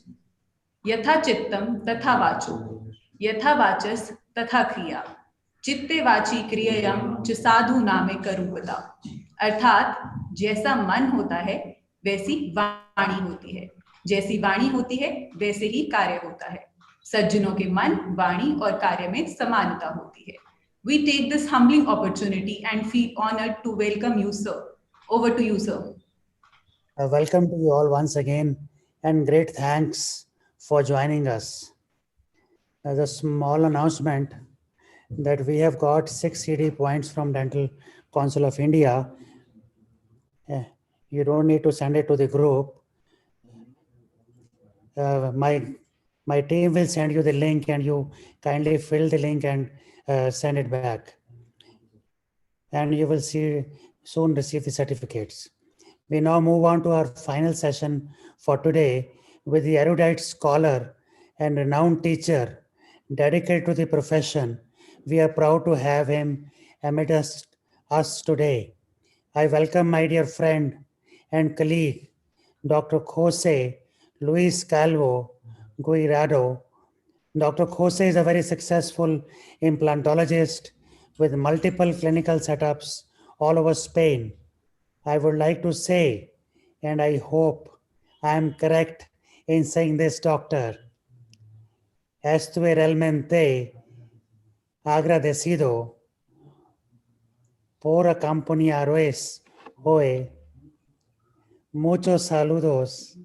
Yatha chittam tatha vacho, yatha vachas tatha kriya, चित्ते वाची क्रियायाम च साधु नामे करूपता। अर्थात जैसा मन होता है वैसी वाणी होती है, जैसी वाणी होती है वैसे ही कार्य होता है। सज्जनों के मन, वाणी और कार्य में समानता होती है। We take this humbling opportunity and feel honored to welcome you, sir. Over to you, sir. Welcome to you all once again, and great thanks for joining us. As a small announcement, that we have got 6 CD points from Dental Council of India. You don't need to send it to the group. My team will send you the link, and you kindly fill the link and send it back. And you will soon receive the certificates. We now move on to our final session for today with the erudite scholar and renowned teacher dedicated to the profession. We are proud to have him amidst us today. I welcome my dear friend and colleague, Dr. Jose Luis Calvo Guirado. Dr. Jose is a very successful implantologist with multiple clinical setups all over Spain. I would like to say, and I hope I am correct in saying this, doctor, estoy realmente agradecido por acompañaros hoy. Muchos saludos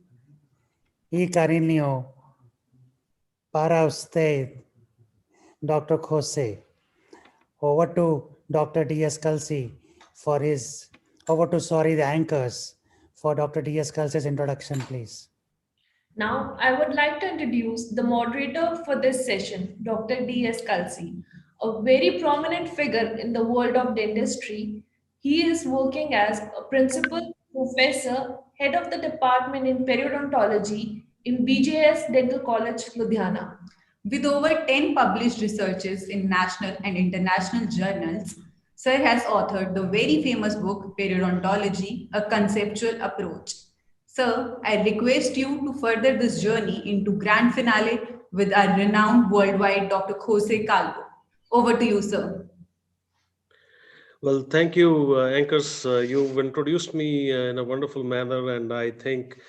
y cariño para usted, Dr. Jose. Over to Dr. D.S. Kalsi for the anchors for Dr. D.S. Kalsi's introduction, please. Now, I would like to introduce the moderator for this session, Dr. D.S. Kalsi, a very prominent figure in the world of dentistry. He is working as a principal professor, head of the department in periodontology in BJS Dental College, Ludhiana. With over 10 published researches in national and international journals, Sir has authored the very famous book, Periodontology, A Conceptual Approach. Sir, I request you to further this journey into grand finale with our renowned worldwide Dr. Jose Calvo. Over to you, sir. Well, thank you, anchors. You've introduced me in a wonderful manner, and I think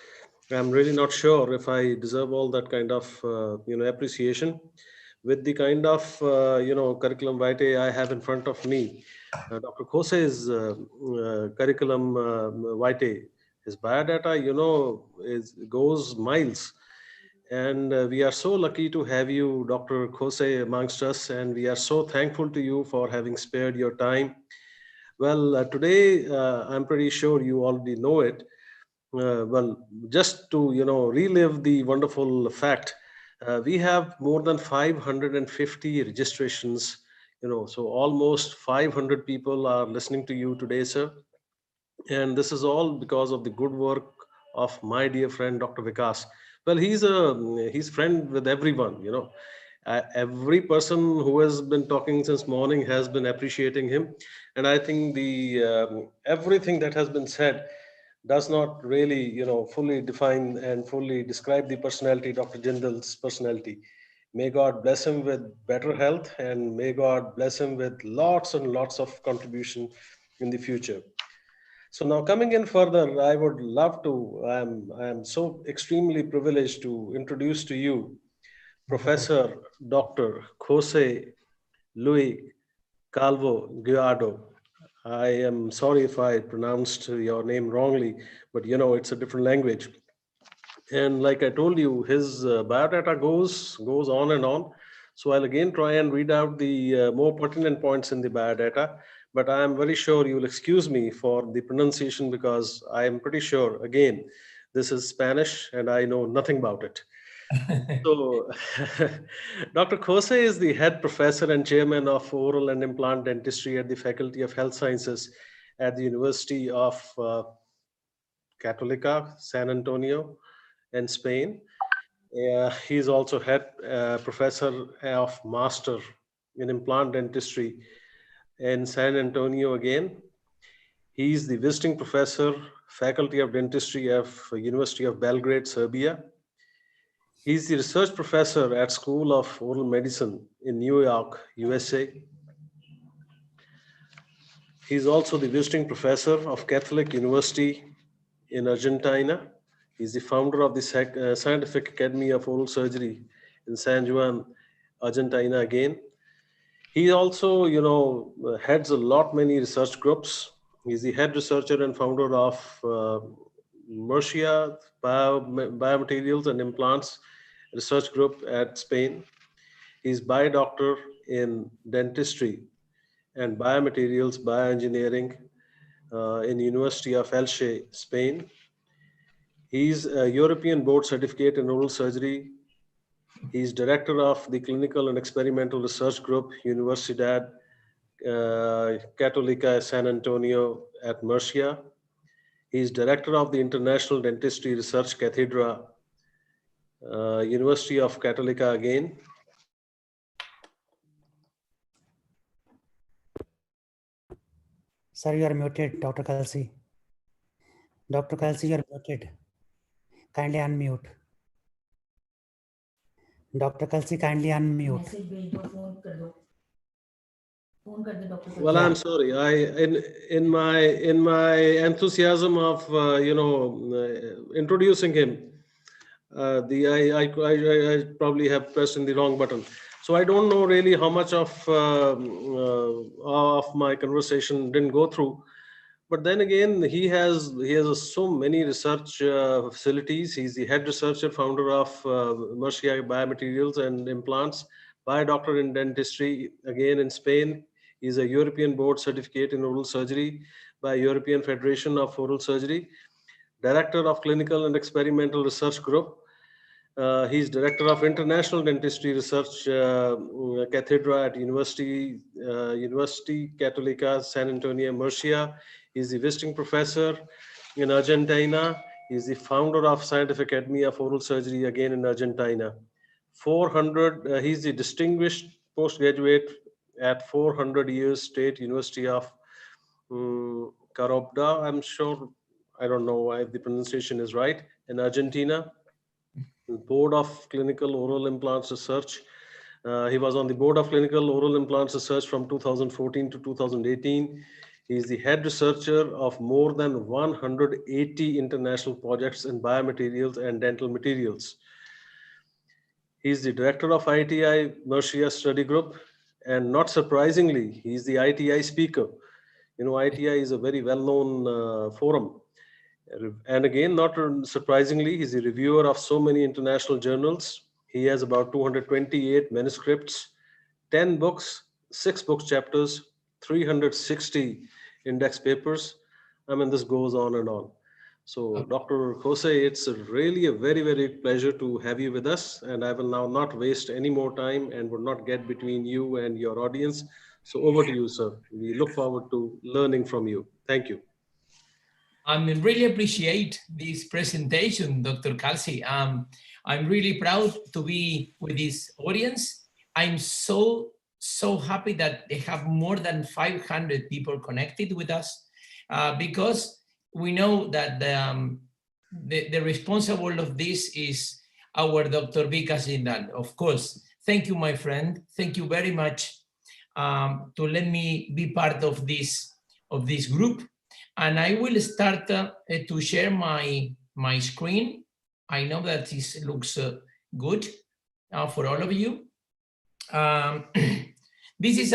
I'm really not sure if I deserve all that kind of appreciation. With the kind of curriculum vitae I have in front of me, Dr. Khose's curriculum vitae, his biodata, goes miles. And we are so lucky to have you, Dr. Khose, amongst us, and we are so thankful to you for having spared your time. Well, today, I'm pretty sure you already know it. Well, just to relive the wonderful fact, we have more than 550 registrations. So almost 500 people are listening to you today, sir. And this is all because of the good work of my dear friend, Dr. Vikas. Well, he's friend with everyone. Every person who has been talking since morning has been appreciating him, and I think the everything that has been said does not really fully define and fully describe the personality, Dr. Jindal's personality. May God bless him with better health, and may God bless him with lots and lots of contribution in the future. So now coming in further, I would love to, I am so extremely privileged to introduce to you Professor Dr. Jose Luis Calvo Guiado. I am sorry if I pronounced your name wrongly, but it's a different language. And like I told you, his biodata goes on and on. So I'll again try and read out the more pertinent points in the biodata, but I am very sure you'll excuse me for the pronunciation because I am pretty sure, again, this is Spanish and I know nothing about it. So, Dr. Khose is the head professor and chairman of oral and implant dentistry at the Faculty of Health Sciences at the University of Católica, San Antonio in Spain. He's also head professor of master in implant dentistry in San Antonio again. He's the visiting professor, Faculty of Dentistry of University of Belgrade, Serbia. He's the research professor at School of Oral Medicine in New York, USA. He's also the visiting professor of Catholic University in Argentina. He's the founder of the Scientific Academy of Oral Surgery in San Juan, Argentina again. He also, heads a lot many research groups. He's the head researcher and founder of Murcia Biomaterials and Implants Research Group at Spain. He's bio-doctor in dentistry and biomaterials bioengineering in University of Elche, Spain. He's a European board certificate in oral surgery. He's director of the Clinical and Experimental Research Group, Universidad Católica San Antonio at Murcia. He's director of the International Dentistry Research Cathedra, University of Católica again. Sir, you are muted, Dr. Kelsey. Dr. Kelsey, you are muted. Kindly unmute. Dr. Kelsey, kindly unmute. Well, I'm sorry. In my enthusiasm of introducing him, I probably have pressed in the wrong button. So I don't know really how much of my conversation didn't go through. But then again, he has so many research facilities. He's the head researcher, founder of Murcia Biomaterials and Implants, bio-doctor in dentistry, again in Spain. He's a European board certificate in oral surgery by European Federation of Oral Surgery, director of Clinical and Experimental Research Group. He's director of International Dentistry Research Cathedra at University Católica San Antonio, Murcia. He's the visiting professor in Argentina. He's the founder of Scientific Academy of Oral Surgery, again in Argentina. 400, he's the distinguished postgraduate at 400 Years State University of Carobda, I'm sure, I don't know if the pronunciation is right, in Argentina. Board of Clinical Oral Implants Research. He was on the Board of Clinical Oral Implants Research from 2014 to 2018. He is the head researcher of more than 180 international projects in biomaterials and dental materials. He is the director of ITI Mercia Study Group, and not surprisingly, he is the ITI speaker. You know, ITI is a very well-known forum. And again, not surprisingly, he's a reviewer of so many international journals. He has about 228 manuscripts, 10 books, 6 book chapters, 360 index papers. I mean, this goes on and on. So, Dr. Jose, it's really a very, very pleasure to have you with us. And I will now not waste any more time and will not get between you and your audience. So over to you, sir. We look forward to learning from you. Thank you. I really appreciate this presentation, Dr. Kalsi. I'm really proud to be with this audience. I'm so happy that they have more than 500 people connected with us because we know that the responsible of this is our Dr. Vikas Jindal. Of course, thank you, my friend. Thank you very much to let me be part of this group. And I will start to share my screen. I know that this looks good for all of you. This is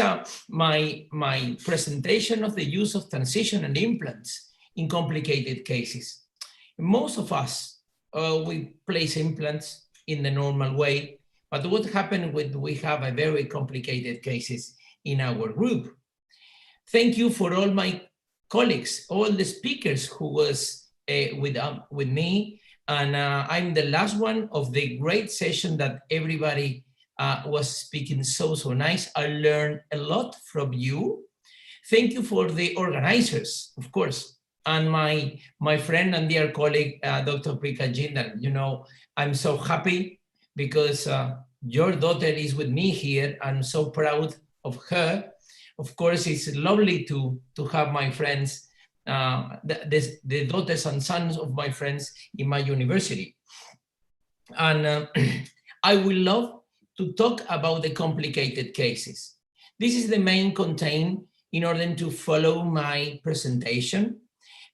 my presentation of the use of transition and implants in complicated cases. Most of us, we place implants in the normal way, but what happens when we have a very complicated cases in our group? Thank you for all my colleagues, all the speakers who was with me, and I'm the last one of the great session that everybody was speaking so nice. I learned a lot from you. Thank you for the organizers, of course, and my friend and dear colleague, Dr. Prika Jindal. You know, I'm so happy because your daughter is with me here. I'm so proud of her. Of course, it's lovely to have my friends, the daughters and sons of my friends in my university. And I will love to talk about the complicated cases. This is the main content in order to follow my presentation.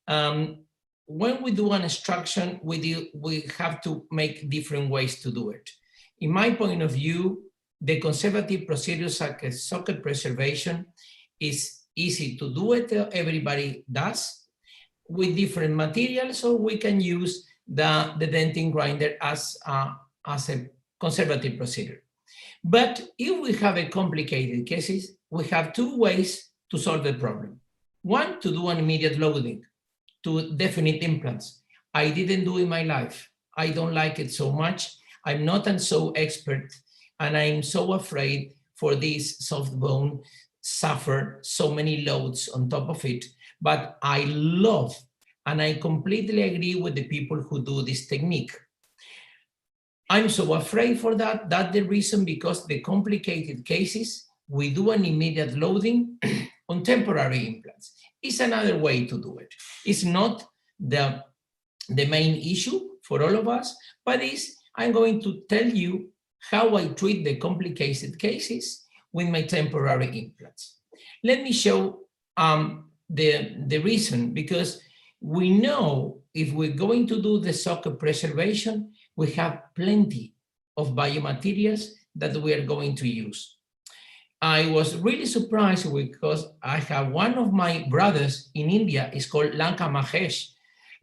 When we do an extraction, we have to make different ways to do it. In my point of view, the conservative procedures like socket preservation is easy to do it, everybody does, with different materials, or we can use the dentin grinder as a conservative procedure. But if we have a complicated cases, we have two ways to solve the problem. One, to do an immediate loading to definite implants. I didn't do in my life. I don't like it so much. I'm not so expert, and I'm so afraid for this soft bone suffer so many loads on top of it. But I love, and I completely agree with the people who do this technique. I'm so afraid for that. That's the reason, because the complicated cases, we do an immediate loading on temporary implants. It's another way to do it. It's not the main issue for all of us, but I'm going to tell you how I treat the complicated cases with my temporary implants. Let me show the reason, because we know if we're going to do the socket preservation, we have plenty of biomaterials that we are going to use. I was really surprised because I have one of my brothers in India, is called Lanka Mahesh.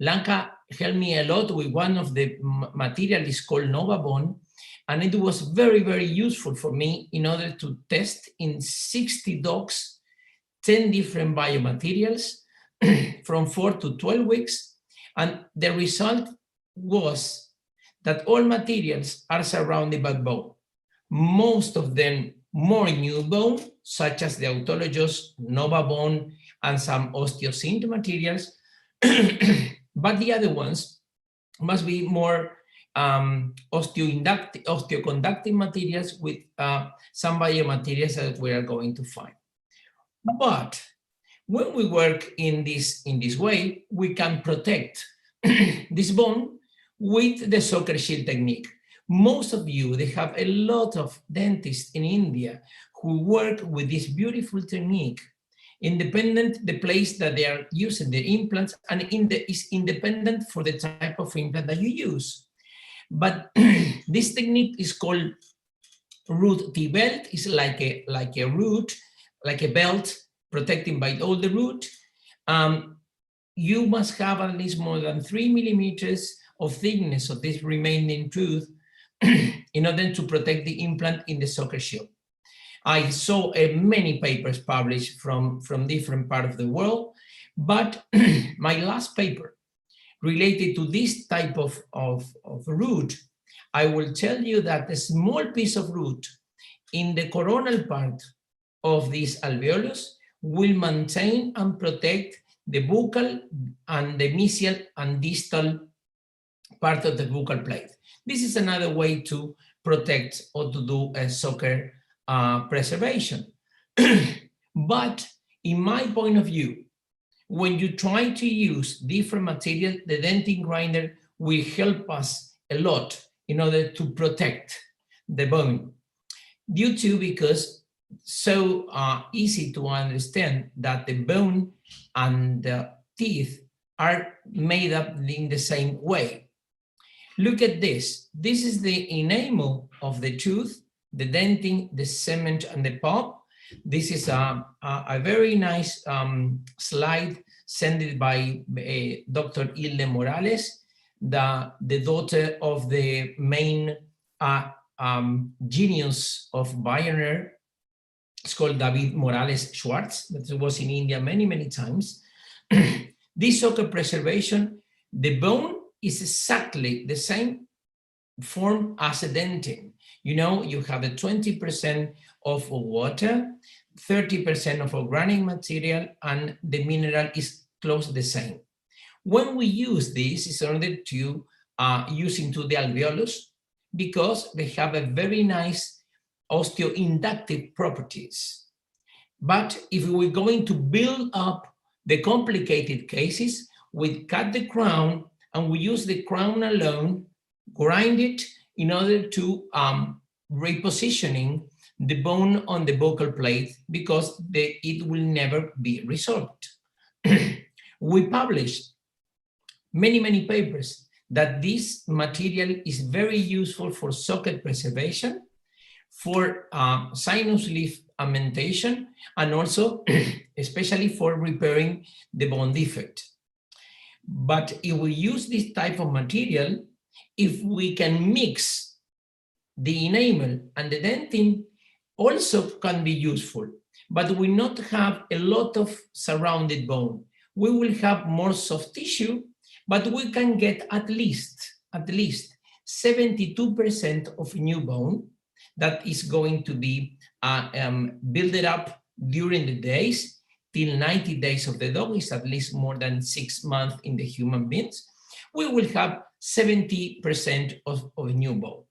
Lanka helped me a lot with one of the materials is called Nova Bone, and it was very, very useful for me in order to test in 60 dogs, 10 different biomaterials from 4 to 12 weeks. And the result was that all materials are surrounded by bone. Most of them more new bone, such as the autologous Nova Bone and some osteosynth materials, but the other ones must be more osteoconductive materials with some biomaterials that we are going to find. But when we work in this way, we can protect this bone with the socket shield technique. Most of you, they have a lot of dentists in India who work with this beautiful technique Independent the place that they are using the implants, and is independent for the type of implant that you use. But this technique is called root T-belt. It's like a root, like a belt protecting by all the root. You must have at least more than 3 millimeters of thickness of this remaining tooth in order to protect the implant in the socket shield. I saw many papers published from different parts of the world, but my last paper related to this type of root, I will tell you that a small piece of root in the coronal part of this alveolus will maintain and protect the buccal and the mesial and distal part of the buccal plate. This is another way to protect or to do a socket preservation. But in my point of view, when you try to use different material, the dentin grinder will help us a lot in order to protect the bone. Because so easy to understand that the bone and the teeth are made up in the same way. Look at this. This is the enamel of the tooth, the dentin, the cement, and the pulp. This is a very nice slide sent by Dr. Hilde Morales, the daughter of the main genius of Bioneer. It's called David Morales Schwartz, that was in India many, many times. This socket preservation, the bone is exactly the same form as a dentin. You know, you have a 20% of water, 30% of organic material, and the mineral is close to the same. When we use this, it's in order to use into the alveolus, because they have a very nice osteoinductive properties. But if we're going to build up the complicated cases, we cut the crown and we use the crown alone, grind it in order to repositioning the bone on the buccal plate, because it will never be resolved. We published many, many papers that this material is very useful for socket preservation, for sinus leaf augmentation, and also especially for repairing the bone defect. But if we use this type of material, if we can mix the enamel and the dentin, also can be useful, but we not have a lot of surrounded bone. We will have more soft tissue, but we can get at least 72% of new bone that is going to be built up during the days, till 90 days of the dog is at least more than 6 months in the human beings. We will have 70% of new bone.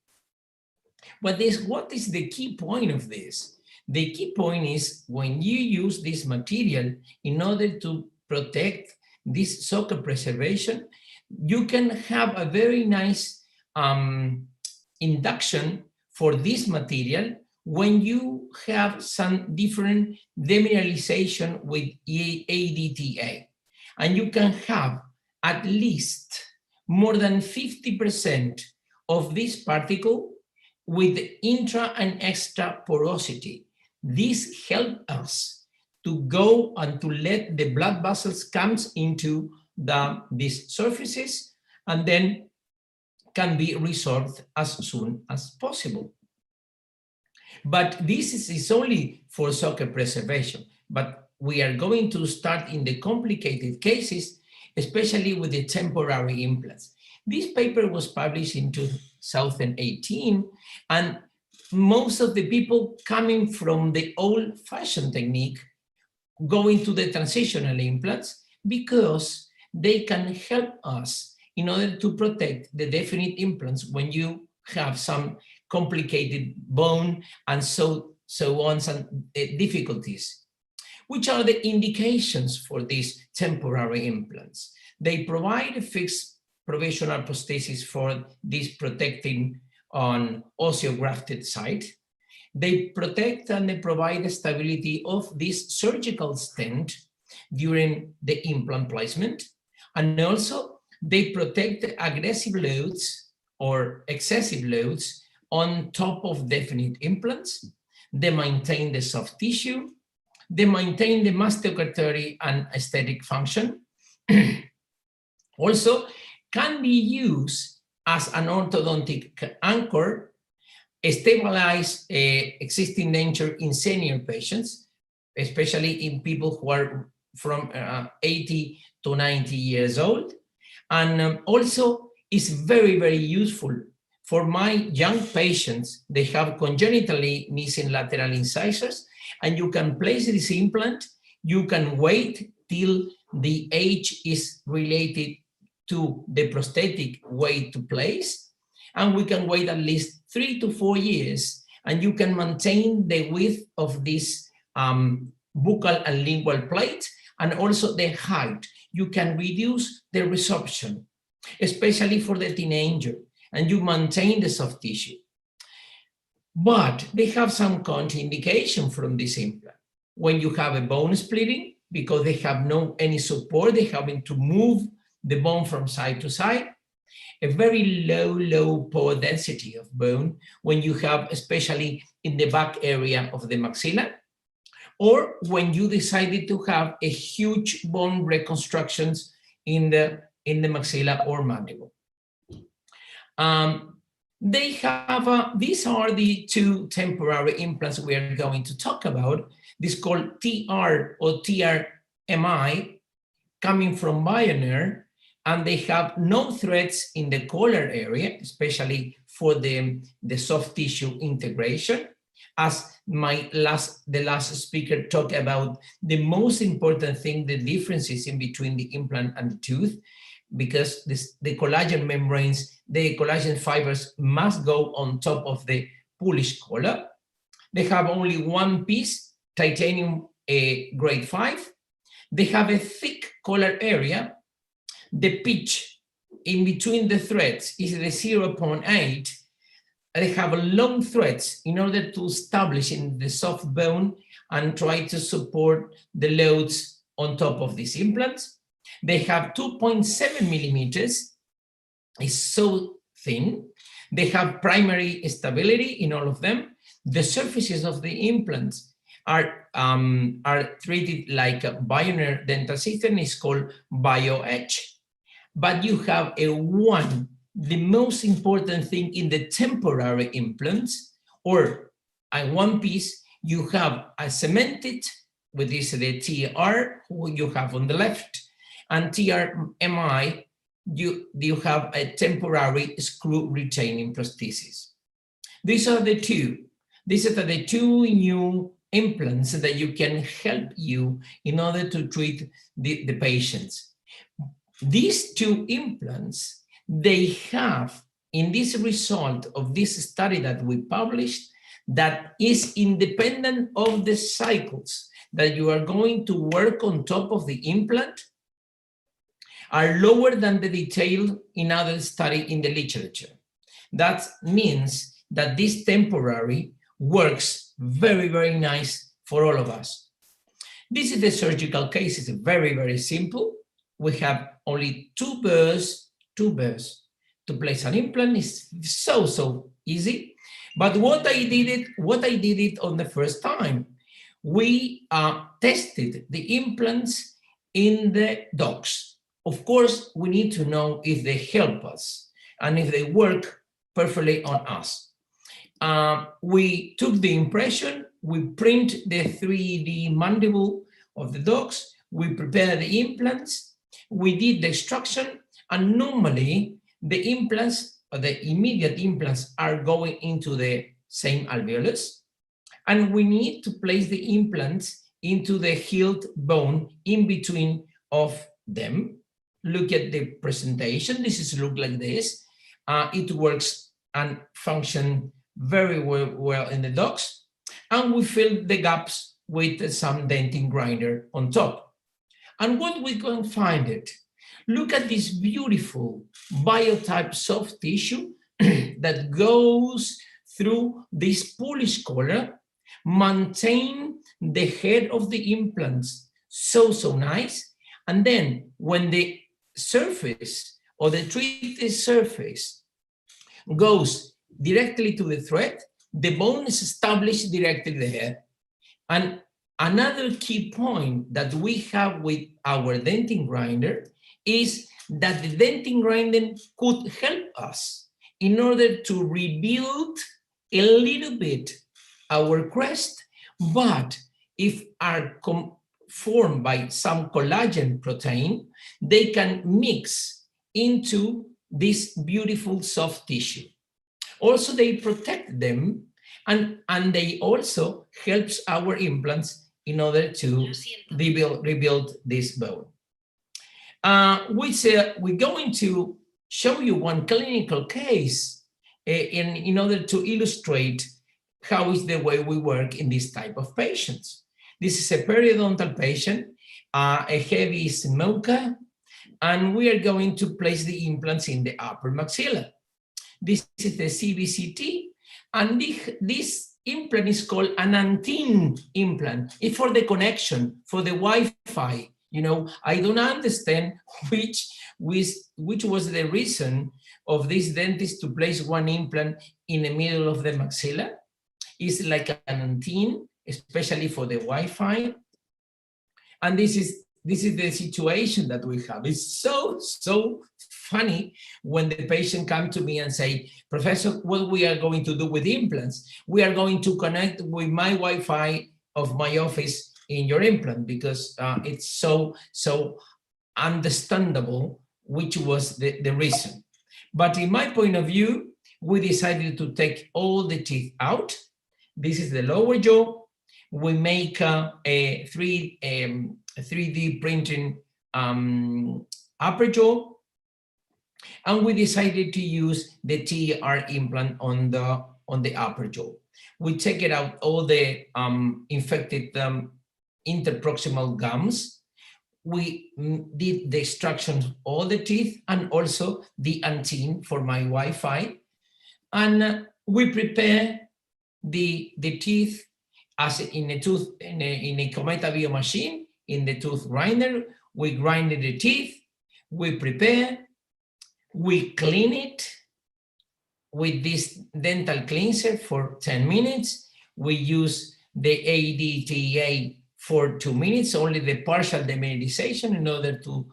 But what is the key point of this? The key point is when you use this material in order to protect this socket preservation, you can have a very nice induction for this material when you have some different demineralization with ADTA. And you can have at least more than 50% of this particle with intra and extra porosity. This helps us to go and to let the blood vessels come into these surfaces, and then can be resolved as soon as possible. But this is only for socket preservation, but we are going to start in the complicated cases, especially with the temporary implants. This paper was published in 2018, and most of the people coming from the old-fashioned technique going to the transitional implants, because they can help us in order to protect the definite implants when you have some complicated bone and so on, some difficulties. Which are the indications for these temporary implants? They provide a fixed provisional prosthesis for this protecting on osteografted site. They protect and they provide stability of this surgical stent during the implant placement. And also they protect the aggressive loads or excessive loads on top of definite implants. They maintain the soft tissue. They maintain the mastocytory and aesthetic function. Also can be used as an orthodontic anchor, stabilize existing denture in senior patients, especially in people who are from 80 to 90 years old. And also is very, very useful for my young patients. They have congenitally missing lateral incisors, and you can place this implant. You can wait till the age is related to the prosthetic weight to place, and we can wait at least 3 to 4 years, and you can maintain the width of this buccal and lingual plate, and also the height. You can reduce the resorption, especially for the teenager, and you maintain the soft tissue. But they have some contraindication from this implant. When you have a bone splitting, because they have no any support, they having to move the bone from side to side, a very low pore density of bone when you have, especially in the back area of the maxilla, or when you decided to have a huge bone reconstructions in the maxilla or mandible. They have, these are the two temporary implants we are going to talk about. This called TR or TRMI, coming from Bionair, and they have no threads in the collar area, especially for the soft tissue integration. As the last speaker talked about, the most important thing, the differences in between the implant and the tooth, because the collagen membranes, the collagen fibers must go on top of the Polish collar. They have only one piece, titanium grade 5. They have a thick collar area. The pitch in between the threads is the 0.8. They have long threads in order to establish in the soft bone and try to support the loads on top of these implants. They have 2.7 millimeters. It's so thin. They have primary stability in all of them. The surfaces of the implants are treated like a Bionair dental system. It's called BioEdge. But you have the most important thing in the temporary implants, or one piece, you have a cemented, which is the TR, who you have on the left, and TRMI, you have a temporary screw retaining prosthesis. These are the two. These are the two new implants that you can help you in order to treat the patients. These two implants, they have, in this result of this study that we published, that is independent of the cycles that you are going to work on top of the implant, are lower than the detail in other study in the literature. That means that this temporary works very, very nice for all of us. This is the surgical case. It's very, very simple. We have only two burrs to place an implant. Is so easy. But what I did it on the first time. We tested the implants in the dogs. Of course, we need to know if they help us and if they work perfectly on us. We took the impression, we print the 3D mandible of the dogs, we prepare the implants, we did the extraction, and normally the implants, or the immediate implants, are going into the same alveolus, and we need to place the implants into the healed bone in between of them. Look at the presentation. This is look like this. It works and function very well in the dogs, and we fill the gaps with some dentin grinder on top. And what we can find it? Look at this beautiful biotype soft tissue that goes through this Polish collar, maintain the head of the implants so nice, and then when the surface or the treated surface goes directly to the thread, the bone is established directly there. And another key point that we have with our dentin grinder is that the dentin grinder could help us in order to rebuild a little bit our crest, but if are formed by some collagen protein, they can mix into this beautiful soft tissue. Also, they protect them, and they also helps our implants in order to rebuild this bone. We're going to show you one clinical case in order to illustrate how is the way we work in this type of patients. This is a periodontal patient, a heavy smoker, and we are going to place the implants in the upper maxilla. This is the CBCT, and this implant is called an antenna implant. It's for the connection, for the Wi-Fi. You know, I don't understand which was the reason of this dentist to place one implant in the middle of the maxilla. It's like an antenna, especially for the Wi-Fi. And this is the situation that we have. It's so funny when the patient comes to me and say, Professor, what we are going to do with implants? We are going to connect with my Wi-Fi of my office in your implant, because it's so understandable which was the reason. But in my point of view, we decided to take all the teeth out. This is the lower jaw. We make a 3D printing upper jaw, and we decided to use the TR implant on the upper jaw. We take it out all the infected interproximal gums. We did the extraction of all the teeth and also the antenna for my Wi-Fi, and we prepare the teeth as in a tooth in a Cometa Bio machine. In the tooth grinder, we grind the teeth, we prepare, we clean it with this dental cleanser for 10 minutes. We use the ADTA for 2 minutes, only the partial demineralization in order to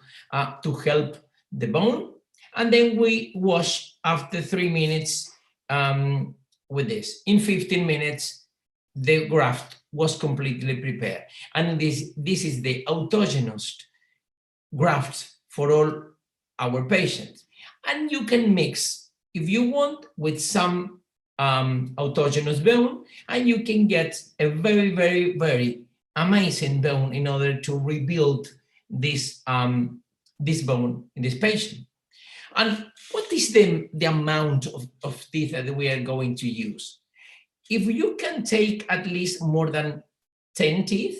help the bone. And then we wash after 3 minutes with this. In 15 minutes, the graft was completely prepared. And this is the autogenous graft for all our patients. And you can mix, if you want, with some autogenous bone, and you can get a very, very, very amazing bone in order to rebuild this bone in this patient. And what is the amount of teeth that we are going to use? If you can take at least more than 10 teeth,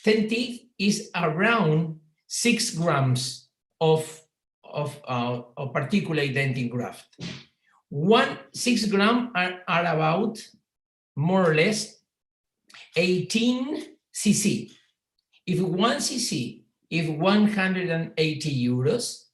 10 teeth is around 6 grams of particulate dentin graft. 6 grams are about more or less 18 cc. If 1 cc is 180 euros,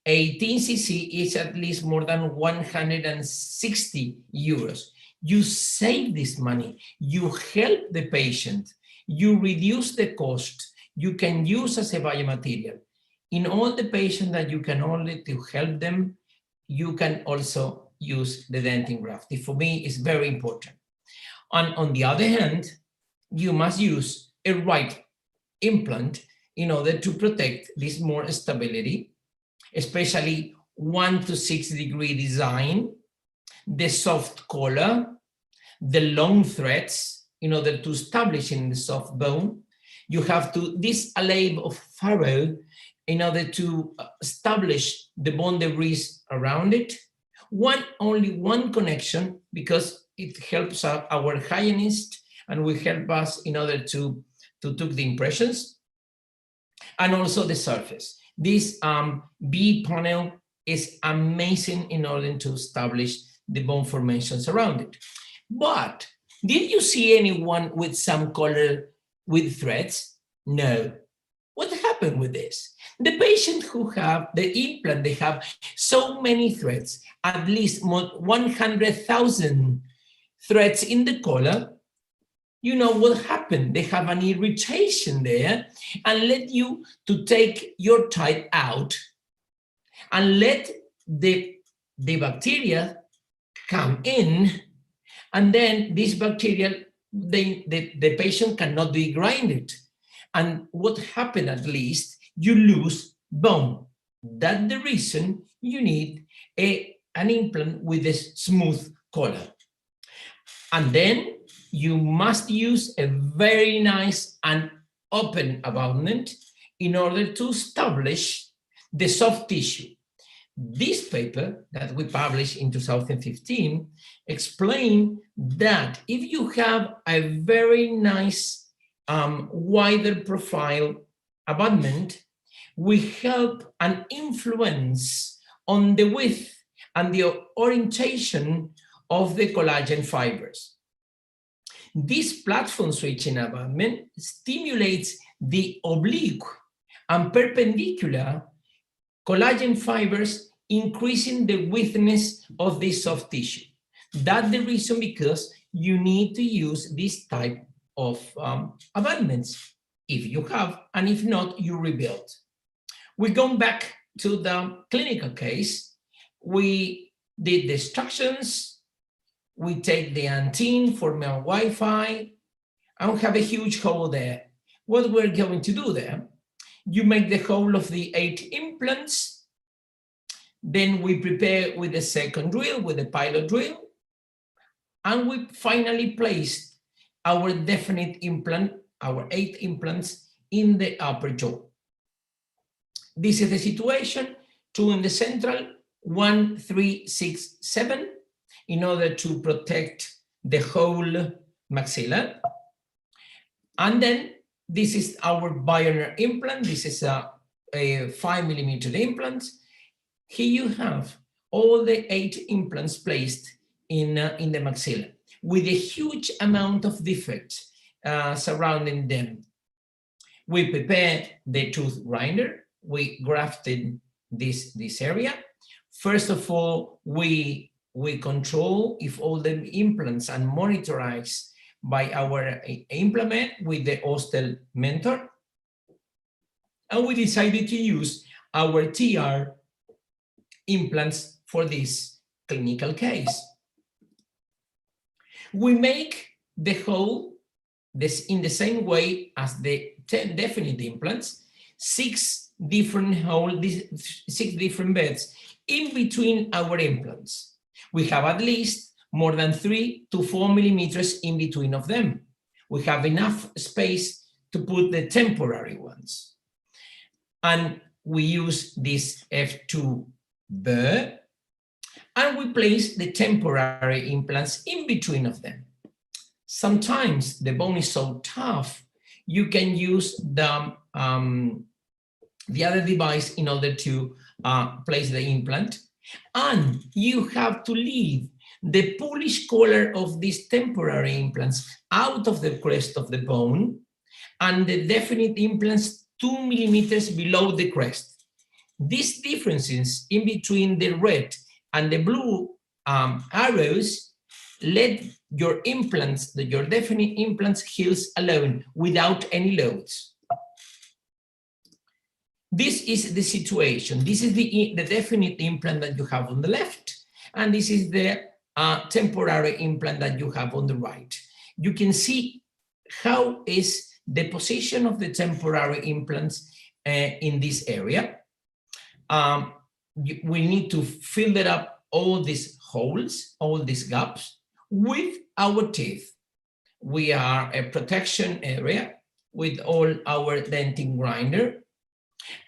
18 cc is at least more than 160 euros. You save this money, you help the patient, you reduce the cost, you can use as a biomaterial. In all the patients that you can only to help them, you can also use the dentin graft. For me, it's very important. And on the other hand, you must use a right implant in order to protect this more stability, especially 1 to 6 degree design, the soft collar, the long threads in order to establish in the soft bone. You have to, this alley of furrow in order to establish the bone debris around it. Only one connection, because it helps our hygienist and will help us in order to take the impressions. And also the surface. This B panel is amazing in order to establish the bone formations around it. But did you see anyone with some color with threads? No. What happened with this? The patient who have the implant, they have so many threads, at least 100,000 threads in the collar. You know what happened? They have an irritation there and let you to take your type out and let the bacteria come in, and then this bacteria, the patient cannot degrind it. And what happened, at least, you lose bone. That's the reason you need an implant with a smooth collar. And then you must use a very nice and open abutment in order to establish the soft tissue. This paper that we published in 2015 explained that if you have a very nice wider profile abutment, we help and influence on the width and the orientation of the collagen fibers. This platform switching abutment stimulates the oblique and perpendicular collagen fibers, increasing the widthness of this soft tissue. That's the reason because you need to use this type of abutments if you have, and if not, you rebuild. We go back to the clinical case. We did the instructions. We take the antenna for my Wi-Fi, and we have a huge hole there. What we're going to do there, you make the hole of the 8 implants. Then we prepare with the second drill, with the pilot drill. And we finally placed our definite implant, our 8 implants in the upper jaw. This is the situation, 2 in the central, 1, 3, 6, 7, in order to protect the whole maxilla. And then this is our Bioner implant. This is a 5mm implant. Here you have all the 8 implants placed in the maxilla with a huge amount of defects surrounding them. We prepare the tooth grinder. We grafted this area. First of all, we control if all the implants are monitorized by our implement with the Ostel Mentor. And we decided to use our TR implants for this clinical case. We make the hole in the same way as the 10 definite implants, 6 different holes, 6 different beds in between our implants. We have at least more than 3 to 4 millimeters in between of them. We have enough space to put the temporary ones. And we use this F2 burr, and we place the temporary implants in between of them. Sometimes the bone is so tough, you can use the other device in order to place the implant. And you have to leave the Polish collar of these temporary implants out of the crest of the bone, and the definite implants 2 millimeters below the crest. These differences in between the red and the blue arrows let your implants, your definite implants, heals alone without any loads. This is the situation. This is the definite implant that you have on the left, and this is the temporary implant that you have on the right. You can see how is the position of the temporary implants in this area. We need to fill it up all these holes, all these gaps with our teeth. We are a protection area with all our dentin grinder,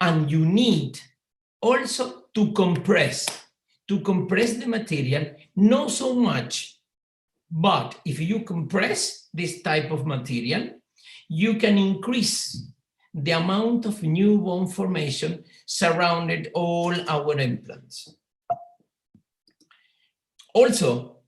and you need also to compress the material, not so much, but if you compress this type of material, you can increase the amount of new bone formation surrounded all our implants. Also,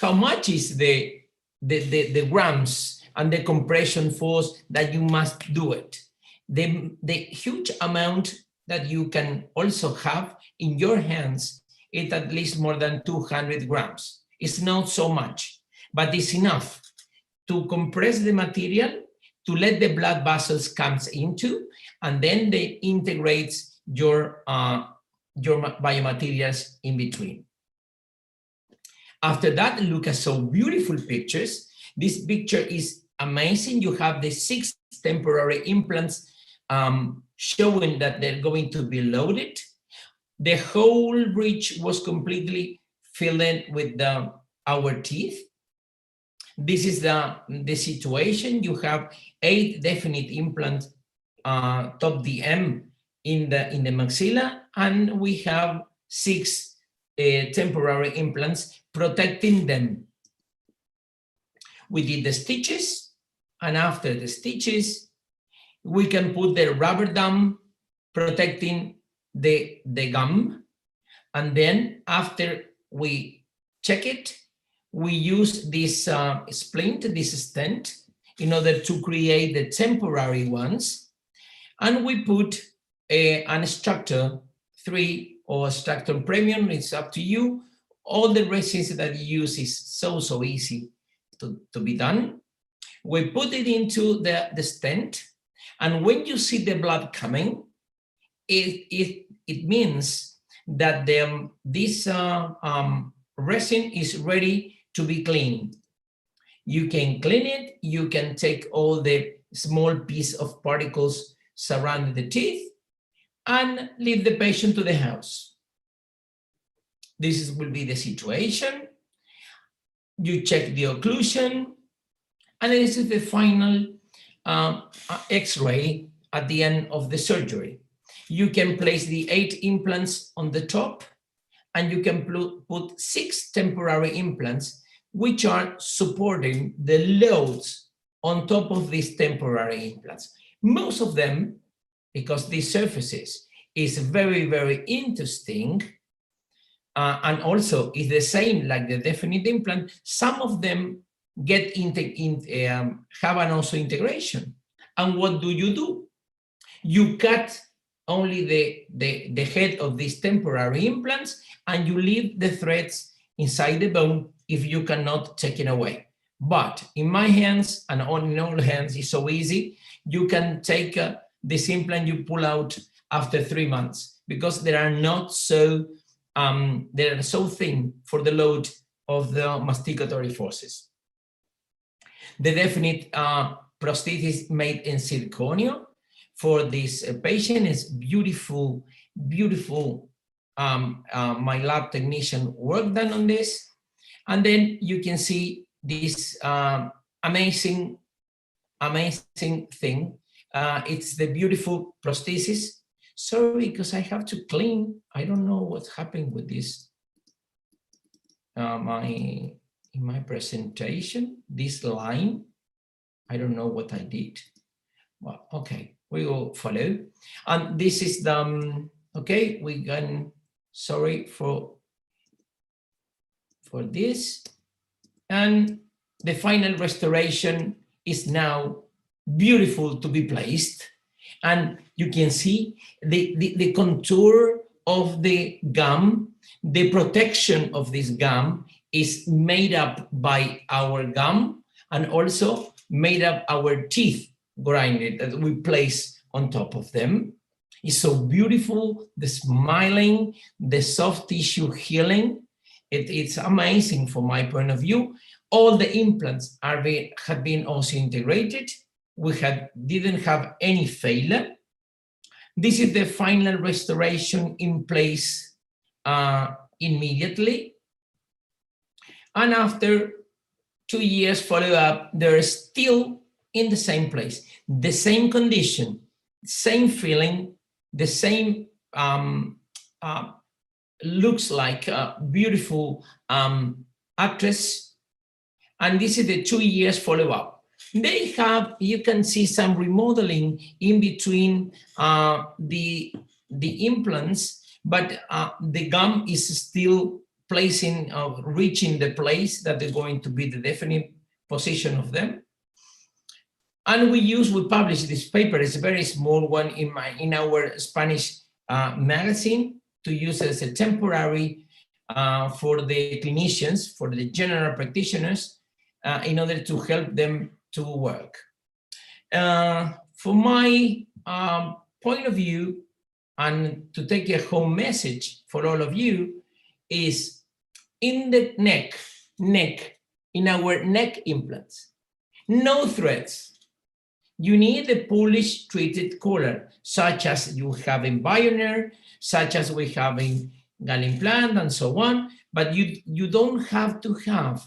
how much is the the grams and the compression force that you must do it. The huge amount that you can also have in your hands is at least more than 200 grams. It's not so much, but it's enough to compress the material, to let the blood vessels comes into, and then they integrates your biomaterials in between. After that, look at some beautiful pictures. This picture is amazing. You have the 6 temporary implants showing that they're going to be loaded. The whole bridge was completely filled with our teeth. This is the situation. You have 8 definite implants, top DM in the maxilla, and we have 6 temporary implants protecting them. We did the stitches, and after the stitches, we can put the rubber dam protecting the gum, and then after we check it, we use this splint, this stent, in order to create the temporary ones, and we put an extractor 3 or extractor premium, it's up to you. All the resins that you use is so easy to be done. We put it into the stent, and when you see the blood coming, it means that this resin is ready to be cleaned. You can clean it, you can take all the small piece of particles surrounding the teeth and leave the patient to the house. This will be the situation. You check the occlusion, and this is the final X-ray at the end of the surgery. You can place the 8 implants on the top, and you can put 6 temporary implants, which are supporting the loads on top of these temporary implants. Most of them, because these surfaces is very interesting, and also is the same like the definite implant, some of them get have an also integration. And what do? You cut only the head of these temporary implants, and you leave the threads inside the bone if you cannot take it away. But in my hands and in all hands, it's so easy. You can take this implant, you pull out after 3 months, because they are not so they're so thin for the load of the masticatory forces. The definite prosthesis made in zirconia for this patient is beautiful. My lab technician worked done on this, and then you can see this amazing thing. It's the beautiful prosthesis. Sorry, because I have to clean. I don't know what's happening with this. In my presentation, this line, I don't know what I did. Well, okay, we will follow. And this is the, okay, we can, sorry for this. And the final restoration is now beautiful to be placed. And you can see the contour of the gum, the protection of this gum is made up by our gum, and also made up our teeth grinded that we place on top of them. It's so beautiful, the smiling, the soft tissue healing. It's amazing from my point of view. All the implants have been also integrated. We didn't have any failure. This is the final restoration in place immediately. And after 2 years follow-up, they're still in the same place, the same condition, same feeling, the same looks like a beautiful actress. And this is the 2 years follow-up. They have, you can see some remodeling in between the implants, but the gum is still placing, reaching the place that they're going to be the definite position of them. And we publish this paper, it's a very small one in our Spanish magazine, to use as a temporary for the clinicians, for the general practitioners, in order to help them to work. For my point of view, and to take a home message for all of you, is in the neck, in our neck implants, no threads. You need a Polish treated collar, such as you have in Bioner, such as we have in Implant, and so on, but you don't have to have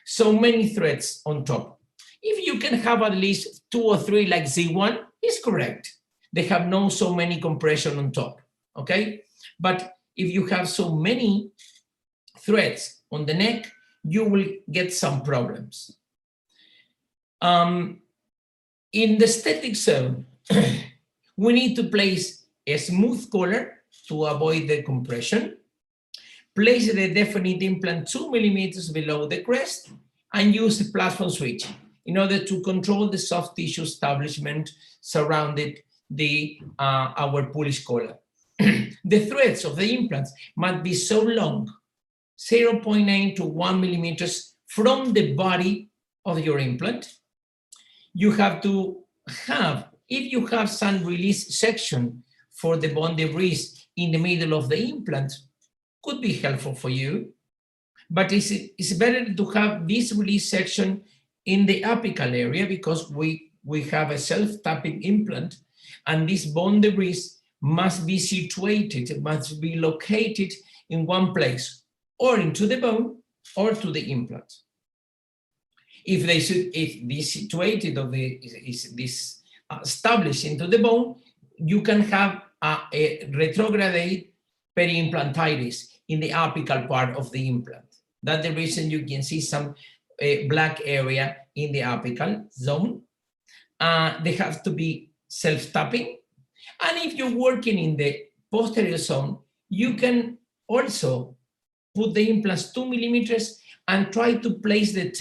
so many threads on top. If you can have at least 2 or 3 like Z1, is correct. They have no so many compression on top, okay? But if you have so many threads on the neck, you will get some problems. In the aesthetic zone, we need to place a smooth collar to avoid the compression, place the definite implant 2 millimeters below the crest, and use the platform switch in order to control the soft tissue establishment surrounding our Polish collar. The threads of the implants must be so long, 0.9 to 1 millimeters from the body of your implant. You have to have, if you have some release section for the bone debris in the middle of the implant, could be helpful for you. But it's better to have this release section in the apical area, because we have a self-tapping implant, and this bone debris must be situated, it must be located in one place, or into the bone or to the implant. If this situated or this established into the bone, you can have a retrograde periimplantitis in the apical part of the implant. That's the reason you can see some black area in the apical zone. They have to be self-tapping. And if you're working in the posterior zone, you can also put the implants 2 millimeters and try to place the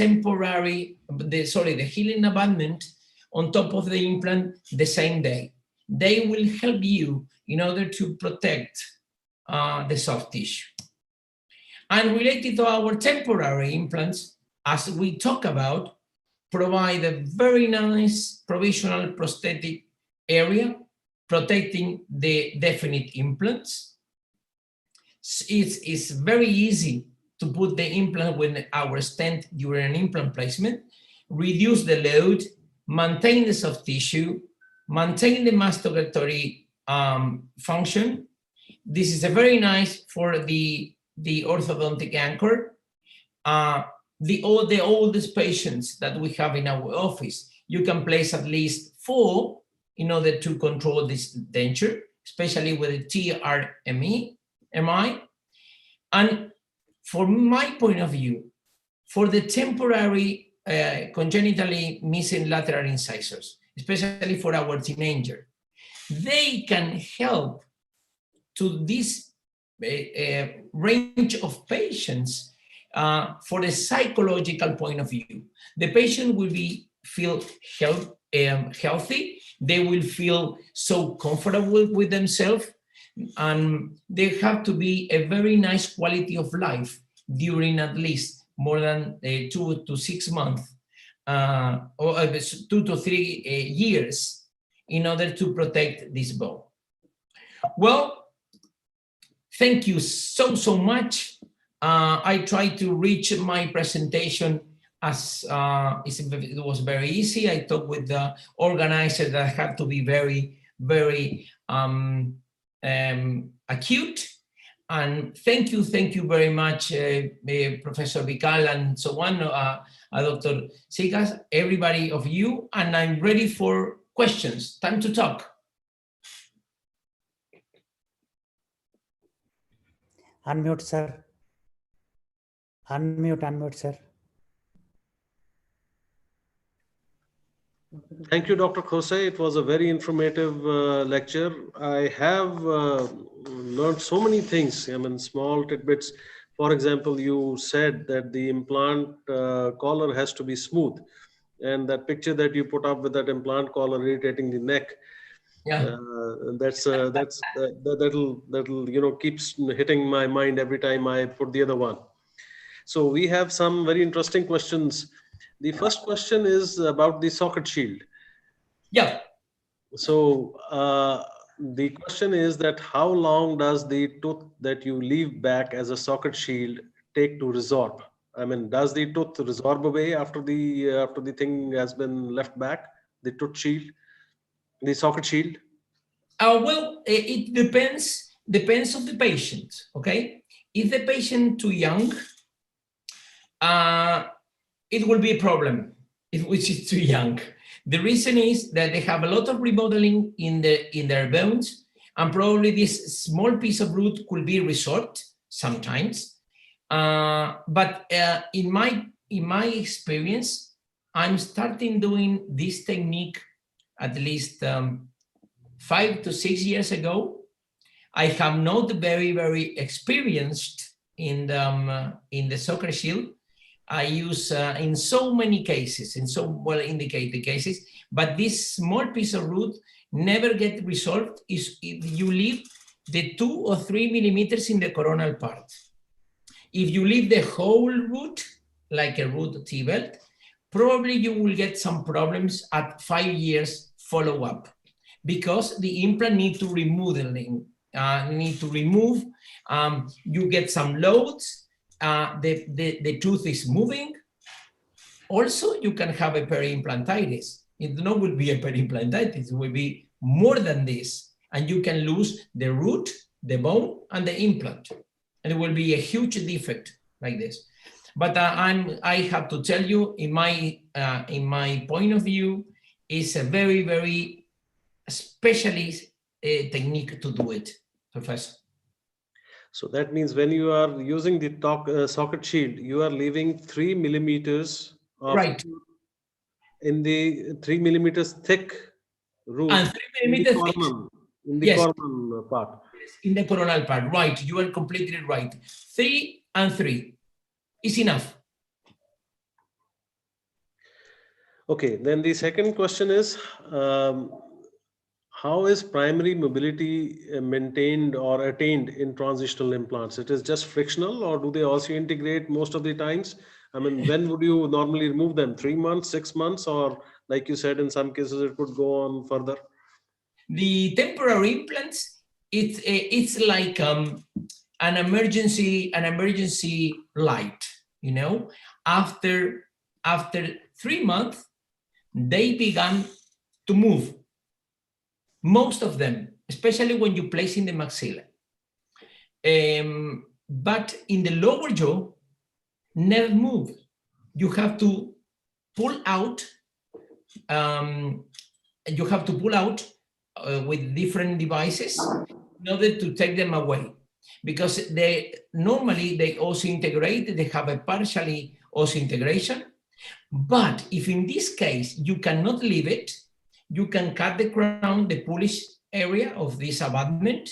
the healing abutment on top of the implant the same day. They will help you in order to protect the soft tissue. And related to our temporary implants, as we talk about, provide a very nice provisional prosthetic area protecting the definite implants. It's very easy to put the implant with our stent during an implant placement, reduce the load, maintain the soft tissue, maintain the masturatory function. This is a very nice for the orthodontic anchor. The oldest patients that we have in our office, you can place at least 4 in order to control this denture, especially with the TRMI. And from my point of view, for the temporary congenitally missing lateral incisors, especially for our teenager, they can help to this range of patients for the psychological point of view. The patient will feel healthy, they will feel so comfortable with themselves, and there have to be a very nice quality of life during at least more than 2 to 6 months, or 2 to 3 years in order to protect this bone. Well, thank you so much. I tried to reach my presentation as it was very easy. I talked with the organizer that I had to be very, very acute. And thank you very much, Professor Vical and so on, Dr. Sigas, everybody of you, and I'm ready for questions. Time to talk. Unmute, sir. Unmute, sir. Thank you, Dr. Jose. It was a very informative lecture. I have learned so many things, I mean, small tidbits. For example, you said that the implant collar has to be smooth, and that picture that you put up with that implant collar irritating the neck, Yeah. that'll keeps hitting my mind every time I put the other one. So we have some very interesting questions. The first question is about the socket shield. Yeah. So the question is that how long does the tooth that you leave back as a socket shield take to resorb? I mean, does the tooth resorb away after the thing has been left back, the tooth shield, the socket shield? Well, it depends of the patient. Okay, if the patient too young, it will be a problem if which is too young. The reason is that they have a lot of remodeling in their bones, and probably this small piece of root could be resorbed sometimes. But in my experience, I'm starting doing this technique at least 5 to 6 years ago. I have not very experienced in the soccer shield. I use in so many cases, in so well indicated cases, but this small piece of root never get resolved if you leave the 2 or 3 millimeters in the coronal part. If you leave the whole root, like a root T-belt, probably you will get some problems at 5 years follow-up, because the implant need to remove the link. You get some loads, the tooth is moving. Also, you can have a peri-implantitis. It not will be a peri-implantitis, it will be more than this. And you can lose the root, the bone, and the implant. And it will be a huge defect like this. But I have to tell you, in my point of view, it's a very specialist technique to do it, Professor. So that means when you are using the socket shield, you are leaving 3 millimeters of right in the 3 millimeters thick root and 3 millimeters in the yes. coronal part. In the coronal part, right? You are completely right. 3 and 3 is enough. Okay, then the second question is, how is primary mobility maintained or attained in transitional implants? It is just frictional, or do they also integrate most of the times? I mean, when would you normally remove them? 3 months, 6 months, or like you said, in some cases it could go on further? The temporary implants, it's like an emergency light. You know, after 3 months, they began to move. Most of them, especially when you place in the maxilla. But in the lower jaw, never move. You have to pull out. With different devices in order to take them away, because they osseointegrate. They have a partially osseointegration. But if in this case you cannot leave it, you can cut the crown, the Polish area of this abutment,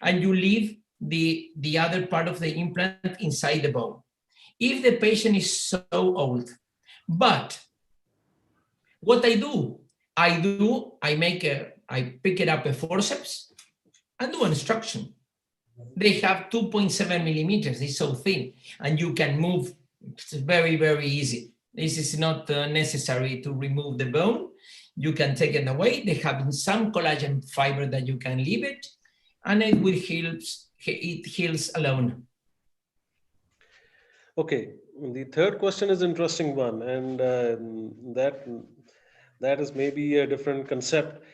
and you leave the other part of the implant inside the bone. If the patient is so old. But what I pick it up a forceps and do an extraction. They have 2.7 millimeters, it's so thin, and you can move. It's very easy. This is not necessary to remove the bone. You can take it away. They have some collagen fiber that you can leave it, and it heals alone. Okay, the third question is an interesting one, and that is maybe a different concept.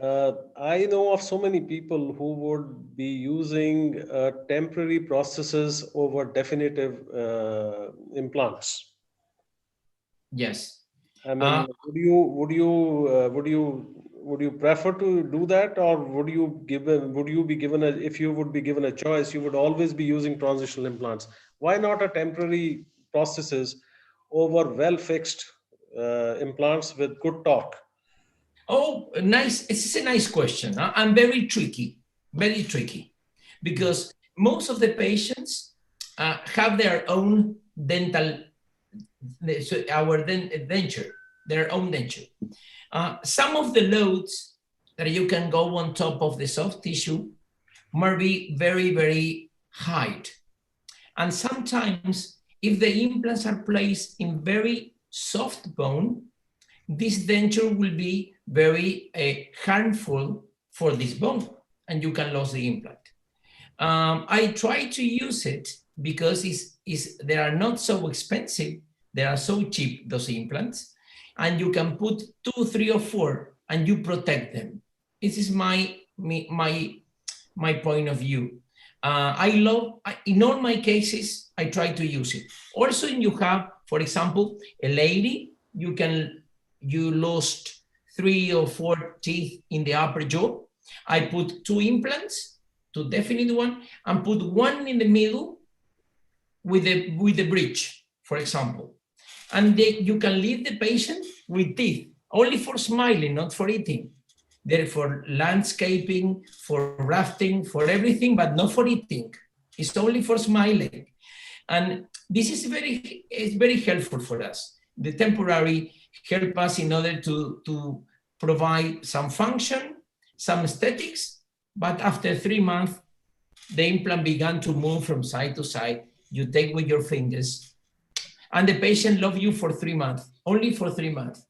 I know of so many people who would be using temporary prostheses over definitive implants. Yes. I mean, would you prefer to do that, or would you be given if you would be given a choice, you would always be using transitional implants? Why not a temporary prosthesis over well fixed implants with good torque? Oh, nice. It's a nice question. I'm very tricky, because most of the patients have their own dental, denture, their own denture. Some of the loads that you can go on top of the soft tissue might be very, very high. And sometimes if the implants are placed in very soft bone, this denture will be very harmful for this bone and you can lose the implant. I try to use it because they are not so expensive. They are so cheap, those implants. And you can put 2, 3, or 4 and you protect them. This is my point of view. In all my cases, I try to use it. Also, you have, for example, a lady, you lost 3 or 4 teeth in the upper jaw. I put 2 implants, 2 definite one, and put 1 in the middle with the bridge, for example. And you can leave the patient with teeth, only for smiling, not for eating. They're for landscaping, for rafting, for everything, but not for eating. It's only for smiling. And this is very helpful for us. The temporary help us in order to provide some function, some aesthetics, but after 3 months, the implant began to move from side to side. You take with your fingers, and the patient love you for 3 months, only for 3 months.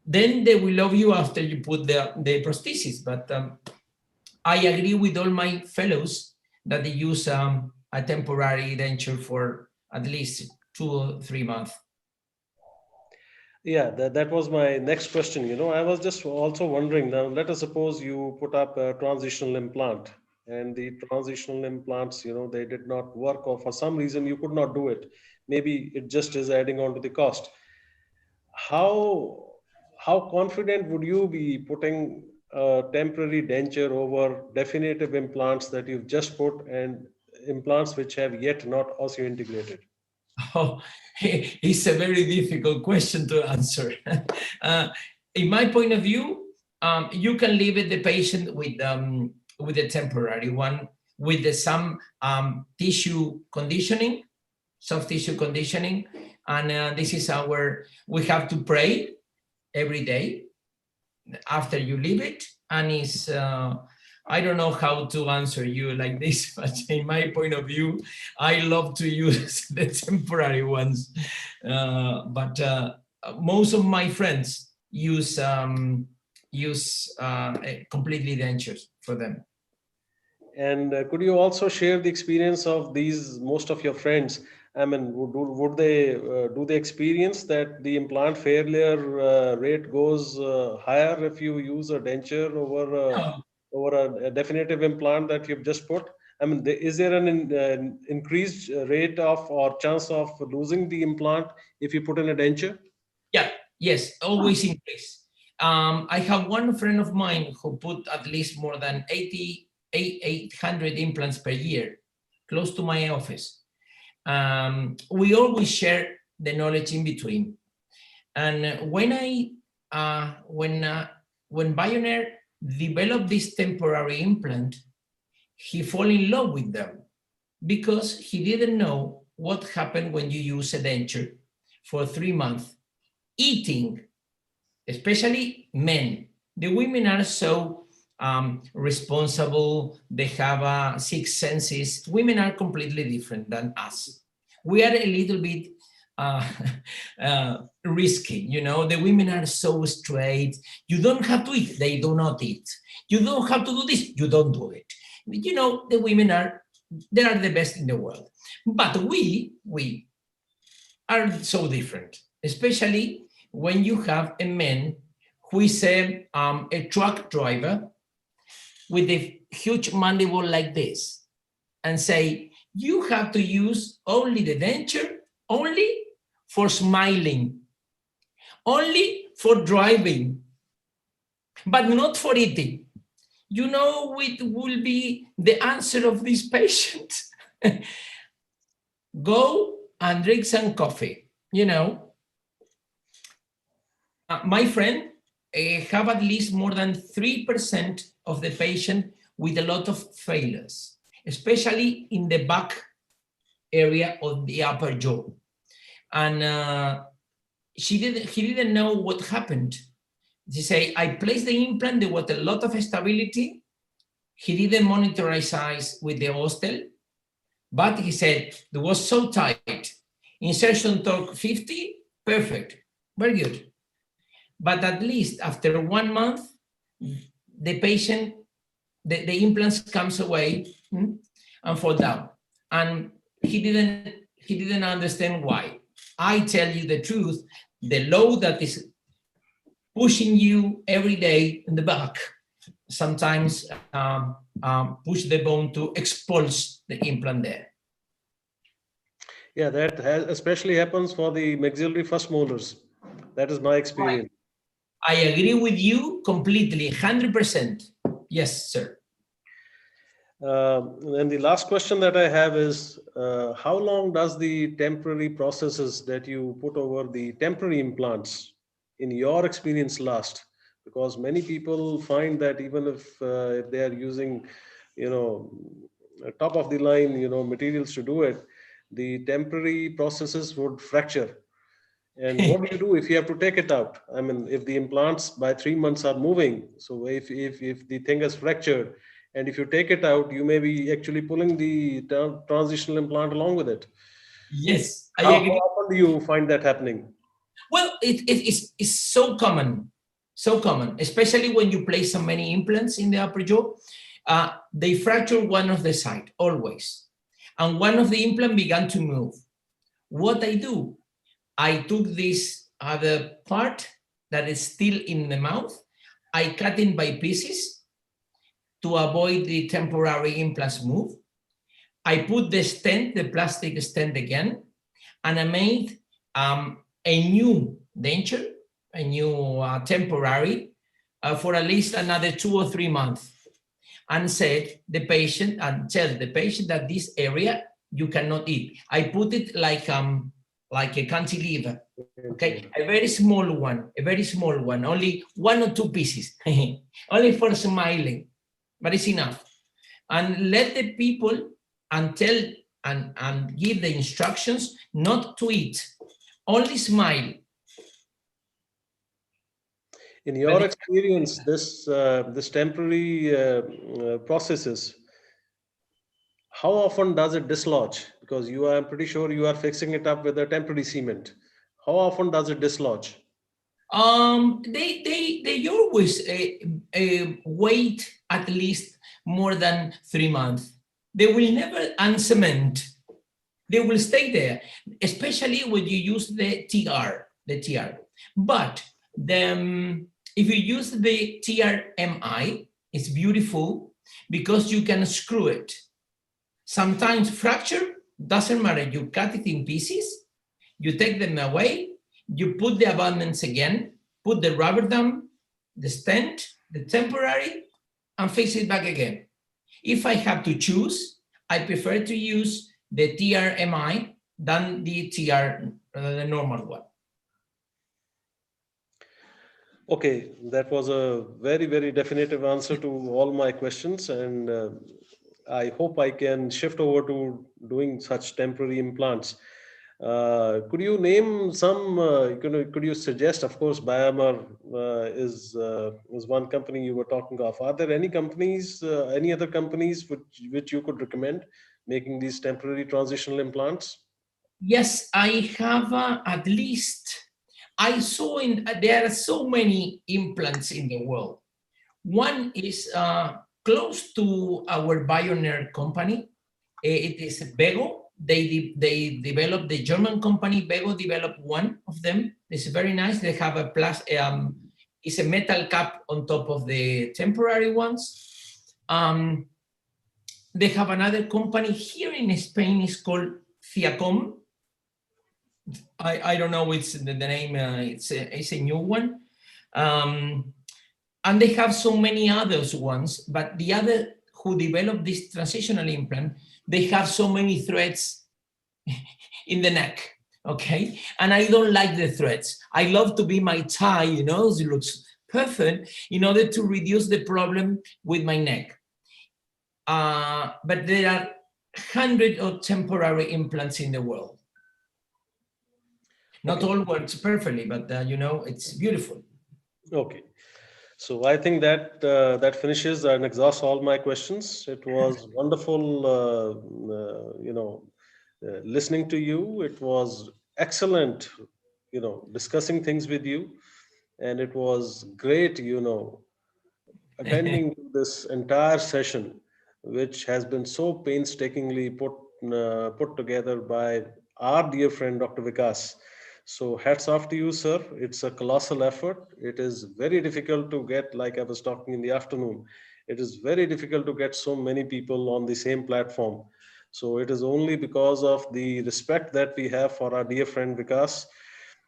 Then they will love you after you put the prosthesis. But I agree with all my fellows that they use a temporary denture for at least 2 or 3 months. Yeah, that was my next question. I was just also wondering, now let us suppose you put up a transitional implant and the transitional implants, they did not work, or for some reason you could not do it. Maybe it just is adding on to the cost. How confident would you be putting a temporary denture over definitive implants that you've just put and implants which have yet not osseointegrated? Oh, it's a very difficult question to answer. In my point of view, you can leave it the patient with a temporary one, with some tissue conditioning, soft tissue conditioning, and this is we have to pray every day after you leave it, and it's I don't know how to answer you like this, but in my point of view, I love to use the temporary ones. But most of my friends use completely dentures for them. And could you also share the experience of most of your friends? I mean, would they do they experience that the implant failure rate goes higher if you use a denture over a definitive implant that you've just put? I mean, is there an increased rate of or chance of losing the implant if you put in a denture? Yeah, yes, always increase. I have one friend of mine who put at least more than 800 implants per year, close to my office. We always share the knowledge in between. And when Bionair developed this temporary implant, he fell in love with them because he didn't know what happened when you use a denture for 3 months. Eating, especially men. The women are so responsible. They have 6 senses. Women are completely different than us. We are a little bit risky, The women are so straight. You don't have to eat. They do not eat. You don't have to do this. You don't do it. The women they are the best in the world. But we are so different, especially when you have a man who is a truck driver with a huge mandible like this and say, you have to use only the denture, only for smiling, only for driving, but not for eating. It will be the answer of this patient. Go and drink some coffee, My friend have at least more than 3% of the patient with a lot of failures, especially in the back area of the upper jaw. And he didn't know what happened. She say, I placed the implant, there was a lot of stability. He didn't monitorize with the hostel, but he said, it was so tight. Insertion torque 50, perfect, very good. But at least after 1 month, the patient, the implants comes away and fall down. And he didn't understand why. I tell you the truth, the load that is pushing you every day in the back sometimes push the bone to expulse the implant there. Yeah, that especially happens for the maxillary first molars. That is my experience. I agree with you completely, 100%. Yes, sir. And the last question that I have is, how long does the temporary processes that you put over the temporary implants, in your experience, last? Because many people find that even if they are using, top of the line, materials to do it, the temporary processes would fracture. And what do you do if you have to take it out? I mean, if the implants by 3 months are moving, so if the thing is fractured, and if you take it out, you may be actually pulling the transitional implant along with it. Yes, I How agree. often do you find that happening? Well, it's so common, especially when you place so many implants in the upper jaw. They fracture one of the side, always. And one of the implant began to move. What I do, I took this other part that is still in the mouth, I cut it by pieces to avoid the temporary implants move. I put the stent, the plastic stent again, and I made a new denture, a new temporary, for at least another 2 or 3 months, and said the patient, and tell the patient that this area you cannot eat. I put it like a cantilever, okay, a very small one, only 1 or 2 pieces, only for smiling, but it's enough. And let the people and tell and give the instructions not to eat, only smile. In your experience, this temporary processes, how often does it dislodge? Because I'm pretty sure you are fixing it up with a temporary cement. How often does it dislodge? They always wait at least more than 3 months. They will never uncement. They will stay there, especially when you use the TR. But if you use the TRMI, it's beautiful because you can screw it. Sometimes fracture, doesn't matter. You cut it in pieces, you take them away, you put the abutments again, put the rubber dam, the stent, the temporary, and fix it back again. If I have to choose, I prefer to use the TRMI than the the normal one. Okay, that was a very, very definitive answer to all my questions, and I hope I can shift over to doing such temporary implants. Could you name some, could you suggest, of course, Biomar is one company you were talking of. Are there any companies, any other companies which you could recommend making these temporary transitional implants? Yes, I have at least, I saw there are so many implants in the world. One is close to our Bioner company. It is Bego. They developed, the German company Bego developed one of them. It's very nice. They have a it's a metal cap on top of the temporary ones. They have another company here in Spain. It's called Fiacom. I don't know it's the name. It's a new one. And they have so many others ones, but the other who developed this transitional implant, they have so many threads in the neck, okay? And I don't like the threads. I love to be my tie, it looks perfect in order to reduce the problem with my neck. But there are hundreds of temporary implants in the world. Not all works perfectly, but it's beautiful. Okay. So I think that that finishes and exhausts all my questions. It was wonderful, listening to you. It was excellent, discussing things with you, and it was great, attending to this entire session, which has been so painstakingly put together by our dear friend Dr. Vikas. So hats off to you, sir. It's a colossal effort. It is very difficult to get, like I was talking in the afternoon, it is very difficult to get so many people on the same platform. So it is only because of the respect that we have for our dear friend Vikas.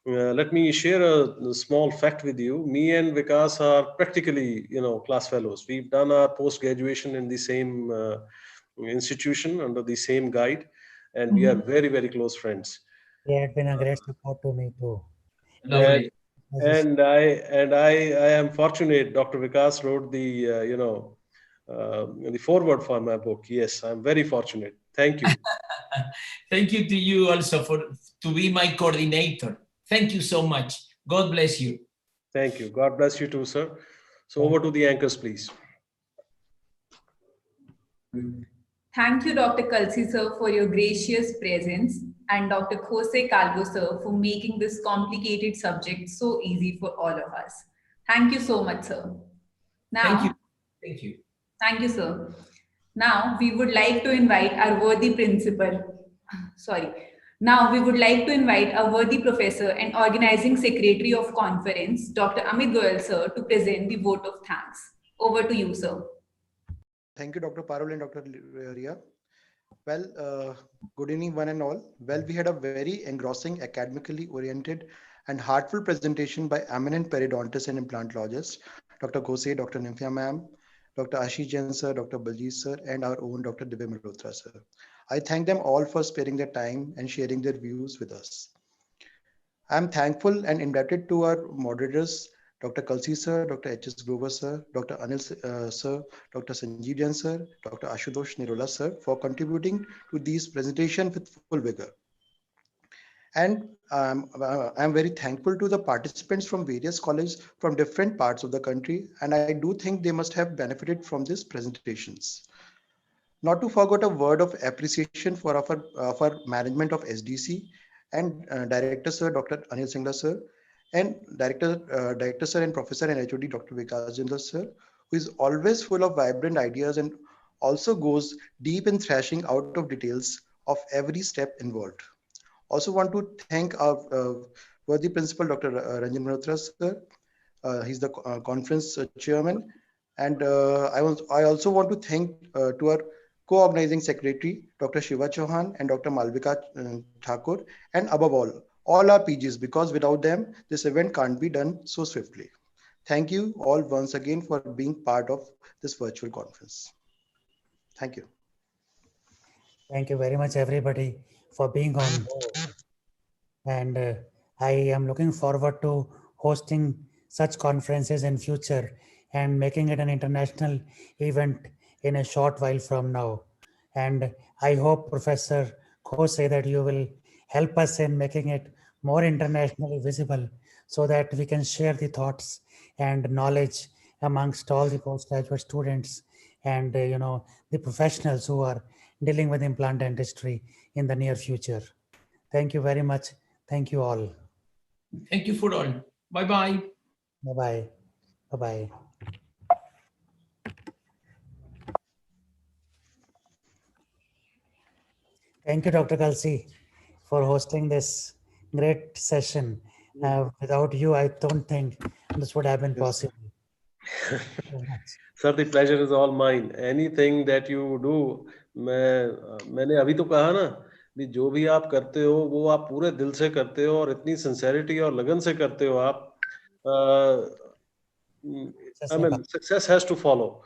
Let me share a small fact with you. Me and Vikas are practically, class fellows. We've done our post graduation in the same institution under the same guide, and we are very, very close friends. He had been a great support to me too. And Lovely. I am fortunate. Dr. Vikas wrote the foreword for my book. Yes, I'm very fortunate. Thank you. Thank you to you also to be my coordinator. Thank you so much. God bless you. Thank you. God bless you too, sir. So over to the anchors, please. Thank you, Dr. Kalsi sir, for your gracious presence, and Dr. Jose Calvo sir for making this complicated subject so easy for all of us. Thank you so much, sir. Now, Thank you. Thank you. Thank you, sir. Now we would like to invite our worthy principal. Sorry. Now we would like to invite our worthy professor and organizing secretary of conference, Dr. Amit Goyal sir, to present the vote of thanks. Over to you, sir. Thank you, Dr. Parul and Dr. Ria. Well, good evening, one and all. Well, we had a very engrossing, academically oriented, and heartful presentation by eminent periodontist and implantologist, Dr. Ghose, Dr. Nymphia ma'am, Dr. Ashish Jain sir, Dr. Baljeet sir, and our own Dr. Divya Malhotra sir. I thank them all for sparing their time and sharing their views with us. I'm thankful and indebted to our moderators, Dr. Kalsi sir, Dr. H.S. Grover sir, Dr. Anil sir, Dr. Sanjeev Jain sir, Dr. Ashutosh Nirola sir for contributing to these presentations with full vigor. And I'm very thankful to the participants from various colleges from different parts of the country, and I do think they must have benefited from these presentations. Not to forget a word of appreciation for our management of SDC and Director Sir Dr. Anil Singla Sir, and Director Sir and Professor and HOD Dr. Vikas Jindal Sir, who is always full of vibrant ideas and also goes deep in thrashing out of details of every step involved. Also want to thank our worthy principal, Dr. Ranjan Malhotra Sir. He's the conference chairman. And I also want to thank to our co-organizing secretary, Dr. Shiva Chauhan and Dr. Malvika Thakur, and above all our PGs, because without them, this event can't be done so swiftly. Thank you all once again for being part of this virtual conference. Thank you. Thank you very much, everybody, for being on board. And I am looking forward to hosting such conferences in future and making it an international event in a short while from now. And I hope, Professor Jose, that you will help us in making it more internationally visible so that we can share the thoughts and knowledge amongst all the postgraduate students and the professionals who are dealing with implant dentistry in the near future. Thank you very much. Thank you all. Thank you for all. Bye-bye. Bye-bye. Bye-bye. Thank you, Dr. Kalsi, for hosting this great session. Without you, I don't think this would have been possible. Sir, the pleasure is all mine. Anything that you do, मैंने अभी तो कहा ना कि जो भी आप करते हो वो आप पूरे दिल से करते हो और इतनी सिंसेरिटी और लगन से करते हो आप. I mean, success has to follow.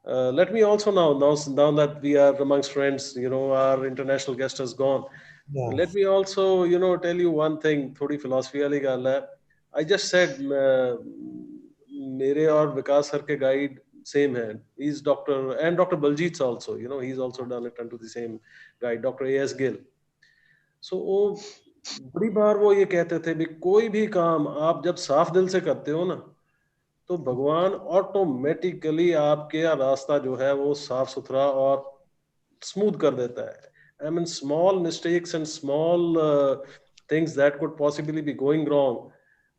Let me also now that we are amongst friends, our international guest has gone. Yeah. Let me also, tell you one thing. थोड़ी philosophy वाली गल है. I just said मेरे और विकास sir के guide same hand. He's Dr. and Dr. Baljeet's also, he's also done it under the same guy, Dr. A.S. Gill. So वो बड़ी बार वो ये कहते थे भी कोई भी काम आप जब साफ दिल से करते हो ना, तो भगवान ऑटोमेटिकली आपके रास्ता जो है वो साफ सुथरा और स्मूथ कर देता है. I mean, small mistakes and small things that could possibly be going wrong,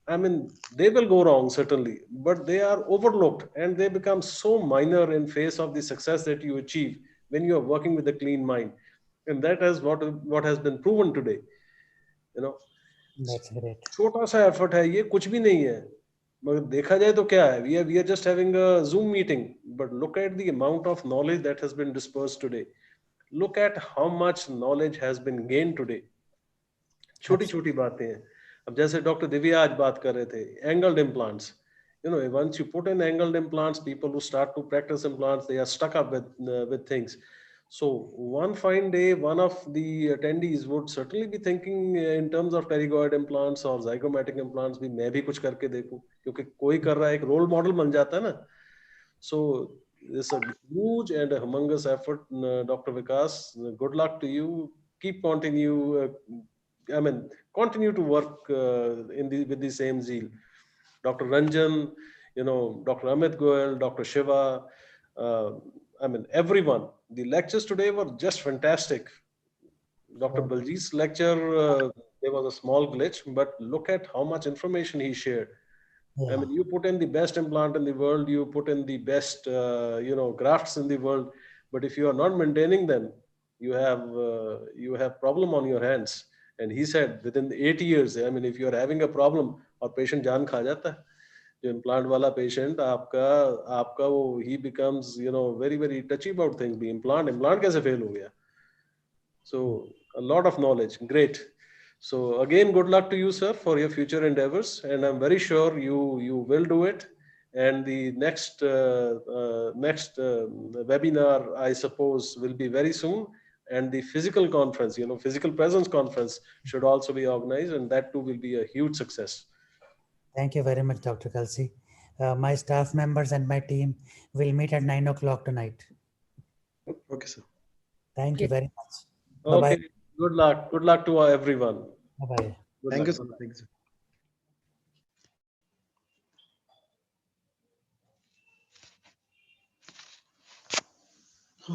I mean, they will go wrong certainly, but they are overlooked and they become so minor in face of the success that you achieve when you are working with a clean mind. And that is what has been proven today. That's great. छोटा सा effort है ये, कुछ भी नहीं है, मगर देखा जाए तो क्या है, we are just having a Zoom meeting, but look at the amount of knowledge that has been dispersed today. Look at how much knowledge has been gained today. छोटी छोटी बातें हैं. अब जैसे डॉक्टर दिव्या आज बात कर रहे थे, angled implants. Once you put in angled implants, people who start to practice implants, they are stuck up with things. So one fine day, one of the attendees would certainly be thinking in terms of pterygoid implants or zygomatic implants भी मैं भी कुछ करके देखूं, क्योंकि कोई कर रहा है, एक रोल मॉडल बन जाता है ना. So it's a huge and a humongous effort, Dr. Vikas. Good luck to you. Continue to work with the same zeal. Dr. Ranjan, Dr. Amit Goel, Dr. Shiva, everyone. The lectures today were just fantastic. Dr. Baljeet's lecture, there was a small glitch, but look at how much information he shared. Yeah. I mean, you put in the best implant in the world, you put in the best, grafts in the world, but if you are not maintaining them, you have problem on your hands. And he said within 8 years, I mean, if you are having a problem, और patient जान खा जाता है, जो implant वाला patient आपका वो he becomes very very touchy about things. भी implant कैसे fail हो गया? So a lot of knowledge, great. So again, good luck to you, sir, for your future endeavors, and I'm very sure you will do it. And the next webinar, I suppose, will be very soon. And the physical conference, physical presence conference should also be organized, and that too will be a huge success. Thank you very much, Dr. Kalsi. My staff members and my team will meet at 9 o'clock tonight. Okay, sir. Thank you very much. Okay. Bye-bye. Good luck. Good luck to everyone. Bye-bye. Thank you, sir. Thank you, sir.